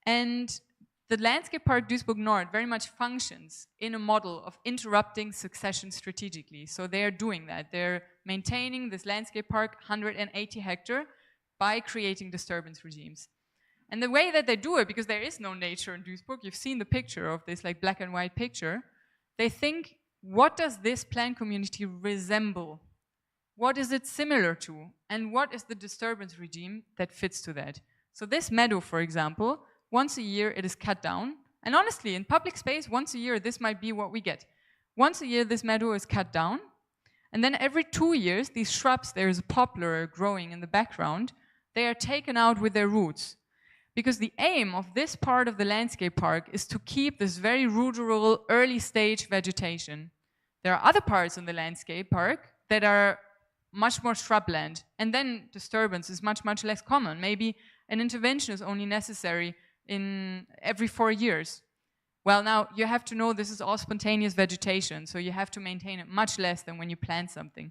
and the landscape park Duisburg Nord very much functions in a model of interrupting succession strategically. So they are doing that. They're maintaining this landscape park 180 hectare by creating disturbance regimes. And the way that they do it, because there is no nature in Duisburg, you've seen the picture of this like black and white picture, they think, what does this plant community resemble? What is it similar to? And what is the disturbance regime that fits to that? So this meadow, for example, once a year it is cut down. And honestly, in public space, once a year this might be what we get. Once a year this meadow is cut down. And then every 2 years, these shrubs, there's a poplar growing in the background, they are taken out with their roots. Because the aim of this part of the landscape park is to keep this very ruderal, early stage vegetation. There are other parts in the landscape park that are much more shrubland, and then disturbance is much, much less common. Maybe an intervention is only necessary in every 4 years. Well, now you have to know this is all spontaneous vegetation, so you have to maintain it much less than when you plant something.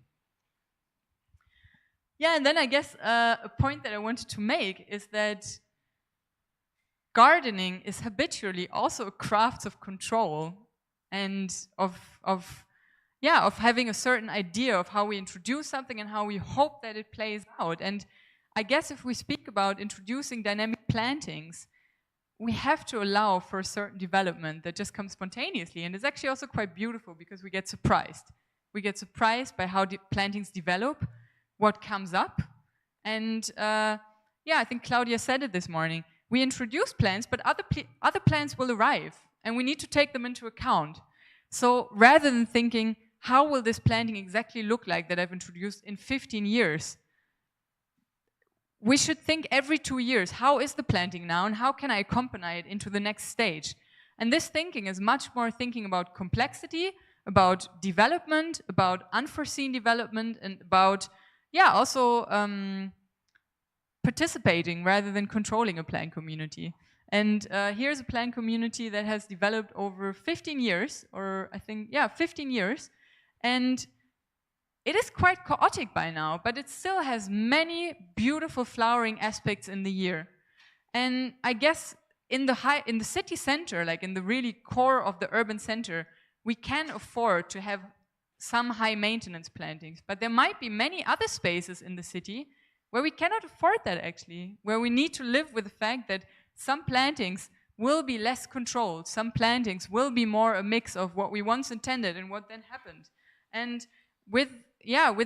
Yeah, and then I guess a point that I wanted to make is that gardening is habitually also a craft of control and of having a certain idea of how we introduce something and how we hope that it plays out. And I guess if we speak about introducing dynamic plantings, we have to allow for a certain development that just comes spontaneously. And it's actually also quite beautiful because we get surprised. We get surprised by how plantings develop, what comes up. And I think Claudia said it this morning. We introduce plants, but other plants will arrive, and we need to take them into account. So rather than thinking, how will this planting exactly look like that I've introduced in 15 years? We should think every 2 years, how is the planting now, and how can I accompany it into the next stage? And this thinking is much more thinking about complexity, about development, about unforeseen development, and about, also participating rather than controlling a plant community. And here's a plant community that has developed over 15 years, or I think, 15 years. And it is quite chaotic by now, but it still has many beautiful flowering aspects in the year. And I guess in the city center, like in the really core of the urban center, we can afford to have some high maintenance plantings. But there might be many other spaces in the city where we cannot afford that actually, where we need to live with the fact that some plantings will be less controlled, some plantings will be more a mix of what we once intended and what then happened. And with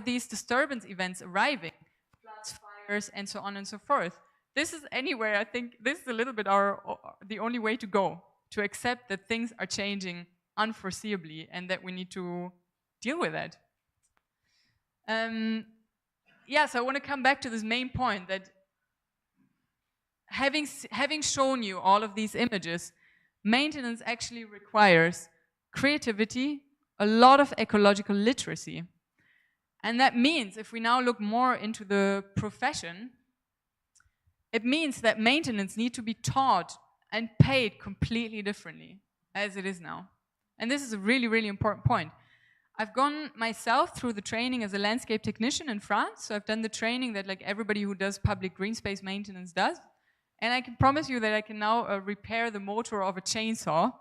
these disturbance events arriving, floods, fires, and so on and so forth, this is anywhere, I think, this is a little bit the only way to go, to accept that things are changing unforeseeably and that we need to deal with that. So I want to come back to this main point that having shown you all of these images, maintenance actually requires creativity, a lot of ecological literacy. And that means, if we now look more into the profession, it means that maintenance needs to be taught and paid completely differently as it is now. And this is a really, really important point. I've gone myself through the training as a landscape technician in France. So I've done the training that like everybody who does public green space maintenance does. And I can promise you that I can now repair the motor of a chainsaw,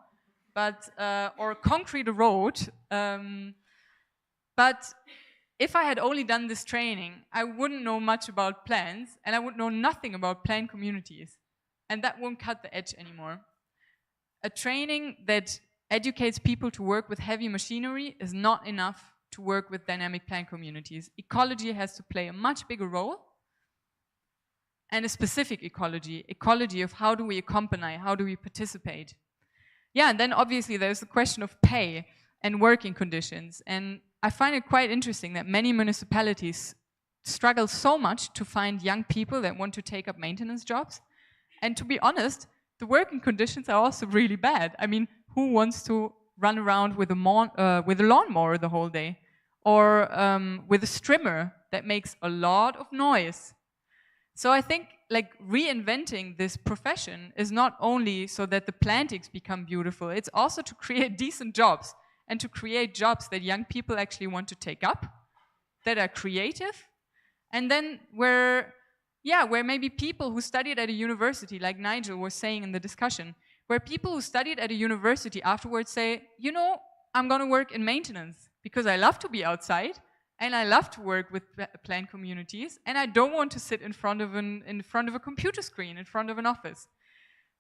or concrete a road. But if I had only done this training, I wouldn't know much about plants, and I would know nothing about plant communities. And that won't cut the edge anymore. A training that educates people to work with heavy machinery is not enough to work with dynamic plant communities. Ecology has to play a much bigger role, and a specific ecology of how do we accompany, how do we participate. Yeah, and then obviously there's the question of pay and working conditions. And I find it quite interesting that many municipalities struggle so much to find young people that want to take up maintenance jobs. And to be honest, the working conditions are also really bad. I mean, who wants to run around with a lawnmower the whole day? Or with a strimmer that makes a lot of noise? So I think like reinventing this profession is not only so that the plantings become beautiful, it's also to create decent jobs and to create jobs that young people actually want to take up, that are creative, and then where maybe people who studied at a university, like Nigel was saying in the discussion, where people who studied at a university afterwards say, you know, I'm going to work in maintenance because I love to be outside and I love to work with plant communities, and I don't want to sit in front of a computer screen, in front of an office.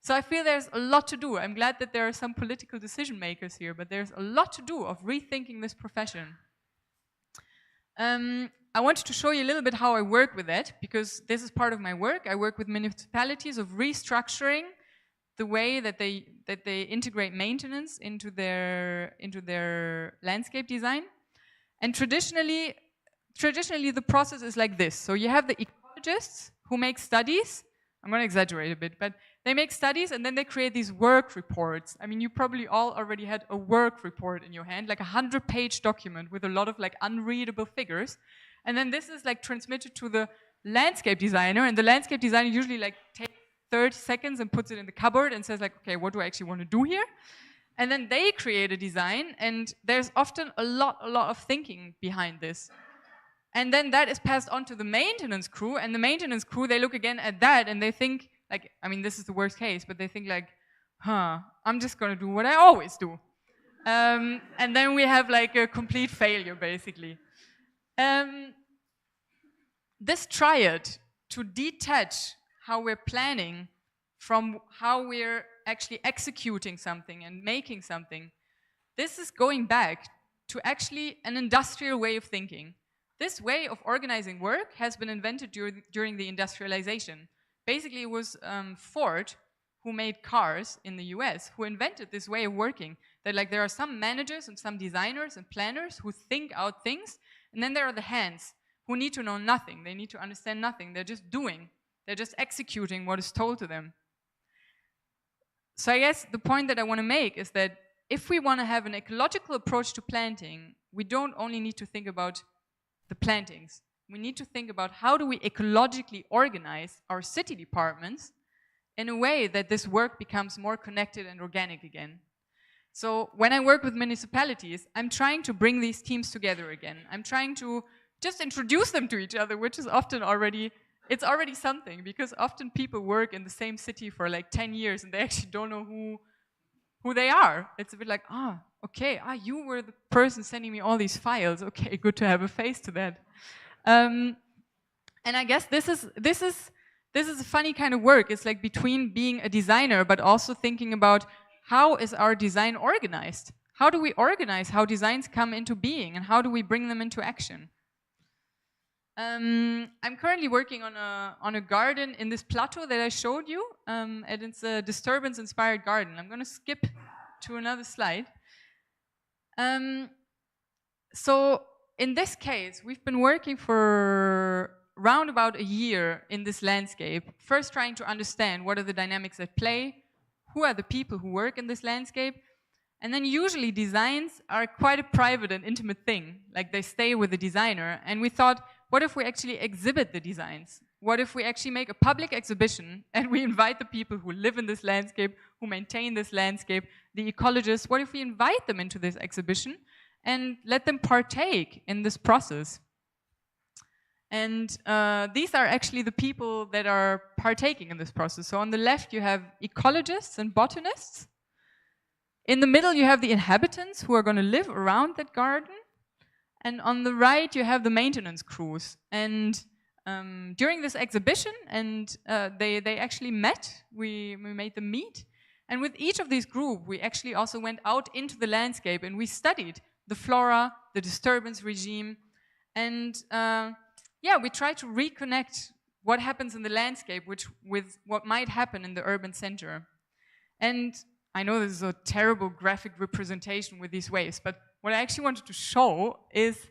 So I feel there's a lot to do. I'm glad that there are some political decision makers here, but there's a lot to do of rethinking this profession. I wanted to show you a little bit how I work with it, because this is part of my work. I work with municipalities of restructuring the way that they integrate maintenance into their landscape design. And traditionally the process is like this. So you have the ecologists who make studies. I'm going to exaggerate a bit, but they make studies and then they create these work reports. I mean, you probably all already had a work report in your hand, like a 100-page document with a lot of like unreadable figures. And then this is like transmitted to the landscape designer, and the landscape designer usually like takes 30 seconds and puts it in the cupboard and says like, okay, what do I actually want to do here? And then they create a design, and there's often a lot of thinking behind this. And then that is passed on to the maintenance crew, and the maintenance crew, they look again at that and they think, like, I mean, this is the worst case, but they think like, I'm just going to do what I always do. And then we have like a complete failure, basically. This triad to detach how we're planning from how we're actually executing something and making something, this is going back to actually an industrial way of thinking. This way of organizing work has been invented during the industrialization. Basically, it was Ford, who made cars in the US, who invented this way of working. That like there are some managers and some designers and planners who think out things, and then there are the hands who need to know nothing. They need to understand nothing. They're just doing. They're just executing what is told to them. So I guess the point that I want to make is that if we want to have an ecological approach to planting, we don't only need to think about the plantings. We need to think about how do we ecologically organize our city departments in a way that this work becomes more connected and organic again. So when I work with municipalities, I'm trying to bring these teams together again. I'm trying to just introduce them to each other, which is often already something, because often people work in the same city for like 10 years and they actually don't know who they are. It's a bit like, okay, you were the person sending me all these files. Okay, good to have a face to that. And And I guess this is a funny kind of work. It's like between being a designer, but also thinking about how is our design organized? How do we organize how designs come into being, and how do we bring them into action? I'm currently working on a garden in this plateau that I showed you, and it's a disturbance-inspired garden. I'm going to skip to another slide. So in this case, we've been working for round about a year in this landscape, first trying to understand what are the dynamics at play, who are the people who work in this landscape, and then usually designs are quite a private and intimate thing, like they stay with the designer, and we thought, what if we actually exhibit the designs? What if we actually make a public exhibition and we invite the people who live in this landscape, who maintain this landscape, the ecologists, what if we invite them into this exhibition and let them partake in this process? And these are actually the people that are partaking in this process. So on the left you have ecologists and botanists. In the middle you have the inhabitants who are going to live around that garden. And on the right you have the maintenance crews. And during this exhibition, and they actually met, we made them meet. And with each of these groups we actually also went out into the landscape and we studied the flora, the disturbance regime, and yeah, we try to reconnect what happens in the landscape with what might happen in the urban center. And I know this is a terrible graphic representation with these waves, but what I actually wanted to show is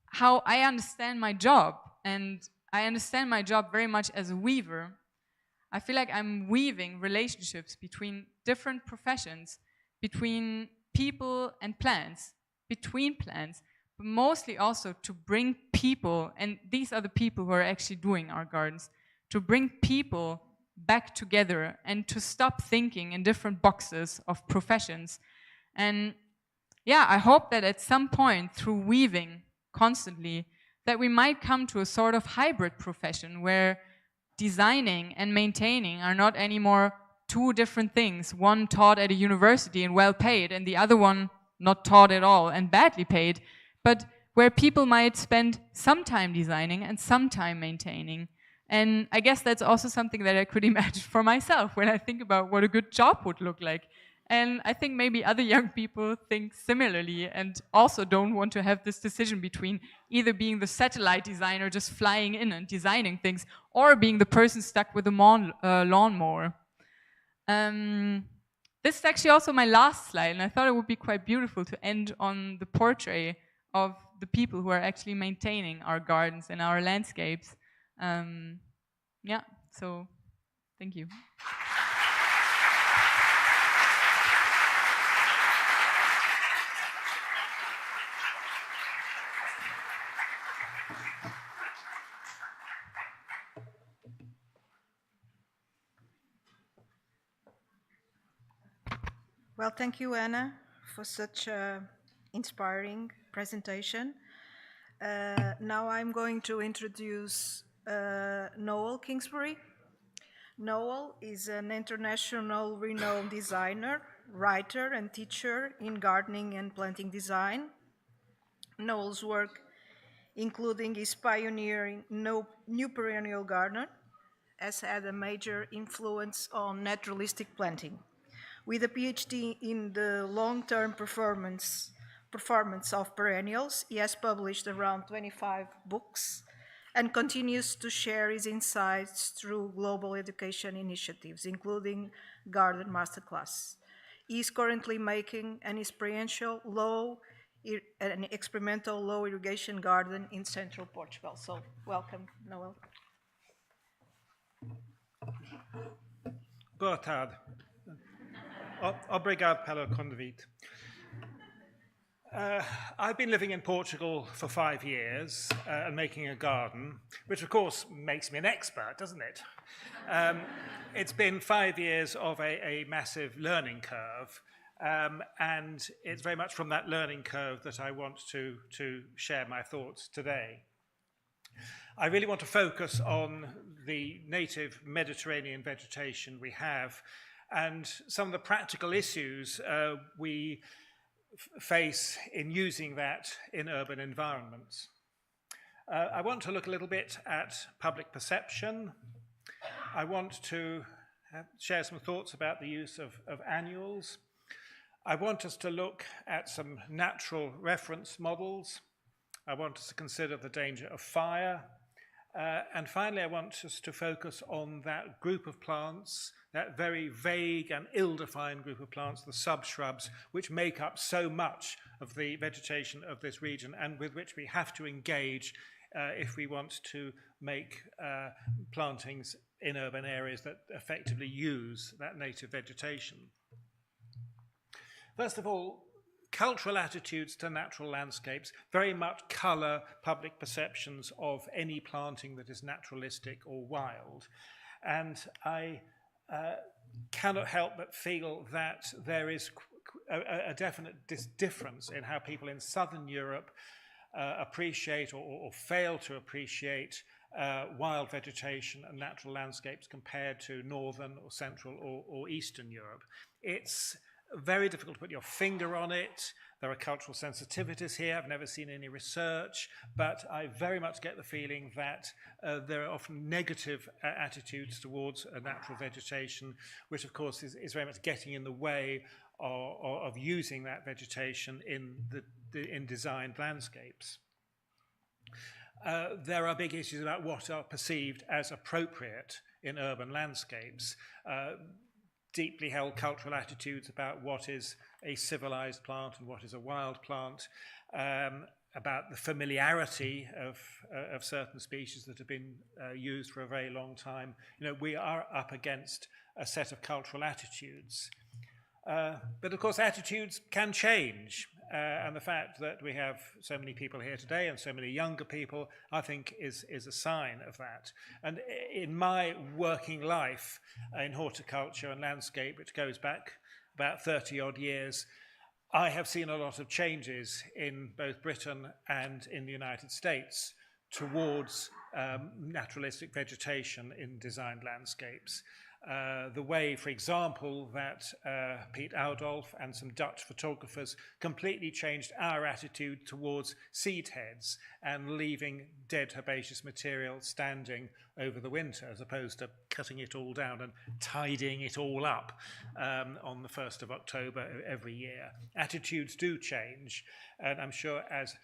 how I understand my job. And I understand my job very much as a weaver. I feel like I'm weaving relationships between different professions, between people and plants, between plants, but mostly also to bring people, and these are the people who are actually doing our gardens, to bring people back together and to stop thinking in different boxes of professions. And yeah, I hope that at some point through weaving constantly that we might come to a sort of hybrid profession where designing and maintaining are not anymore two different things, one taught at a university and well paid and the other one not taught at all and badly paid, but where people might spend some time designing and some time maintaining. And I guess that's also something that I could imagine for myself when I think about what a good job would look like. And I think maybe other young people think similarly and also don't want to have this decision between either being the satellite designer just flying in and designing things or being the person stuck with a lawnmower. This is actually also my last slide, and I thought it would be quite beautiful to end on the portrait of the people who are actually maintaining our gardens and our landscapes. Yeah, so thank you. Well, thank you, Anna, for such an inspiring presentation. Now I'm going to introduce Noel Kingsbury. Noel is an international renowned designer, writer, and teacher in gardening and planting design. Noel's work, including his pioneering New Perennial Garden, has had a major influence on naturalistic planting. With a PhD in the long-term performance of perennials, he has published around 25 books and continues to share his insights through global education initiatives, including Garden Masterclass. He is currently making an experimental low irrigation garden in central Portugal. So welcome, Noel. Boa tarde. Obrigado pelo convite. I've been living in Portugal for 5 years and making a garden, which of course makes me an expert, doesn't it? It's been 5 years of a massive learning curve, and it's very much from that learning curve that I want to share my thoughts today. I really want to focus on the native Mediterranean vegetation we have and some of the practical issues we face in using that in urban environments. I want to look a little bit at public perception. I want to share some thoughts about the use of annuals. I want us to look at some natural reference models. I want us to consider the danger of fire. And finally, I want us to focus on that group of plants, that very vague and ill-defined group of plants, the subshrubs, which make up so much of the vegetation of this region and with which we have to engage if we want to make plantings in urban areas that effectively use that native vegetation. First of all, cultural attitudes to natural landscapes very much colour public perceptions of any planting that is naturalistic or wild. And I cannot help but feel that there is a definite difference in how people in southern Europe appreciate or fail to appreciate wild vegetation and natural landscapes compared to northern or central or eastern Europe. It's very difficult to put your finger on it. There are cultural sensitivities here. I've never seen any research, but I very much get the feeling that there are often negative attitudes towards natural vegetation, which of course is very much getting in the way of using that vegetation in designed landscapes. There are big issues about what are perceived as appropriate in urban landscapes. Deeply held cultural attitudes about what is a civilized plant and what is a wild plant, about the familiarity of certain species that have been used for a very long time. You know, we are up against a set of cultural attitudes. But of course, attitudes can change. And the fact that we have so many people here today and so many younger people, I think, is a sign of that. And in my working life in horticulture and landscape, which goes back about 30-odd years, I have seen a lot of changes in both Britain and in the United States towards naturalistic vegetation in designed landscapes. The way, for example, that Piet Oudolf and some Dutch photographers completely changed our attitude towards seed heads and leaving dead herbaceous material standing over the winter, as opposed to cutting it all down and tidying it all up on the 1st of October every year. Attitudes do change, and I'm sure as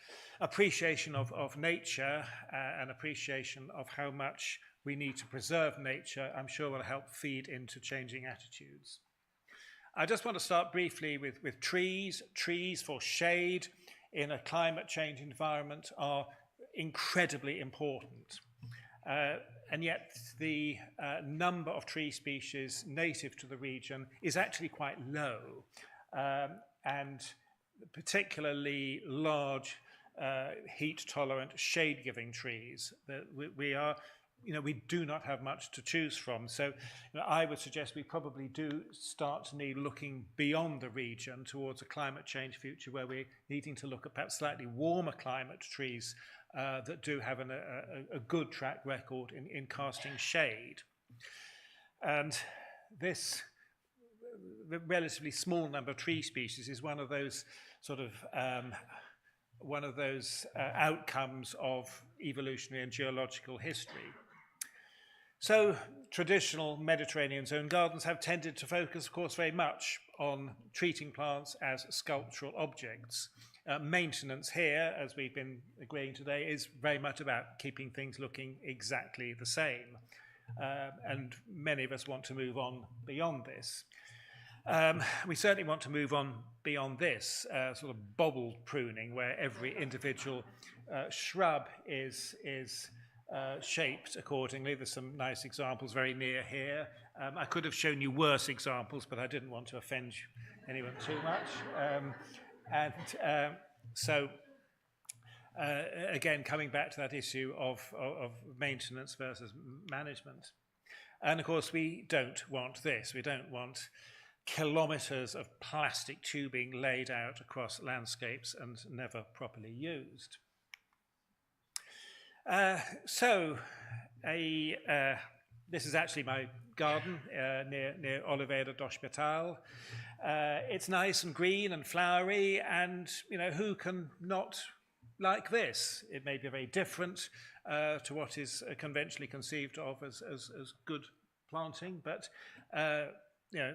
appreciation of nature and appreciation of how much we need to preserve nature, I'm sure will help feed into changing attitudes. I just want to start briefly with trees. Trees for shade in a climate change environment are incredibly important. And yet the number of tree species native to the region is actually quite low. And particularly large heat-tolerant, shade-giving trees that we do not have much to choose from. So I would suggest we probably do start to need looking beyond the region towards a climate change future where we're needing to look at perhaps slightly warmer climate trees that do have a good track record in casting shade. And this relatively small number of tree species is one of those sort of outcomes of evolutionary and geological history. So traditional Mediterranean zone gardens have tended to focus, of course, very much on treating plants as sculptural objects. Maintenance here, as we've been agreeing today, is very much about keeping things looking exactly the same. And many of us want to move on beyond this. We certainly want to move on beyond this sort of bobble pruning, where every individual shrub is shaped accordingly. There's some nice examples very near here. I could have shown you worse examples, but I didn't want to offend anyone too much. So again, coming back to that issue of maintenance versus management. And of course, we don't want this. We don't want kilometers of plastic tubing laid out across landscapes and never properly used. This is actually my garden near Oliveira do Hospital. It's nice and green and flowery, and who can not like this. It may be very different to what is conventionally conceived of as good planting, but you know,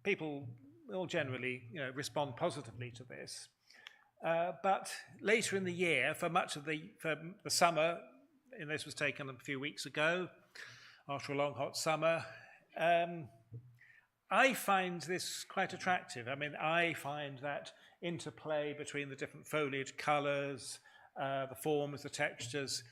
people will generally respond positively to this. But later in the year, for much of the summer, and this was taken a few weeks ago, after a long hot summer, I find this quite attractive. I mean, I find that interplay between the different foliage colours, the forms, the textures,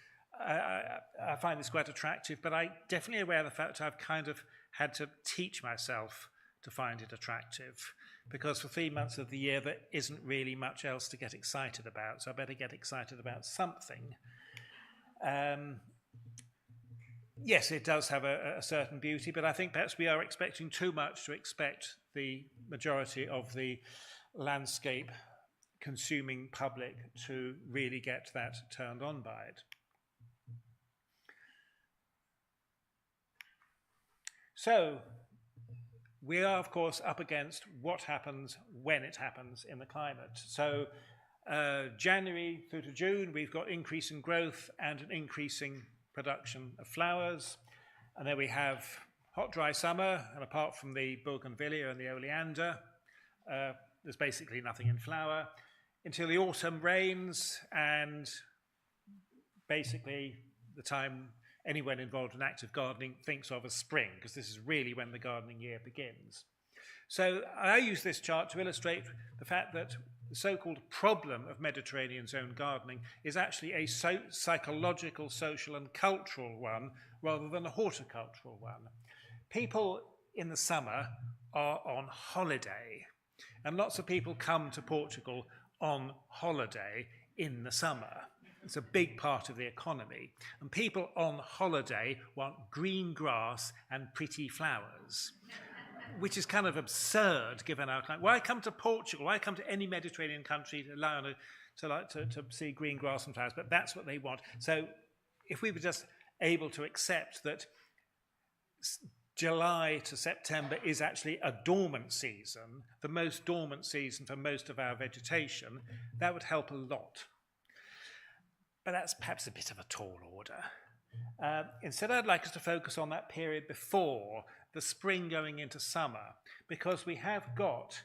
I find this quite attractive, but I'm definitely aware of the fact I've kind of had to teach myself to find it attractive, because for 3 months of the year there isn't really much else to get excited about, so I better get excited about something. Yes, it does have a certain beauty, but I think perhaps we are expecting too much to expect the majority of the landscape consuming public to really get that turned on by it. So, we are, of course, up against what happens when it happens in the climate. So, January through to June, we've got increasing growth and an increasing production of flowers. And then we have hot, dry summer, and apart from the bougainvillea and the oleander, there's basically nothing in flower until the autumn rains, and basically the time anyone involved in active gardening thinks of as spring, because this is really when the gardening year begins. So I use this chart to illustrate the fact that the so-called problem of Mediterranean zone gardening is actually a psychological, social and cultural one rather than a horticultural one. People in the summer are on holiday, and lots of people come to Portugal on holiday in the summer. It's a big part of the economy. And people on holiday want green grass and pretty flowers, which is kind of absurd given our climate. Why come to Portugal? Why come to any Mediterranean country to see green grass and flowers? But that's what they want. So if we were just able to accept that July to September is actually a dormant season, the most dormant season for most of our vegetation, that would help a lot. But that's perhaps a bit of a tall order. Instead, I'd like us to focus on that period before the spring going into summer, because we have got,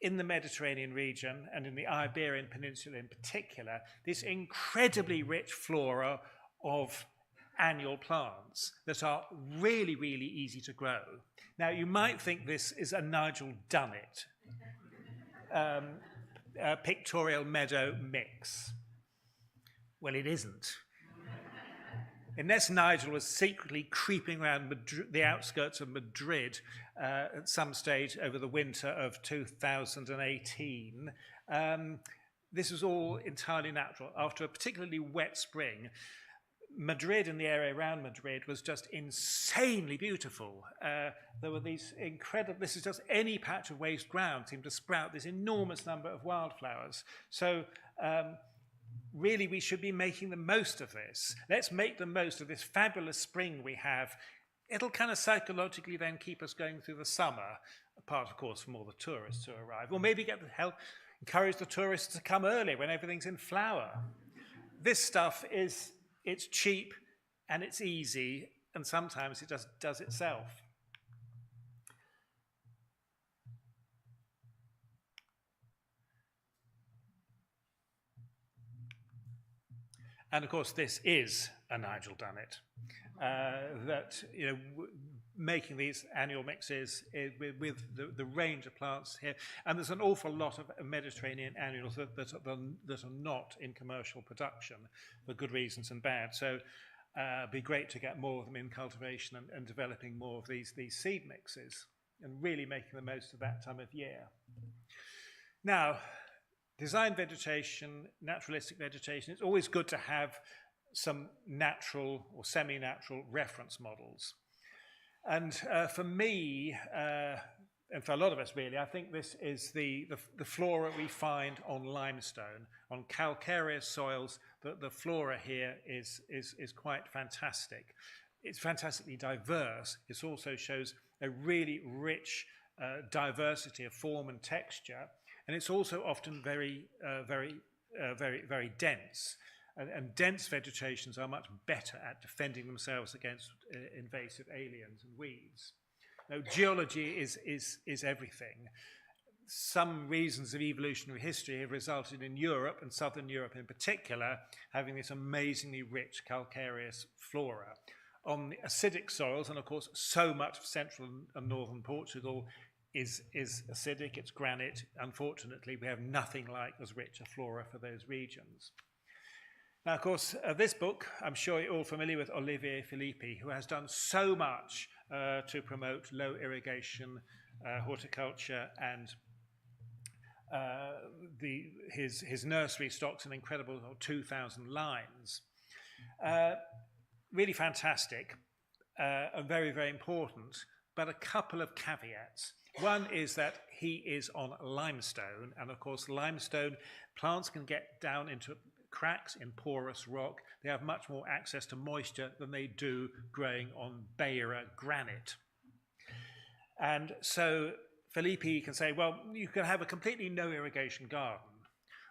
in the Mediterranean region and in the Iberian Peninsula in particular, this incredibly rich flora of annual plants that are really, really easy to grow. Now, you might think this is a Nigel Dunnett pictorial meadow mix. Well, it isn't. Unless Nigel was secretly creeping around the outskirts of Madrid at some stage over the winter of 2018, this was all entirely natural. After a particularly wet spring, Madrid and the area around Madrid was just insanely beautiful. There were these incredible, this is just any patch of waste ground seemed to sprout this enormous number of wildflowers. So, really, we should be making the most of this. Let's make the most of this fabulous spring we have. It'll kind of psychologically then keep us going through the summer, apart, of course, from all the tourists who arrive. Or maybe encourage the tourists to come early when everything's in flower. This stuff it's cheap and it's easy, and sometimes it just does itself. And of course, this is a Nigel Dunnett. That making these annual mixes with the range of plants here, and there's an awful lot of Mediterranean annuals that are not in commercial production for good reasons and bad. So, it'd be great to get more of them in cultivation and developing more of these seed mixes and really making the most of that time of year. Now, design vegetation, naturalistic vegetation, it's always good to have some natural or semi-natural reference models. And for me, and for a lot of us really, I think this is the flora we find on limestone. On calcareous soils, the flora here is quite fantastic. It's fantastically diverse. It also shows a really rich diversity of form and texture. And it's also often very very, very dense. And dense vegetations are much better at defending themselves against invasive aliens and weeds. Now, geology is everything. Some reasons of evolutionary history have resulted in Europe, and southern Europe in particular, having this amazingly rich calcareous flora. On the acidic soils, and of course so much of central and northern Portugal is acidic, it's granite. Unfortunately, we have nothing like as rich a flora for those regions. Now, of course, this book, I'm sure you're all familiar with Olivier Philippi, who has done so much to promote low irrigation horticulture, and his nursery stocks an incredible 2,000 lines. Really fantastic and very, very important, but a couple of caveats. One is that he is on limestone, and of course limestone, plants can get down into cracks in porous rock. They have much more access to moisture than they do growing on Beira granite. And so Philippi can say, well, you can have a completely no irrigation garden.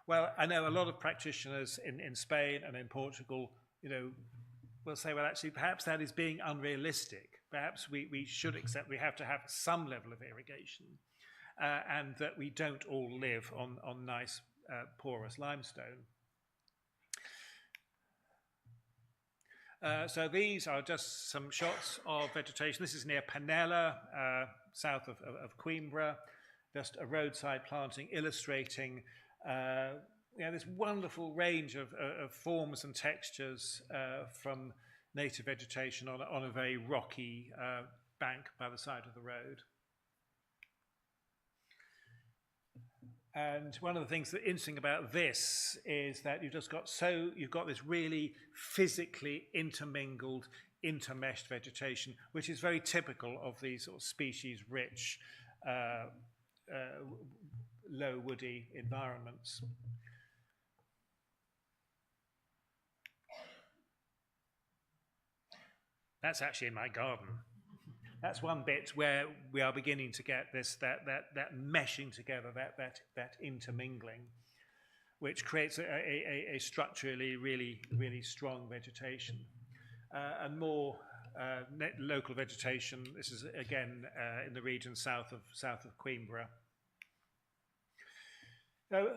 Well, I know a lot of practitioners in Spain and in Portugal, will say, well, actually, perhaps that is being unrealistic. Perhaps we should accept we have to have some level of irrigation, and that we don't all live on nice porous limestone. So these are just some shots of vegetation. This is near Panella, south of Coimbra, just a roadside planting illustrating this wonderful range of forms and textures from native vegetation on a very rocky bank by the side of the road. And one of the things that's interesting about this is that you've got this really physically intermingled, intermeshed vegetation, which is very typical of these sort of species-rich, low woody environments. That's actually in my garden. That's one bit where we are beginning to get that meshing together, that intermingling, which creates a structurally really, really strong vegetation. And more local vegetation. This is again in the region south of Coimbra. Now,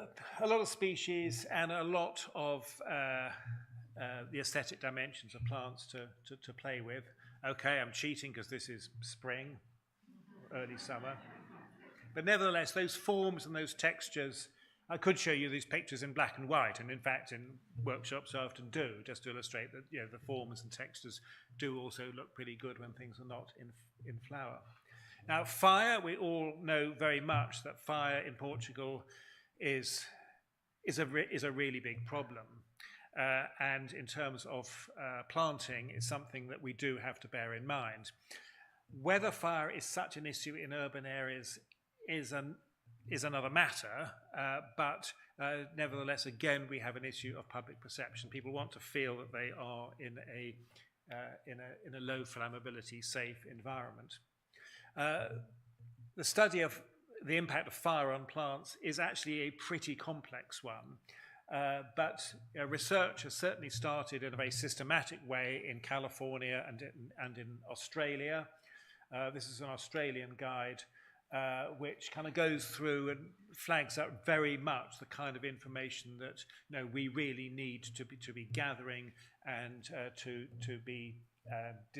a lot of species and a lot of the aesthetic dimensions of plants to play with. Okay, I'm cheating because this is spring, early summer. But nevertheless, those forms and those textures, I could show you these pictures in black and white, and in fact in workshops I often do, just to illustrate that the forms and textures do also look pretty good when things are not in flower. Now, fire, we all know very much that fire in Portugal is a really big problem. And in terms of planting, it's something that we do have to bear in mind. Whether fire is such an issue in urban areas is another matter, but nevertheless, again, we have an issue of public perception. People want to feel that they are in a low flammability, safe environment. The study of the impact of fire on plants is actually a pretty complex one. But research has certainly started in a very systematic way in California and in Australia. This is an Australian guide which kind of goes through and flags up very much the kind of information that we really need to be gathering and to be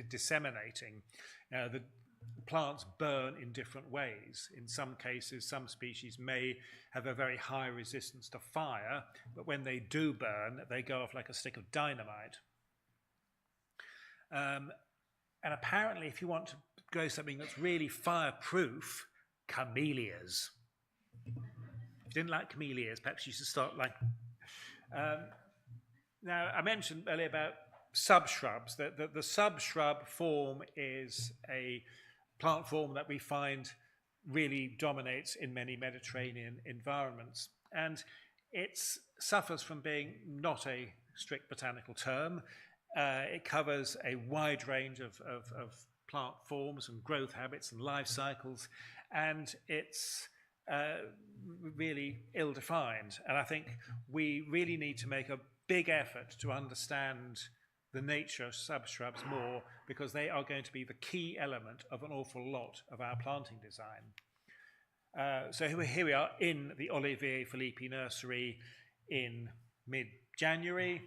disseminating. The plants burn in different ways. In some cases, some species may have a very high resistance to fire, but when they do burn, they go off like a stick of dynamite. And apparently, if you want to grow something that's really fireproof, camellias. If you didn't like camellias, perhaps you should start like... Now, I mentioned earlier about subshrubs. The subshrub form is a plant form that we find really dominates in many Mediterranean environments. And it suffers from being not a strict botanical term. It covers a wide range of plant forms and growth habits and life cycles. And it's really ill-defined. And I think we really need to make a big effort to understand the nature of subshrubs more, because they are going to be the key element of an awful lot of our planting design. So here we are in the Olivier Philippi nursery in mid-January,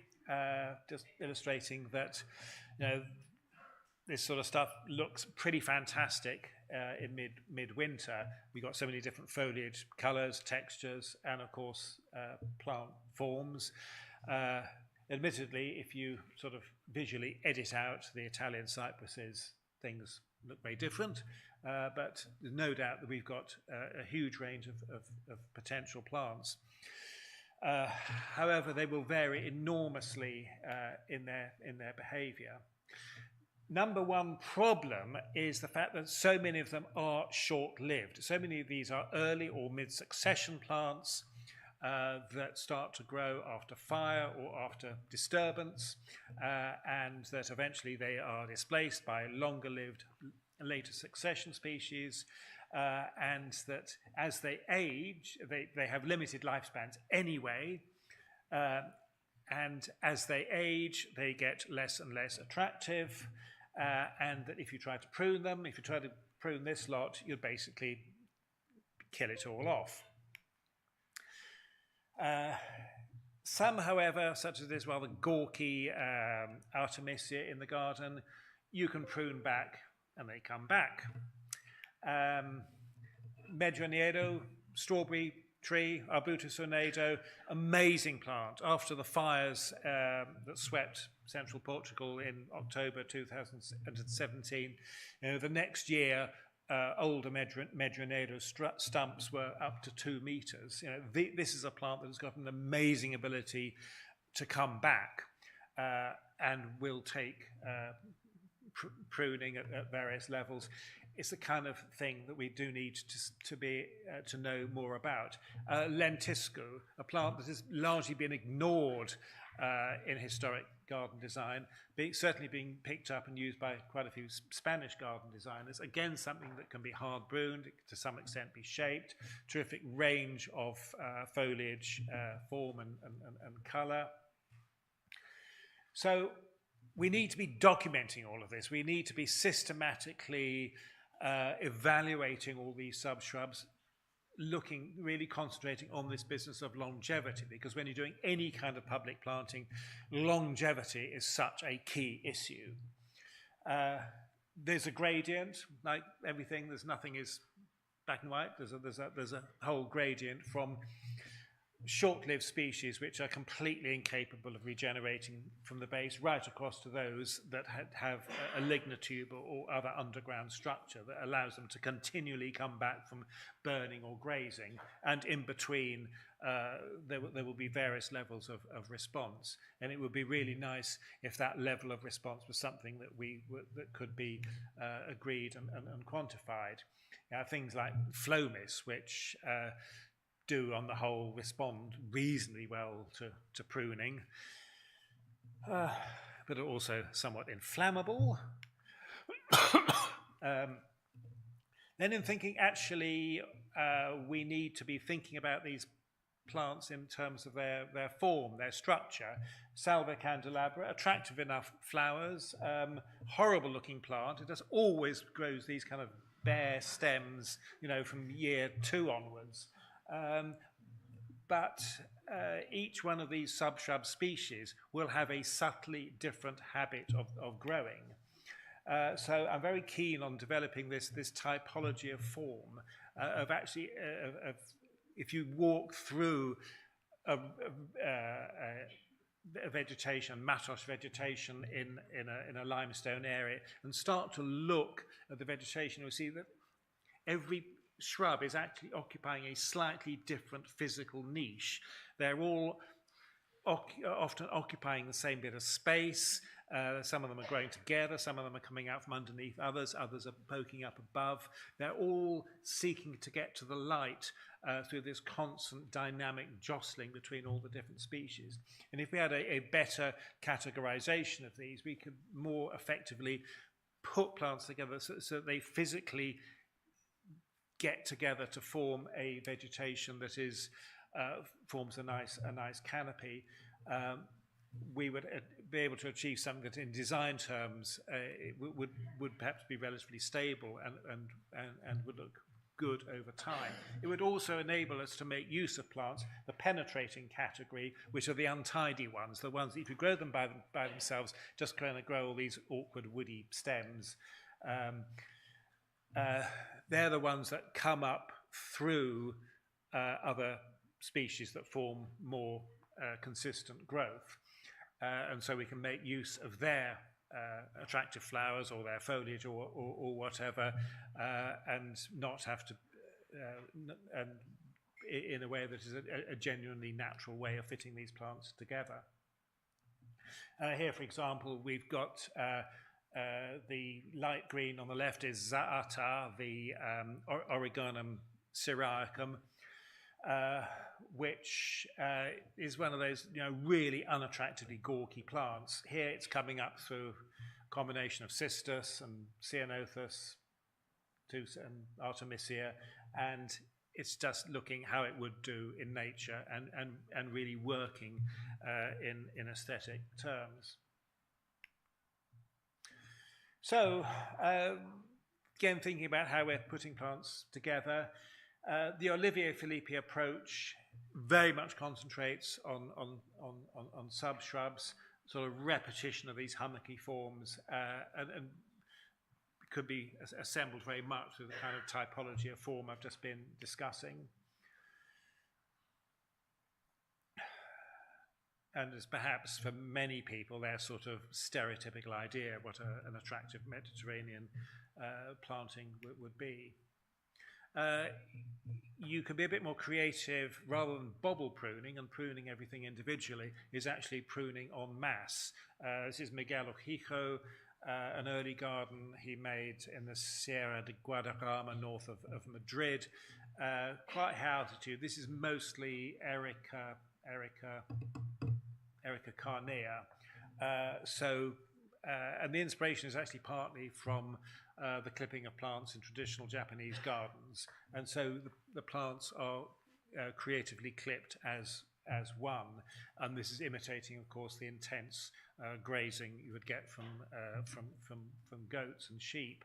just illustrating that, you know, this sort of stuff looks pretty fantastic in midwinter. We've got so many different foliage colours, textures, and of course plant forms. Admittedly, if you sort of visually edit out the Italian cypresses, things look very different, but there's no doubt that we've got a huge range of potential plants. However, they will vary enormously in their behaviour. Number one problem is the fact that so many of them are short-lived. So many of these are early or mid-succession plants that start to grow after fire or after disturbance, and that eventually they are displaced by longer-lived, later succession species, and that as they age, they have limited lifespans anyway, and as they age, they get less and less attractive, and that if you try to prune them, if you try to prune this lot, you'd basically kill it all off. Some, however, such as this rather gawky Artemisia in the garden, you can prune back and they come back. Medronedo, strawberry tree, Arbutus ornado, amazing plant. After the fires that swept central Portugal in October 2017, you know, the next year, older Medronedo stumps were up to 2 meters. You know, this is a plant that has got an amazing ability to come back and will take pruning at various levels. It's the kind of thing that we do need to know more about. Lentisco, a plant that has largely been ignored in historic garden design, certainly being picked up and used by quite a few Spanish garden designers. Again, something that can be hard pruned, to some extent be shaped, terrific range of foliage, form and colour. So we need to be documenting all of this. We need to be systematically evaluating all these subshrubs, really concentrating on this business of longevity, because when you're doing any kind of public planting, longevity is such a key issue. There's a gradient, like everything. Nothing is black and white. There's a whole gradient from short-lived species which are completely incapable of regenerating from the base, right across to those that have a lignotube or other underground structure that allows them to continually come back from burning or grazing, and in between there will be various levels of response, and it would be really nice if that level of response was something that could be agreed and quantified. Things like Phlomis, which do on the whole respond reasonably well to pruning, but are also somewhat inflammable. Then in thinking, actually, we need to be thinking about these plants in terms of their form, their structure. Salvia candelabra, attractive enough flowers, horrible looking plant. It just always grows these kind of bare stems, you know, from year 2 onwards. But each one of these subshrub species will have a subtly different habit of growing. So I'm very keen on developing this typology of form, of actually, if you walk through a vegetation, matosh vegetation in a limestone area, and start to look at the vegetation, you'll see that every shrub is actually occupying a slightly different physical niche. They're all often occupying the same bit of space. Some of them are growing together, some of them are coming out from underneath others are poking up above. They're all seeking to get to the light through this constant dynamic jostling between all the different species. And if we had a better categorization of these, we could more effectively put plants together so they physically get together to form a vegetation that is forms a nice canopy, we would be able to achieve something that, in design terms, would perhaps be relatively stable and would look good over time. It would also enable us to make use of plants, the penetrating category, which are the untidy ones, the ones that if you grow them by themselves, just kind of grow all these awkward woody stems. They're the ones that come up through other species that form more consistent growth. And so we can make use of their attractive flowers or their foliage or whatever, and not have to, in a way that is a genuinely natural way of fitting these plants together. Here, for example, we've got the light green on the left is Za'atar, the Origanum syriacum, which is one of those really unattractively gawky plants. Here it's coming up through a combination of cistus and ceanothus and artemisia, and it's just looking how it would do in nature and really working in aesthetic terms. So again, thinking about how we're putting plants together, the Olivier Philippi approach very much concentrates on subshrubs, sort of repetition of these hummocky forms, and could be assembled very much through the kind of typology of form I've just been discussing. And as perhaps for many people, their sort of stereotypical idea of what an attractive Mediterranean planting would be. You can be a bit more creative. Rather than bobble pruning and pruning everything individually, is actually pruning en masse. This is Miguel Ojijo, an early garden he made in the Sierra de Guadarrama north of Madrid. Quite high altitude. This is mostly Erica carnea. And the inspiration is actually partly from the clipping of plants in traditional Japanese gardens. And so the plants are creatively clipped as one. And this is imitating, of course, the intense grazing you would get from goats and sheep.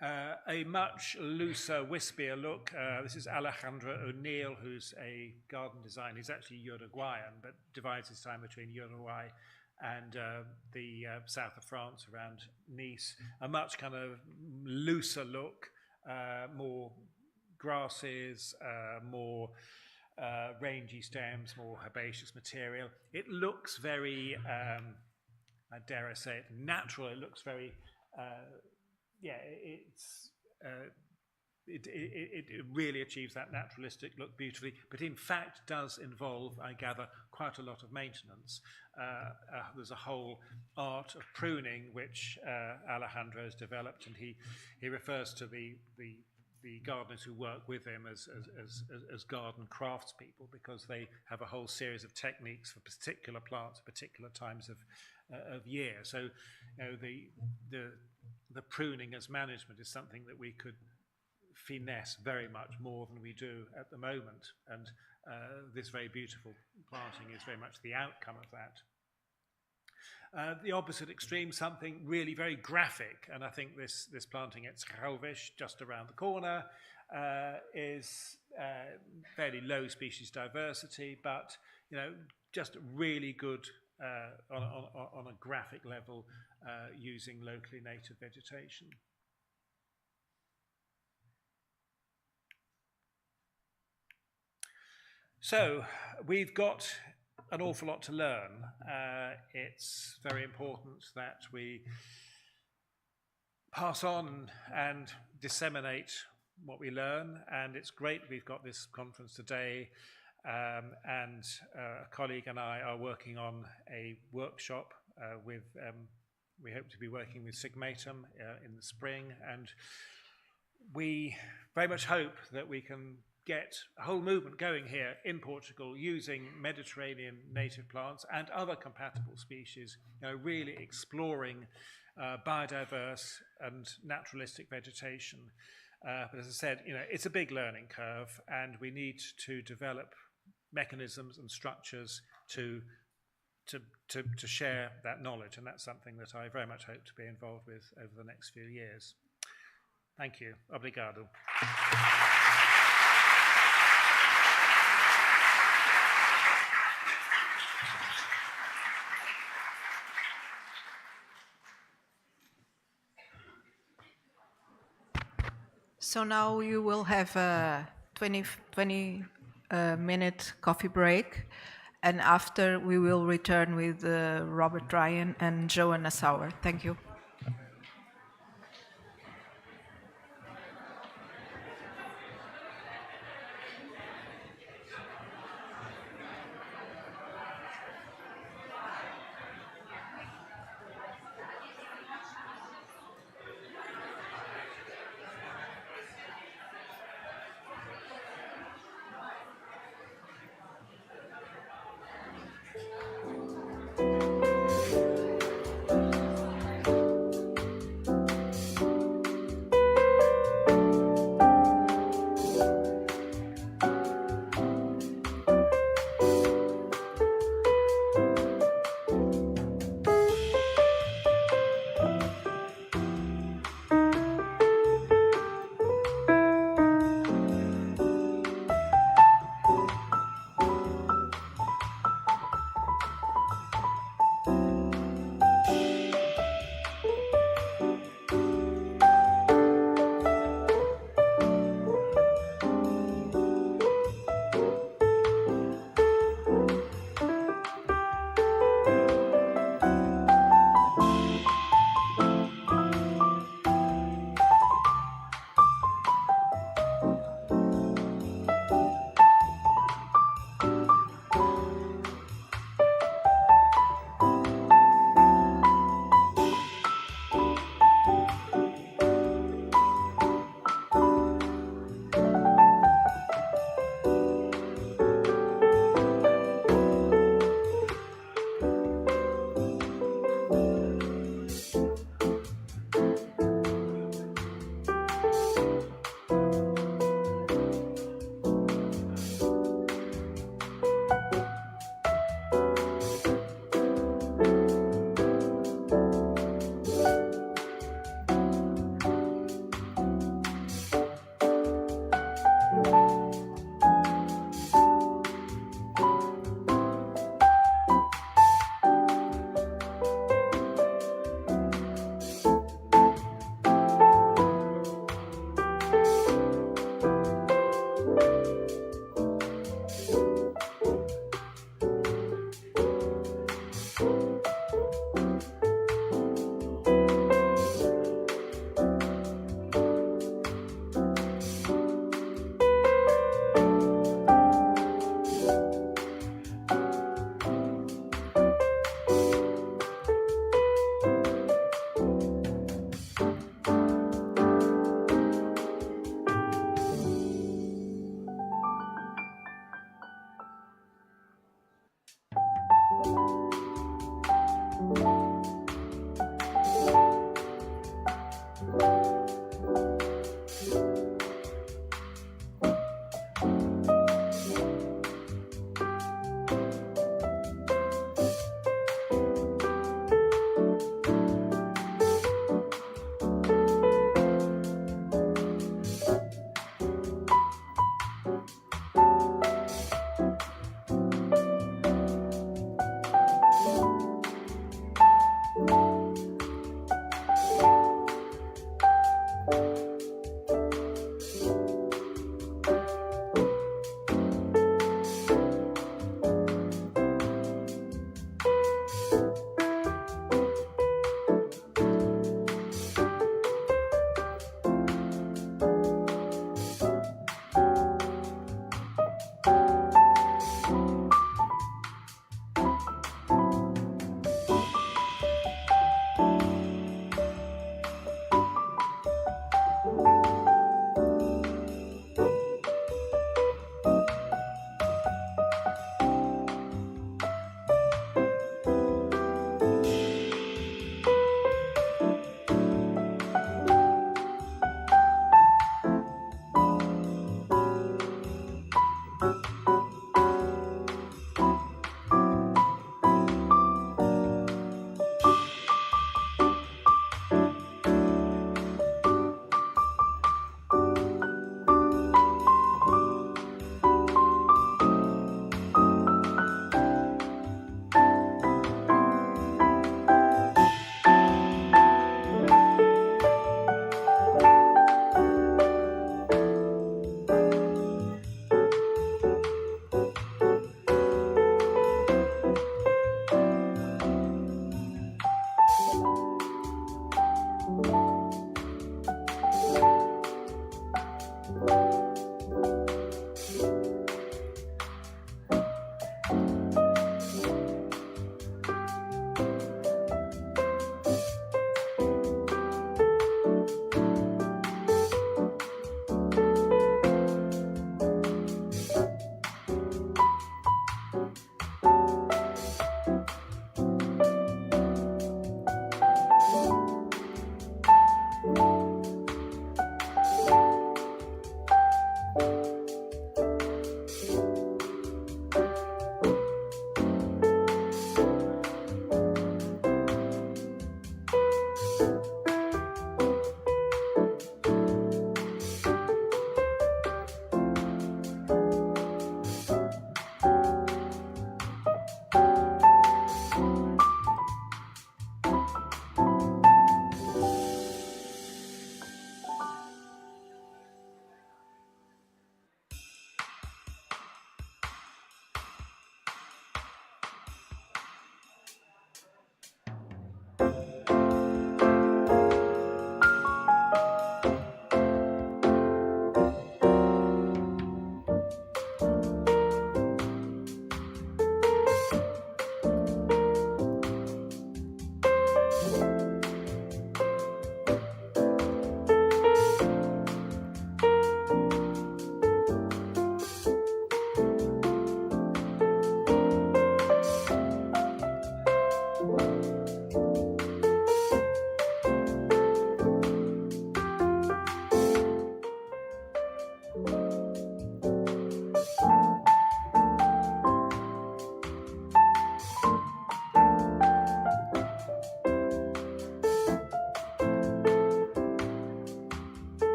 A much looser, wispier look. This is Alejandro O'Neill, who's a garden designer. He's actually Uruguayan, but divides his time between Uruguay and the south of France around Nice. A much kind of looser look, more grasses, more rangy stems, more herbaceous material. It looks very, I dare I say it, natural. It looks very... it really achieves that naturalistic look beautifully, but in fact does involve, I gather, quite a lot of maintenance. There's a whole art of pruning which Alejandro has developed, and he refers to the gardeners who work with him as garden craftspeople, because they have a whole series of techniques for particular plants at particular times of year. So, the pruning as management is something that we could finesse very much more than we do at the moment, and this very beautiful planting is very much the outcome of that. The opposite extreme, something really very graphic, and I think this planting at Schalvisch, just around the corner, is fairly low species diversity, but just really good on a graphic level using locally native vegetation. So we've got an awful lot to learn. It's very important that we pass on and disseminate what we learn, and it's great we've got this conference today, and a colleague and I are working on a workshop with, we hope to be working with Sigmatum in the spring, and we very much hope that we can get a whole movement going here in Portugal using Mediterranean native plants and other compatible species, really exploring biodiverse and naturalistic vegetation. But as I said, it's a big learning curve, and we need to develop mechanisms and structures to share that knowledge, and that's something that I very much hope to be involved with over the next few years. Thank you. Obrigado. So now you will have a 20-minute coffee break, and after we will return with Robert Ryan and Joan Nassauer. Thank you.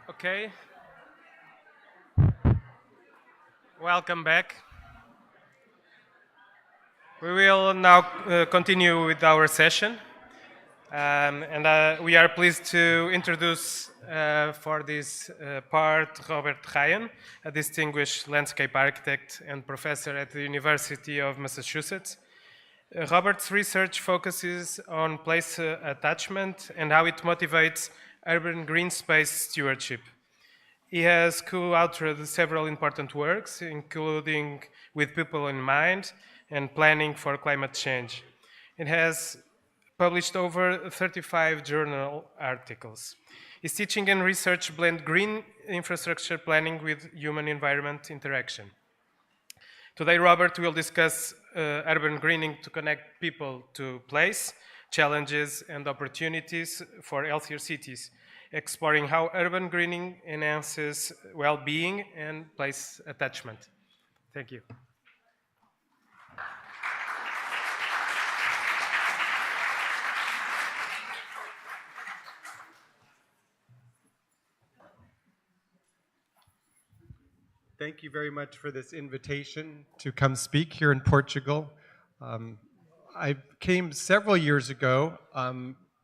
Okay. Welcome back. We will now continue with our session. We are pleased to introduce for this part Robert Ryan, a distinguished landscape architect and professor at the University of Massachusetts. Robert's research focuses on place attachment and how it motivates urban green space stewardship. He has co-authored several important works, including With People in Mind and Planning for Climate Change. It has published over 35 journal articles. His teaching and research blend green infrastructure planning with human-environment interaction. Today, Robert will discuss urban greening to connect people to place, challenges, and opportunities for healthier cities, exploring how urban greening enhances well-being and place attachment. Thank you. Thank you very much for this invitation to come speak here in Portugal. I came several years ago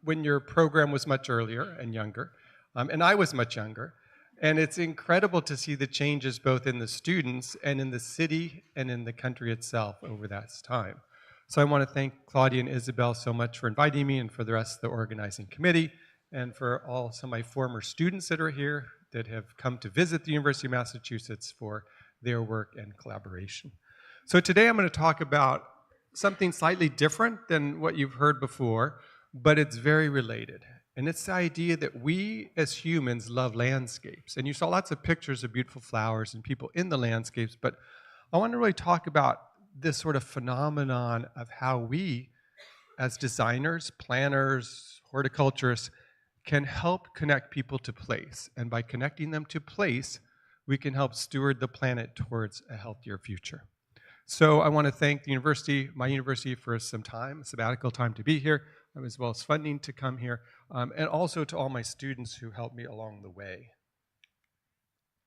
when your program was much earlier and younger, and I was much younger. And it's incredible to see the changes both in the students and in the city and in the country itself over that time. So I want to thank Claudia and Isabel so much for inviting me and for the rest of the organizing committee and for all some of my former students that are here that have come to visit the University of Massachusetts for their work and collaboration. So today I'm going to talk about something slightly different than what you've heard before, but it's very related. And it's the idea that we as humans love landscapes. And you saw lots of pictures of beautiful flowers and people in the landscapes, but I want to really talk about this sort of phenomenon of how we, as designers, planners, horticulturists, can help connect people to place. And by connecting them to place, we can help steward the planet towards a healthier future. So I want to thank the university, my university, for some time, sabbatical time to be here, as well as funding to come here, and also to all my students who helped me along the way.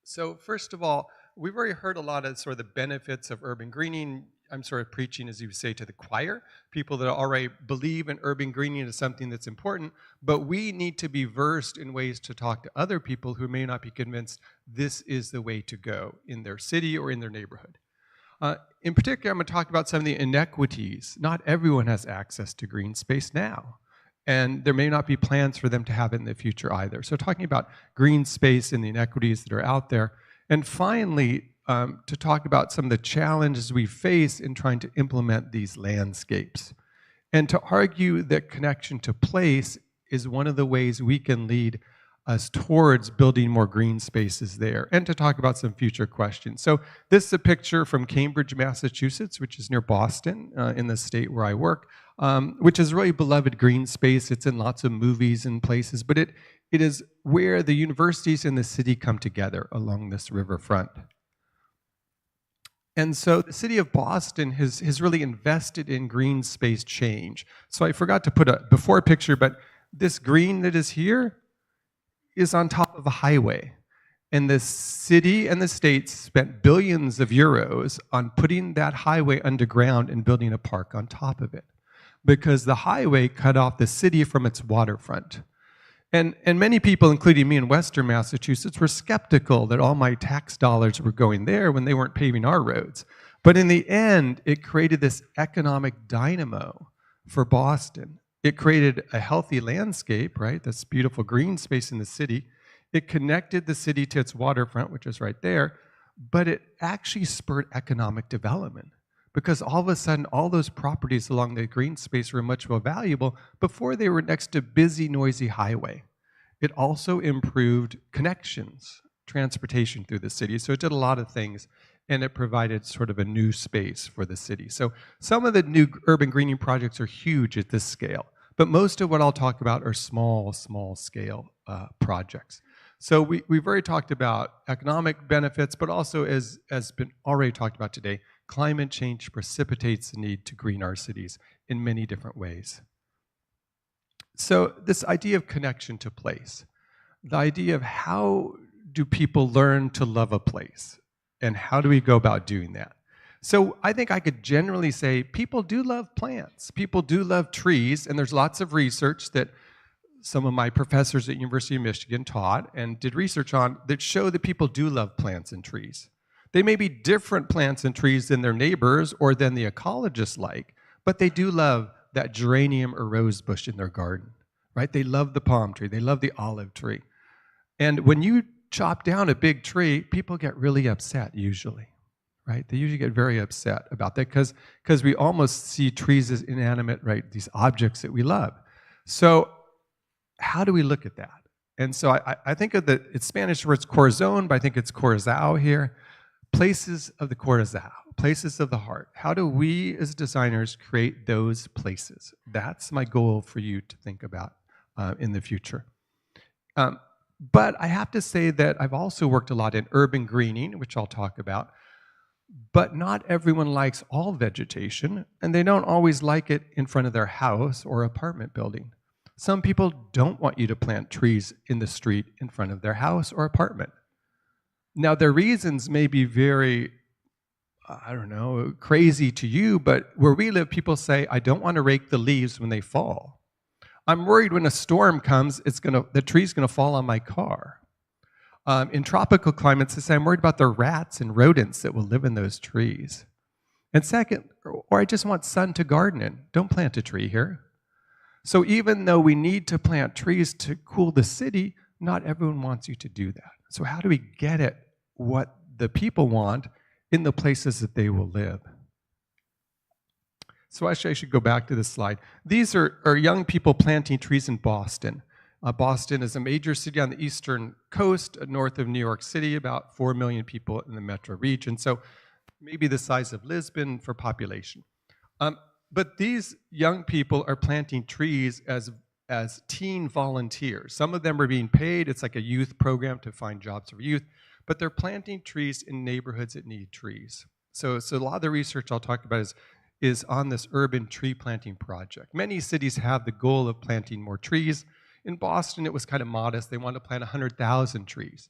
So first of all, we've already heard a lot of sort of the benefits of urban greening. I'm sort of preaching, as you would say, to the choir, people that already believe in urban greening is something that's important, but we need to be versed in ways to talk to other people who may not be convinced this is the way to go in their city or in their neighborhood. In particular, I'm going to talk about some of the inequities. Not everyone has access to green space now, and there may not be plans for them to have it in the future either. So talking about green space and the inequities that are out there. And finally, to talk about some of the challenges we face in trying to implement these landscapes. And to argue that connection to place is one of the ways we can lead us towards building more green spaces there, and to talk about some future questions. So this is a picture from Cambridge, Massachusetts, which is near Boston, in the state where I work, which is really beloved green space. It's in lots of movies and places, but it is where the universities and the city come together along this riverfront. And so the city of Boston has really invested in green space change. So I forgot to put a before picture, but this green that is here is on top of a highway. And the city and the state spent billions of euros on putting that highway underground and building a park on top of it, because the highway cut off the city from its waterfront. And many people, including me in Western Massachusetts, were skeptical that all my tax dollars were going there when they weren't paving our roads. But in the end, it created this economic dynamo for Boston. It created a healthy landscape, right? This beautiful green space in the city. It connected the city to its waterfront, which is right there, but it actually spurred economic development, because all of a sudden, all those properties along the green space were much more valuable before they were next to busy, noisy highway. It also improved connections, transportation through the city. So it did a lot of things, and it provided sort of a new space for the city. So some of the new urban greening projects are huge at this scale, but most of what I'll talk about are small scale projects. So we've already talked about economic benefits, but also, as been already talked about today, climate change precipitates the need to green our cities in many different ways. So this idea of connection to place, the idea of how do people learn to love a place, and how do we go about doing that? So I think I could generally say people do love plants, people do love trees, and there's lots of research that some of my professors at University of Michigan taught and did research on that show that people do love plants and trees. They may be different plants and trees than their neighbors or than the ecologists like, but they do love that geranium or rose bush in their garden, right? They love the palm tree, they love the olive tree. And when you chop down a big tree, people get really upset usually, right? They usually get very upset about that because we almost see trees as inanimate, right? These objects that we love. So how do we look at that? And so I think of it's Spanish word, it's corazon, but I think it's corazao here. Places of the corazao, places of the heart. How do we as designers create those places? That's my goal for you to think about in the future. But I have to say that I've also worked a lot in urban greening, which I'll talk about. But not everyone likes all vegetation, and they don't always like it in front of their house or apartment building. Some people don't want you to plant trees in the street in front of their house or apartment. Now, their reasons may be very, I don't know, crazy to you, but where we live, people say, I don't want to rake the leaves when they fall. I'm worried when a storm comes, the tree's going to fall on my car. In tropical climates, they say, I'm worried about the rats and rodents that will live in those trees. And second, or I just want sun to garden in. Don't plant a tree here. So even though we need to plant trees to cool the city, not everyone wants you to do that. So how do we get at what the people want in the places that they will live? So actually I should go back to this slide. These are young people planting trees in Boston. Boston is a major city on the eastern coast, north of New York City, about 4 million people in the metro region. So maybe the size of Lisbon for population. But these young people are planting trees as teen volunteers. Some of them are being paid. It's like a youth program to find jobs for youth. But they're planting trees in neighborhoods that need trees. So a lot of the research I'll talk about is on this urban tree planting project. Many cities have the goal of planting more trees. In Boston, it was kind of modest. They wanted to plant 100,000 trees.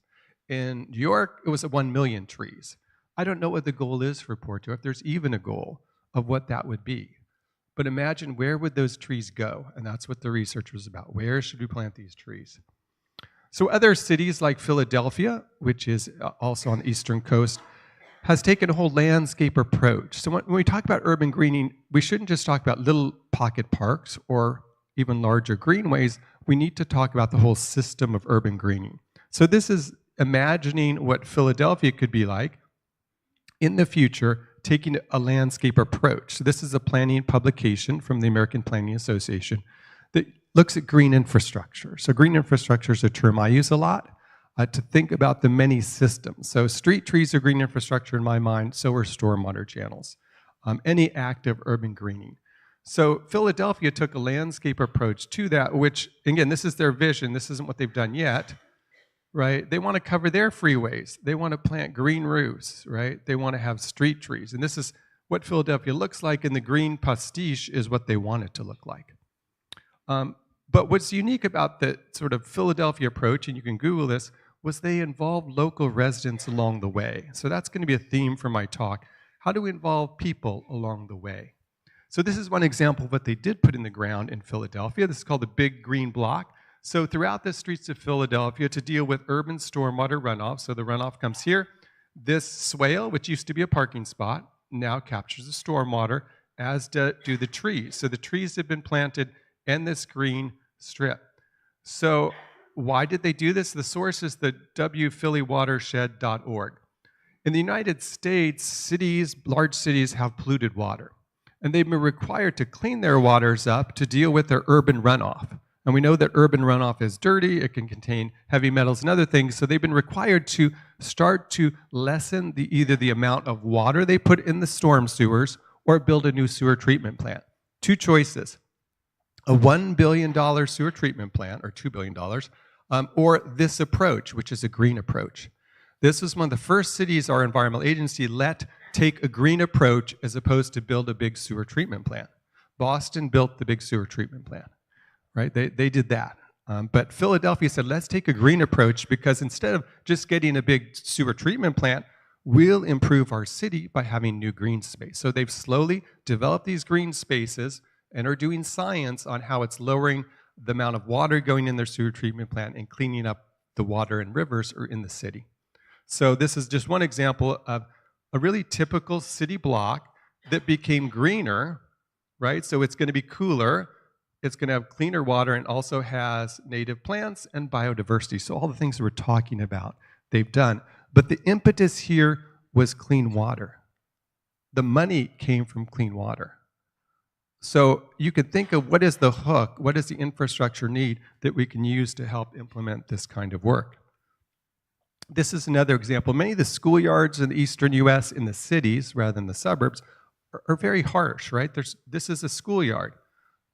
In New York, it was 1 million trees. I don't know what the goal is for Porto, if there's even a goal of what that would be. But imagine, where would those trees go? And that's what the research was about. Where should we plant these trees? So other cities like Philadelphia, which is also on the eastern coast, has taken a whole landscape approach. So when we talk about urban greening, we shouldn't just talk about little pocket parks or even larger greenways. We need to talk about the whole system of urban greening. So this is imagining what Philadelphia could be like in the future, taking a landscape approach. So this is a planning publication from the American Planning Association that looks at green infrastructure. So green infrastructure is a term I use a lot to think about the many systems. So street trees are green infrastructure in my mind, so are stormwater channels. Any active urban greening. So Philadelphia took a landscape approach to that, which, again, this is their vision. This isn't what they've done yet, right? They want to cover their freeways. They want to plant green roofs, right? They want to have street trees. And this is what Philadelphia looks like, and the green pastiche is what they want it to look like. But what's unique about the sort of Philadelphia approach, and you can Google this, was they involved local residents along the way. So that's going to be a theme for my talk. How do we involve people along the way? So this is one example of what they did put in the ground in Philadelphia. This is called the Big Green Block. So throughout the streets of Philadelphia, to deal with urban stormwater runoff, so the runoff comes here, this swale, which used to be a parking spot, now captures the stormwater, as do the trees. So the trees have been planted in this green strip. So why did they do this? The source is the wphillywatershed.org. In the United States, cities, large cities have polluted water, and they've been required to clean their waters up to deal with their urban runoff. And we know that urban runoff is dirty, it can contain heavy metals and other things, so they've been required to start to lessen either the amount of water they put in the storm sewers or build a new sewer treatment plant. Two choices: a $1 billion sewer treatment plant, or $2 billion, or this approach, which is a green approach. This was one of the first cities our environmental agency let take a green approach as opposed to build a big sewer treatment plant. Boston built the big sewer treatment plant, right? They did that. But Philadelphia said, let's take a green approach, because instead of just getting a big sewer treatment plant, we'll improve our city by having new green space. So they've slowly developed these green spaces and are doing science on how it's lowering the amount of water going in their sewer treatment plant and cleaning up the water and rivers or in the city. So this is just one example of a really typical city block that became greener, right? So it's going to be cooler, it's going to have cleaner water, and also has native plants and biodiversity. So all the things that we're talking about, they've done. But the impetus here was clean water. The money came from clean water. So you could think of what is the hook, what does the infrastructure need that we can use to help implement this kind of work. This is another example. Many of the schoolyards in the eastern US, in the cities rather than the suburbs, are very harsh, right? This is a schoolyard.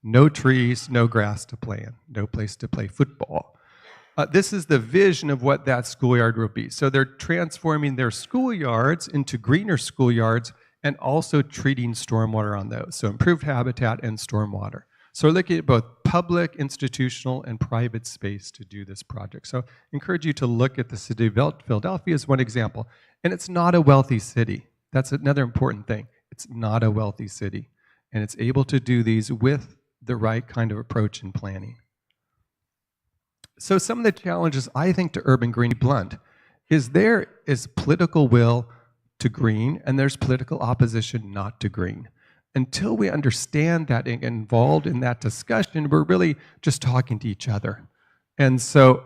No trees, no grass to play in, no place to play football. This is the vision of what that schoolyard will be. So they're transforming their schoolyards into greener schoolyards and also treating stormwater on those. So improved habitat and stormwater. So we're looking at both public, institutional, and private space to do this project. So I encourage you to look at the city of Philadelphia as one example. And it's not a wealthy city. That's another important thing. It's not a wealthy city. And it's able to do these with the right kind of approach and planning. So some of the challenges, I think, to urban greening, blunt, is there is political will to green, and there's political opposition not to green. Until we understand that and get involved in that discussion, we're really just talking to each other. And so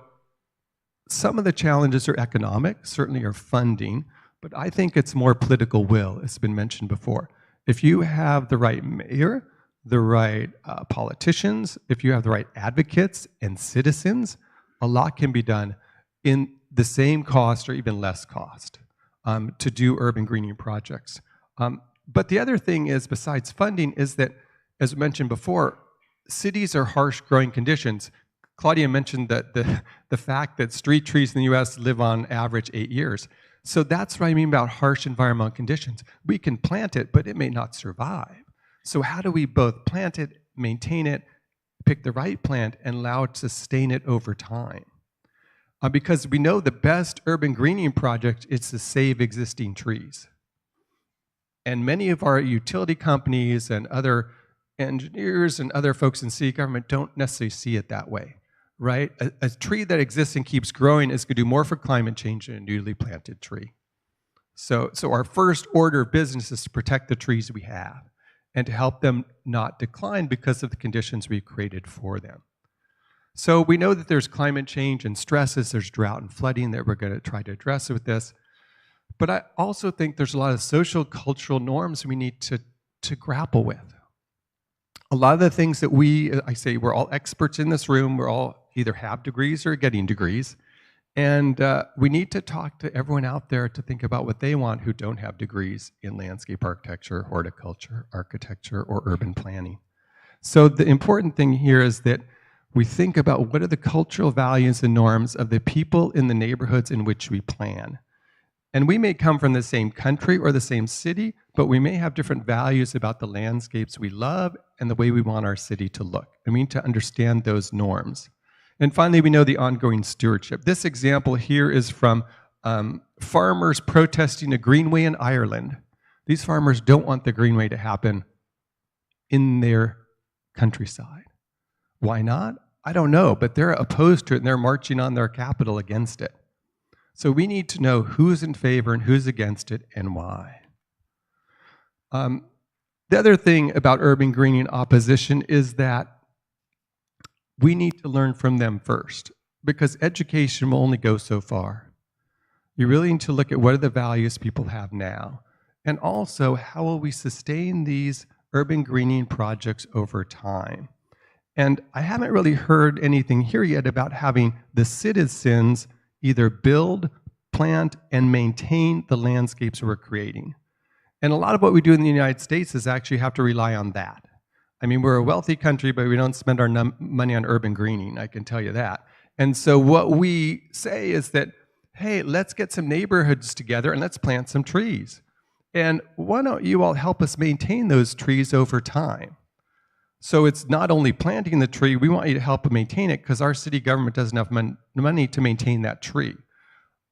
some of the challenges are economic, certainly are funding, but I think it's more political will, it's been mentioned before. If you have the right mayor, the right politicians, if you have the right advocates and citizens, a lot can be done in the same cost or even less cost to do urban greening projects. But the other thing is, besides funding, is that, as mentioned before, cities are harsh growing conditions. Claudia mentioned that the fact that street trees in the US live on average 8 years. So that's what I mean about harsh environmental conditions. We can plant it, but it may not survive. So how do we both plant it, maintain it, pick the right plant, and allow it to sustain it over time? Because we know the best urban greening project is to save existing trees. And many of our utility companies and other engineers and other folks in city government don't necessarily see it that way, right? A tree that exists and keeps growing is going to do more for climate change than a newly planted tree. So our first order of business is to protect the trees we have and to help them not decline because of the conditions we've created for them. So we know that there's climate change and stresses, there's drought and flooding that we're going to try to address with this. But I also think there's a lot of social, cultural norms we need to grapple with. A lot of the things that I say we're all experts in this room, we're all either have degrees or getting degrees, and we need to talk to everyone out there to think about what they want who don't have degrees in landscape architecture, horticulture, architecture, or urban planning. So the important thing here is that we think about what are the cultural values and norms of the people in the neighborhoods in which we plan. And we may come from the same country or the same city, but we may have different values about the landscapes we love and the way we want our city to look. And we need to understand those norms. And finally, we know the ongoing stewardship. This example here is from farmers protesting a greenway in Ireland. These farmers don't want the greenway to happen in their countryside. Why not? I don't know, but they're opposed to it and they're marching on their capital against it. So we need to know who's in favor and who's against it and why. The other thing about urban greening opposition is that we need to learn from them first, because education will only go so far. You really need to look at what are the values people have now, and also how will we sustain these urban greening projects over time. And I haven't really heard anything here yet about having the citizens either build, plant, and maintain the landscapes we're creating. And a lot of what we do in the United States is actually have to rely on that. I mean, we're a wealthy country, but we don't spend our money on urban greening, I can tell you that. And so what we say is that, hey, let's get some neighborhoods together and let's plant some trees. And why don't you all help us maintain those trees over time? So it's not only planting the tree, we want you to help maintain it because our city government doesn't have money to maintain that tree.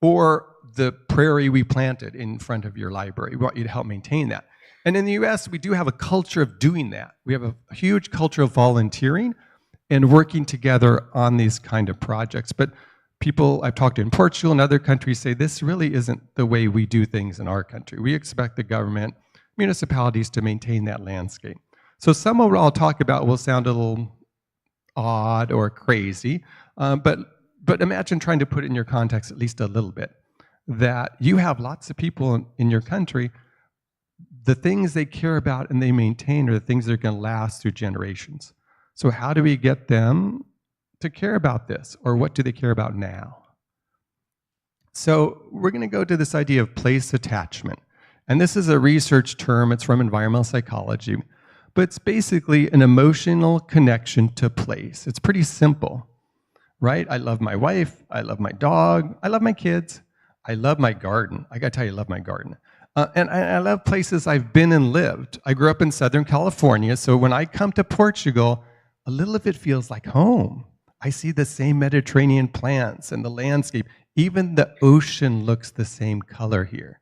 Or the prairie we planted in front of your library, we want you to help maintain that. And in the US, we do have a culture of doing that. We have a huge culture of volunteering and working together on these kind of projects. But people I've talked to in Portugal and other countries say this really isn't the way we do things in our country. We expect the government, municipalities to maintain that landscape. So some of what I'll talk about will sound a little odd or crazy, but imagine trying to put it in your context at least a little bit. That you have lots of people in your country, the things they care about and they maintain are the things that are going to last through generations. So how do we get them to care about this, or what do they care about now? So we're going to go to this idea of place attachment. And this is a research term, it's from environmental psychology, but it's basically an emotional connection to place. It's pretty simple, right? I love my wife, I love my dog, I love my kids, I love my garden. I gotta tell you, I love my garden. And I love places I've been and lived. I grew up in Southern California, so when I come to Portugal, a little of it feels like home. I see the same Mediterranean plants and the landscape. Even the ocean looks the same color here.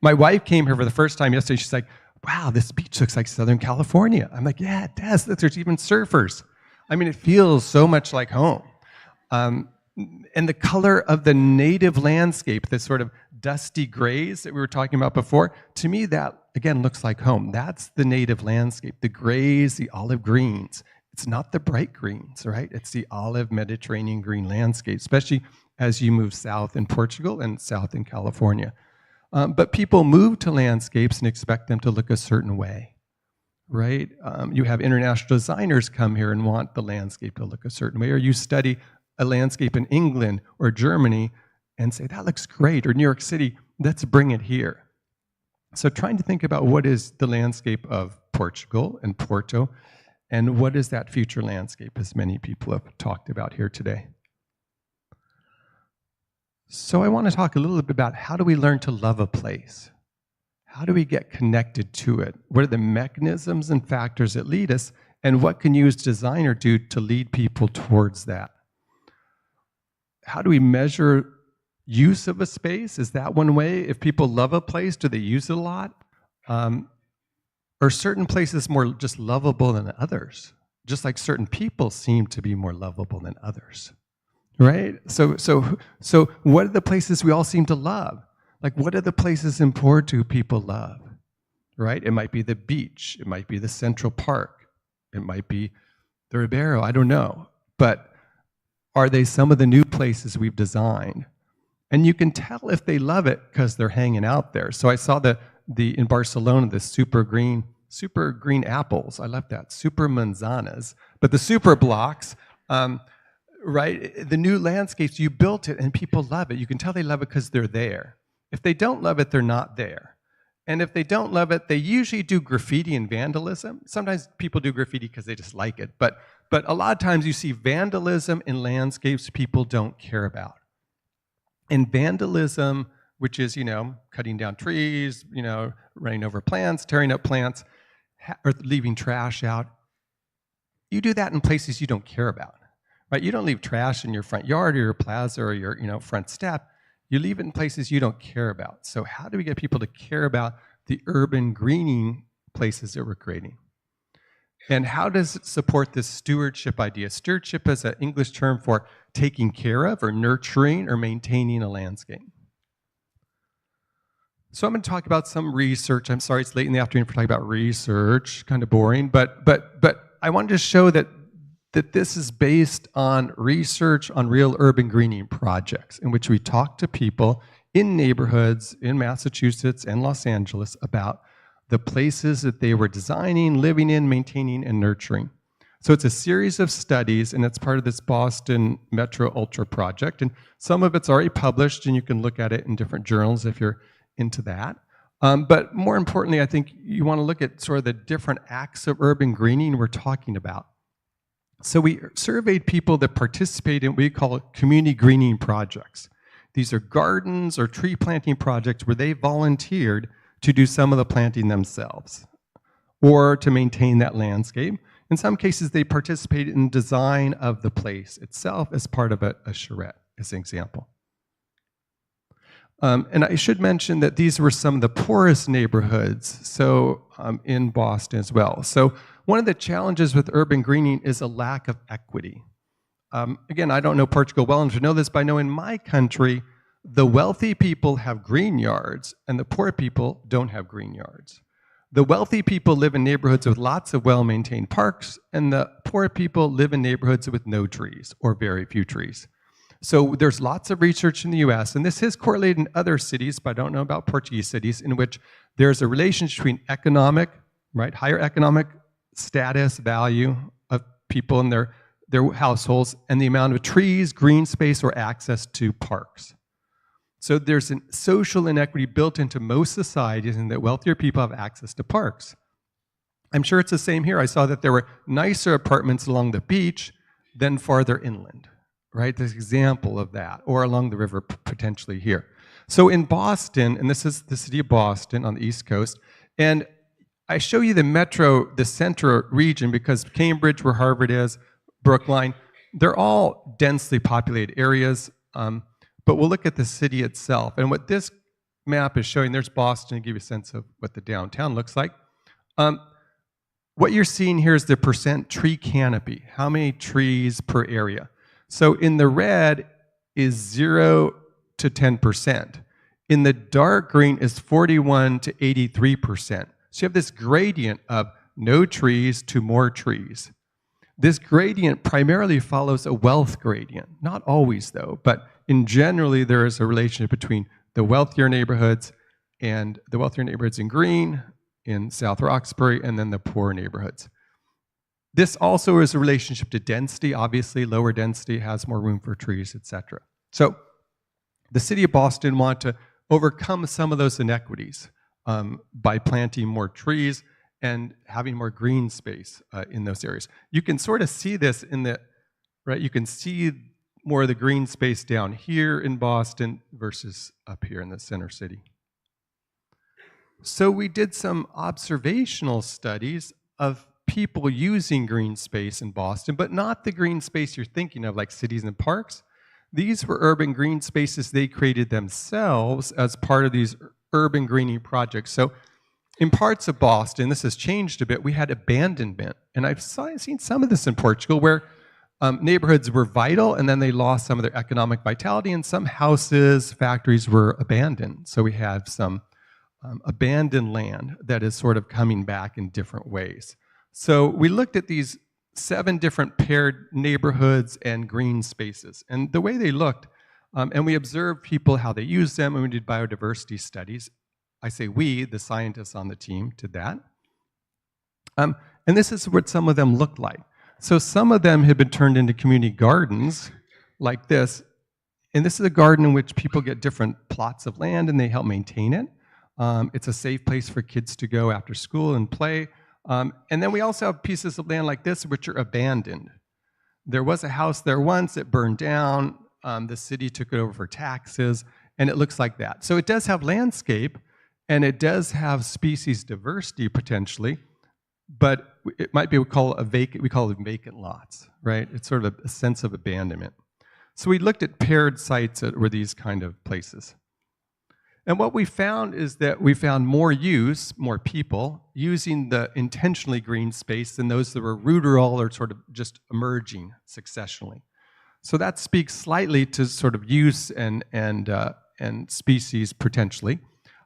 My wife came here for the first time yesterday. She's like, wow, this beach looks like Southern California. I'm like, yeah, it does. Look, there's even surfers. I mean, it feels so much like home. And the color of the native landscape, this sort of dusty grays that we were talking about before, to me that, again, looks like home. That's the native landscape, the grays, the olive greens. It's not the bright greens, right? It's the olive Mediterranean green landscape, especially as you move south in Portugal and south in California. But people move to landscapes and expect them to look a certain way, right? You have international designers come here and want the landscape to look a certain way, or you study a landscape in England or Germany and say, that looks great, or New York City, let's bring it here. So trying to think about what is the landscape of Portugal and Porto, and what is that future landscape, as many people have talked about here today. So I want to talk a little bit about how do we learn to love a place? How do we get connected to it? What are the mechanisms and factors that lead us, and what can you as designer do to lead people towards that? How do we measure use of a space? Is that one way? If people love a place, do they use it a lot? Are certain places more just lovable than others? Just like certain people seem to be more lovable than others, right? So what are the places we all seem to love? Like, what are the places in Porto people love, right? It might be the beach. It might be the Central Park. It might be the Ribeiro. I don't know. But are they some of the new places we've designed? And you can tell if they love it because they're hanging out there. So I saw in Barcelona, the super green apples. I love that, super manzanas. But the super blocks, right? The new landscapes, you built it and people love it. You can tell they love it because they're there. If they don't love it, they're not there. And if they don't love it, they usually do graffiti and vandalism. Sometimes people do graffiti because they just like it. But a lot of times you see vandalism in landscapes people don't care about. And vandalism, which is, cutting down trees, running over plants, tearing up plants, or leaving trash out, you do that in places you don't care about, right? You don't leave trash in your front yard or your plaza or your front step. You leave it in places you don't care about. So how do we get people to care about the urban greening places that we're creating? And how does it support this stewardship idea? Stewardship is an English term for taking care of or nurturing or maintaining a landscape. So I'm going to talk about some research. I'm sorry it's late in the afternoon for talking about research, kind of boring, but I wanted to show that this is based on research on real urban greening projects in which we talk to people in neighborhoods in Massachusetts and Los Angeles about the places that they were designing, living in, maintaining, and nurturing. So it's a series of studies, and it's part of this Boston Metro Ultra project, and some of it's already published, and you can look at it in different journals if you're into that. But more importantly, I think you want to look at sort of the different acts of urban greening we're talking about. So we surveyed people that participate in what we call community greening projects. These are gardens or tree planting projects where they volunteered to do some of the planting themselves or to maintain that landscape. In some cases, they participated in design of the place itself as part of a charrette, as an example. And I should mention that these were some of the poorest neighborhoods, so in Boston as well. So one of the challenges with urban greening is a lack of equity. Again, I don't know Portugal well enough to know this, but I know in my country, the wealthy people have green yards and the poor people don't have green yards. The wealthy people live in neighborhoods with lots of well-maintained parks, and the poor people live in neighborhoods with no trees or very few trees. So there's lots of research in the US, and this is correlated in other cities, but I don't know about Portuguese cities, in which there's a relationship between economic, right, higher economic status, value of people in their households, and the amount of trees, green space, or access to parks. So there's a social inequity built into most societies in that wealthier people have access to parks. I'm sure it's the same here. I saw that there were nicer apartments along the beach than farther inland, right? There's an example of that, or along the river potentially here. So in Boston, and this is the city of Boston on the East Coast, and I show you the central region because Cambridge, where Harvard is, Brookline, they're all densely populated areas. But we'll look at the city itself. And what this map is showing, there's Boston to give you a sense of what the downtown looks like. What you're seeing here is the percent tree canopy, how many trees per area. So in the red is 0 to 10%. In the dark green is 41 to 83%. So you have this gradient of no trees to more trees. This gradient primarily follows a wealth gradient. Not always though, but in generally there is a relationship between the wealthier neighborhoods and the wealthier neighborhoods in green, in South Roxbury, and then the poor neighborhoods. This also is a relationship to density. Obviously, lower density has more room for trees, etc. So the city of Boston wanted to overcome some of those inequities by planting more trees and having more green space in those areas. You can sort of see this in the, right, you can see more of the green space down here in Boston versus up here in the center city. So we did some observational studies of people using green space in Boston, but not the green space you're thinking of, like cities and parks. These were urban green spaces they created themselves as part of these urban greening projects. So in parts of Boston, this has changed a bit, we had abandonment. And I've seen some of this in Portugal where neighborhoods were vital and then they lost some of their economic vitality, and some houses, factories were abandoned. So we have some abandoned land that is sort of coming back in different ways. So we looked at these 7 different paired neighborhoods and green spaces. And the way they looked, and we observed people, how they used them, and we did biodiversity studies. I say we, the scientists on the team, did that. And this is what some of them looked like. So some of them had been turned into community gardens like this. And this is a garden in which people get different plots of land and they help maintain it. It's a safe place for kids to go after school and play. And then we also have pieces of land like this which are abandoned. There was a house there once, it burned down, the city took it over for taxes, and it looks like that. So it does have landscape, and it does have species diversity potentially, but it might be we call them vacant lots, right? It's sort of a sense of abandonment. So we looked at paired sites that were these kind of places. And what we found is that we found more people using the intentionally green space than those that were ruderal or sort of just emerging successionally. So that speaks slightly to sort of use and species potentially.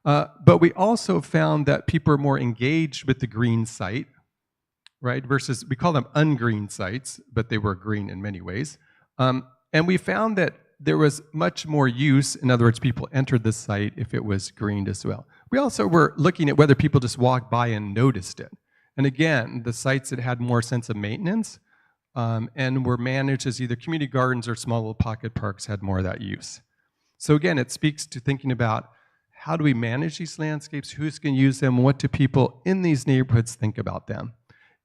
But we also found that people are more engaged with the green site, right? Versus, we call them ungreen sites, but they were green in many ways. And we found that there was much more use. In other words, people entered the site if it was greened as well. We also were looking at whether people just walked by and noticed it. And again, the sites that had more sense of maintenance and were managed as either community gardens or small little pocket parks had more of that use. So again, it speaks to thinking about how do we manage these landscapes, who's going to use them, what do people in these neighborhoods think about them.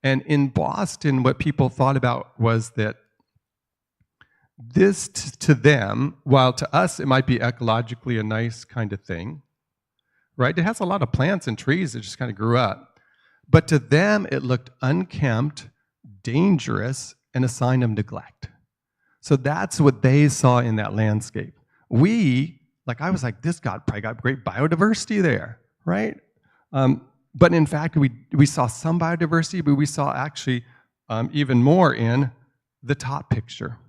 And in Boston, what people thought about was that this to them, while to us it might be ecologically a nice kind of thing, right? It has a lot of plants and trees that just kind of grew up. But to them, it looked unkempt, dangerous, and a sign of neglect. So that's what they saw in that landscape. I was like, this probably got great biodiversity there, right? But in fact, we saw some biodiversity, but we saw actually even more in the top picture.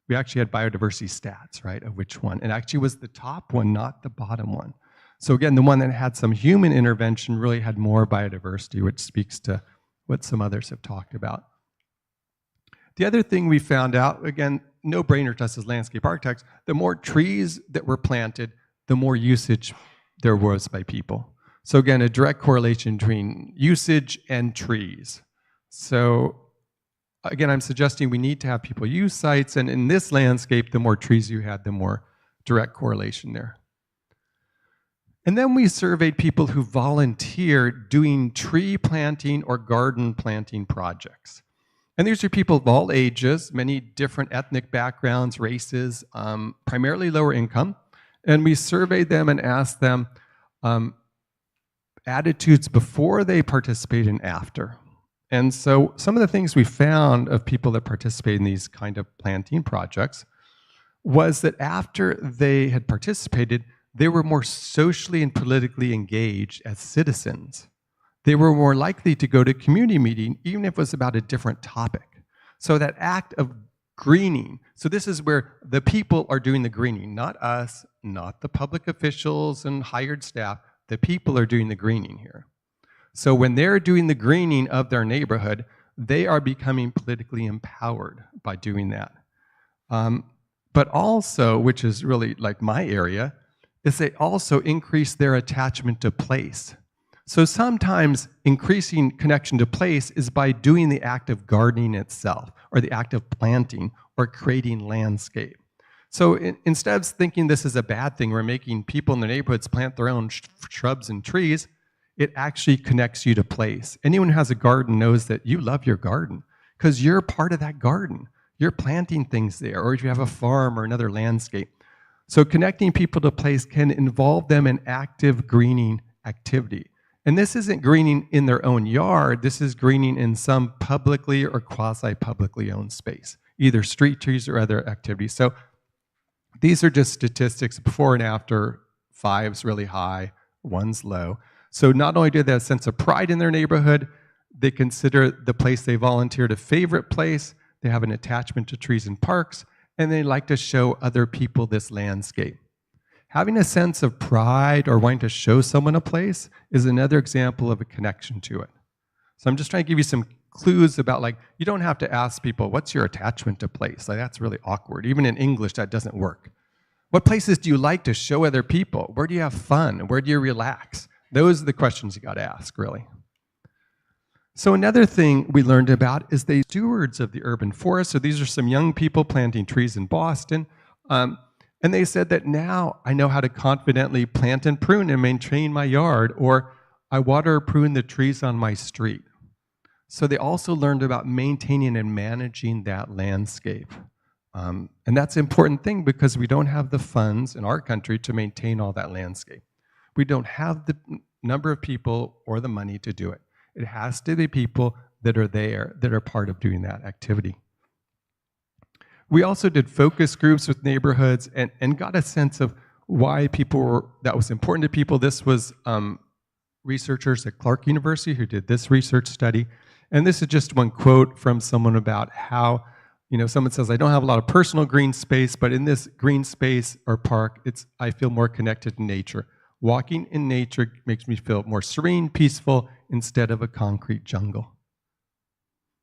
We actually had biodiversity stats, right, of which one. And actually was the top one, not the bottom one. So again, the one that had some human intervention really had more biodiversity, which speaks to what some others have talked about. The other thing we found out, again, no brainer to us as landscape architects, the more trees that were planted, the more usage there was by people. So again, a direct correlation between usage and trees. So again, I'm suggesting we need to have people use sites, and in this landscape, the more trees you had, the more direct correlation there. And then we surveyed people who volunteered doing tree planting or garden planting projects. And these are people of all ages, many different ethnic backgrounds, races, primarily lower income. And we surveyed them and asked them attitudes before they participate and after. And so some of the things we found of people that participate in these kind of planting projects was that after they had participated, they were more socially and politically engaged as citizens. They were more likely to go to a community meeting, even if it was about a different topic. So that act of greening, so this is where the people are doing the greening, not us, not the public officials and hired staff, the people are doing the greening here. So when they're doing the greening of their neighborhood, they are becoming politically empowered by doing that. But also, which is really like my area, is they also increase their attachment to place. So sometimes increasing connection to place is by doing the act of gardening itself, or the act of planting, or creating landscape. So instead of thinking this is a bad thing, we're making people in their neighborhoods plant their own shrubs and trees, it actually connects you to place. Anyone who has a garden knows that you love your garden because you're part of that garden. You're planting things there, or if you have a farm or another landscape. So connecting people to place can involve them in active greening activity. And this isn't greening in their own yard, this is greening in some publicly or quasi-publicly owned space, either street trees or other activities. So these are just statistics before and after. 5's really high, 1's low. So not only do they have a sense of pride in their neighborhood, they consider the place they volunteered a favorite place, they have an attachment to trees and parks, and they like to show other people this landscape. Having a sense of pride or wanting to show someone a place is another example of a connection to it. So I'm just trying to give you some clues about, like, you don't have to ask people, what's your attachment to place? Like, that's really awkward. Even in English, that doesn't work. What places do you like to show other people? Where do you have fun? Where do you relax? Those are the questions you got to ask, really. So another thing we learned about is the stewards of the urban forest. So these are some young people planting trees in Boston. And they said that now I know how to confidently plant and prune and maintain my yard, or I water or prune the trees on my street. So they also learned about maintaining and managing that landscape. And that's an important thing because we don't have the funds in our country to maintain all that landscape. We don't have the number of people or the money to do it. It has to be people that are there, that are part of doing that activity. We also did focus groups with neighborhoods and got a sense of why people were, that was important to people. This was researchers at Clark University who did this research study. And this is just one quote from someone about how, someone says, I don't have a lot of personal green space, but in this green space or park, I feel more connected to nature. Walking in nature makes me feel more serene, peaceful, instead of a concrete jungle.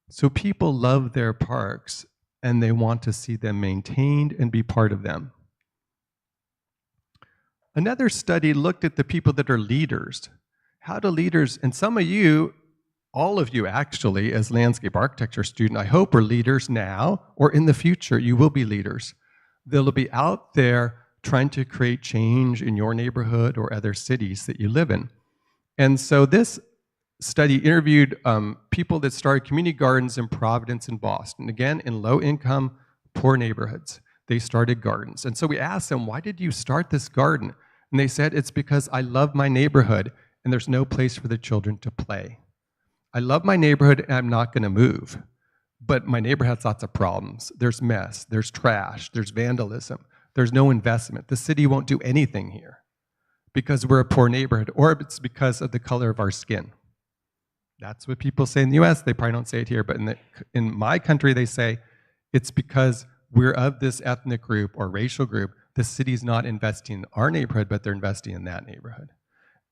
So people love their parks and they want to see them maintained and be part of them. Another study looked at the people that are leaders. How do leaders, and some of you, all of you actually, as landscape architecture student, I hope are leaders now or in the future, you will be leaders. They'll be out there trying to create change in your neighborhood or other cities that you live in. And so this study interviewed people that started community gardens in Providence and Boston, again, in low-income, poor neighborhoods. They started gardens. And so we asked them, why did you start this garden? And they said, it's because I love my neighborhood and there's no place for the children to play. I love my neighborhood and I'm not going to move. But my neighborhood has lots of problems. There's mess, there's trash, there's vandalism, there's no investment. The city won't do anything here because we're a poor neighborhood, or it's because of the color of our skin. That's what people say in the US. They probably don't say it here, but in my country, they say it's because we're of this ethnic group or racial group. The city's not investing in our neighborhood, but they're investing in that neighborhood.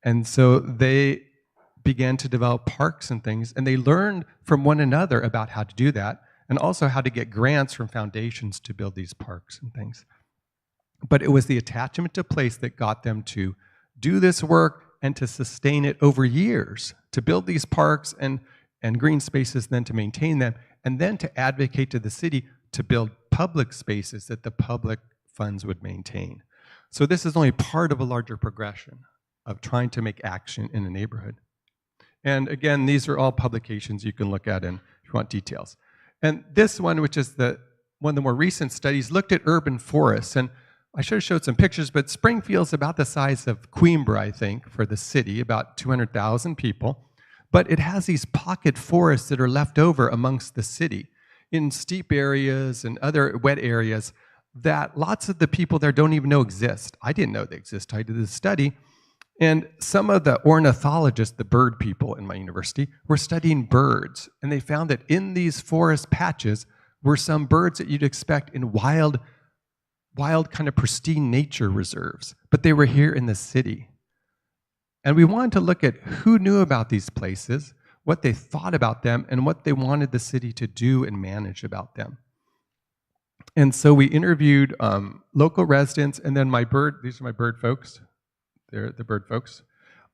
And so they began to develop parks and things, and they learned from one another about how to do that, and also how to get grants from foundations to build these parks and things. But it was the attachment to place that got them to do this work and to sustain it over years, to build these parks and green spaces, then to maintain them, and then to advocate to the city to build public spaces that the public funds would maintain. So this is only part of a larger progression of trying to make action in a neighborhood. And again, these are all publications you can look at if you want details. And this one, which is one of the more recent studies, looked at urban forests. And I should have showed some pictures, but Springfield's about the size of Coimbra, I think, for the city, about 200,000 people. But it has these pocket forests that are left over amongst the city in steep areas and other wet areas that lots of the people there don't even know exist. I didn't know they exist. I did this study. And some of the ornithologists, the bird people in my university, were studying birds. And they found that in these forest patches were some birds that you'd expect in wild kind of pristine nature reserves. But they were here in the city. And we wanted to look at who knew about these places, what they thought about them, and what they wanted the city to do and manage about them. And so we interviewed local residents, and then these are my bird folks. They're the bird folks.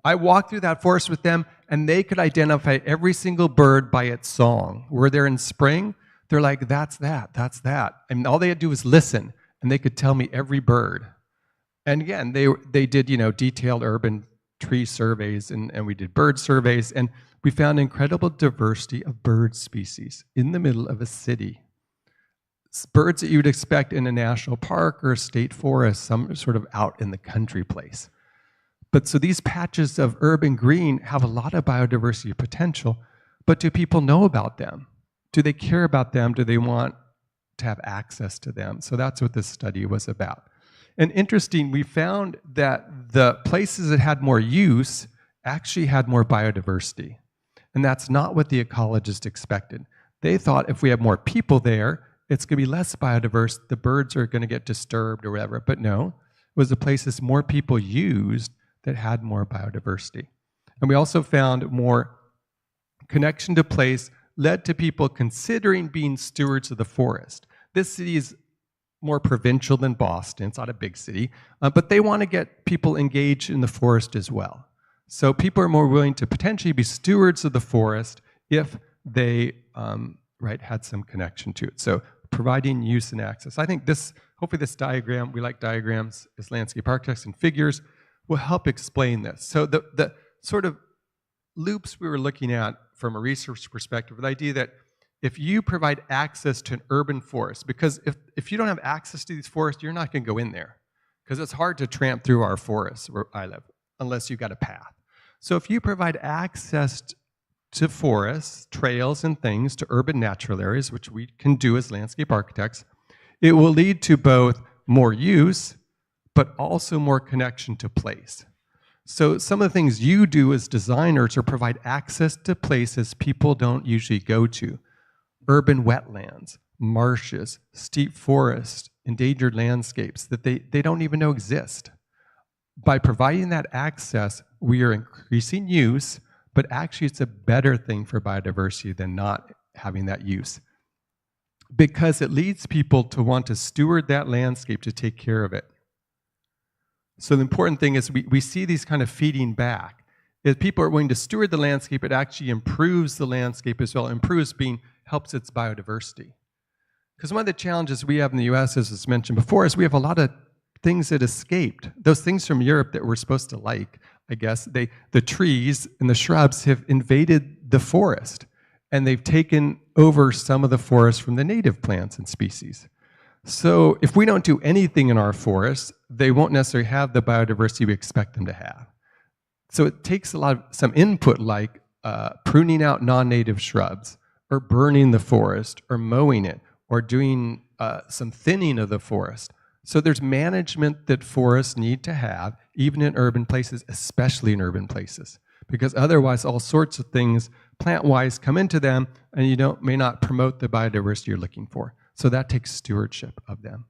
I walked through that forest with them, and they could identify every single bird by its song. We're there in spring, they're like, that's that, that's that. And all they had to do was listen, and they could tell me every bird. And again, they did, detailed urban tree surveys, and we did bird surveys, and we found incredible diversity of bird species in the middle of a city. Birds that you would expect in a national park or a state forest, some sort of out in the country place. But so these patches of urban green have a lot of biodiversity potential, but do people know about them? Do they care about them? Do they want to have access to them? So that's what this study was about. And interesting, we found that the places that had more use actually had more biodiversity. And that's not what the ecologists expected. They thought if we have more people there, it's going to be less biodiverse, the birds are going to get disturbed or whatever. But no, it was the places more people used that had more biodiversity. And we also found more connection to place led to people considering being stewards of the forest. This city is more provincial than Boston. It's not a big city, but they want to get people engaged in the forest as well. So people are more willing to potentially be stewards of the forest if they had some connection to it. So providing use and access. I think hopefully this diagram, we like diagrams as landscape architects, and figures will help explain this. So the sort of loops we were looking at from a research perspective, the idea that if you provide access to an urban forest, because if you don't have access to these forests, you're not going to go in there, because it's hard to tramp through our forests where I live, unless you've got a path. So if you provide access to forests, trails, and things, to urban natural areas, which we can do as landscape architects, it will lead to both more use, but also more connection to place. So some of the things you do as designers are provide access to places people don't usually go to. Urban wetlands, marshes, steep forests, endangered landscapes that they don't even know exist. By providing that access, we are increasing use, but actually it's a better thing for biodiversity than not having that use, because it leads people to want to steward that landscape, to take care of it. So the important thing is we see these kind of feeding back. If people are willing to steward the landscape, it actually improves the landscape as well, helps its biodiversity. Because one of the challenges we have in the US, as was mentioned before, is we have a lot of things that escaped. Those things from Europe that we're supposed to like, I guess, the trees and the shrubs have invaded the forest, and they've taken over some of the forest from the native plants and species. So if we don't do anything in our forests, they won't necessarily have the biodiversity we expect them to have. So it takes some input like pruning out non-native shrubs, or burning the forest, or mowing it, or doing some thinning of the forest. So there's management that forests need to have, even in urban places, especially in urban places, because otherwise all sorts of things plant-wise come into them, and you may not promote the biodiversity you're looking for. So that takes stewardship of them.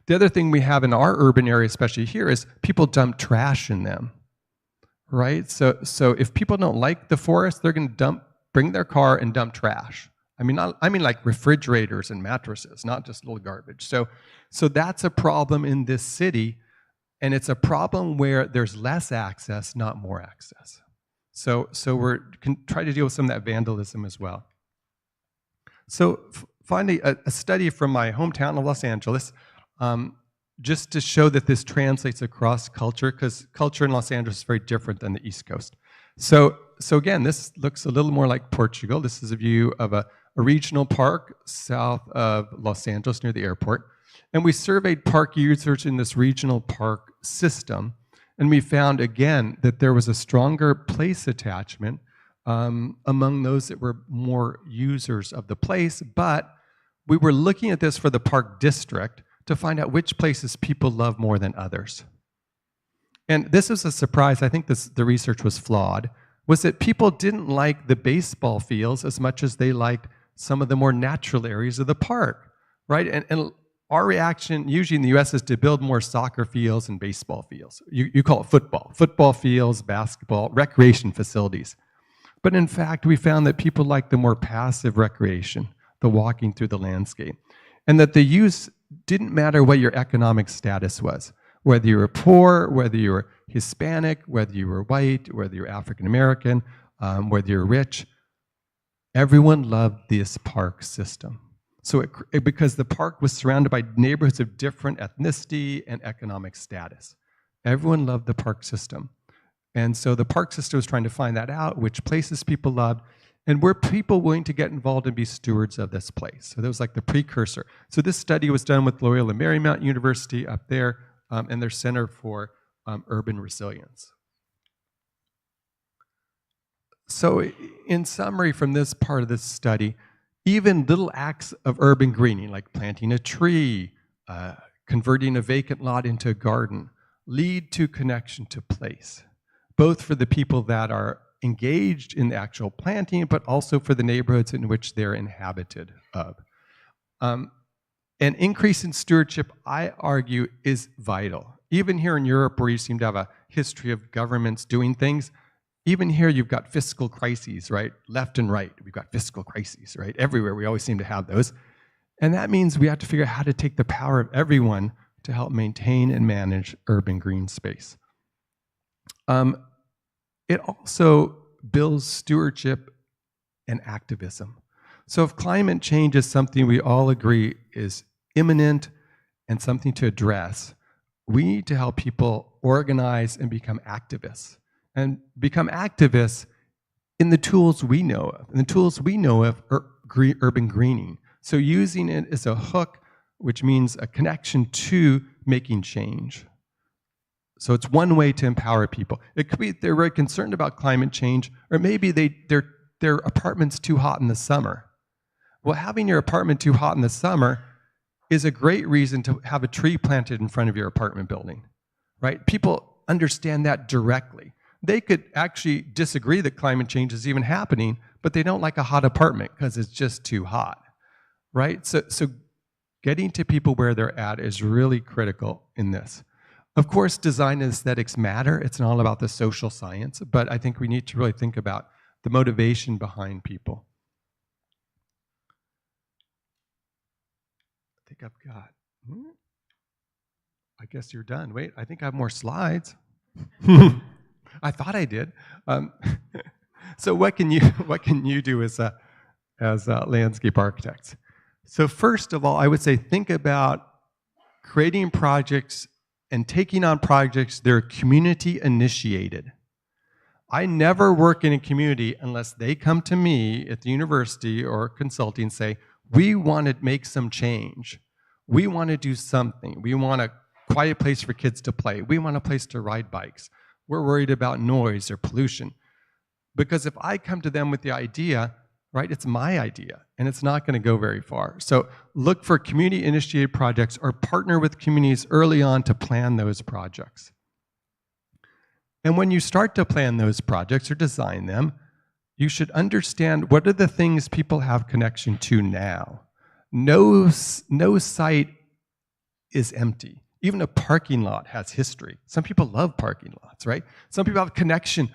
The other thing we have in our urban area, especially here, is people dump trash in them, right? So if people don't like the forest, they're going to bring their car and dump trash. I mean like refrigerators and mattresses, not just little garbage. So that's a problem in this city, and it's a problem where there's less access, not more access. So we're trying to deal with some of that vandalism as well. So finally, a study from my hometown of Los Angeles, just to show that this translates across culture, because culture in Los Angeles is very different than the East Coast. So again, this looks a little more like Portugal. This is a view of a regional park south of Los Angeles near the airport. And we surveyed park users in this regional park system. And we found, again, that there was a stronger place attachment among those that were more users of the place. But we were looking at this for the park district to find out which places people love more than others. And this is a surprise. I think the research was flawed, was that people didn't like the baseball fields as much as they liked some of the more natural areas of the park, right? And our reaction usually in the US is to build more soccer fields and baseball fields. You call it football fields, basketball, recreation facilities. But in fact, we found that people like the more passive recreation, the walking through the landscape, and that the use didn't matter what your economic status was, whether you were poor, whether you were Hispanic, whether you were white, whether you were African American, whether you're rich. Everyone loved this park system. So because the park was surrounded by neighborhoods of different ethnicity and economic status. Everyone loved the park system. And so the park system was trying to find that out, which places people loved, and were people willing to get involved and be stewards of this place. So that was like the precursor. So this study was done with Loyola Marymount University up there and their Center for Urban Resilience. So in summary from this part of this study, even little acts of urban greening, like planting a tree, converting a vacant lot into a garden, lead to connection to place, both for the people that are engaged in the actual planting, but also for the neighborhoods in which they're inhabited of. An increase in stewardship, I argue, is vital. Even here in Europe, where you seem to have a history of governments doing things, even here you've got fiscal crises, right? Left and right, we've got fiscal crises, right? Everywhere, we always seem to have those. And that means we have to figure out how to take the power of everyone to help maintain and manage urban green space. It also builds stewardship and activism. So if climate change is something we all agree is imminent and something to address, we need to help people organize and become activists. And become activists in the tools we know of. And the tools we know of are urban greening. So using it as a hook, which means a connection to making change. So it's one way to empower people. It could be they're very concerned about climate change, or maybe they're their apartment's too hot in the summer. Well, having your apartment too hot in the summer is a great reason to have a tree planted in front of your apartment building, right? People understand that directly. They could actually disagree that climate change is even happening, but they don't like a hot apartment because it's just too hot, right? So getting to people where they're at is really critical in this. Of course, design and aesthetics matter. It's not all about the social science, but I think we need to really think about the motivation behind people. I think I've got, I guess you're done. Wait, I think I have more slides. I thought I did. So what can you do as landscape architects? So first of all, I would say think about creating projects and taking on projects that are community initiated. I never work in a community unless they come to me at the university or consulting and say, we want to make some change. We want to do something. We want a quiet place for kids to play. We want a place to ride bikes. We're worried about noise or pollution. Because if I come to them with the idea, right, it's my idea, and it's not going to go very far. So look for community-initiated projects or partner with communities early on to plan those projects. And when you start to plan those projects or design them, you should understand what are the things people have connection to now. No site is empty. Even a parking lot has history. Some people love parking lots, right? Some people have connection.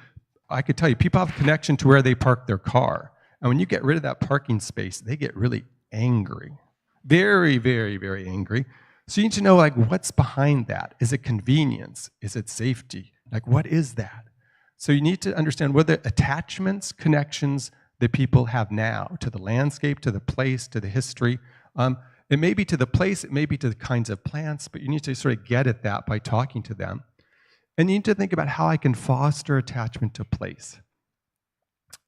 I could tell you, people have connection to where they park their car. And when you get rid of that parking space, they get really angry. Very, very, very angry. So you need to know, like, what's behind that? Is it convenience? Is it safety? Like, what is that? So you need to understand what are the attachments, connections that people have now to the landscape, to the place, to the history. It may be to the place, it may be to the kinds of plants, but you need to sort of get at that by talking to them. And you need to think about how I can foster attachment to place.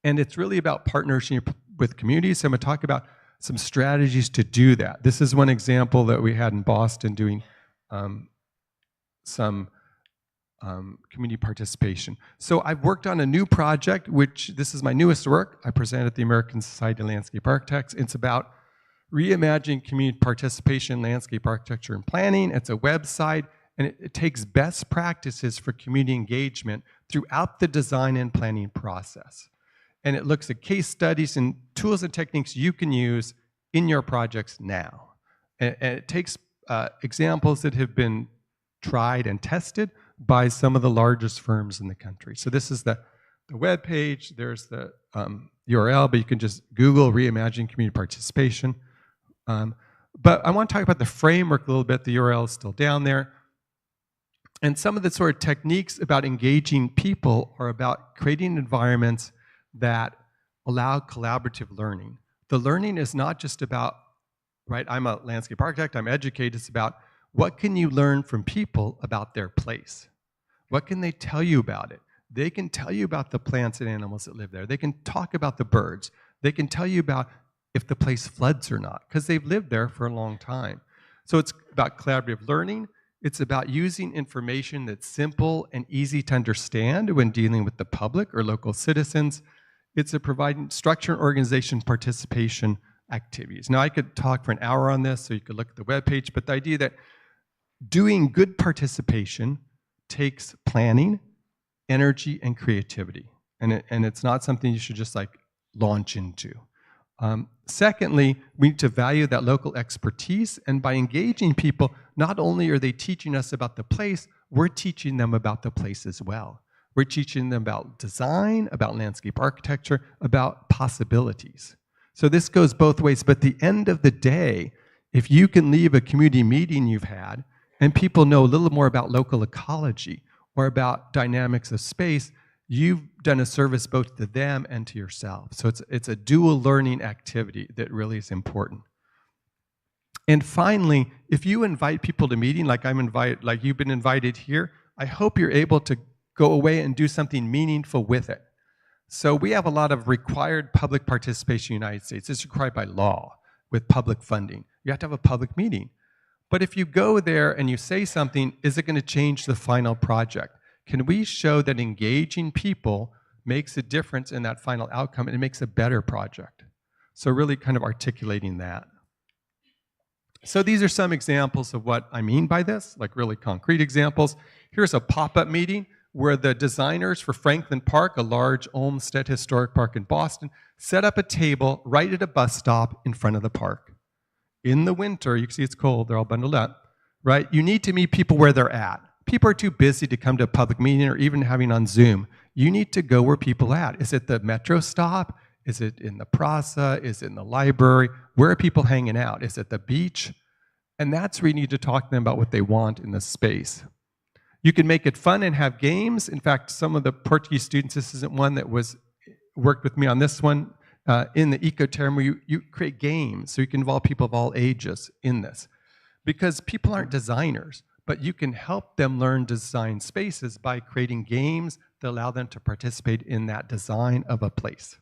And it's really about partnership with communities. So I'm going to talk about some strategies to do that. This is one example that we had in Boston doing some community participation. So I've worked on a new project, which this is my newest work. I presented at the American Society of Landscape Architects. It's about reimagining community participation in landscape architecture and planning. It's a website, and it takes best practices for community engagement throughout the design and planning process. And it looks at case studies and tools and techniques you can use in your projects now. And it takes examples that have been tried and tested by some of the largest firms in the country. So this is the web page. There's the URL, but you can just Google Reimagine Community Participation. But I want to talk about the framework a little bit. The URL is still down there. And some of the sort of techniques about engaging people are about creating environments that allow collaborative learning. The learning is not just about, right, I'm a landscape architect, I'm educated. It's about what can you learn from people about their place? What can they tell you about it? They can tell you about the plants and animals that live there. They can talk about the birds. They can tell you about if the place floods or not, because they've lived there for a long time. So it's about collaborative learning. It's about using information that's simple and easy to understand when dealing with the public or local citizens. It's a providing structure and organization participation activities. Now I could talk for an hour on this, so you could look at the webpage, but the idea that doing good participation takes planning, energy, and creativity. And it's not something you should just like launch into. Secondly, we need to value that local expertise, and by engaging people, not only are they teaching us about the place, we're teaching them about the place as well. We're teaching them about design, about landscape architecture, about possibilities. So this goes both ways, but at the end of the day, if you can leave a community meeting you've had and people know a little more about local ecology or about dynamics of space, you've done a service both to them and to yourself. So it's a dual learning activity that really is important. And finally, if you invite people to meeting, like you've been invited here, I hope you're able to go away and do something meaningful with it. So we have a lot of required public participation in the United States. It's required by law with public funding. You have to have a public meeting. But if you go there and you say something, is it going to change the final project? Can we show that engaging people makes a difference in that final outcome, and it makes a better project. So really kind of articulating that. So these are some examples of what I mean by this, like really concrete examples. Here's a pop-up meeting where the designers for Franklin Park, a large Olmsted historic park in Boston, set up a table right at a bus stop in front of the park. In the winter, you can see it's cold, they're all bundled up, right? You need to meet people where they're at. People are too busy to come to a public meeting or even having on Zoom. You need to go where people are at. Is it the metro stop? Is it in the plaza? Is it in the library? Where are people hanging out? Is it the beach? And that's where you need to talk to them about what they want in this space. You can make it fun and have games. In fact, some of the Portuguese students, this isn't one that worked with me on this one, in the eco-term where you create games so you can involve people of all ages in this. Because people aren't designers, but you can help them learn design spaces by creating games that allow them to participate in that design of a place.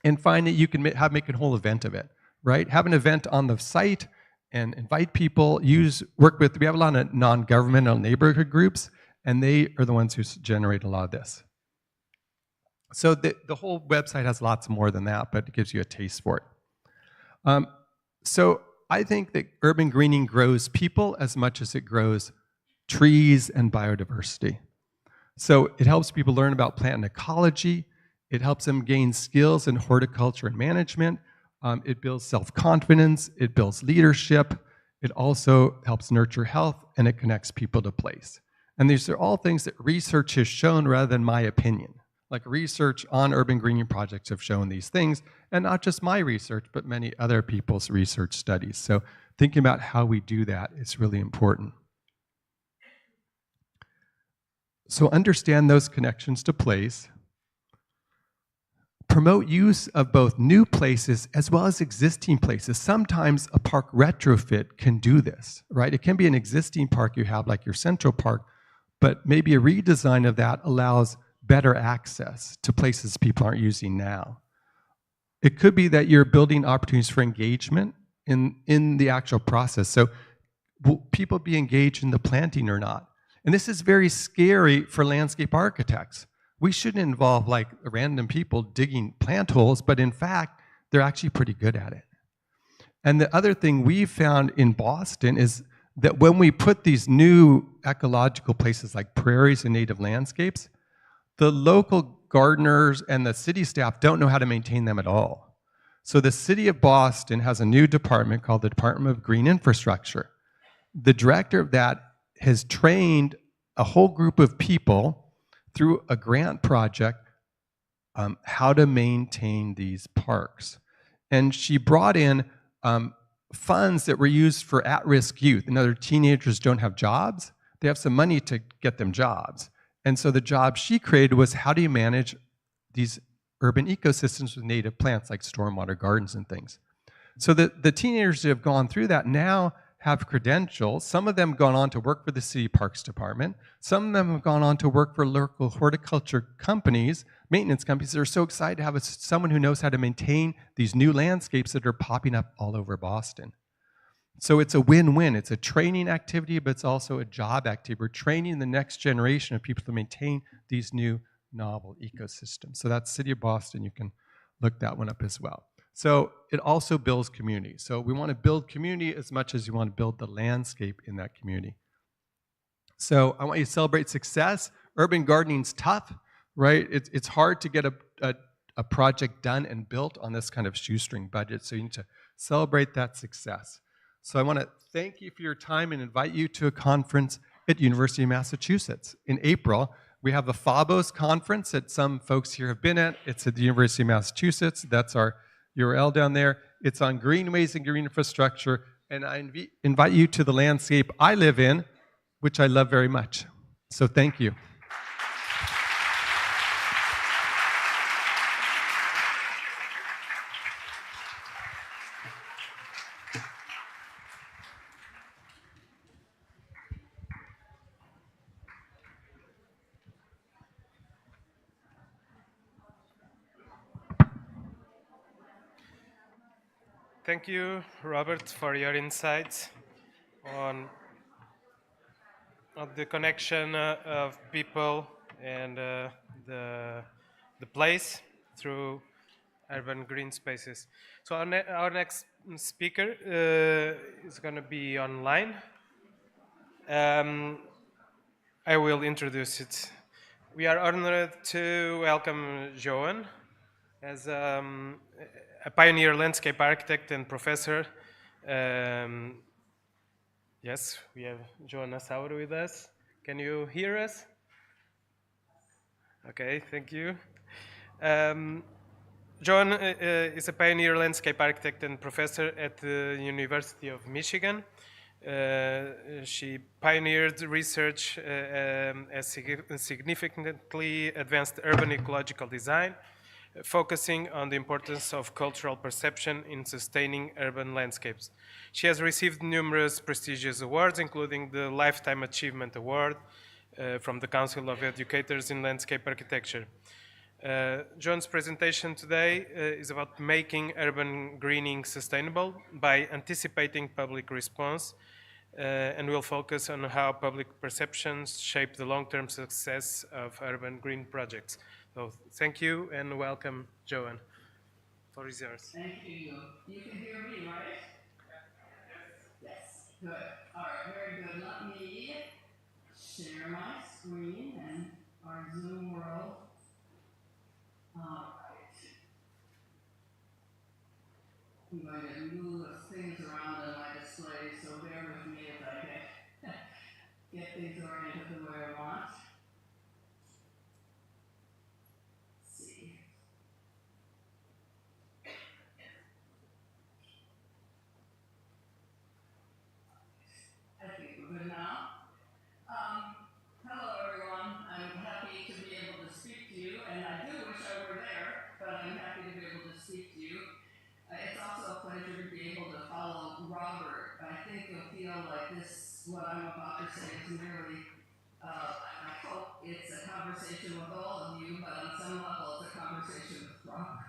And finally, you can make a whole event of it, right? Have an event on the site and invite people, we have a lot of non-governmental neighborhood groups, and they are the ones who generate a lot of this. So the whole website has lots more than that, but it gives you a taste for it. So I think that urban greening grows people as much as it grows trees and biodiversity. So it helps people learn about plant and ecology. It helps them gain skills in horticulture and management. It builds self-confidence. It builds leadership. It also helps nurture health, and it connects people to place. And these are all things that research has shown rather than my opinion. Like research on urban greening projects have shown these things, and not just my research, but many other people's research studies. So thinking about how we do that is really important. So understand those connections to place. Promote use of both new places as well as existing places. Sometimes a park retrofit can do this, right? It can be an existing park you have, like your Central Park, but maybe a redesign of that allows better access to places people aren't using now. It could be that you're building opportunities for engagement in the actual process. So will people be engaged in the planting or not? And this is very scary for landscape architects. We shouldn't involve like random people digging plant holes, but in fact, they're actually pretty good at it. And the other thing we've found in Boston is that when we put these new ecological places like prairies and native landscapes, the local gardeners and the city staff don't know how to maintain them at all. So the city of Boston has a new department called the Department of Green Infrastructure. The director of that has trained a whole group of people through a grant project how to maintain these parks. And she brought in funds that were used for at-risk youth. In other words, teenagers don't have jobs. They have some money to get them jobs. And so the job she created was, how do you manage these urban ecosystems with native plants like stormwater gardens and things? So the teenagers who have gone through that now have credentials. Some of them have gone on to work for the city parks department. Some of them have gone on to work for local horticulture companies, maintenance companies that are so excited to have someone who knows how to maintain these new landscapes that are popping up all over Boston. So it's a win-win. It's a training activity, but it's also a job activity. We're training the next generation of people to maintain these new novel ecosystems. So that's City of Boston. You can look that one up as well. So it also builds community. So we want to build community as much as you want to build the landscape in that community. So I want you to celebrate success. Urban gardening's tough, right? It's hard to get a project done and built on this kind of shoestring budget. So you need to celebrate that success. So I want to thank you for your time and invite you to a conference at University of Massachusetts. In April, we have a FABOS conference that some folks here have been at. It's at the University of Massachusetts. That's our URL down there. It's on greenways and green infrastructure. And I invite you to the landscape I live in, which I love very much. So thank you. Thank you, Robert, for your insights on the connection of people and the the place through urban green spaces. So our next speaker is going to be online. I will introduce it. We are honored to welcome Joan as a pioneer landscape architect and professor. Yes, we have Joan Nassauer with us. Can you hear us? Okay, thank you. Joan is a pioneer landscape architect and professor at the University of Michigan. She pioneered research as significantly advanced urban ecological design, focusing on the importance of cultural perception in sustaining urban landscapes. She has received numerous prestigious awards, including the Lifetime Achievement Award from the Council of Educators in Landscape Architecture. Joan's presentation today is about making urban greening sustainable by anticipating public response, and will focus on how public perceptions shape the long-term success of urban green projects. So thank you and welcome, Joan. Floor is yours. Thank you. You can hear me, right? Yes. Good. All right, very good. Let me share my screen and our Zoom world. All right. I'm going to move things around on my display, so bear with me if I get things oriented the way I want. Let's see. I think we're good now. Hello, everyone. I'm happy to be able to speak to you, and I do wish I were there, but I'm happy to be able to speak to you. It's also a pleasure to be able to follow Robert. I think you'll feel like this, what I'm about to say is merely, I hope it's a conversation with all of you, but on some level it's a conversation with Robert.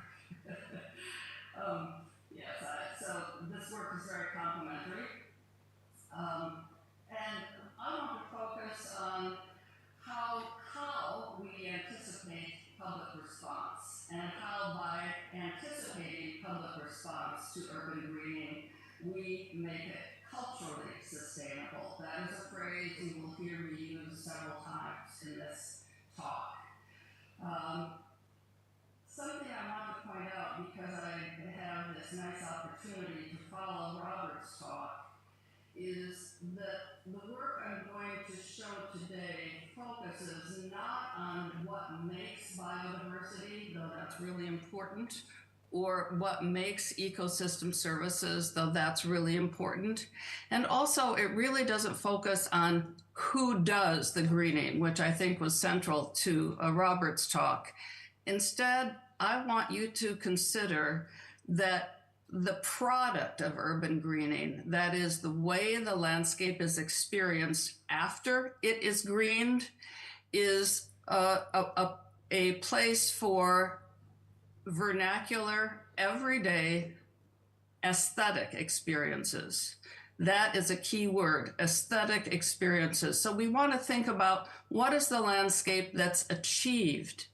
Yes, so this work is very complimentary. And I want to focus on how we anticipate public response, and how by anticipating public response to urban greening, we make it culturally sustainable. That is a phrase you will hear me use several times in this talk. Something I want to point out, because I have this nice opportunity to follow Robert's talk, is that the work I'm going to show today focuses not on what makes biodiversity, though that's really important, or what makes ecosystem services, though that's really important. And also, it really doesn't focus on who does the greening, which I think was central to Robert's talk. Instead, I want you to consider that the product of urban greening, that is the way the landscape is experienced after it is greened, is a place for vernacular, everyday aesthetic experiences. That is a key word, aesthetic experiences. So we want to think about what is the landscape that's achieved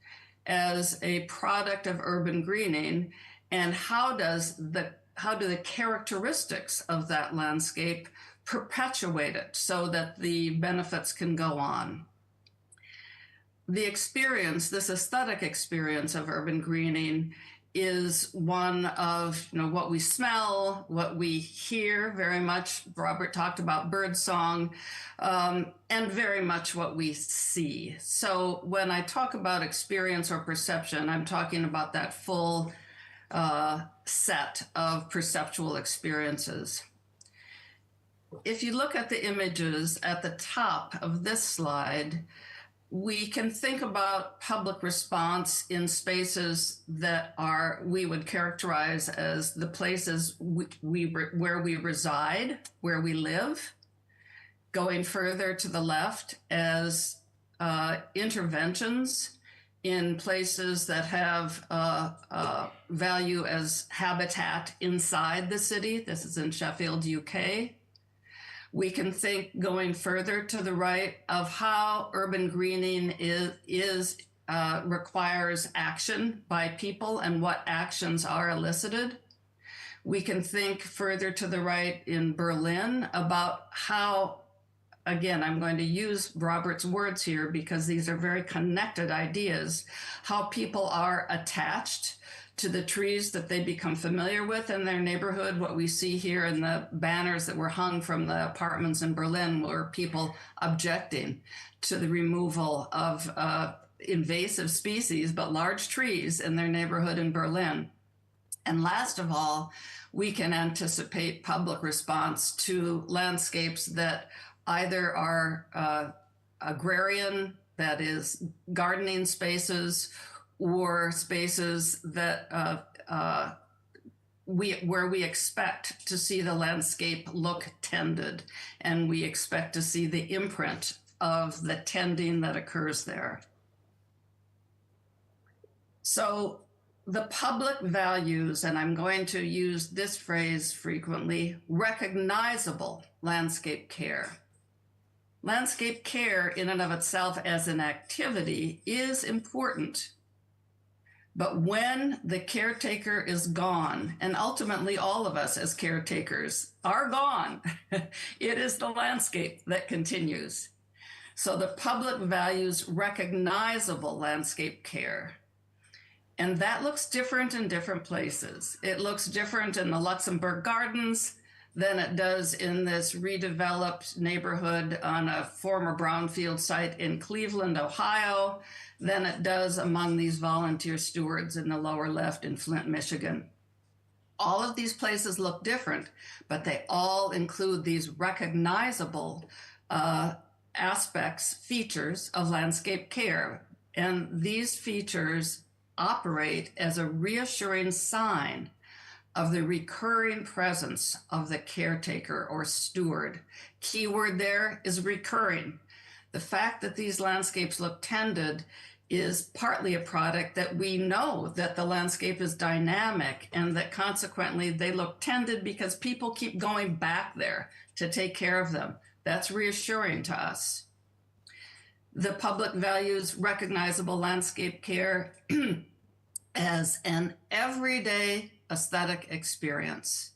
as a product of urban greening, and how do the characteristics of that landscape perpetuate it so that the benefits can go on. The experience, this aesthetic experience of urban greening, is one of what we smell, what we hear very much. Robert talked about birdsong, and very much what we see. So when I talk about experience or perception, I'm talking about that full set of perceptual experiences. If you look at the images at the top of this slide, we can think about public response in spaces that we would characterize as the places where we reside, where we live. Going further to the left as interventions in places that have value as habitat inside the city. This is in Sheffield, UK. We can think, going further to the right, of how urban greening is requires action by people and what actions are elicited. We can think further to the right in Berlin about how, again, I'm going to use Robert's words here because these are very connected ideas, how people are attached to the trees that they become familiar with in their neighborhood. What we see here in the banners that were hung from the apartments in Berlin were people objecting to the removal of invasive species, but large trees in their neighborhood in Berlin. And last of all, we can anticipate public response to landscapes that either are agrarian, that is gardening spaces, or spaces that where we expect to see the landscape look tended, and we expect to see the imprint of the tending that occurs there. So the public values, and I'm going to use this phrase frequently, recognizable landscape care. Landscape care in and of itself as an activity is important. But when the caretaker is gone, and ultimately all of us as caretakers are gone, it is the landscape that continues. So the public values recognizable landscape care. And that looks different in different places. It looks different in the Luxembourg Gardens than it does in this redeveloped neighborhood on a former brownfield site in Cleveland, Ohio, than it does among these volunteer stewards in the lower left in Flint, Michigan. All of these places look different, but they all include these recognizable aspects, features of landscape care. And these features operate as a reassuring sign of the recurring presence of the caretaker or steward. Keyword there is recurring. The fact that these landscapes look tended is partly a product that we know that the landscape is dynamic and that consequently they look tended because people keep going back there to take care of them. That's reassuring to us. The public values recognizable landscape care as an everyday aesthetic experience.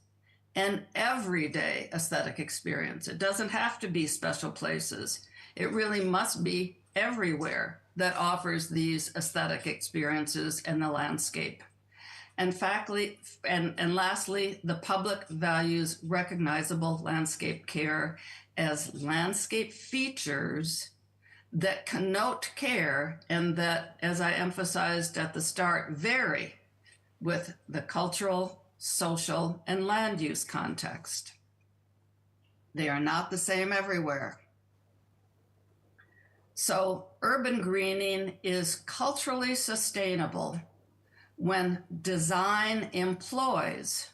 An everyday aesthetic experience. It doesn't have to be special places. It really must be everywhere that offers these aesthetic experiences in the landscape. And lastly, the public values recognizable landscape care as landscape features that connote care and that, as I emphasized at the start, vary with the cultural, social, and land use context. They are not the same everywhere. So urban greening is culturally sustainable when design employs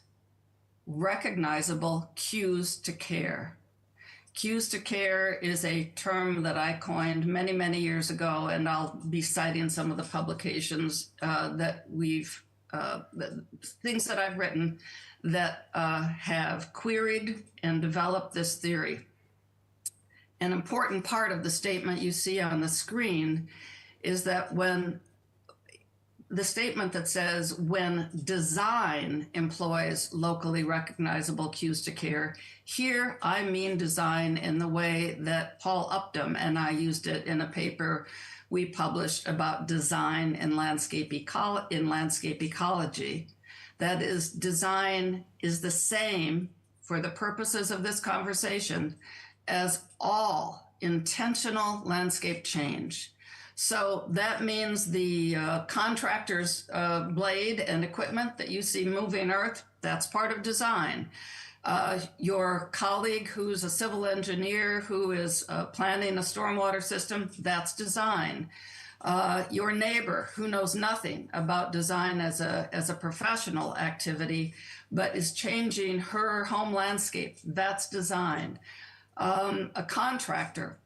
recognizable cues to care. Cues to care is a term that I coined many, many years ago, and I'll be citing some of the publications that we've, things that I've written that have queried and developed this theory. An important part of the statement you see on the screen is that when the statement that says when design employs locally recognizable cues to care, here I mean design in the way that Paul Upton and I used it in a paper we published about design in landscape ecology. That is, design is the same for the purposes of this conversation as all intentional landscape change. So that means the contractor's blade and equipment that you see moving earth, that's part of design. Your colleague who's a civil engineer who is planning a stormwater system, that's design. Your neighbor who knows nothing about design as a professional activity, but is changing her home landscape, that's design. A contractor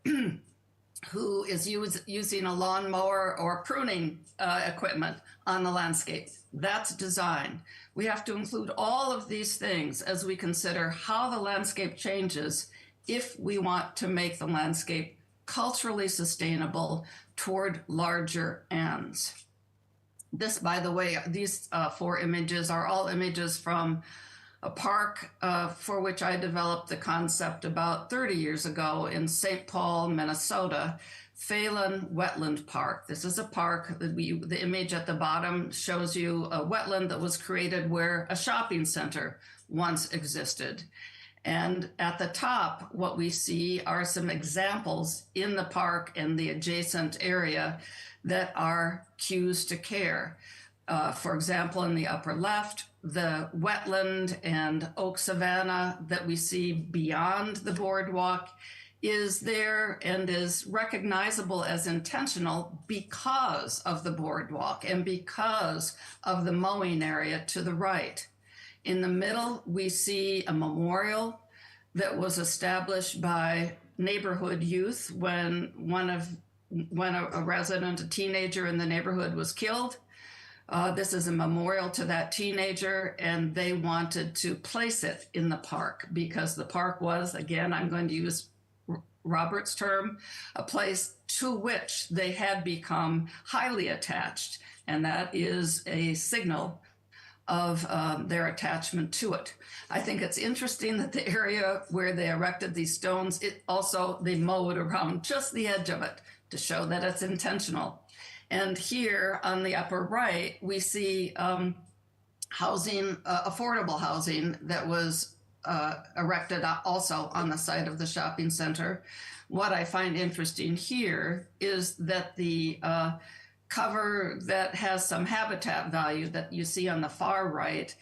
who is using a lawnmower or pruning equipment on the landscape. That's design. We have to include all of these things as we consider how the landscape changes if we want to make the landscape culturally sustainable toward larger ends. This, by the way, these 4 images are all images from a park for which I developed the concept about 30 years ago in St. Paul, Minnesota, Phelan Wetland Park. This is a park that the image at the bottom shows you a wetland that was created where a shopping center once existed. And at the top, what we see are some examples in the park and the adjacent area that are cues to care. For example, in the upper left, the wetland and oak savanna that we see beyond the boardwalk is there and is recognizable as intentional because of the boardwalk and because of the mowing area to the right. In the middle, we see a memorial that was established by neighborhood youth when a resident, a teenager in the neighborhood was killed. This is a memorial to that teenager, and they wanted to place it in the park because the park was, again, I'm going to use Robert's term, a place to which they had become highly attached, and that is a signal of their attachment to it. I think it's interesting that the area where they erected these stones, they mowed around just the edge of it to show that it's intentional. And here on the upper right, we see housing, affordable housing that was erected also on the site of the shopping center. What I find interesting here is that the cover that has some habitat value that you see on the far right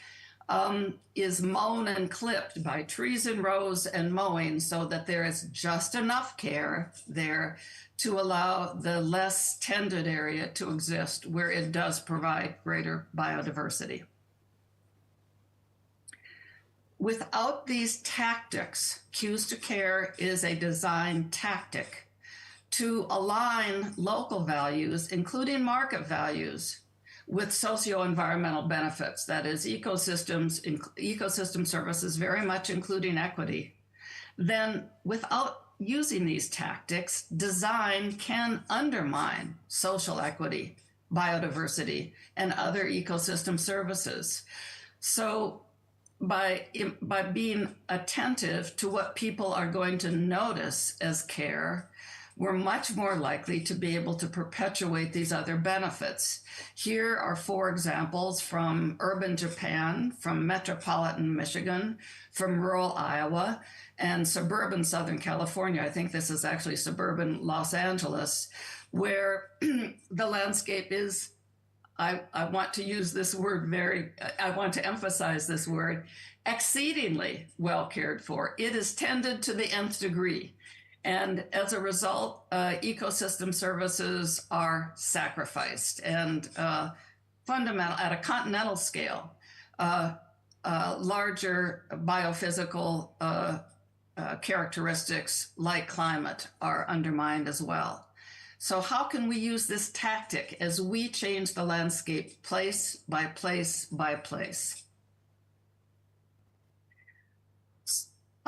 is mown and clipped by trees in rows and mowing so that there is just enough care there to allow the less tended area to exist where it does provide greater biodiversity. Without these tactics, Cues to Care is a design tactic to align local values, including market values, with socio-environmental benefits, that is ecosystem services, very much including equity. Then without using these tactics, design can undermine social equity, biodiversity, and other ecosystem services. So by being attentive to what people are going to notice as care, we're much more likely to be able to perpetuate these other benefits. Here are 4 examples from urban Japan, from metropolitan Michigan, from rural Iowa, and suburban Southern California. I think this is actually suburban Los Angeles, where the landscape is, I want to use this word I want to emphasize this word, exceedingly well cared for. It is tended to the nth degree. And as a result, ecosystem services are sacrificed and fundamental at a continental scale, larger biophysical characteristics like climate are undermined as well. So how can we use this tactic as we change the landscape place by place by place?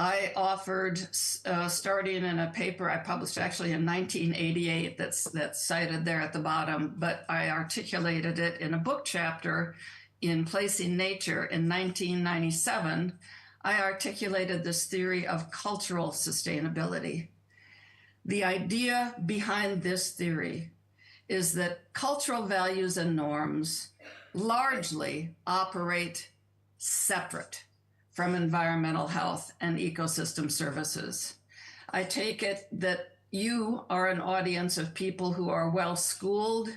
I offered, starting in a paper I published actually in 1988 that's cited there at the bottom, but I articulated it in a book chapter in Placing Nature in 1997. I articulated this theory of cultural sustainability. The idea behind this theory is that cultural values and norms largely operate separate from environmental health and ecosystem services. I take it that you are an audience of people who are well-schooled,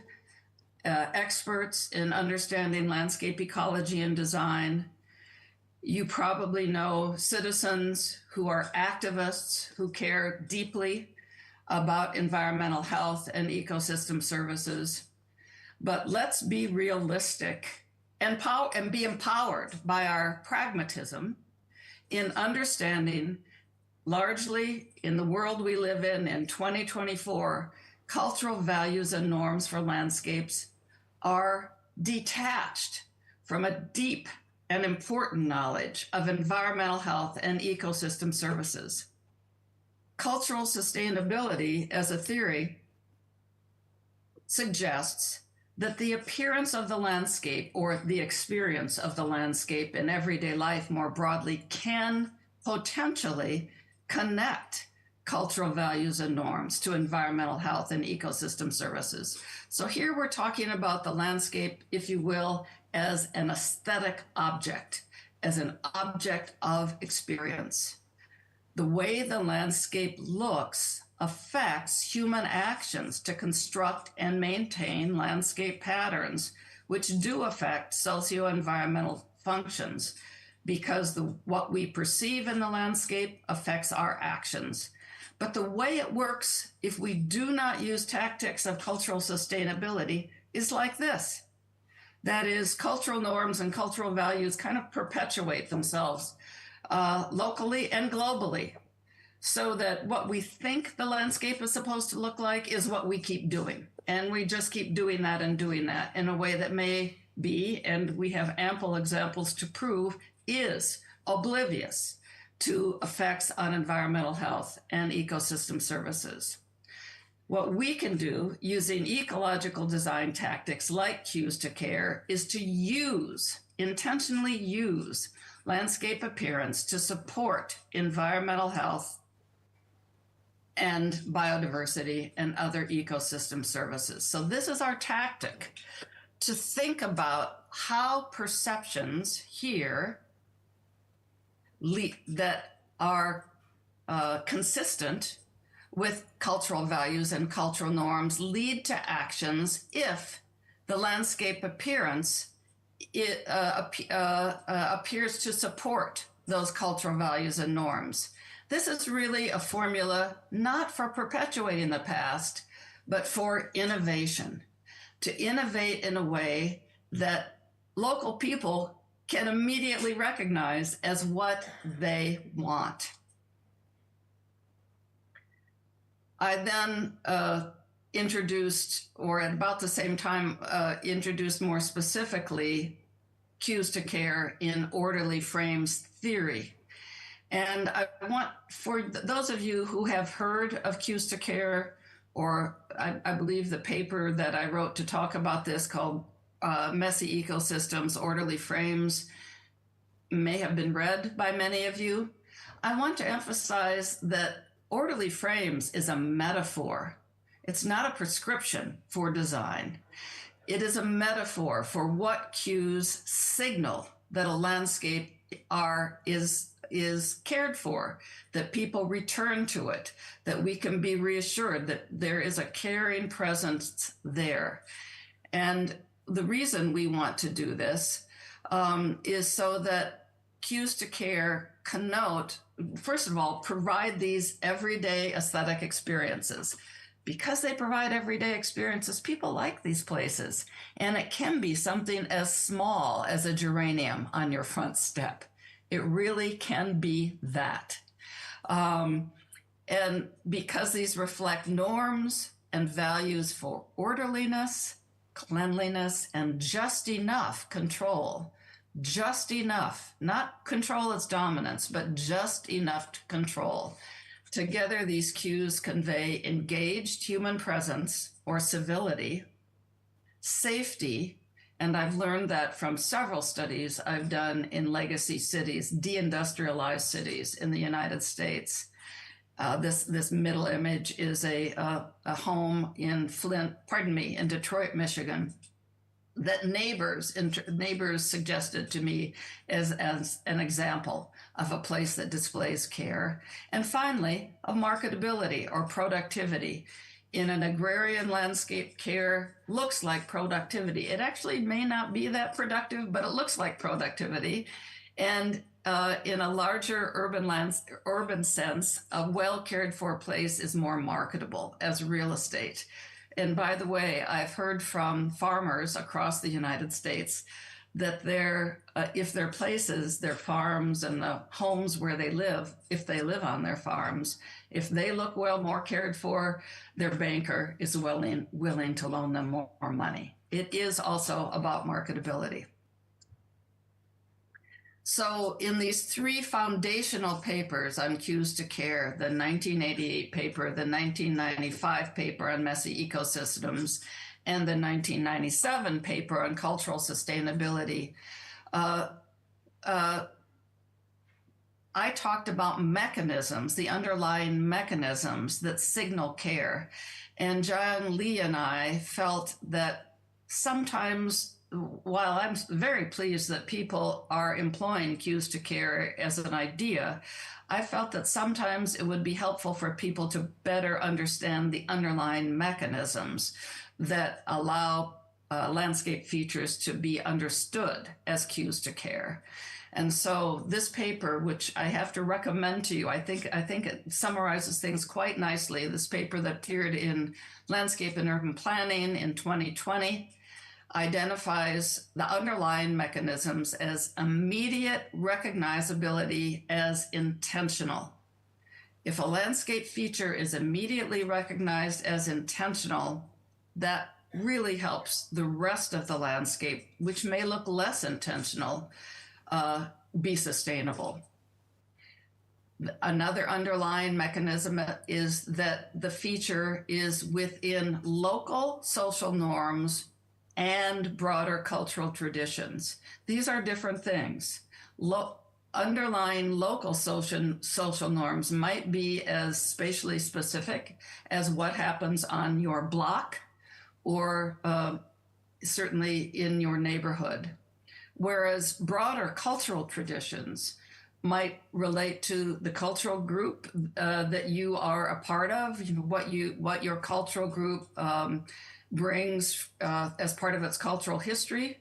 experts in understanding landscape ecology and design. You probably know citizens who are activists who care deeply about environmental health and ecosystem services. But let's be realistic and be empowered by our pragmatism in understanding, largely in the world we live in 2024, cultural values and norms for landscapes are detached from a deep and important knowledge of environmental health and ecosystem services. cultural sustainability as a theory suggests that the appearance of the landscape or the experience of the landscape in everyday life more broadly can potentially connect cultural values and norms to environmental health and ecosystem services. So here we're talking about the landscape, if you will, as an aesthetic object, as an object of experience. The way the landscape looks affects human actions to construct and maintain landscape patterns, which do affect socio-environmental functions, because what we perceive in the landscape affects our actions. But the way it works, if we do not use tactics of cultural sustainability, is like this. That is, cultural norms and cultural values kind of perpetuate themselves locally and globally, so that what we think the landscape is supposed to look like is what we keep doing. And we just keep doing that in a way that may be, and we have ample examples to prove, is oblivious to effects on environmental health and ecosystem services. What we can do using ecological design tactics like cues to care is to intentionally use landscape appearance to support environmental health and biodiversity and other ecosystem services. So this is our tactic, to think about how perceptions here that are consistent with cultural values and cultural norms lead to actions if the landscape appearance appears to support those cultural values and norms. This is really a formula not for perpetuating the past, but for innovation, to innovate in a way that local people can immediately recognize as what they want. I then introduced, or at about the same time, introduced more specifically cues to care in orderly frames theory. And I want, for those of you who have heard of cues to care, or I believe the paper that I wrote to talk about this called Messy Ecosystems, Orderly Frames, may have been read by many of you. I want to emphasize that orderly frames is a metaphor. It's not a prescription for design. It is a metaphor for what cues signal that a landscape is cared for, that people return to it, that we can be reassured that there is a caring presence there. And the reason we want to do this is so that cues to care connote, first of all, provide these everyday aesthetic experiences. Because they provide everyday experiences, people like these places. And it can be something as small as a geranium on your front step. It really can be that. And because these reflect norms and values for orderliness, cleanliness, and just enough control, just enough, not control its dominance, but just enough to control. Together, these cues convey engaged human presence or civility, safety, and I've learned that from several studies I've done in legacy cities, deindustrialized cities in the United States. This middle image is a home in in Detroit, Michigan, that neighbors suggested to me as an example of a place that displays care. And finally, of marketability or productivity. In an agrarian landscape, care looks like productivity. It actually may not be that productive, but it looks like productivity. And in a larger urban sense, a well cared for place is more marketable as real estate. And by the way, I've heard from farmers across the United States that if their places, their farms and the homes where they live, if they live on their farms, if they look more cared for, their banker is willing to loan them more money. It is also about marketability. So in these three foundational papers on cues to care, the 1988 paper, the 1995 paper on messy ecosystems, and the 1997 paper on cultural sustainability, I talked about mechanisms, the underlying mechanisms that signal care. And Joan, Lee, and I felt that sometimes, while I'm very pleased that people are employing cues to care as an idea, I felt that sometimes it would be helpful for people to better understand the underlying mechanisms that allow landscape features to be understood as cues to care. And so this paper, which I have to recommend to you, I think it summarizes things quite nicely. This paper that appeared in Landscape and Urban Planning in 2020 identifies the underlying mechanisms as immediate recognizability as intentional. If a landscape feature is immediately recognized as intentional, that really helps the rest of the landscape, which may look less intentional, be sustainable. Another underlying mechanism is that the feature is within local social norms and broader cultural traditions. These are different things. Underlying local social norms might be as spatially specific as what happens on your block or certainly in your neighborhood. Whereas broader cultural traditions might relate to the cultural group that you are a part of, what your cultural group brings as part of its cultural history.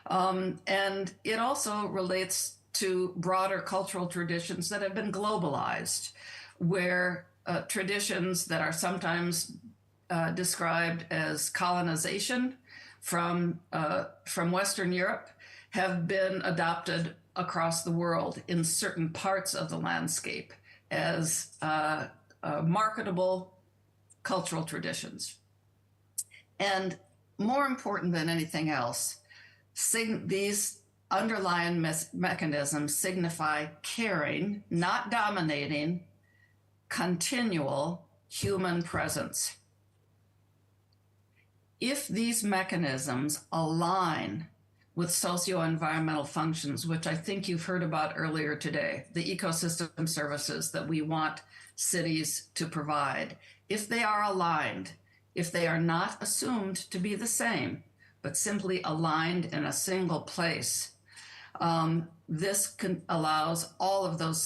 And it also relates to broader cultural traditions that have been globalized, where traditions that are sometimes described as colonization from Western Europe have been adopted across the world in certain parts of the landscape as marketable cultural traditions. And more important than anything else, these underlying mechanisms signify caring, not dominating, continual human presence. If these mechanisms align with socio-environmental functions, which I think you've heard about earlier today, the ecosystem services that we want cities to provide, if they are aligned, if they are not assumed to be the same, but simply aligned in a single place, this allows all of those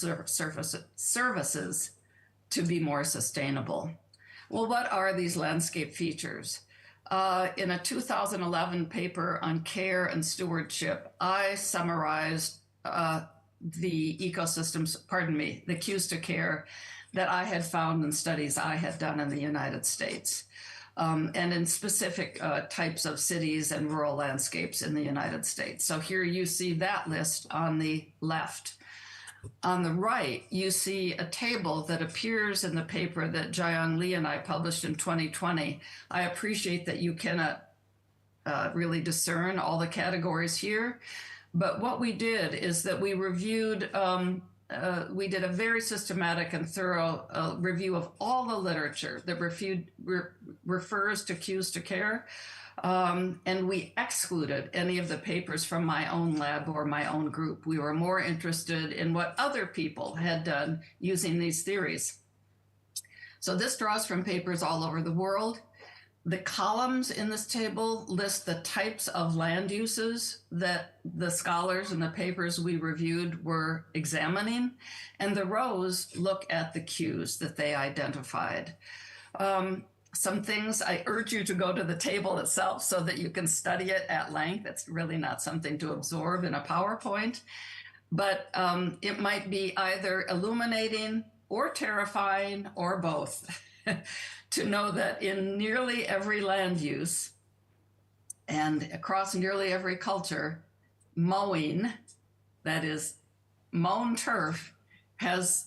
services to be more sustainable. Well, what are these landscape features? In a 2011 paper on care and stewardship, I summarized the the cues to care that I had found in studies I had done in the United States, and in specific types of cities and rural landscapes in the United States. So here you see that list on the left. On the right, you see a table that appears in the paper that Joan, Lee, and I published in 2020. I appreciate that you cannot really discern all the categories here, but what we did is that we reviewed, we did a very systematic and thorough review of all the literature that refers to cues to care. And we excluded any of the papers from my own lab or my own group. We were more interested in what other people had done using these theories. So this draws from papers all over the world. The columns in this table list the types of land uses that the scholars in the papers we reviewed were examining, and the rows look at the cues that they identified. Some things, I urge you to go to the table itself so that you can study it at length. It's really not something to absorb in a PowerPoint, but it might be either illuminating or terrifying or both to know that in nearly every land use and across nearly every culture, mowing, that is mown turf, has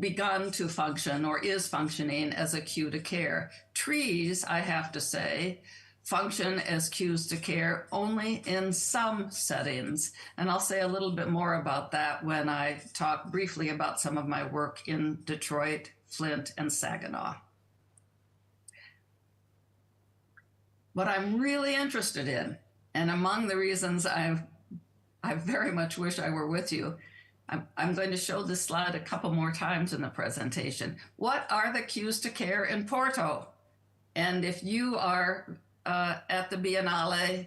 begun to function or is functioning as a cue to care. Trees, I have to say, function as cues to care only in some settings. And I'll say a little bit more about that when I talk briefly about some of my work in Detroit, Flint, and Saginaw. What I'm really interested in, and among the reasons I very much wish I were with you, I'm going to show this slide a couple more times in the presentation. What are the cues to care in Porto? And if you are at the Biennale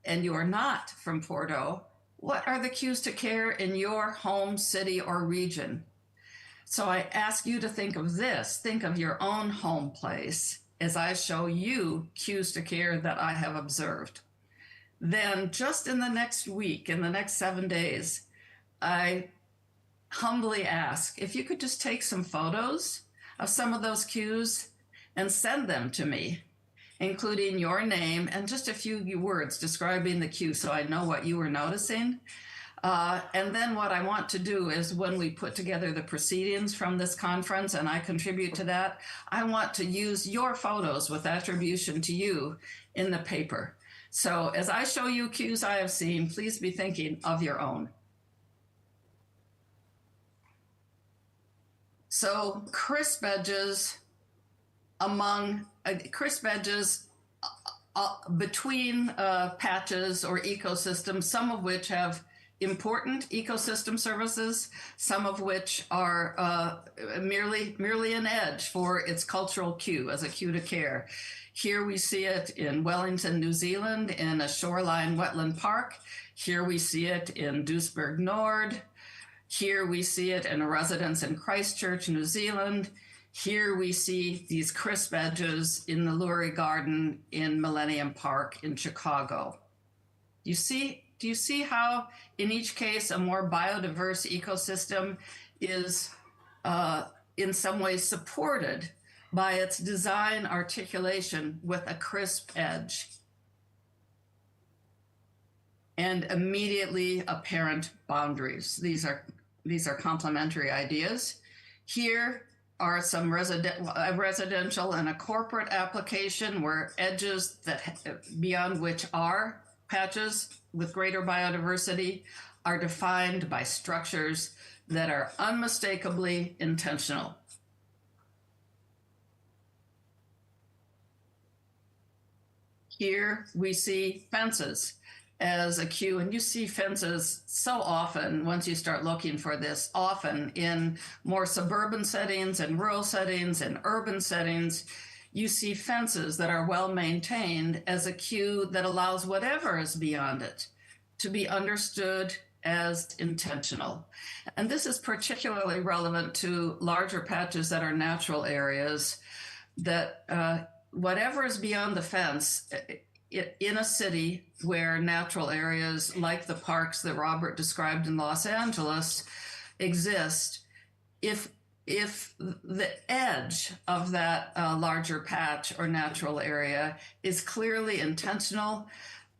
and you are not from Porto, what are the cues to care in your home city or region? So I ask you to think of this, think of your own home place as I show you cues to care that I have observed. Then just in the next week, in the next 7 days, I humbly ask if you could just take some photos of some of those cues and send them to me, including your name and just a few words describing the cue so I know what you were noticing. And then what I want to do is when we put together the proceedings from this conference and I contribute to that, I want to use your photos with attribution to you in the paper. So as I show you cues I have seen, please be thinking of your own. So crisp edges between patches or ecosystems, some of which have important ecosystem services, some of which are merely an edge for its cultural cue as a cue to care. Here we see it in Wellington, New Zealand, in a shoreline wetland park. Here we see it in Duisburg Nord. Here we see it in a residence in Christchurch, New Zealand. Here we see these crisp edges in the Lurie Garden in Millennium Park in Chicago. Do you see how in each case a more biodiverse ecosystem is in some ways supported by its design articulation with a crisp edge and immediately apparent boundaries? These are complementary ideas. Here are some residential and a corporate application where edges that beyond which are patches with greater biodiversity are defined by structures that are unmistakably intentional. Here we see fences as a cue, and you see fences so often once you start looking for this, often in more suburban settings and rural settings and urban settings. You see fences that are well maintained as a cue that allows whatever is beyond it to be understood as intentional. And this is particularly relevant to larger patches that are natural areas, that whatever is beyond the fence in a city where natural areas like the parks that Robert described in Los Angeles exist, if the edge of that larger patch or natural area is clearly intentional,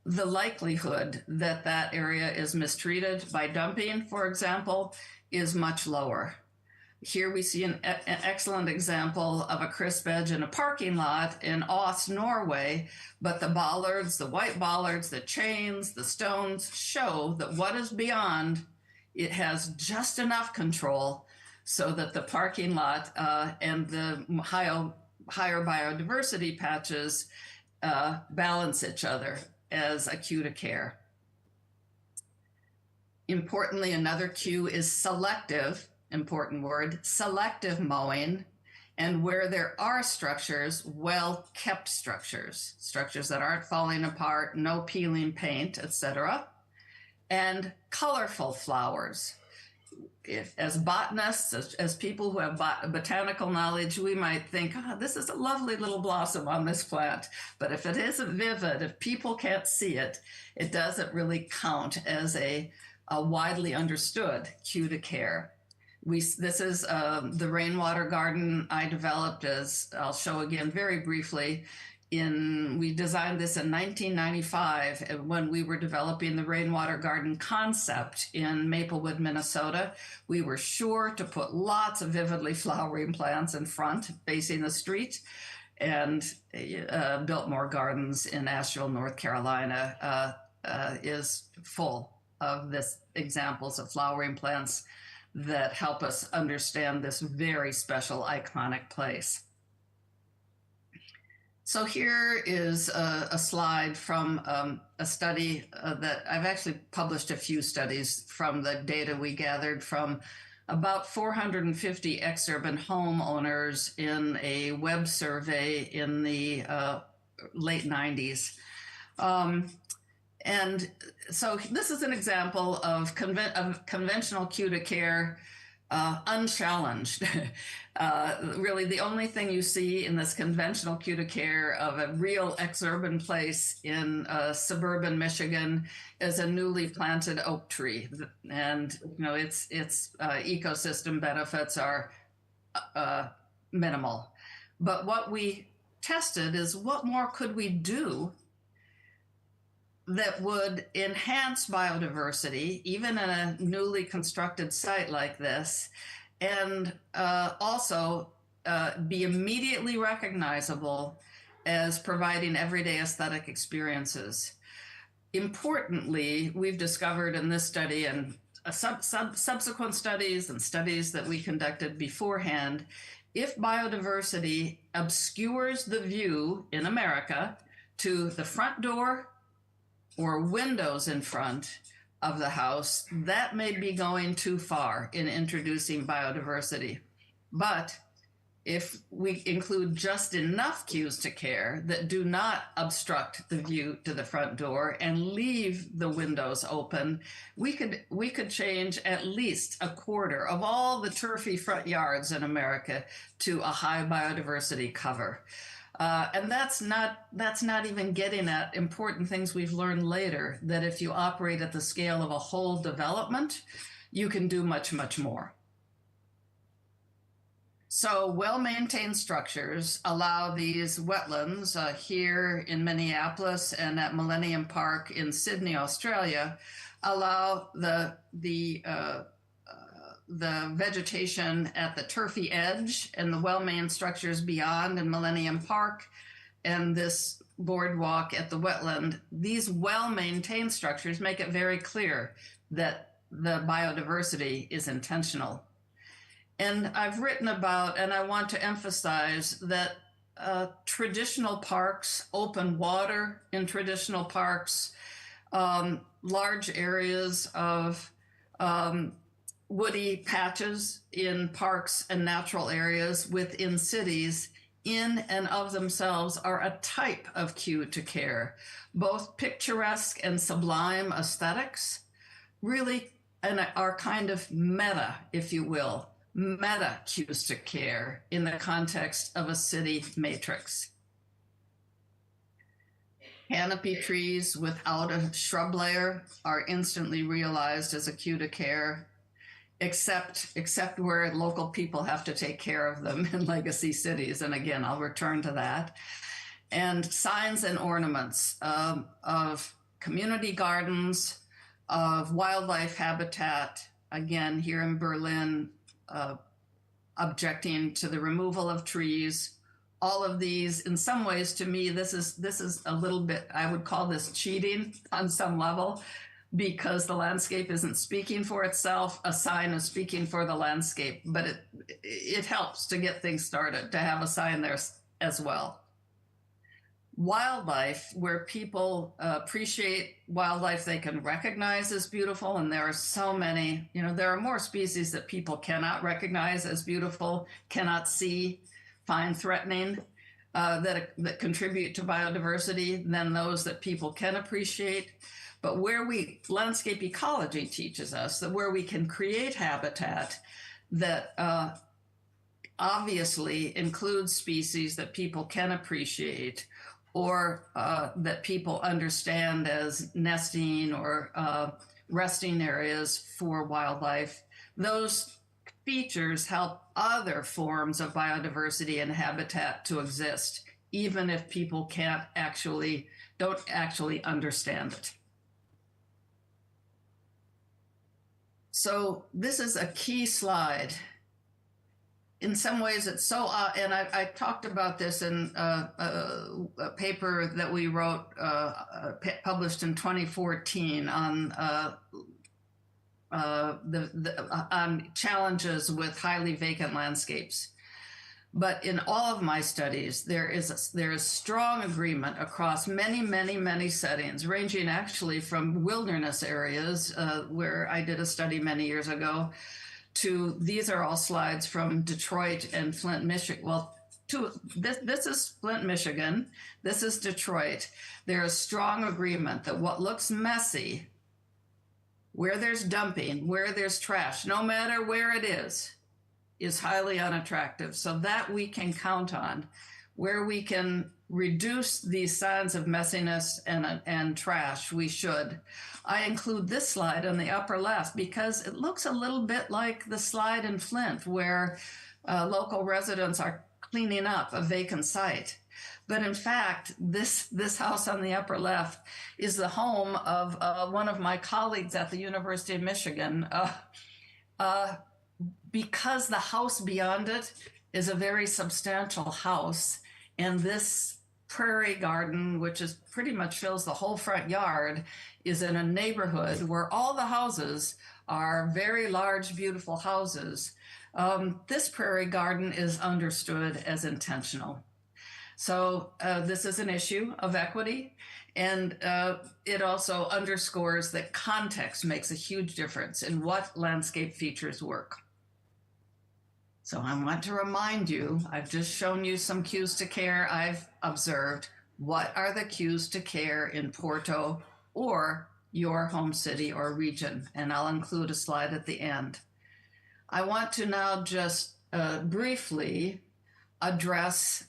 the likelihood that that area is mistreated by dumping, for example, is much lower. Here we see an excellent example of a crisp edge in a parking lot in Ås, Norway, but the bollards, the white bollards, the chains, the stones show that what is beyond, it has just enough control so that the parking lot and the higher biodiversity patches balance each other as a cue to care. Importantly, another cue is selective, important word, selective mowing, and where there are structures, well-kept structures, structures that aren't falling apart, no peeling paint, etc., and colorful flowers. As botanists, as people who have botanical knowledge, we might think, this is a lovely little blossom on this plant. But if it isn't vivid, if people can't see it, it doesn't really count as a widely understood cue to care. This is the rainwater garden I developed, as I'll show again very briefly. We designed this in 1995 when we were developing the rainwater garden concept in Maplewood, Minnesota. We were sure to put lots of vividly flowering plants in front facing the street. and Biltmore Gardens in Asheville, North Carolina, is full of this examples of flowering plants that help us understand this very special, iconic place. So here is a slide from a study that I've actually published a few studies from the data we gathered from about 450 ex-urban homeowners in a web survey in the late 90s. And so this is an example of conventional cue to care unchallenged. Really, the only thing you see in this conventional cue to care of a real ex-urban place in suburban Michigan is a newly planted oak tree, and its ecosystem benefits are minimal. But what we tested is what more could we do that would enhance biodiversity, even in a newly constructed site like this, and also be immediately recognizable as providing everyday aesthetic experiences. Importantly, we've discovered in this study and subsequent studies and studies that we conducted beforehand, if biodiversity obscures the view in America to the front door or windows in front of the house, that may be going too far in introducing biodiversity. But if we include just enough cues to care that do not obstruct the view to the front door and leave the windows open, we could change at least a quarter of all the turfy front yards in America to a high biodiversity cover. And that's not even getting at important things we've learned later, that if you operate at the scale of a whole development, you can do much, much more. So well-maintained structures allow these wetlands here in Minneapolis and at Millennium Park in Sydney, Australia, allow the vegetation at the turfy edge and the well-maintained structures beyond in Millennium Park and this boardwalk at the wetland. These well-maintained structures make it very clear that the biodiversity is intentional. And I've written about, and I want to emphasize that traditional parks, open water in traditional parks, large areas of woody patches in parks and natural areas within cities in and of themselves are a type of cue to care. Both picturesque and sublime aesthetics really are kind of meta, if you will, meta cues to care in the context of a city matrix. Canopy trees without a shrub layer are instantly realized as a cue to care, except where local people have to take care of them in legacy cities. And again, I'll return to that. And signs and ornaments of community gardens, of wildlife habitat, again, here in Berlin, objecting to the removal of trees. All of these, in some ways, to me, this is a little bit, I would call this cheating on some level, because the landscape isn't speaking for itself. A sign is speaking for the landscape, but it helps to get things started, to have a sign there as well. Wildlife, where people appreciate wildlife they can recognize as beautiful, and there are so many, there are more species that people cannot recognize as beautiful, cannot see, find threatening, that contribute to biodiversity than those that people can appreciate. But landscape ecology teaches us that where we can create habitat that obviously includes species that people can appreciate, or that people understand as nesting or resting areas for wildlife, those features help other forms of biodiversity and habitat to exist, even if people don't actually understand it. So this is a key slide in some ways it's so, and I talked about this in a paper that we wrote, published in 2014 on on challenges with highly vacant landscapes. But in all of my studies, there is strong agreement across many settings, ranging actually from wilderness areas, where I did a study many years ago, to, these are all slides from Detroit and Flint, Michigan. Well, this is Flint, Michigan. This is Detroit. There is strong agreement that what looks messy, where there's dumping, where there's trash, no matter where it is highly unattractive. So that we can count on, where we can reduce these signs of messiness and trash, we should. I include this slide on the upper left because it looks a little bit like the slide in Flint where local residents are cleaning up a vacant site. But in fact, this house on the upper left is the home of one of my colleagues at the University of Michigan. Because the house beyond it is a very substantial house, and this prairie garden, which is pretty much fills the whole front yard, is in a neighborhood where all the houses are very large, beautiful houses. This prairie garden is understood as intentional. So this is an issue of equity, and it also underscores that context makes a huge difference in what landscape features work. So I want to remind you, I've just shown you some cues to care I've observed. What are the cues to care in Porto or your home city or region? And I'll include a slide at the end. I want to now just briefly address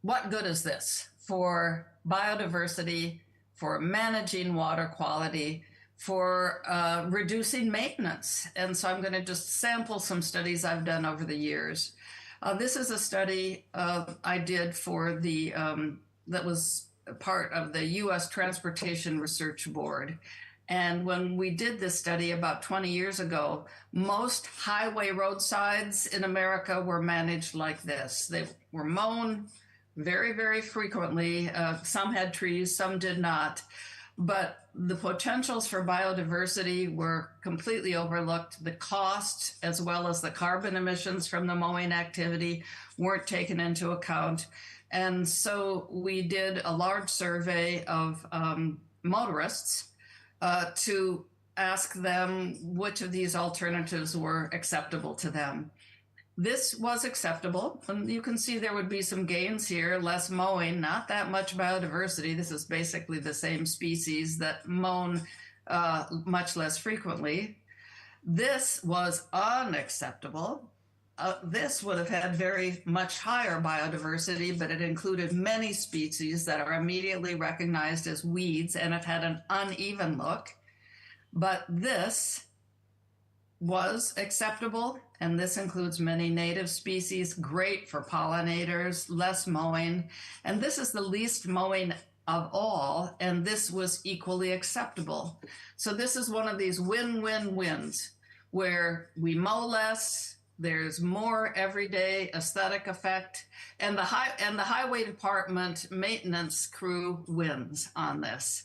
what good is this for biodiversity, for managing water quality, for reducing maintenance. And so I'm going to just sample some studies I've done over the years. This is a study I did for the, that was part of the U.S. Transportation Research Board. And when we did this study about 20 years ago, most highway roadsides in America were managed like this. They were mown very frequently. Some had trees, some did not. But the potentials for biodiversity were completely overlooked. The cost, as well as the carbon emissions from the mowing activity, weren't taken into account. And so we did a large survey of motorists to ask them which of these alternatives were acceptable to them. This was acceptable, and you can see there would be some gains here, less mowing, not that much biodiversity. This is basically the same species that mown much less frequently. This was unacceptable. This would have had very much higher biodiversity, but it included many species that are immediately recognized as weeds, and it had an uneven look. But this was acceptable, and this includes many native species, great for pollinators, less mowing, and this is the least mowing of all, and this was equally acceptable. So this is one of these win-win-wins where we mow less, there's more everyday aesthetic effect, and the highway department maintenance crew wins on this.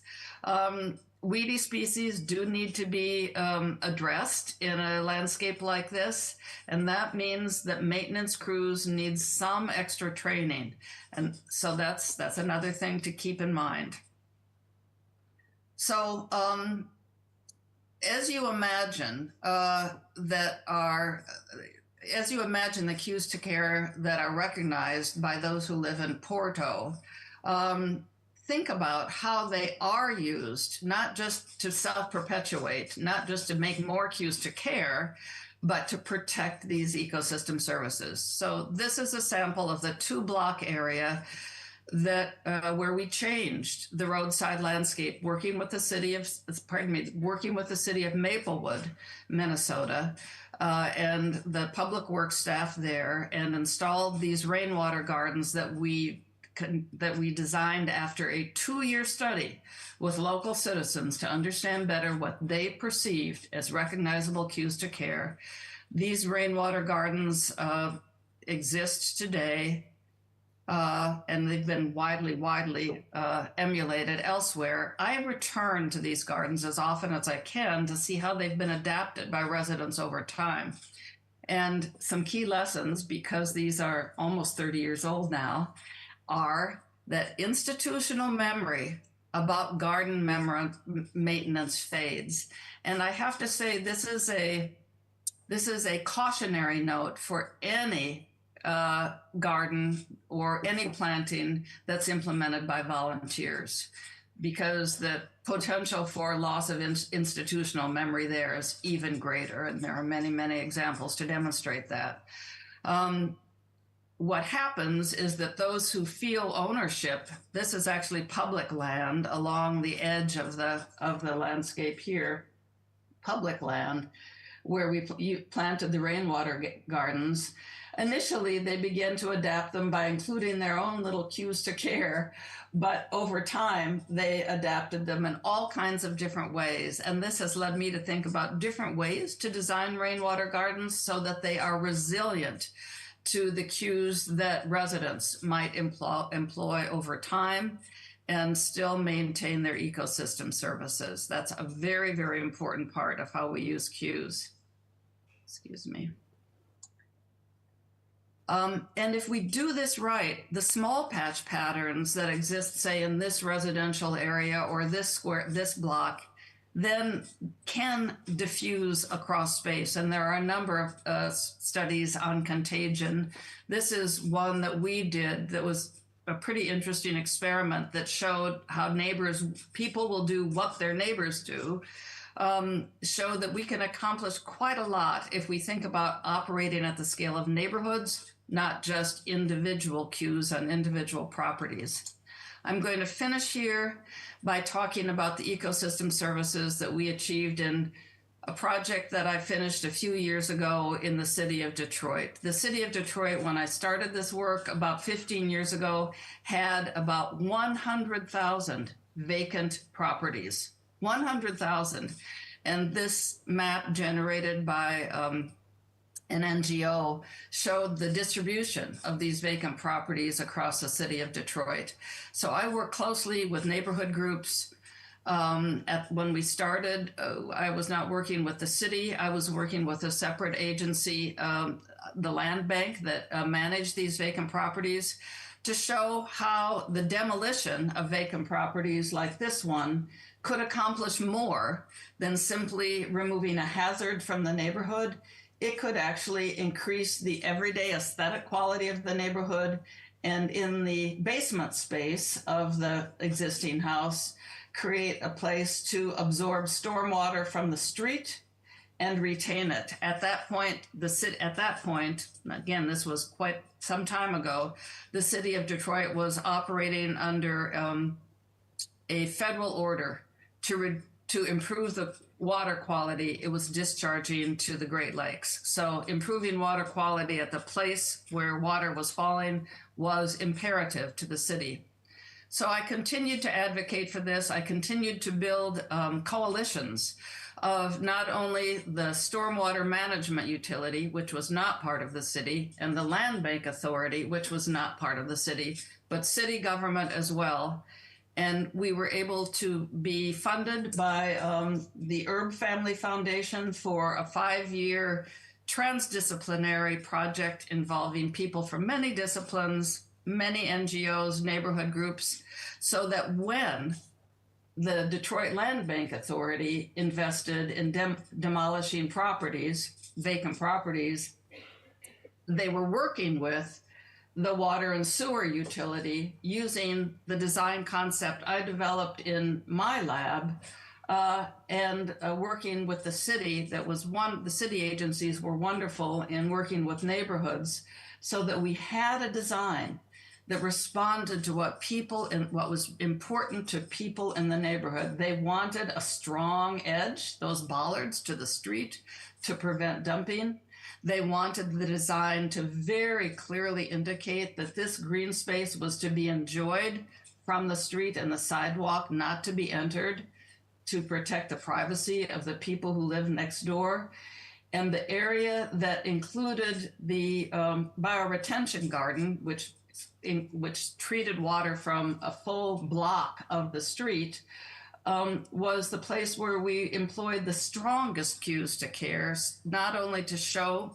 Weedy species do need to be addressed in a landscape like this, and that means that maintenance crews need some extra training. And so that's another thing to keep in mind. So as you imagine the cues to care that are recognized by those who live in Porto, think about how they are used, not just to self-perpetuate, not just to make more cues to care, but to protect these ecosystem services. So this is a sample of the 2-block area that where we changed the roadside landscape, working with the city of Maplewood, Minnesota, and the public works staff there, and installed these rainwater gardens that we that we designed after a 2-year study with local citizens to understand better what they perceived as recognizable cues to care. These rainwater gardens exist today, and they've been widely emulated elsewhere. I return to these gardens as often as I can to see how they've been adapted by residents over time. And some key lessons, because these are almost 30 years old now, are that institutional memory about garden maintenance fades. And I have to say, this is a cautionary note for any garden or any planting that's implemented by volunteers, because the potential for loss of institutional memory there is even greater, and there are many examples to demonstrate that. What happens is that those who feel ownership, this is actually public land along the edge of the landscape here, public land, where we planted the rainwater gardens. Initially, they began to adapt them by including their own little cues to care, but over time, they adapted them in all kinds of different ways. And this has led me to think about different ways to design rainwater gardens so that they are resilient to the cues that residents might employ over time and still maintain their ecosystem services. That's a very important part of how we use cues. Excuse me. And if we do this right, the small patch patterns that exist, say, in this residential area or this block, then can diffuse across space. And there are a number of studies on contagion. This is one that we did that was a pretty interesting experiment that showed how people will do what their neighbors do, show that we can accomplish quite a lot if we think about operating at the scale of neighborhoods, not just individual cues on individual properties. I'm going to finish here by talking about the ecosystem services that we achieved in a project that I finished a few years ago in the city of Detroit. The city of Detroit, when I started this work about 15 years ago, had about 100,000 vacant properties, 100,000. And this map generated by an NGO showed the distribution of these vacant properties across the city of Detroit. So I work closely with neighborhood groups. When we started, I was not working with the city. I was working with a separate agency, the land bank that managed these vacant properties, to show how the demolition of vacant properties like this one could accomplish more than simply removing a hazard from the neighborhood. It could actually increase the everyday aesthetic quality of the neighborhood, and in the basement space of the existing house, create a place to absorb stormwater from the street and retain it. At that point, again, this was quite some time ago, the city of Detroit was operating under a federal order to improve the water quality it was discharging to the Great Lakes. So improving water quality at the place where water was falling was imperative to the city. So I continued to advocate for this. I continued to build coalitions of not only the Stormwater Management Utility, which was not part of the city, and the Land Bank Authority, which was not part of the city, but city government as well. And we were able to be funded by the Herb Family Foundation for a 5-year transdisciplinary project involving people from many disciplines, many NGOs, neighborhood groups, so that when the Detroit Land Bank Authority invested in demolishing properties, vacant properties, they were working with the water and sewer utility using the design concept I developed in my lab, and working with the city. The city agencies were wonderful in working with neighborhoods so that we had a design that responded to what was important to people in the neighborhood. They wanted a strong edge, those bollards to the street, to prevent dumping. They wanted the design to very clearly indicate that this green space was to be enjoyed from the street and the sidewalk, not to be entered, to protect the privacy of the people who live next door. And the area that included the bioretention garden, which treated water from a full block of the street, was the place where we employed the strongest cues to care, not only to show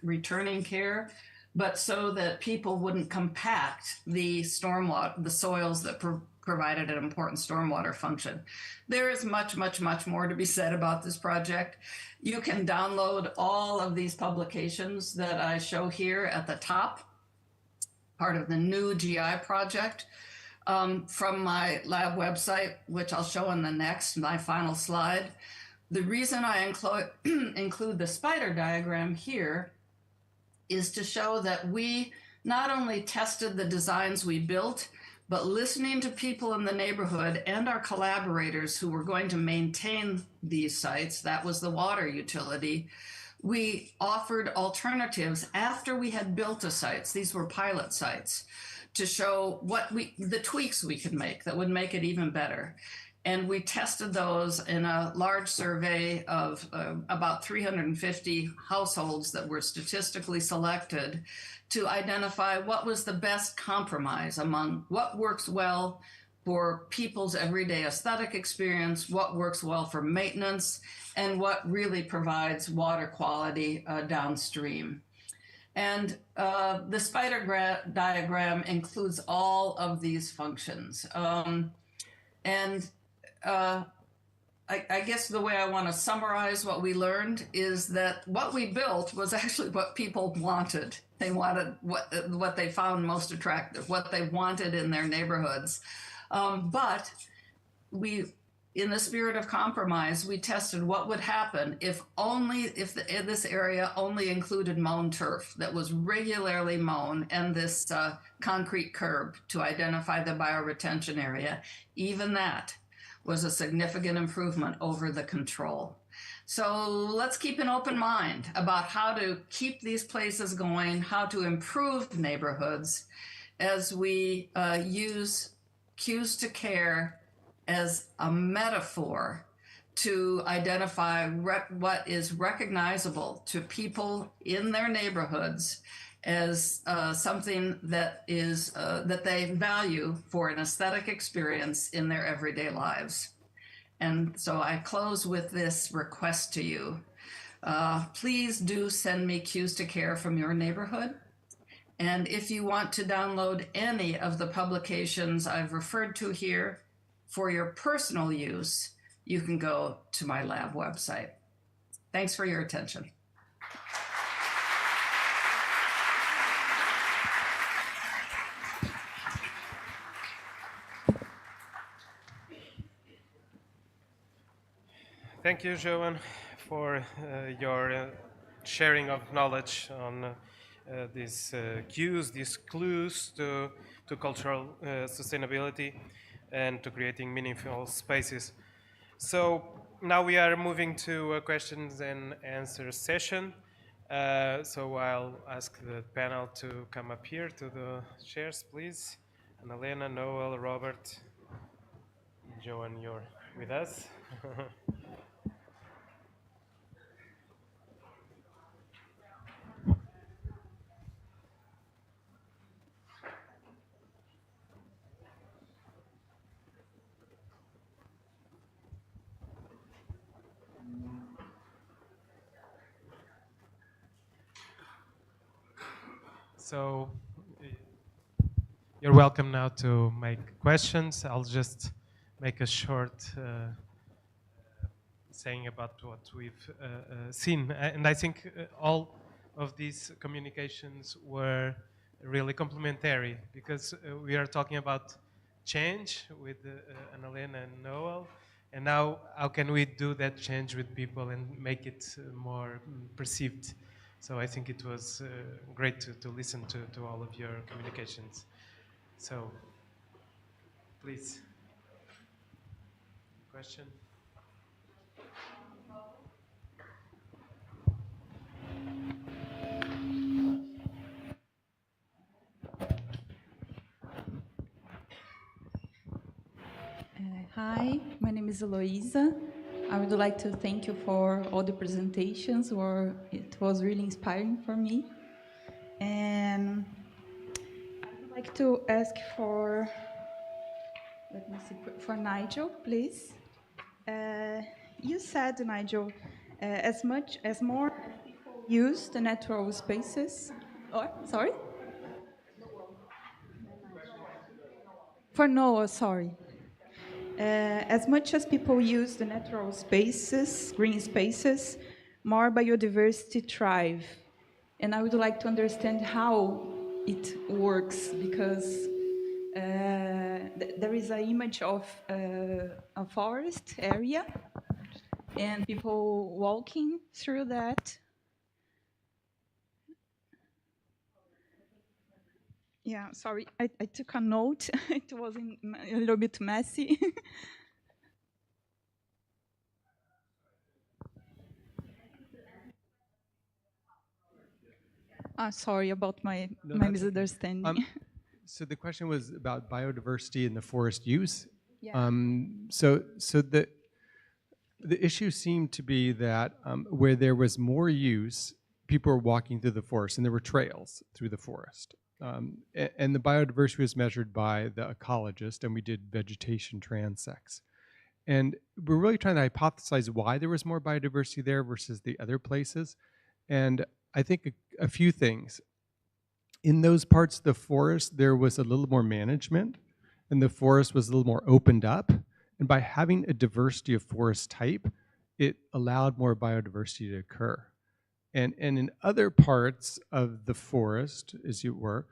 returning care, but so that people wouldn't compact the stormwater, the soils that provided an important stormwater function. There is much, much, much more to be said about this project. You can download all of these publications that I show here at the top, part of the new GI project, from my lab website, which I'll show on the next, my final slide. The reason I include the spider diagram here is to show that we not only tested the designs we built, but listening to people in the neighborhood and our collaborators who were going to maintain these sites, that was the water utility, we offered alternatives after we had built the sites. These were pilot sites, to show the tweaks we could make that would make it even better. And we tested those in a large survey of about 350 households that were statistically selected to identify what was the best compromise among what works well for people's everyday aesthetic experience, what works well for maintenance, and what really provides water quality downstream. And the spider diagram includes all of these functions. I guess the way I want to summarize what we learned is that what we built was actually what people wanted. They wanted what they found most attractive, what they wanted in their neighborhoods. But in the spirit of compromise, we tested what would happen if this area only included mown turf that was regularly mown and this concrete curb to identify the bioretention area. Even that was a significant improvement over the control. So let's keep an open mind about how to keep these places going, how to improve neighborhoods as we use cues to care as a metaphor to identify what is recognizable to people in their neighborhoods as something that is that they value for an aesthetic experience in their everyday lives. And so I close with this request to you. Please do send me cues to care from your neighborhood. And if you want to download any of the publications I've referred to here for your personal use, you can go to my lab website. Thanks for your attention. Thank you, Joan, for your sharing of knowledge on these cues, these clues to cultural sustainability and to creating meaningful spaces. So now we are moving to a questions and answers session. So I'll ask the panel to come up here to the chairs, please. Annalena, Noel, Robert, Joan, you're with us. So you're welcome now to make questions. I'll just make a short saying about what we've seen. And I think all of these communications were really complementary because we are talking about change with Annalena and Noel. And now how can we do that change with people and make it more perceived? So I think it was great to listen to all of your communications. So, please. Question? Hi, my name is Eloisa. I would like to thank you for all the presentations, it was really inspiring for me. And I would like to ask for, let me see, for Nigel, please. You said, Nigel, as more people use the natural spaces, sorry? For Noel, sorry. As much as people use the natural spaces, green spaces, more biodiversity thrive. And I would like to understand how it works, because there is an image of a forest area and people walking through that. Yeah, sorry, I took a note. It was a little bit messy. Sorry about my misunderstanding. Okay. So the question was about biodiversity and the forest use. Yeah. So the issue seemed to be that where there was more use, people were walking through the forest, and there were trails through the forest. And the biodiversity was measured by the ecologist, and we did vegetation transects. And we're really trying to hypothesize why there was more biodiversity there versus the other places. And I think a few things. In those parts of the forest, there was a little more management, and the forest was a little more opened up. And by having a diversity of forest type, it allowed more biodiversity to occur. And in other parts of the forest, as it were,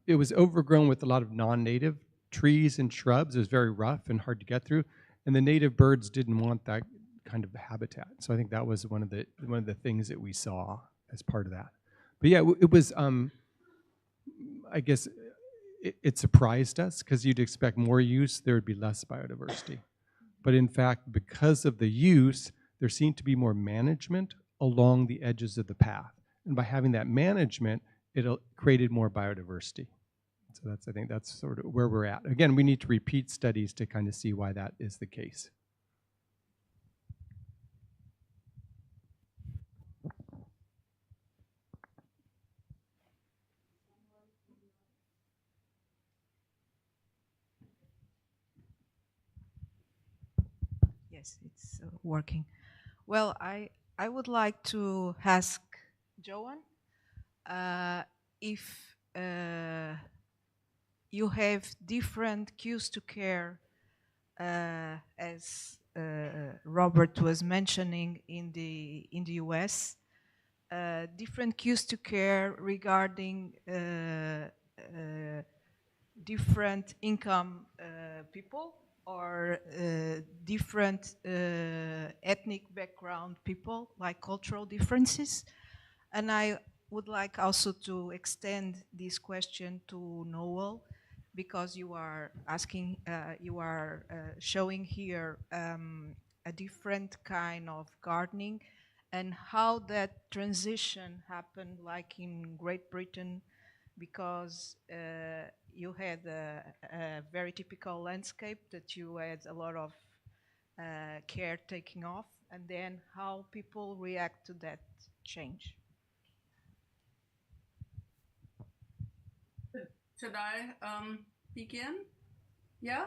it was overgrown with a lot of non-native trees and shrubs. It was very rough and hard to get through, and the native birds didn't want that kind of habitat. So I think that was one of the things that we saw as part of that. But yeah, it was. I guess it surprised us, because you'd expect more use, there would be less biodiversity. But in fact, because of the use, there seemed to be more management along the edges of the path. And by having that management, it created more biodiversity. So I think that's sort of where we're at. Again, we need to repeat studies to kind of see why that is the case. Yes, it's working. Well, I would like to ask Joan if you have different cues to care, as Robert was mentioning in the US, different cues to care regarding different income people, or different ethnic background people, like cultural differences. And I would like also to extend this question to Noel, because you are asking, showing here a different kind of gardening, and how that transition happened, like in Great Britain, because you had a very typical landscape that you had a lot of care taking off, and then how people react to that change. Should I begin? Yeah?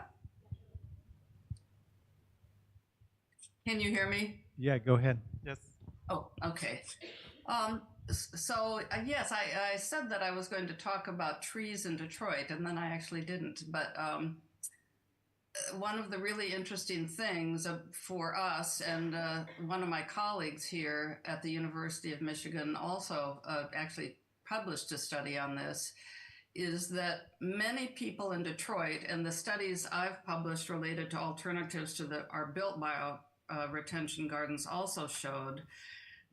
Can you hear me? Yeah, go ahead. Yes. Oh, okay. So yes, I said that I was going to talk about trees in Detroit, and then I actually didn't. But one of the really interesting things for us, and one of my colleagues here at the University of Michigan also actually published a study on this, is that many people in Detroit, and the studies I've published related to alternatives to our built bio retention gardens also showed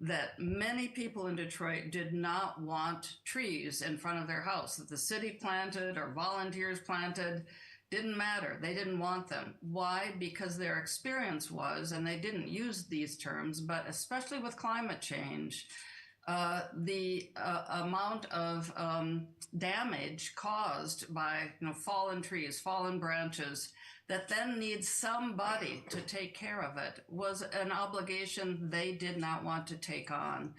that many people in Detroit did not want trees in front of their house, that the city planted or volunteers planted, didn't matter. They didn't want them. Why? Because their experience was, and they didn't use these terms, but especially with climate change, the amount of damage caused by fallen trees, fallen branches, that then needs somebody to take care of it was an obligation they did not want to take on.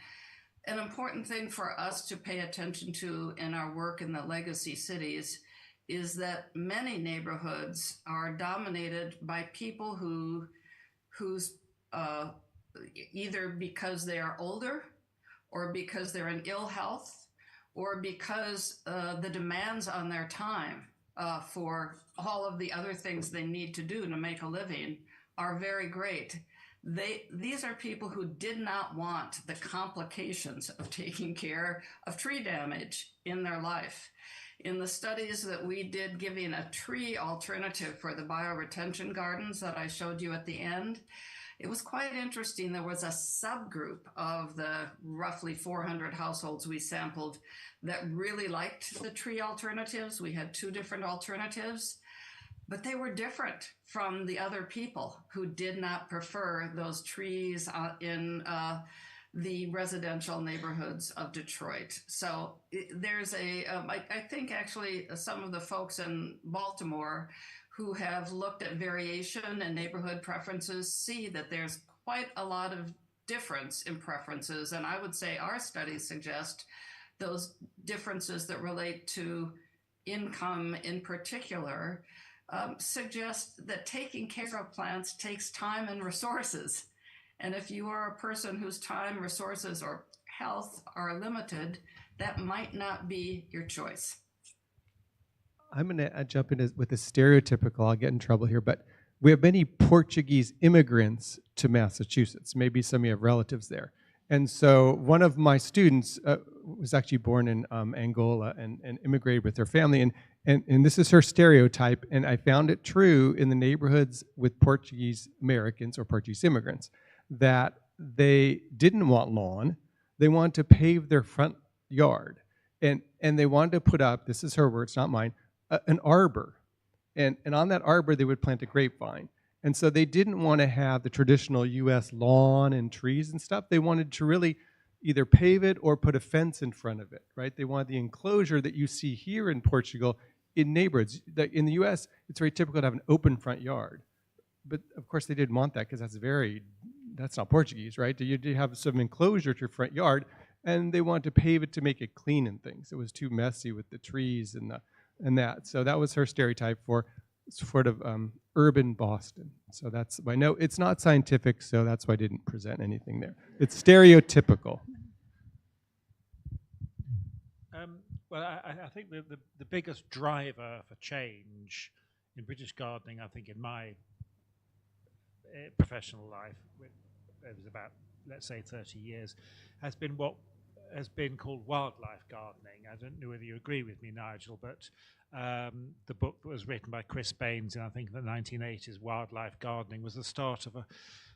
An important thing for us to pay attention to in our work in the legacy cities is that many neighborhoods are dominated by people who's either because they are older or because they're in ill health or because the demands on their time for all of the other things they need to do to make a living are very great. These are people who did not want the complications of taking care of tree damage in their life. In the studies that we did giving a tree alternative for the bioretention gardens that I showed you at the end, it was quite interesting. There was a subgroup of the roughly 400 households we sampled that really liked the tree alternatives. We had 2 different alternatives, but they were different from the other people who did not prefer those trees in the residential neighborhoods of Detroit. So there's I think actually some of the folks in Baltimore who have looked at variation and neighborhood preferences see that there's quite a lot of difference in preferences. And I would say our studies suggest those differences that relate to income in particular suggest that taking care of plants takes time and resources. And if you are a person whose time, resources, or health are limited, that might not be your choice. I'm going to jump in with a stereotypical, I'll get in trouble here, but we have many Portuguese immigrants to Massachusetts. Maybe some of you have relatives there. And so one of my students was actually born in Angola and immigrated with her family. And this is her stereotype, and I found it true in the neighborhoods with Portuguese Americans or Portuguese immigrants, that they didn't want lawn. They wanted to pave their front yard. And they wanted to put up, this is her words, not mine, an arbor. And on that arbor, they would plant a grapevine. And so they didn't want to have the traditional US lawn and trees and stuff. They wanted to really either pave it or put a fence in front of it, right? They wanted the enclosure that you see here in Portugal in neighborhoods. In the US, it's very typical to have an open front yard. But of course, they didn't want that because that's not Portuguese, right? You have some enclosure to your front yard, and they wanted to pave it to make it clean and things. It was too messy with the trees and that. So that was her stereotype for sort of urban Boston. So that's why, no, it's not scientific, so that's why I didn't present anything there. It's stereotypical. Well, I think the biggest driver for change in British gardening, I think in my professional life, it was about, let's say, 30 years, has been what has been called wildlife gardening. I don't know whether you agree with me, Nigel, but the book that was written by Chris Baines in, I think, the 1980s, Wildlife Gardening, was the start of a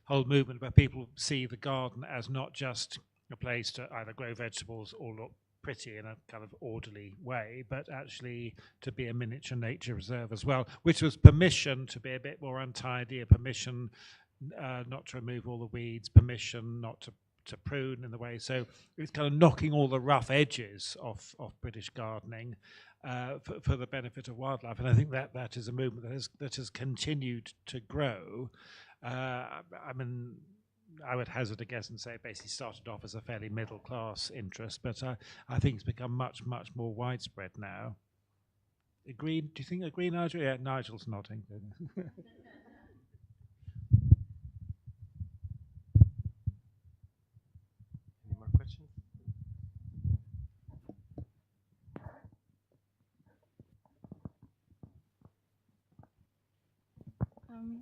whole movement where people see the garden as not just a place to either grow vegetables or look pretty in a kind of orderly way, but actually to be a miniature nature reserve as well, which was permission to be a bit more untidy, a permission not to remove all the weeds, permission not to prune in the way. So it's kind of knocking all the rough edges off British gardening for the benefit of wildlife. And I think that is a movement that has continued to grow. I mean, I would hazard a guess and say it basically started off as a fairly middle class interest, but I think it's become much, much more widespread now. Agree? Do you think agree, Nigel? Yeah, Nigel's nodding. Any more questions?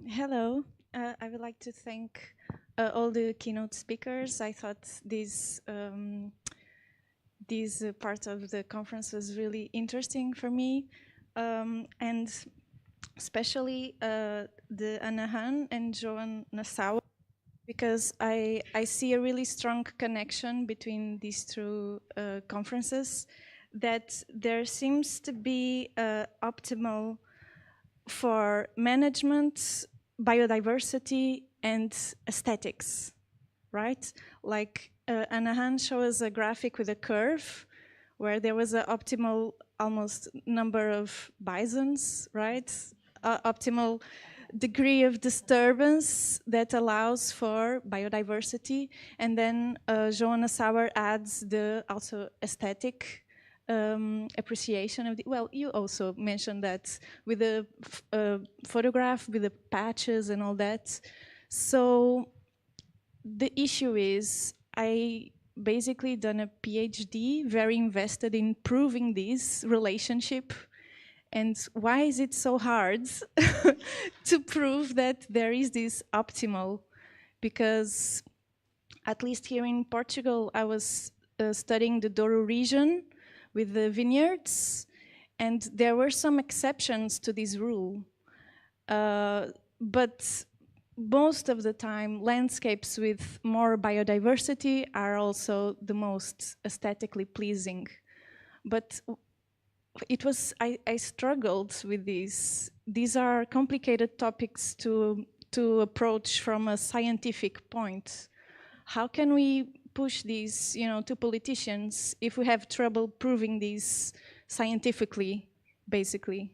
Hello. I would like to thank all the keynote speakers. I thought this part of the conference was really interesting for me, and especially the Anna Han and Joan Nassauer, because I see a really strong connection between these two conferences, that there seems to be optimal for management, biodiversity, and aesthetics, right? Like Anahan showed us a graphic with a curve where there was an optimal almost number of bisons, right? Optimal degree of disturbance that allows for biodiversity. And then Joan Nassauer adds the also aesthetic appreciation of the, well, you also mentioned that with the photograph, with the patches and all that. So the issue is, I basically done a PhD, very invested in proving this relationship. And why is it so hard to prove that there is this optimal? Because at least here in Portugal, I was studying the Douro region with the vineyards, and there were some exceptions to this rule. But most of the time, landscapes with more biodiversity are also the most aesthetically pleasing. But it was, I struggled with these. These are complicated topics to approach from a scientific point. How can we push these, to politicians if we have trouble proving these scientifically, basically?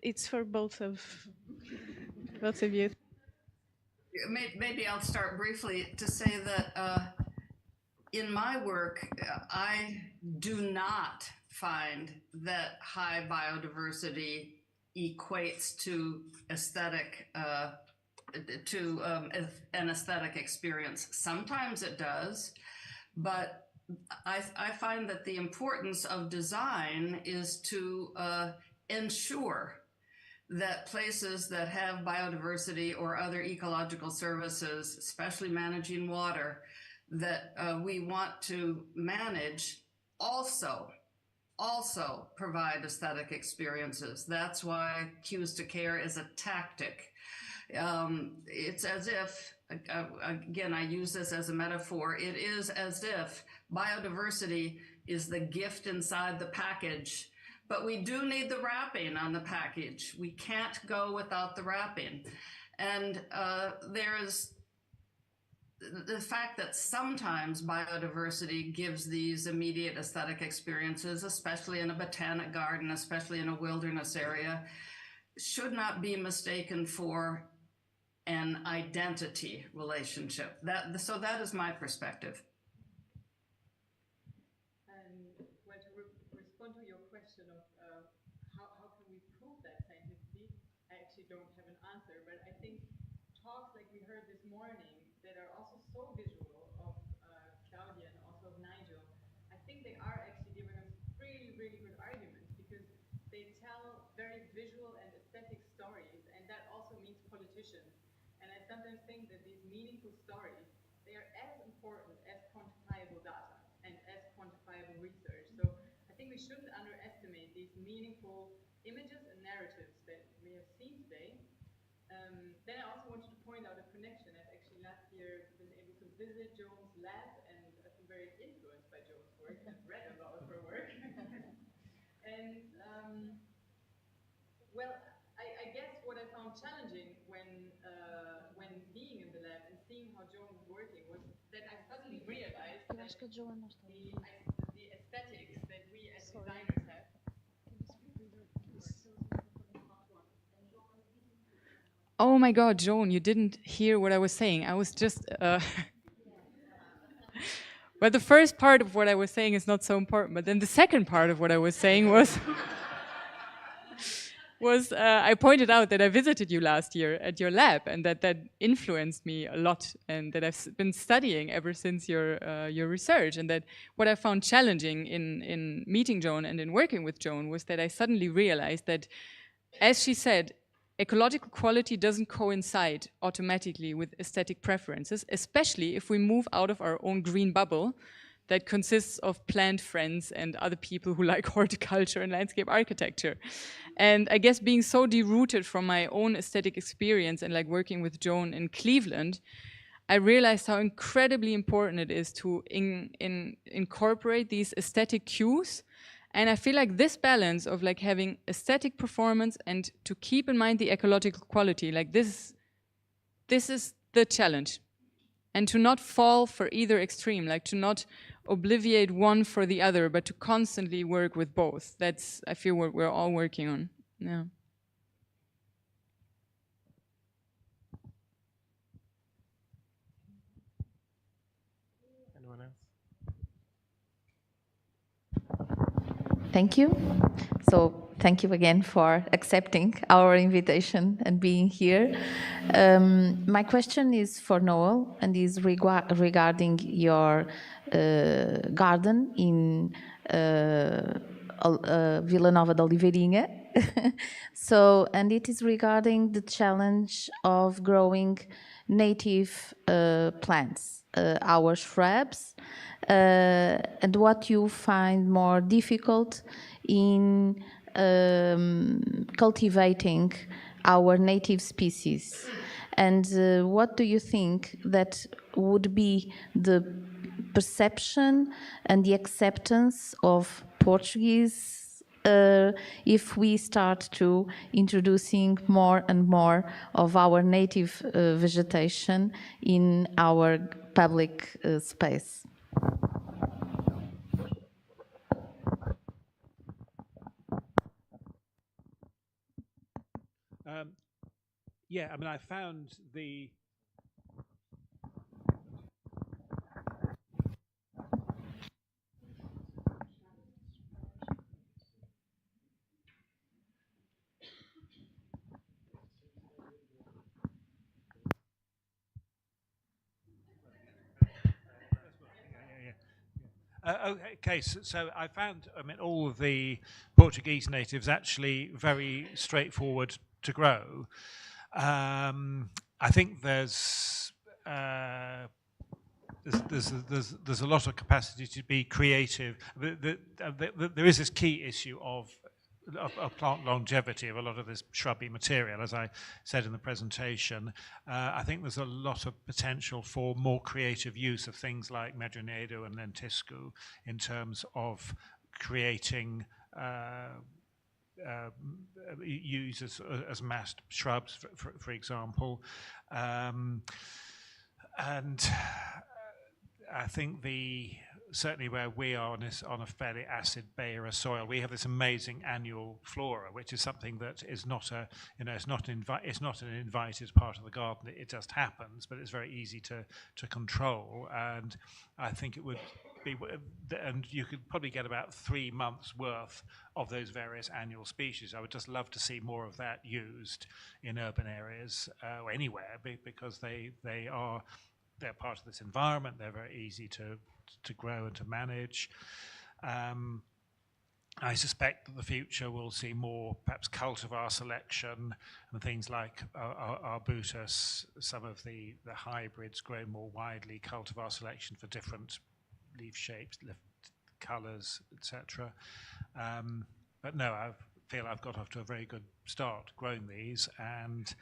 It's for both of you. Maybe I'll start briefly to say that in my work, I do not find that high biodiversity equates to aesthetic, an aesthetic experience. Sometimes it does, but I find that the importance of design is to ensure that places that have biodiversity or other ecological services, especially managing water, that we want to manage also provide aesthetic experiences. That's why cues to care is a tactic. It's as if, again, I use this as a metaphor, it is as if biodiversity is the gift inside the package, but we do need the wrapping on the package. We can't go without the wrapping. And there is the fact that sometimes biodiversity gives these immediate aesthetic experiences, especially in a botanic garden, especially in a wilderness area, should not be mistaken for an identity relationship. So that is my perspective. Well, to respond to your question of how can we prove that scientifically, I actually don't have an answer, but I think talks like we heard this morning that are also so visual of Claudia and also of Nigel, I think they are actually giving us really, really good arguments because they tell very visual and aesthetic stories, and that also means politicians. And I sometimes think that these meaningful stories, they are as important as quantifiable data and as quantifiable research. So I think we shouldn't underestimate these meaningful images and narratives that we have seen today. Then I also wanted to point out a connection. I've actually last year been able to visit Joan's lab, and I've been very influenced by Joan's work and read a lot of her work. And well, I guess what I found challenging when being in the lab and seeing how Joan was working was that I suddenly realized that the aesthetics that we as designers have. Oh my God, Joan, you didn't hear what I was saying. I was just... Well, the first part of what I was saying is not so important, but then the second part of what I was saying was... I pointed out that I visited you last year at your lab, and that influenced me a lot, and that I've been studying ever since your research. And that what I found challenging in meeting Joan and in working with Joan was that I suddenly realized that, as she said, ecological quality doesn't coincide automatically with aesthetic preferences, especially if we move out of our own green bubble that consists of plant friends and other people who like horticulture and landscape architecture. And I guess being so derooted from my own aesthetic experience and like working with Joan in Cleveland, I realized how incredibly important it is to incorporate these aesthetic cues. And I feel like this balance of like having aesthetic performance and to keep in mind the ecological quality, like this is the challenge. and to not fall for either extreme, like to not obliviate one for the other, but to constantly work with both. That's, I feel, what we're all working on. Yeah. Anyone else? Thank you. So thank you again for accepting our invitation and being here. My question is for Noel and is regarding your garden in Vila Nova de Oliveirinha. So, and it is regarding the challenge of growing native plants, our shrubs, and what you find more difficult in cultivating our native species. And what do you think that would be the perception and the acceptance of Portuguese if we start to introducing more and more of our native vegetation in our public space? Yeah, I mean, I found the okay, so I found, I mean, all of the Portuguese natives actually very straightforward to grow. I think there's a lot of capacity to be creative. There is this key issue of plant longevity of a lot of this shrubby material, as I said in the presentation. I think there's a lot of potential for more creative use of things like Medronedo and Lentisco in terms of creating use as massed shrubs, for example. And I think certainly where we are on a fairly acid Beira soil, we have this amazing annual flora, which is something that is not it's not an invited part of the garden. It just happens, but it's very easy to control. And I think it would be, and you could probably get about 3 months worth of those various annual species. I would just love to see more of that used in urban areas or anywhere, because they're part of this environment. They're very easy to grow and to manage. I suspect that the future will see more perhaps cultivar selection and things like arbutus, some of the hybrids grown more widely, cultivar selection for different leaf shapes, leaf colours, etc. But no, I feel I've got off to a very good start growing these, and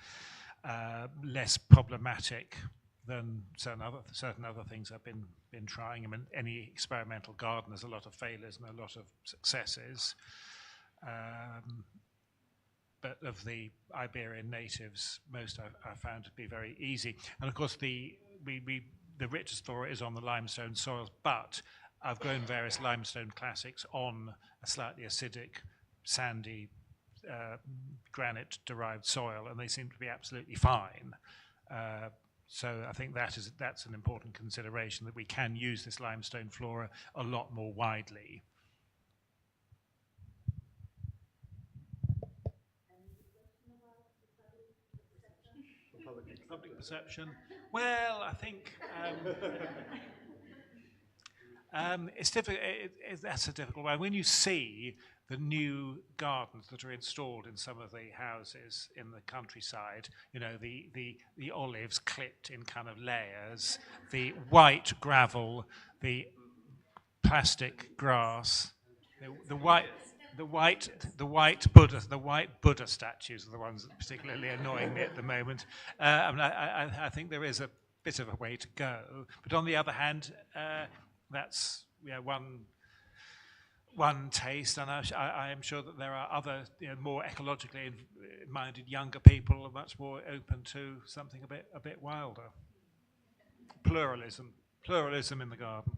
less problematic than certain other things I've been trying. I mean, any experimental garden, there's a lot of failures and a lot of successes. But of the Iberian natives, most I found to be very easy. And of course, the richest flora is on the limestone soils, but I've grown various limestone classics on a slightly acidic, sandy, granite-derived soil, and they seem to be absolutely fine. So I think that's an important consideration, that we can use this limestone flora a lot more widely. Public perception. Well, I think it's difficult. That's a difficult one. When you see the new gardens that are installed in some of the houses in the countryside, you know, the olives clipped in kind of layers, the white gravel, the plastic grass, the white Buddha statues are the ones that are particularly annoying me at the moment. I mean, I think there is a bit of a way to go, but on the other hand, that's one taste, and I am sure that there are other, more ecologically minded younger people who are much more open to something a bit wilder. pluralism in the garden.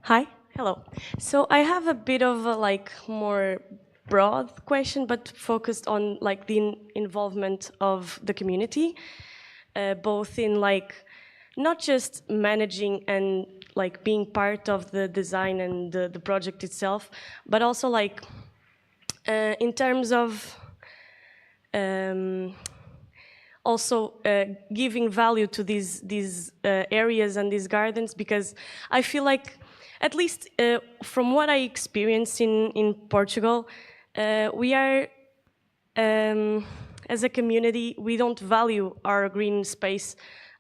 Hi, hello. So I have a bit of a more broad question, but focused on the involvement of the community, both in not just managing and being part of the design and the project itself, but also in terms of also giving value to these areas and these gardens, because I feel at least from what I experience in Portugal, we are, as a community, we don't value our green space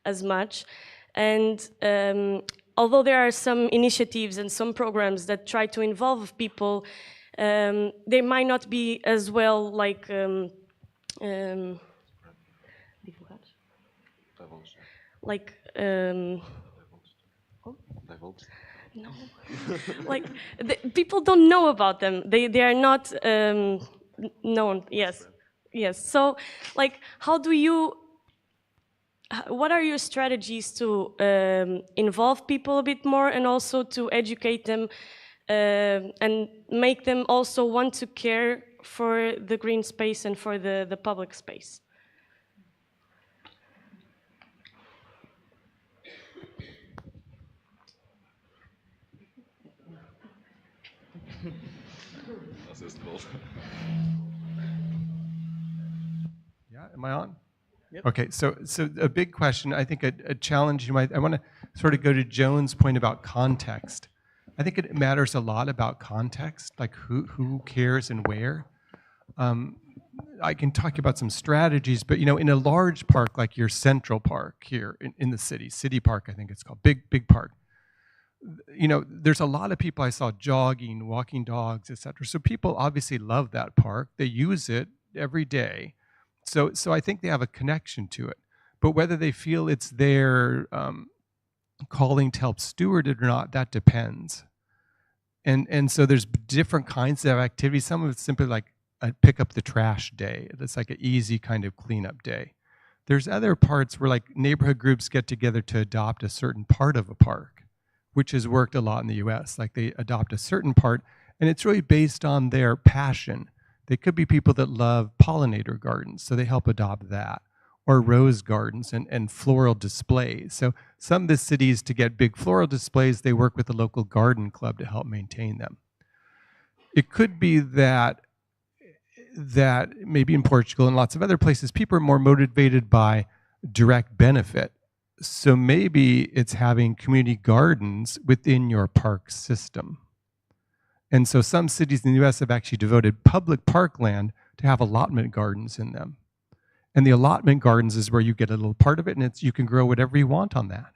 as much. And although there are some initiatives and some programs that try to involve people, they might not be as well no, people don't know about them. They are not known. Yes, yes. So, how do you? What are your strategies to involve people a bit more, and also to educate them and make them also want to care for the green space and for the public space? Yeah, am I on? Yep. Okay, so a big question, I think a challenge I want to sort of go to Joan's point about context. I think it matters a lot about context, like who cares and where. I can talk about some strategies, but in a large park like your Central Park here in the city park, I think it's called, big park. There's a lot of people I saw jogging, walking dogs, etc. So people obviously love that park. They use it every day. So I think they have a connection to it. But whether they feel it's their calling to help steward it or not, that depends. And so there's different kinds of activities. Some of it's simply like a pick up the trash day. That's like an easy kind of cleanup day. There's other parts where neighborhood groups get together to adopt a certain part of a park, which has worked a lot in the US. They adopt a certain part, and it's really based on their passion. They could be people that love pollinator gardens, so they help adopt that, or rose gardens and floral displays. So some of the cities, to get big floral displays, they work with the local garden club to help maintain them. It could be that maybe in Portugal and lots of other places, people are more motivated by direct benefit. So maybe it's having community gardens within your park system. And so some cities in the US have actually devoted public parkland to have allotment gardens in them. And the allotment gardens is where you get a little part of it, and you can grow whatever you want on that.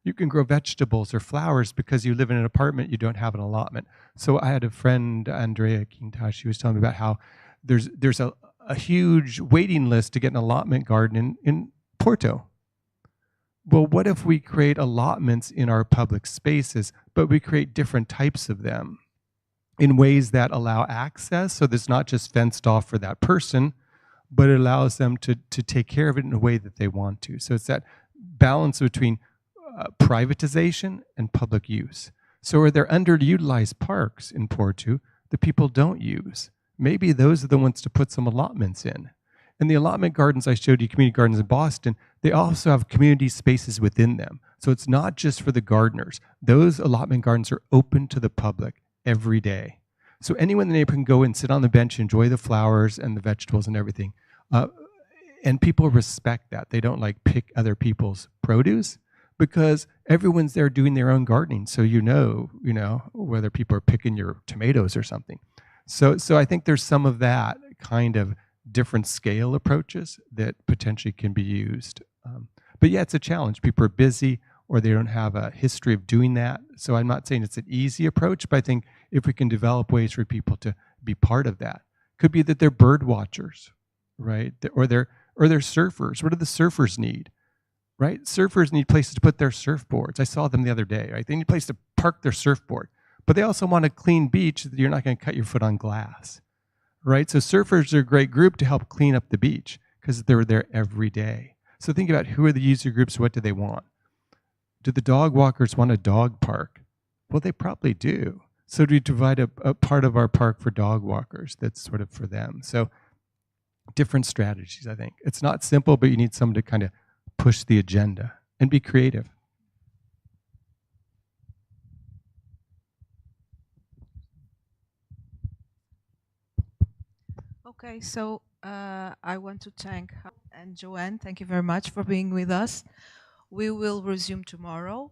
You can grow vegetables or flowers because you live in an apartment, you don't have an allotment. So I had a friend, Andrea Quintas, she was telling me about how there's a huge waiting list to get an allotment garden in Porto. Well, what if we create allotments in our public spaces, but we create different types of them in ways that allow access, so that's not just fenced off for that person, but it allows them to take care of it in a way that they want to. So it's that balance between privatization and public use. So are there underutilized parks in Porto that people don't use? Maybe those are the ones to put some allotments in. And the allotment gardens I showed you, community gardens in Boston, they also have community spaces within them. So it's not just for the gardeners. Those allotment gardens are open to the public every day. So anyone in the neighborhood can go and sit on the bench, enjoy the flowers and the vegetables and everything. And people respect that. They don't pick other people's produce because everyone's there doing their own gardening. So you know whether people are picking your tomatoes or something. So I think there's some of that kind of different scale approaches that potentially can be used. But yeah, it's a challenge. People are busy or they don't have a history of doing that. So I'm not saying it's an easy approach, but I think if we can develop ways for people to be part of that, could be that they're bird watchers, right? Or they're Or they're surfers. What do the surfers need? Right? Surfers need places to put their surfboards. I saw them the other day, right? They need a place to park their surfboard. But they also want a clean beach that you're not going to cut your foot on glass, right? So surfers are a great group to help clean up the beach because they're there every day. So think about who are the user groups, what do they want? Do the dog walkers want a dog park? Well, they probably do. So do we divide a part of our park for dog walkers that's sort of for them? So different strategies, I think. It's not simple, but you need someone to kind of push the agenda and be creative. Okay, so I want to thank and Joanne. Thank you very much for being with us. We will resume tomorrow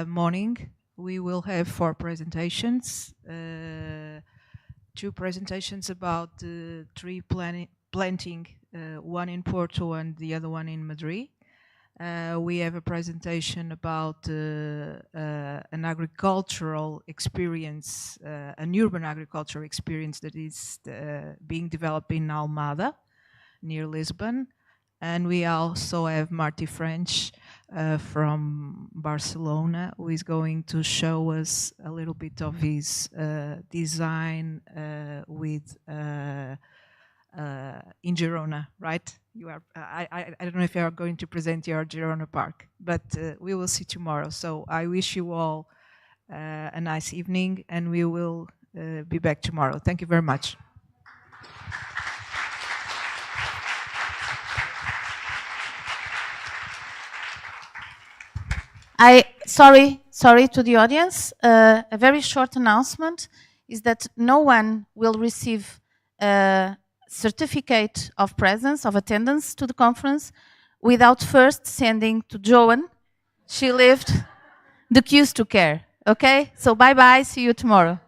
morning. We will have 4 presentations. 2 presentations about tree planting, one in Porto and the other one in Madrid. We have a presentation about an agricultural experience, an urban agricultural experience that is being developed in Almada, near Lisbon. And we also have Marty French from Barcelona, who is going to show us a little bit of his design with in Girona, right? You are. I don't know if you are going to present your Girona Park, but we will see tomorrow. So I wish you all a nice evening, and we will be back tomorrow. Thank you very much. Sorry to the audience. A very short announcement is that no one will receive a certificate of presence, of attendance to the conference without first sending to Joan. She left the cues to care. Okay? So bye-bye. See you tomorrow.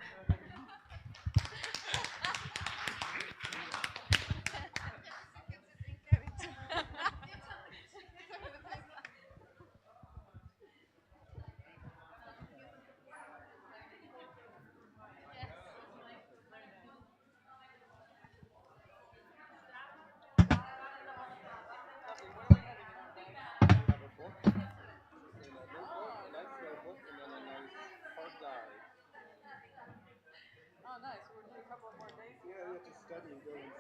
Oh, nice. We'll do a couple more days. Yeah, we have to study and go and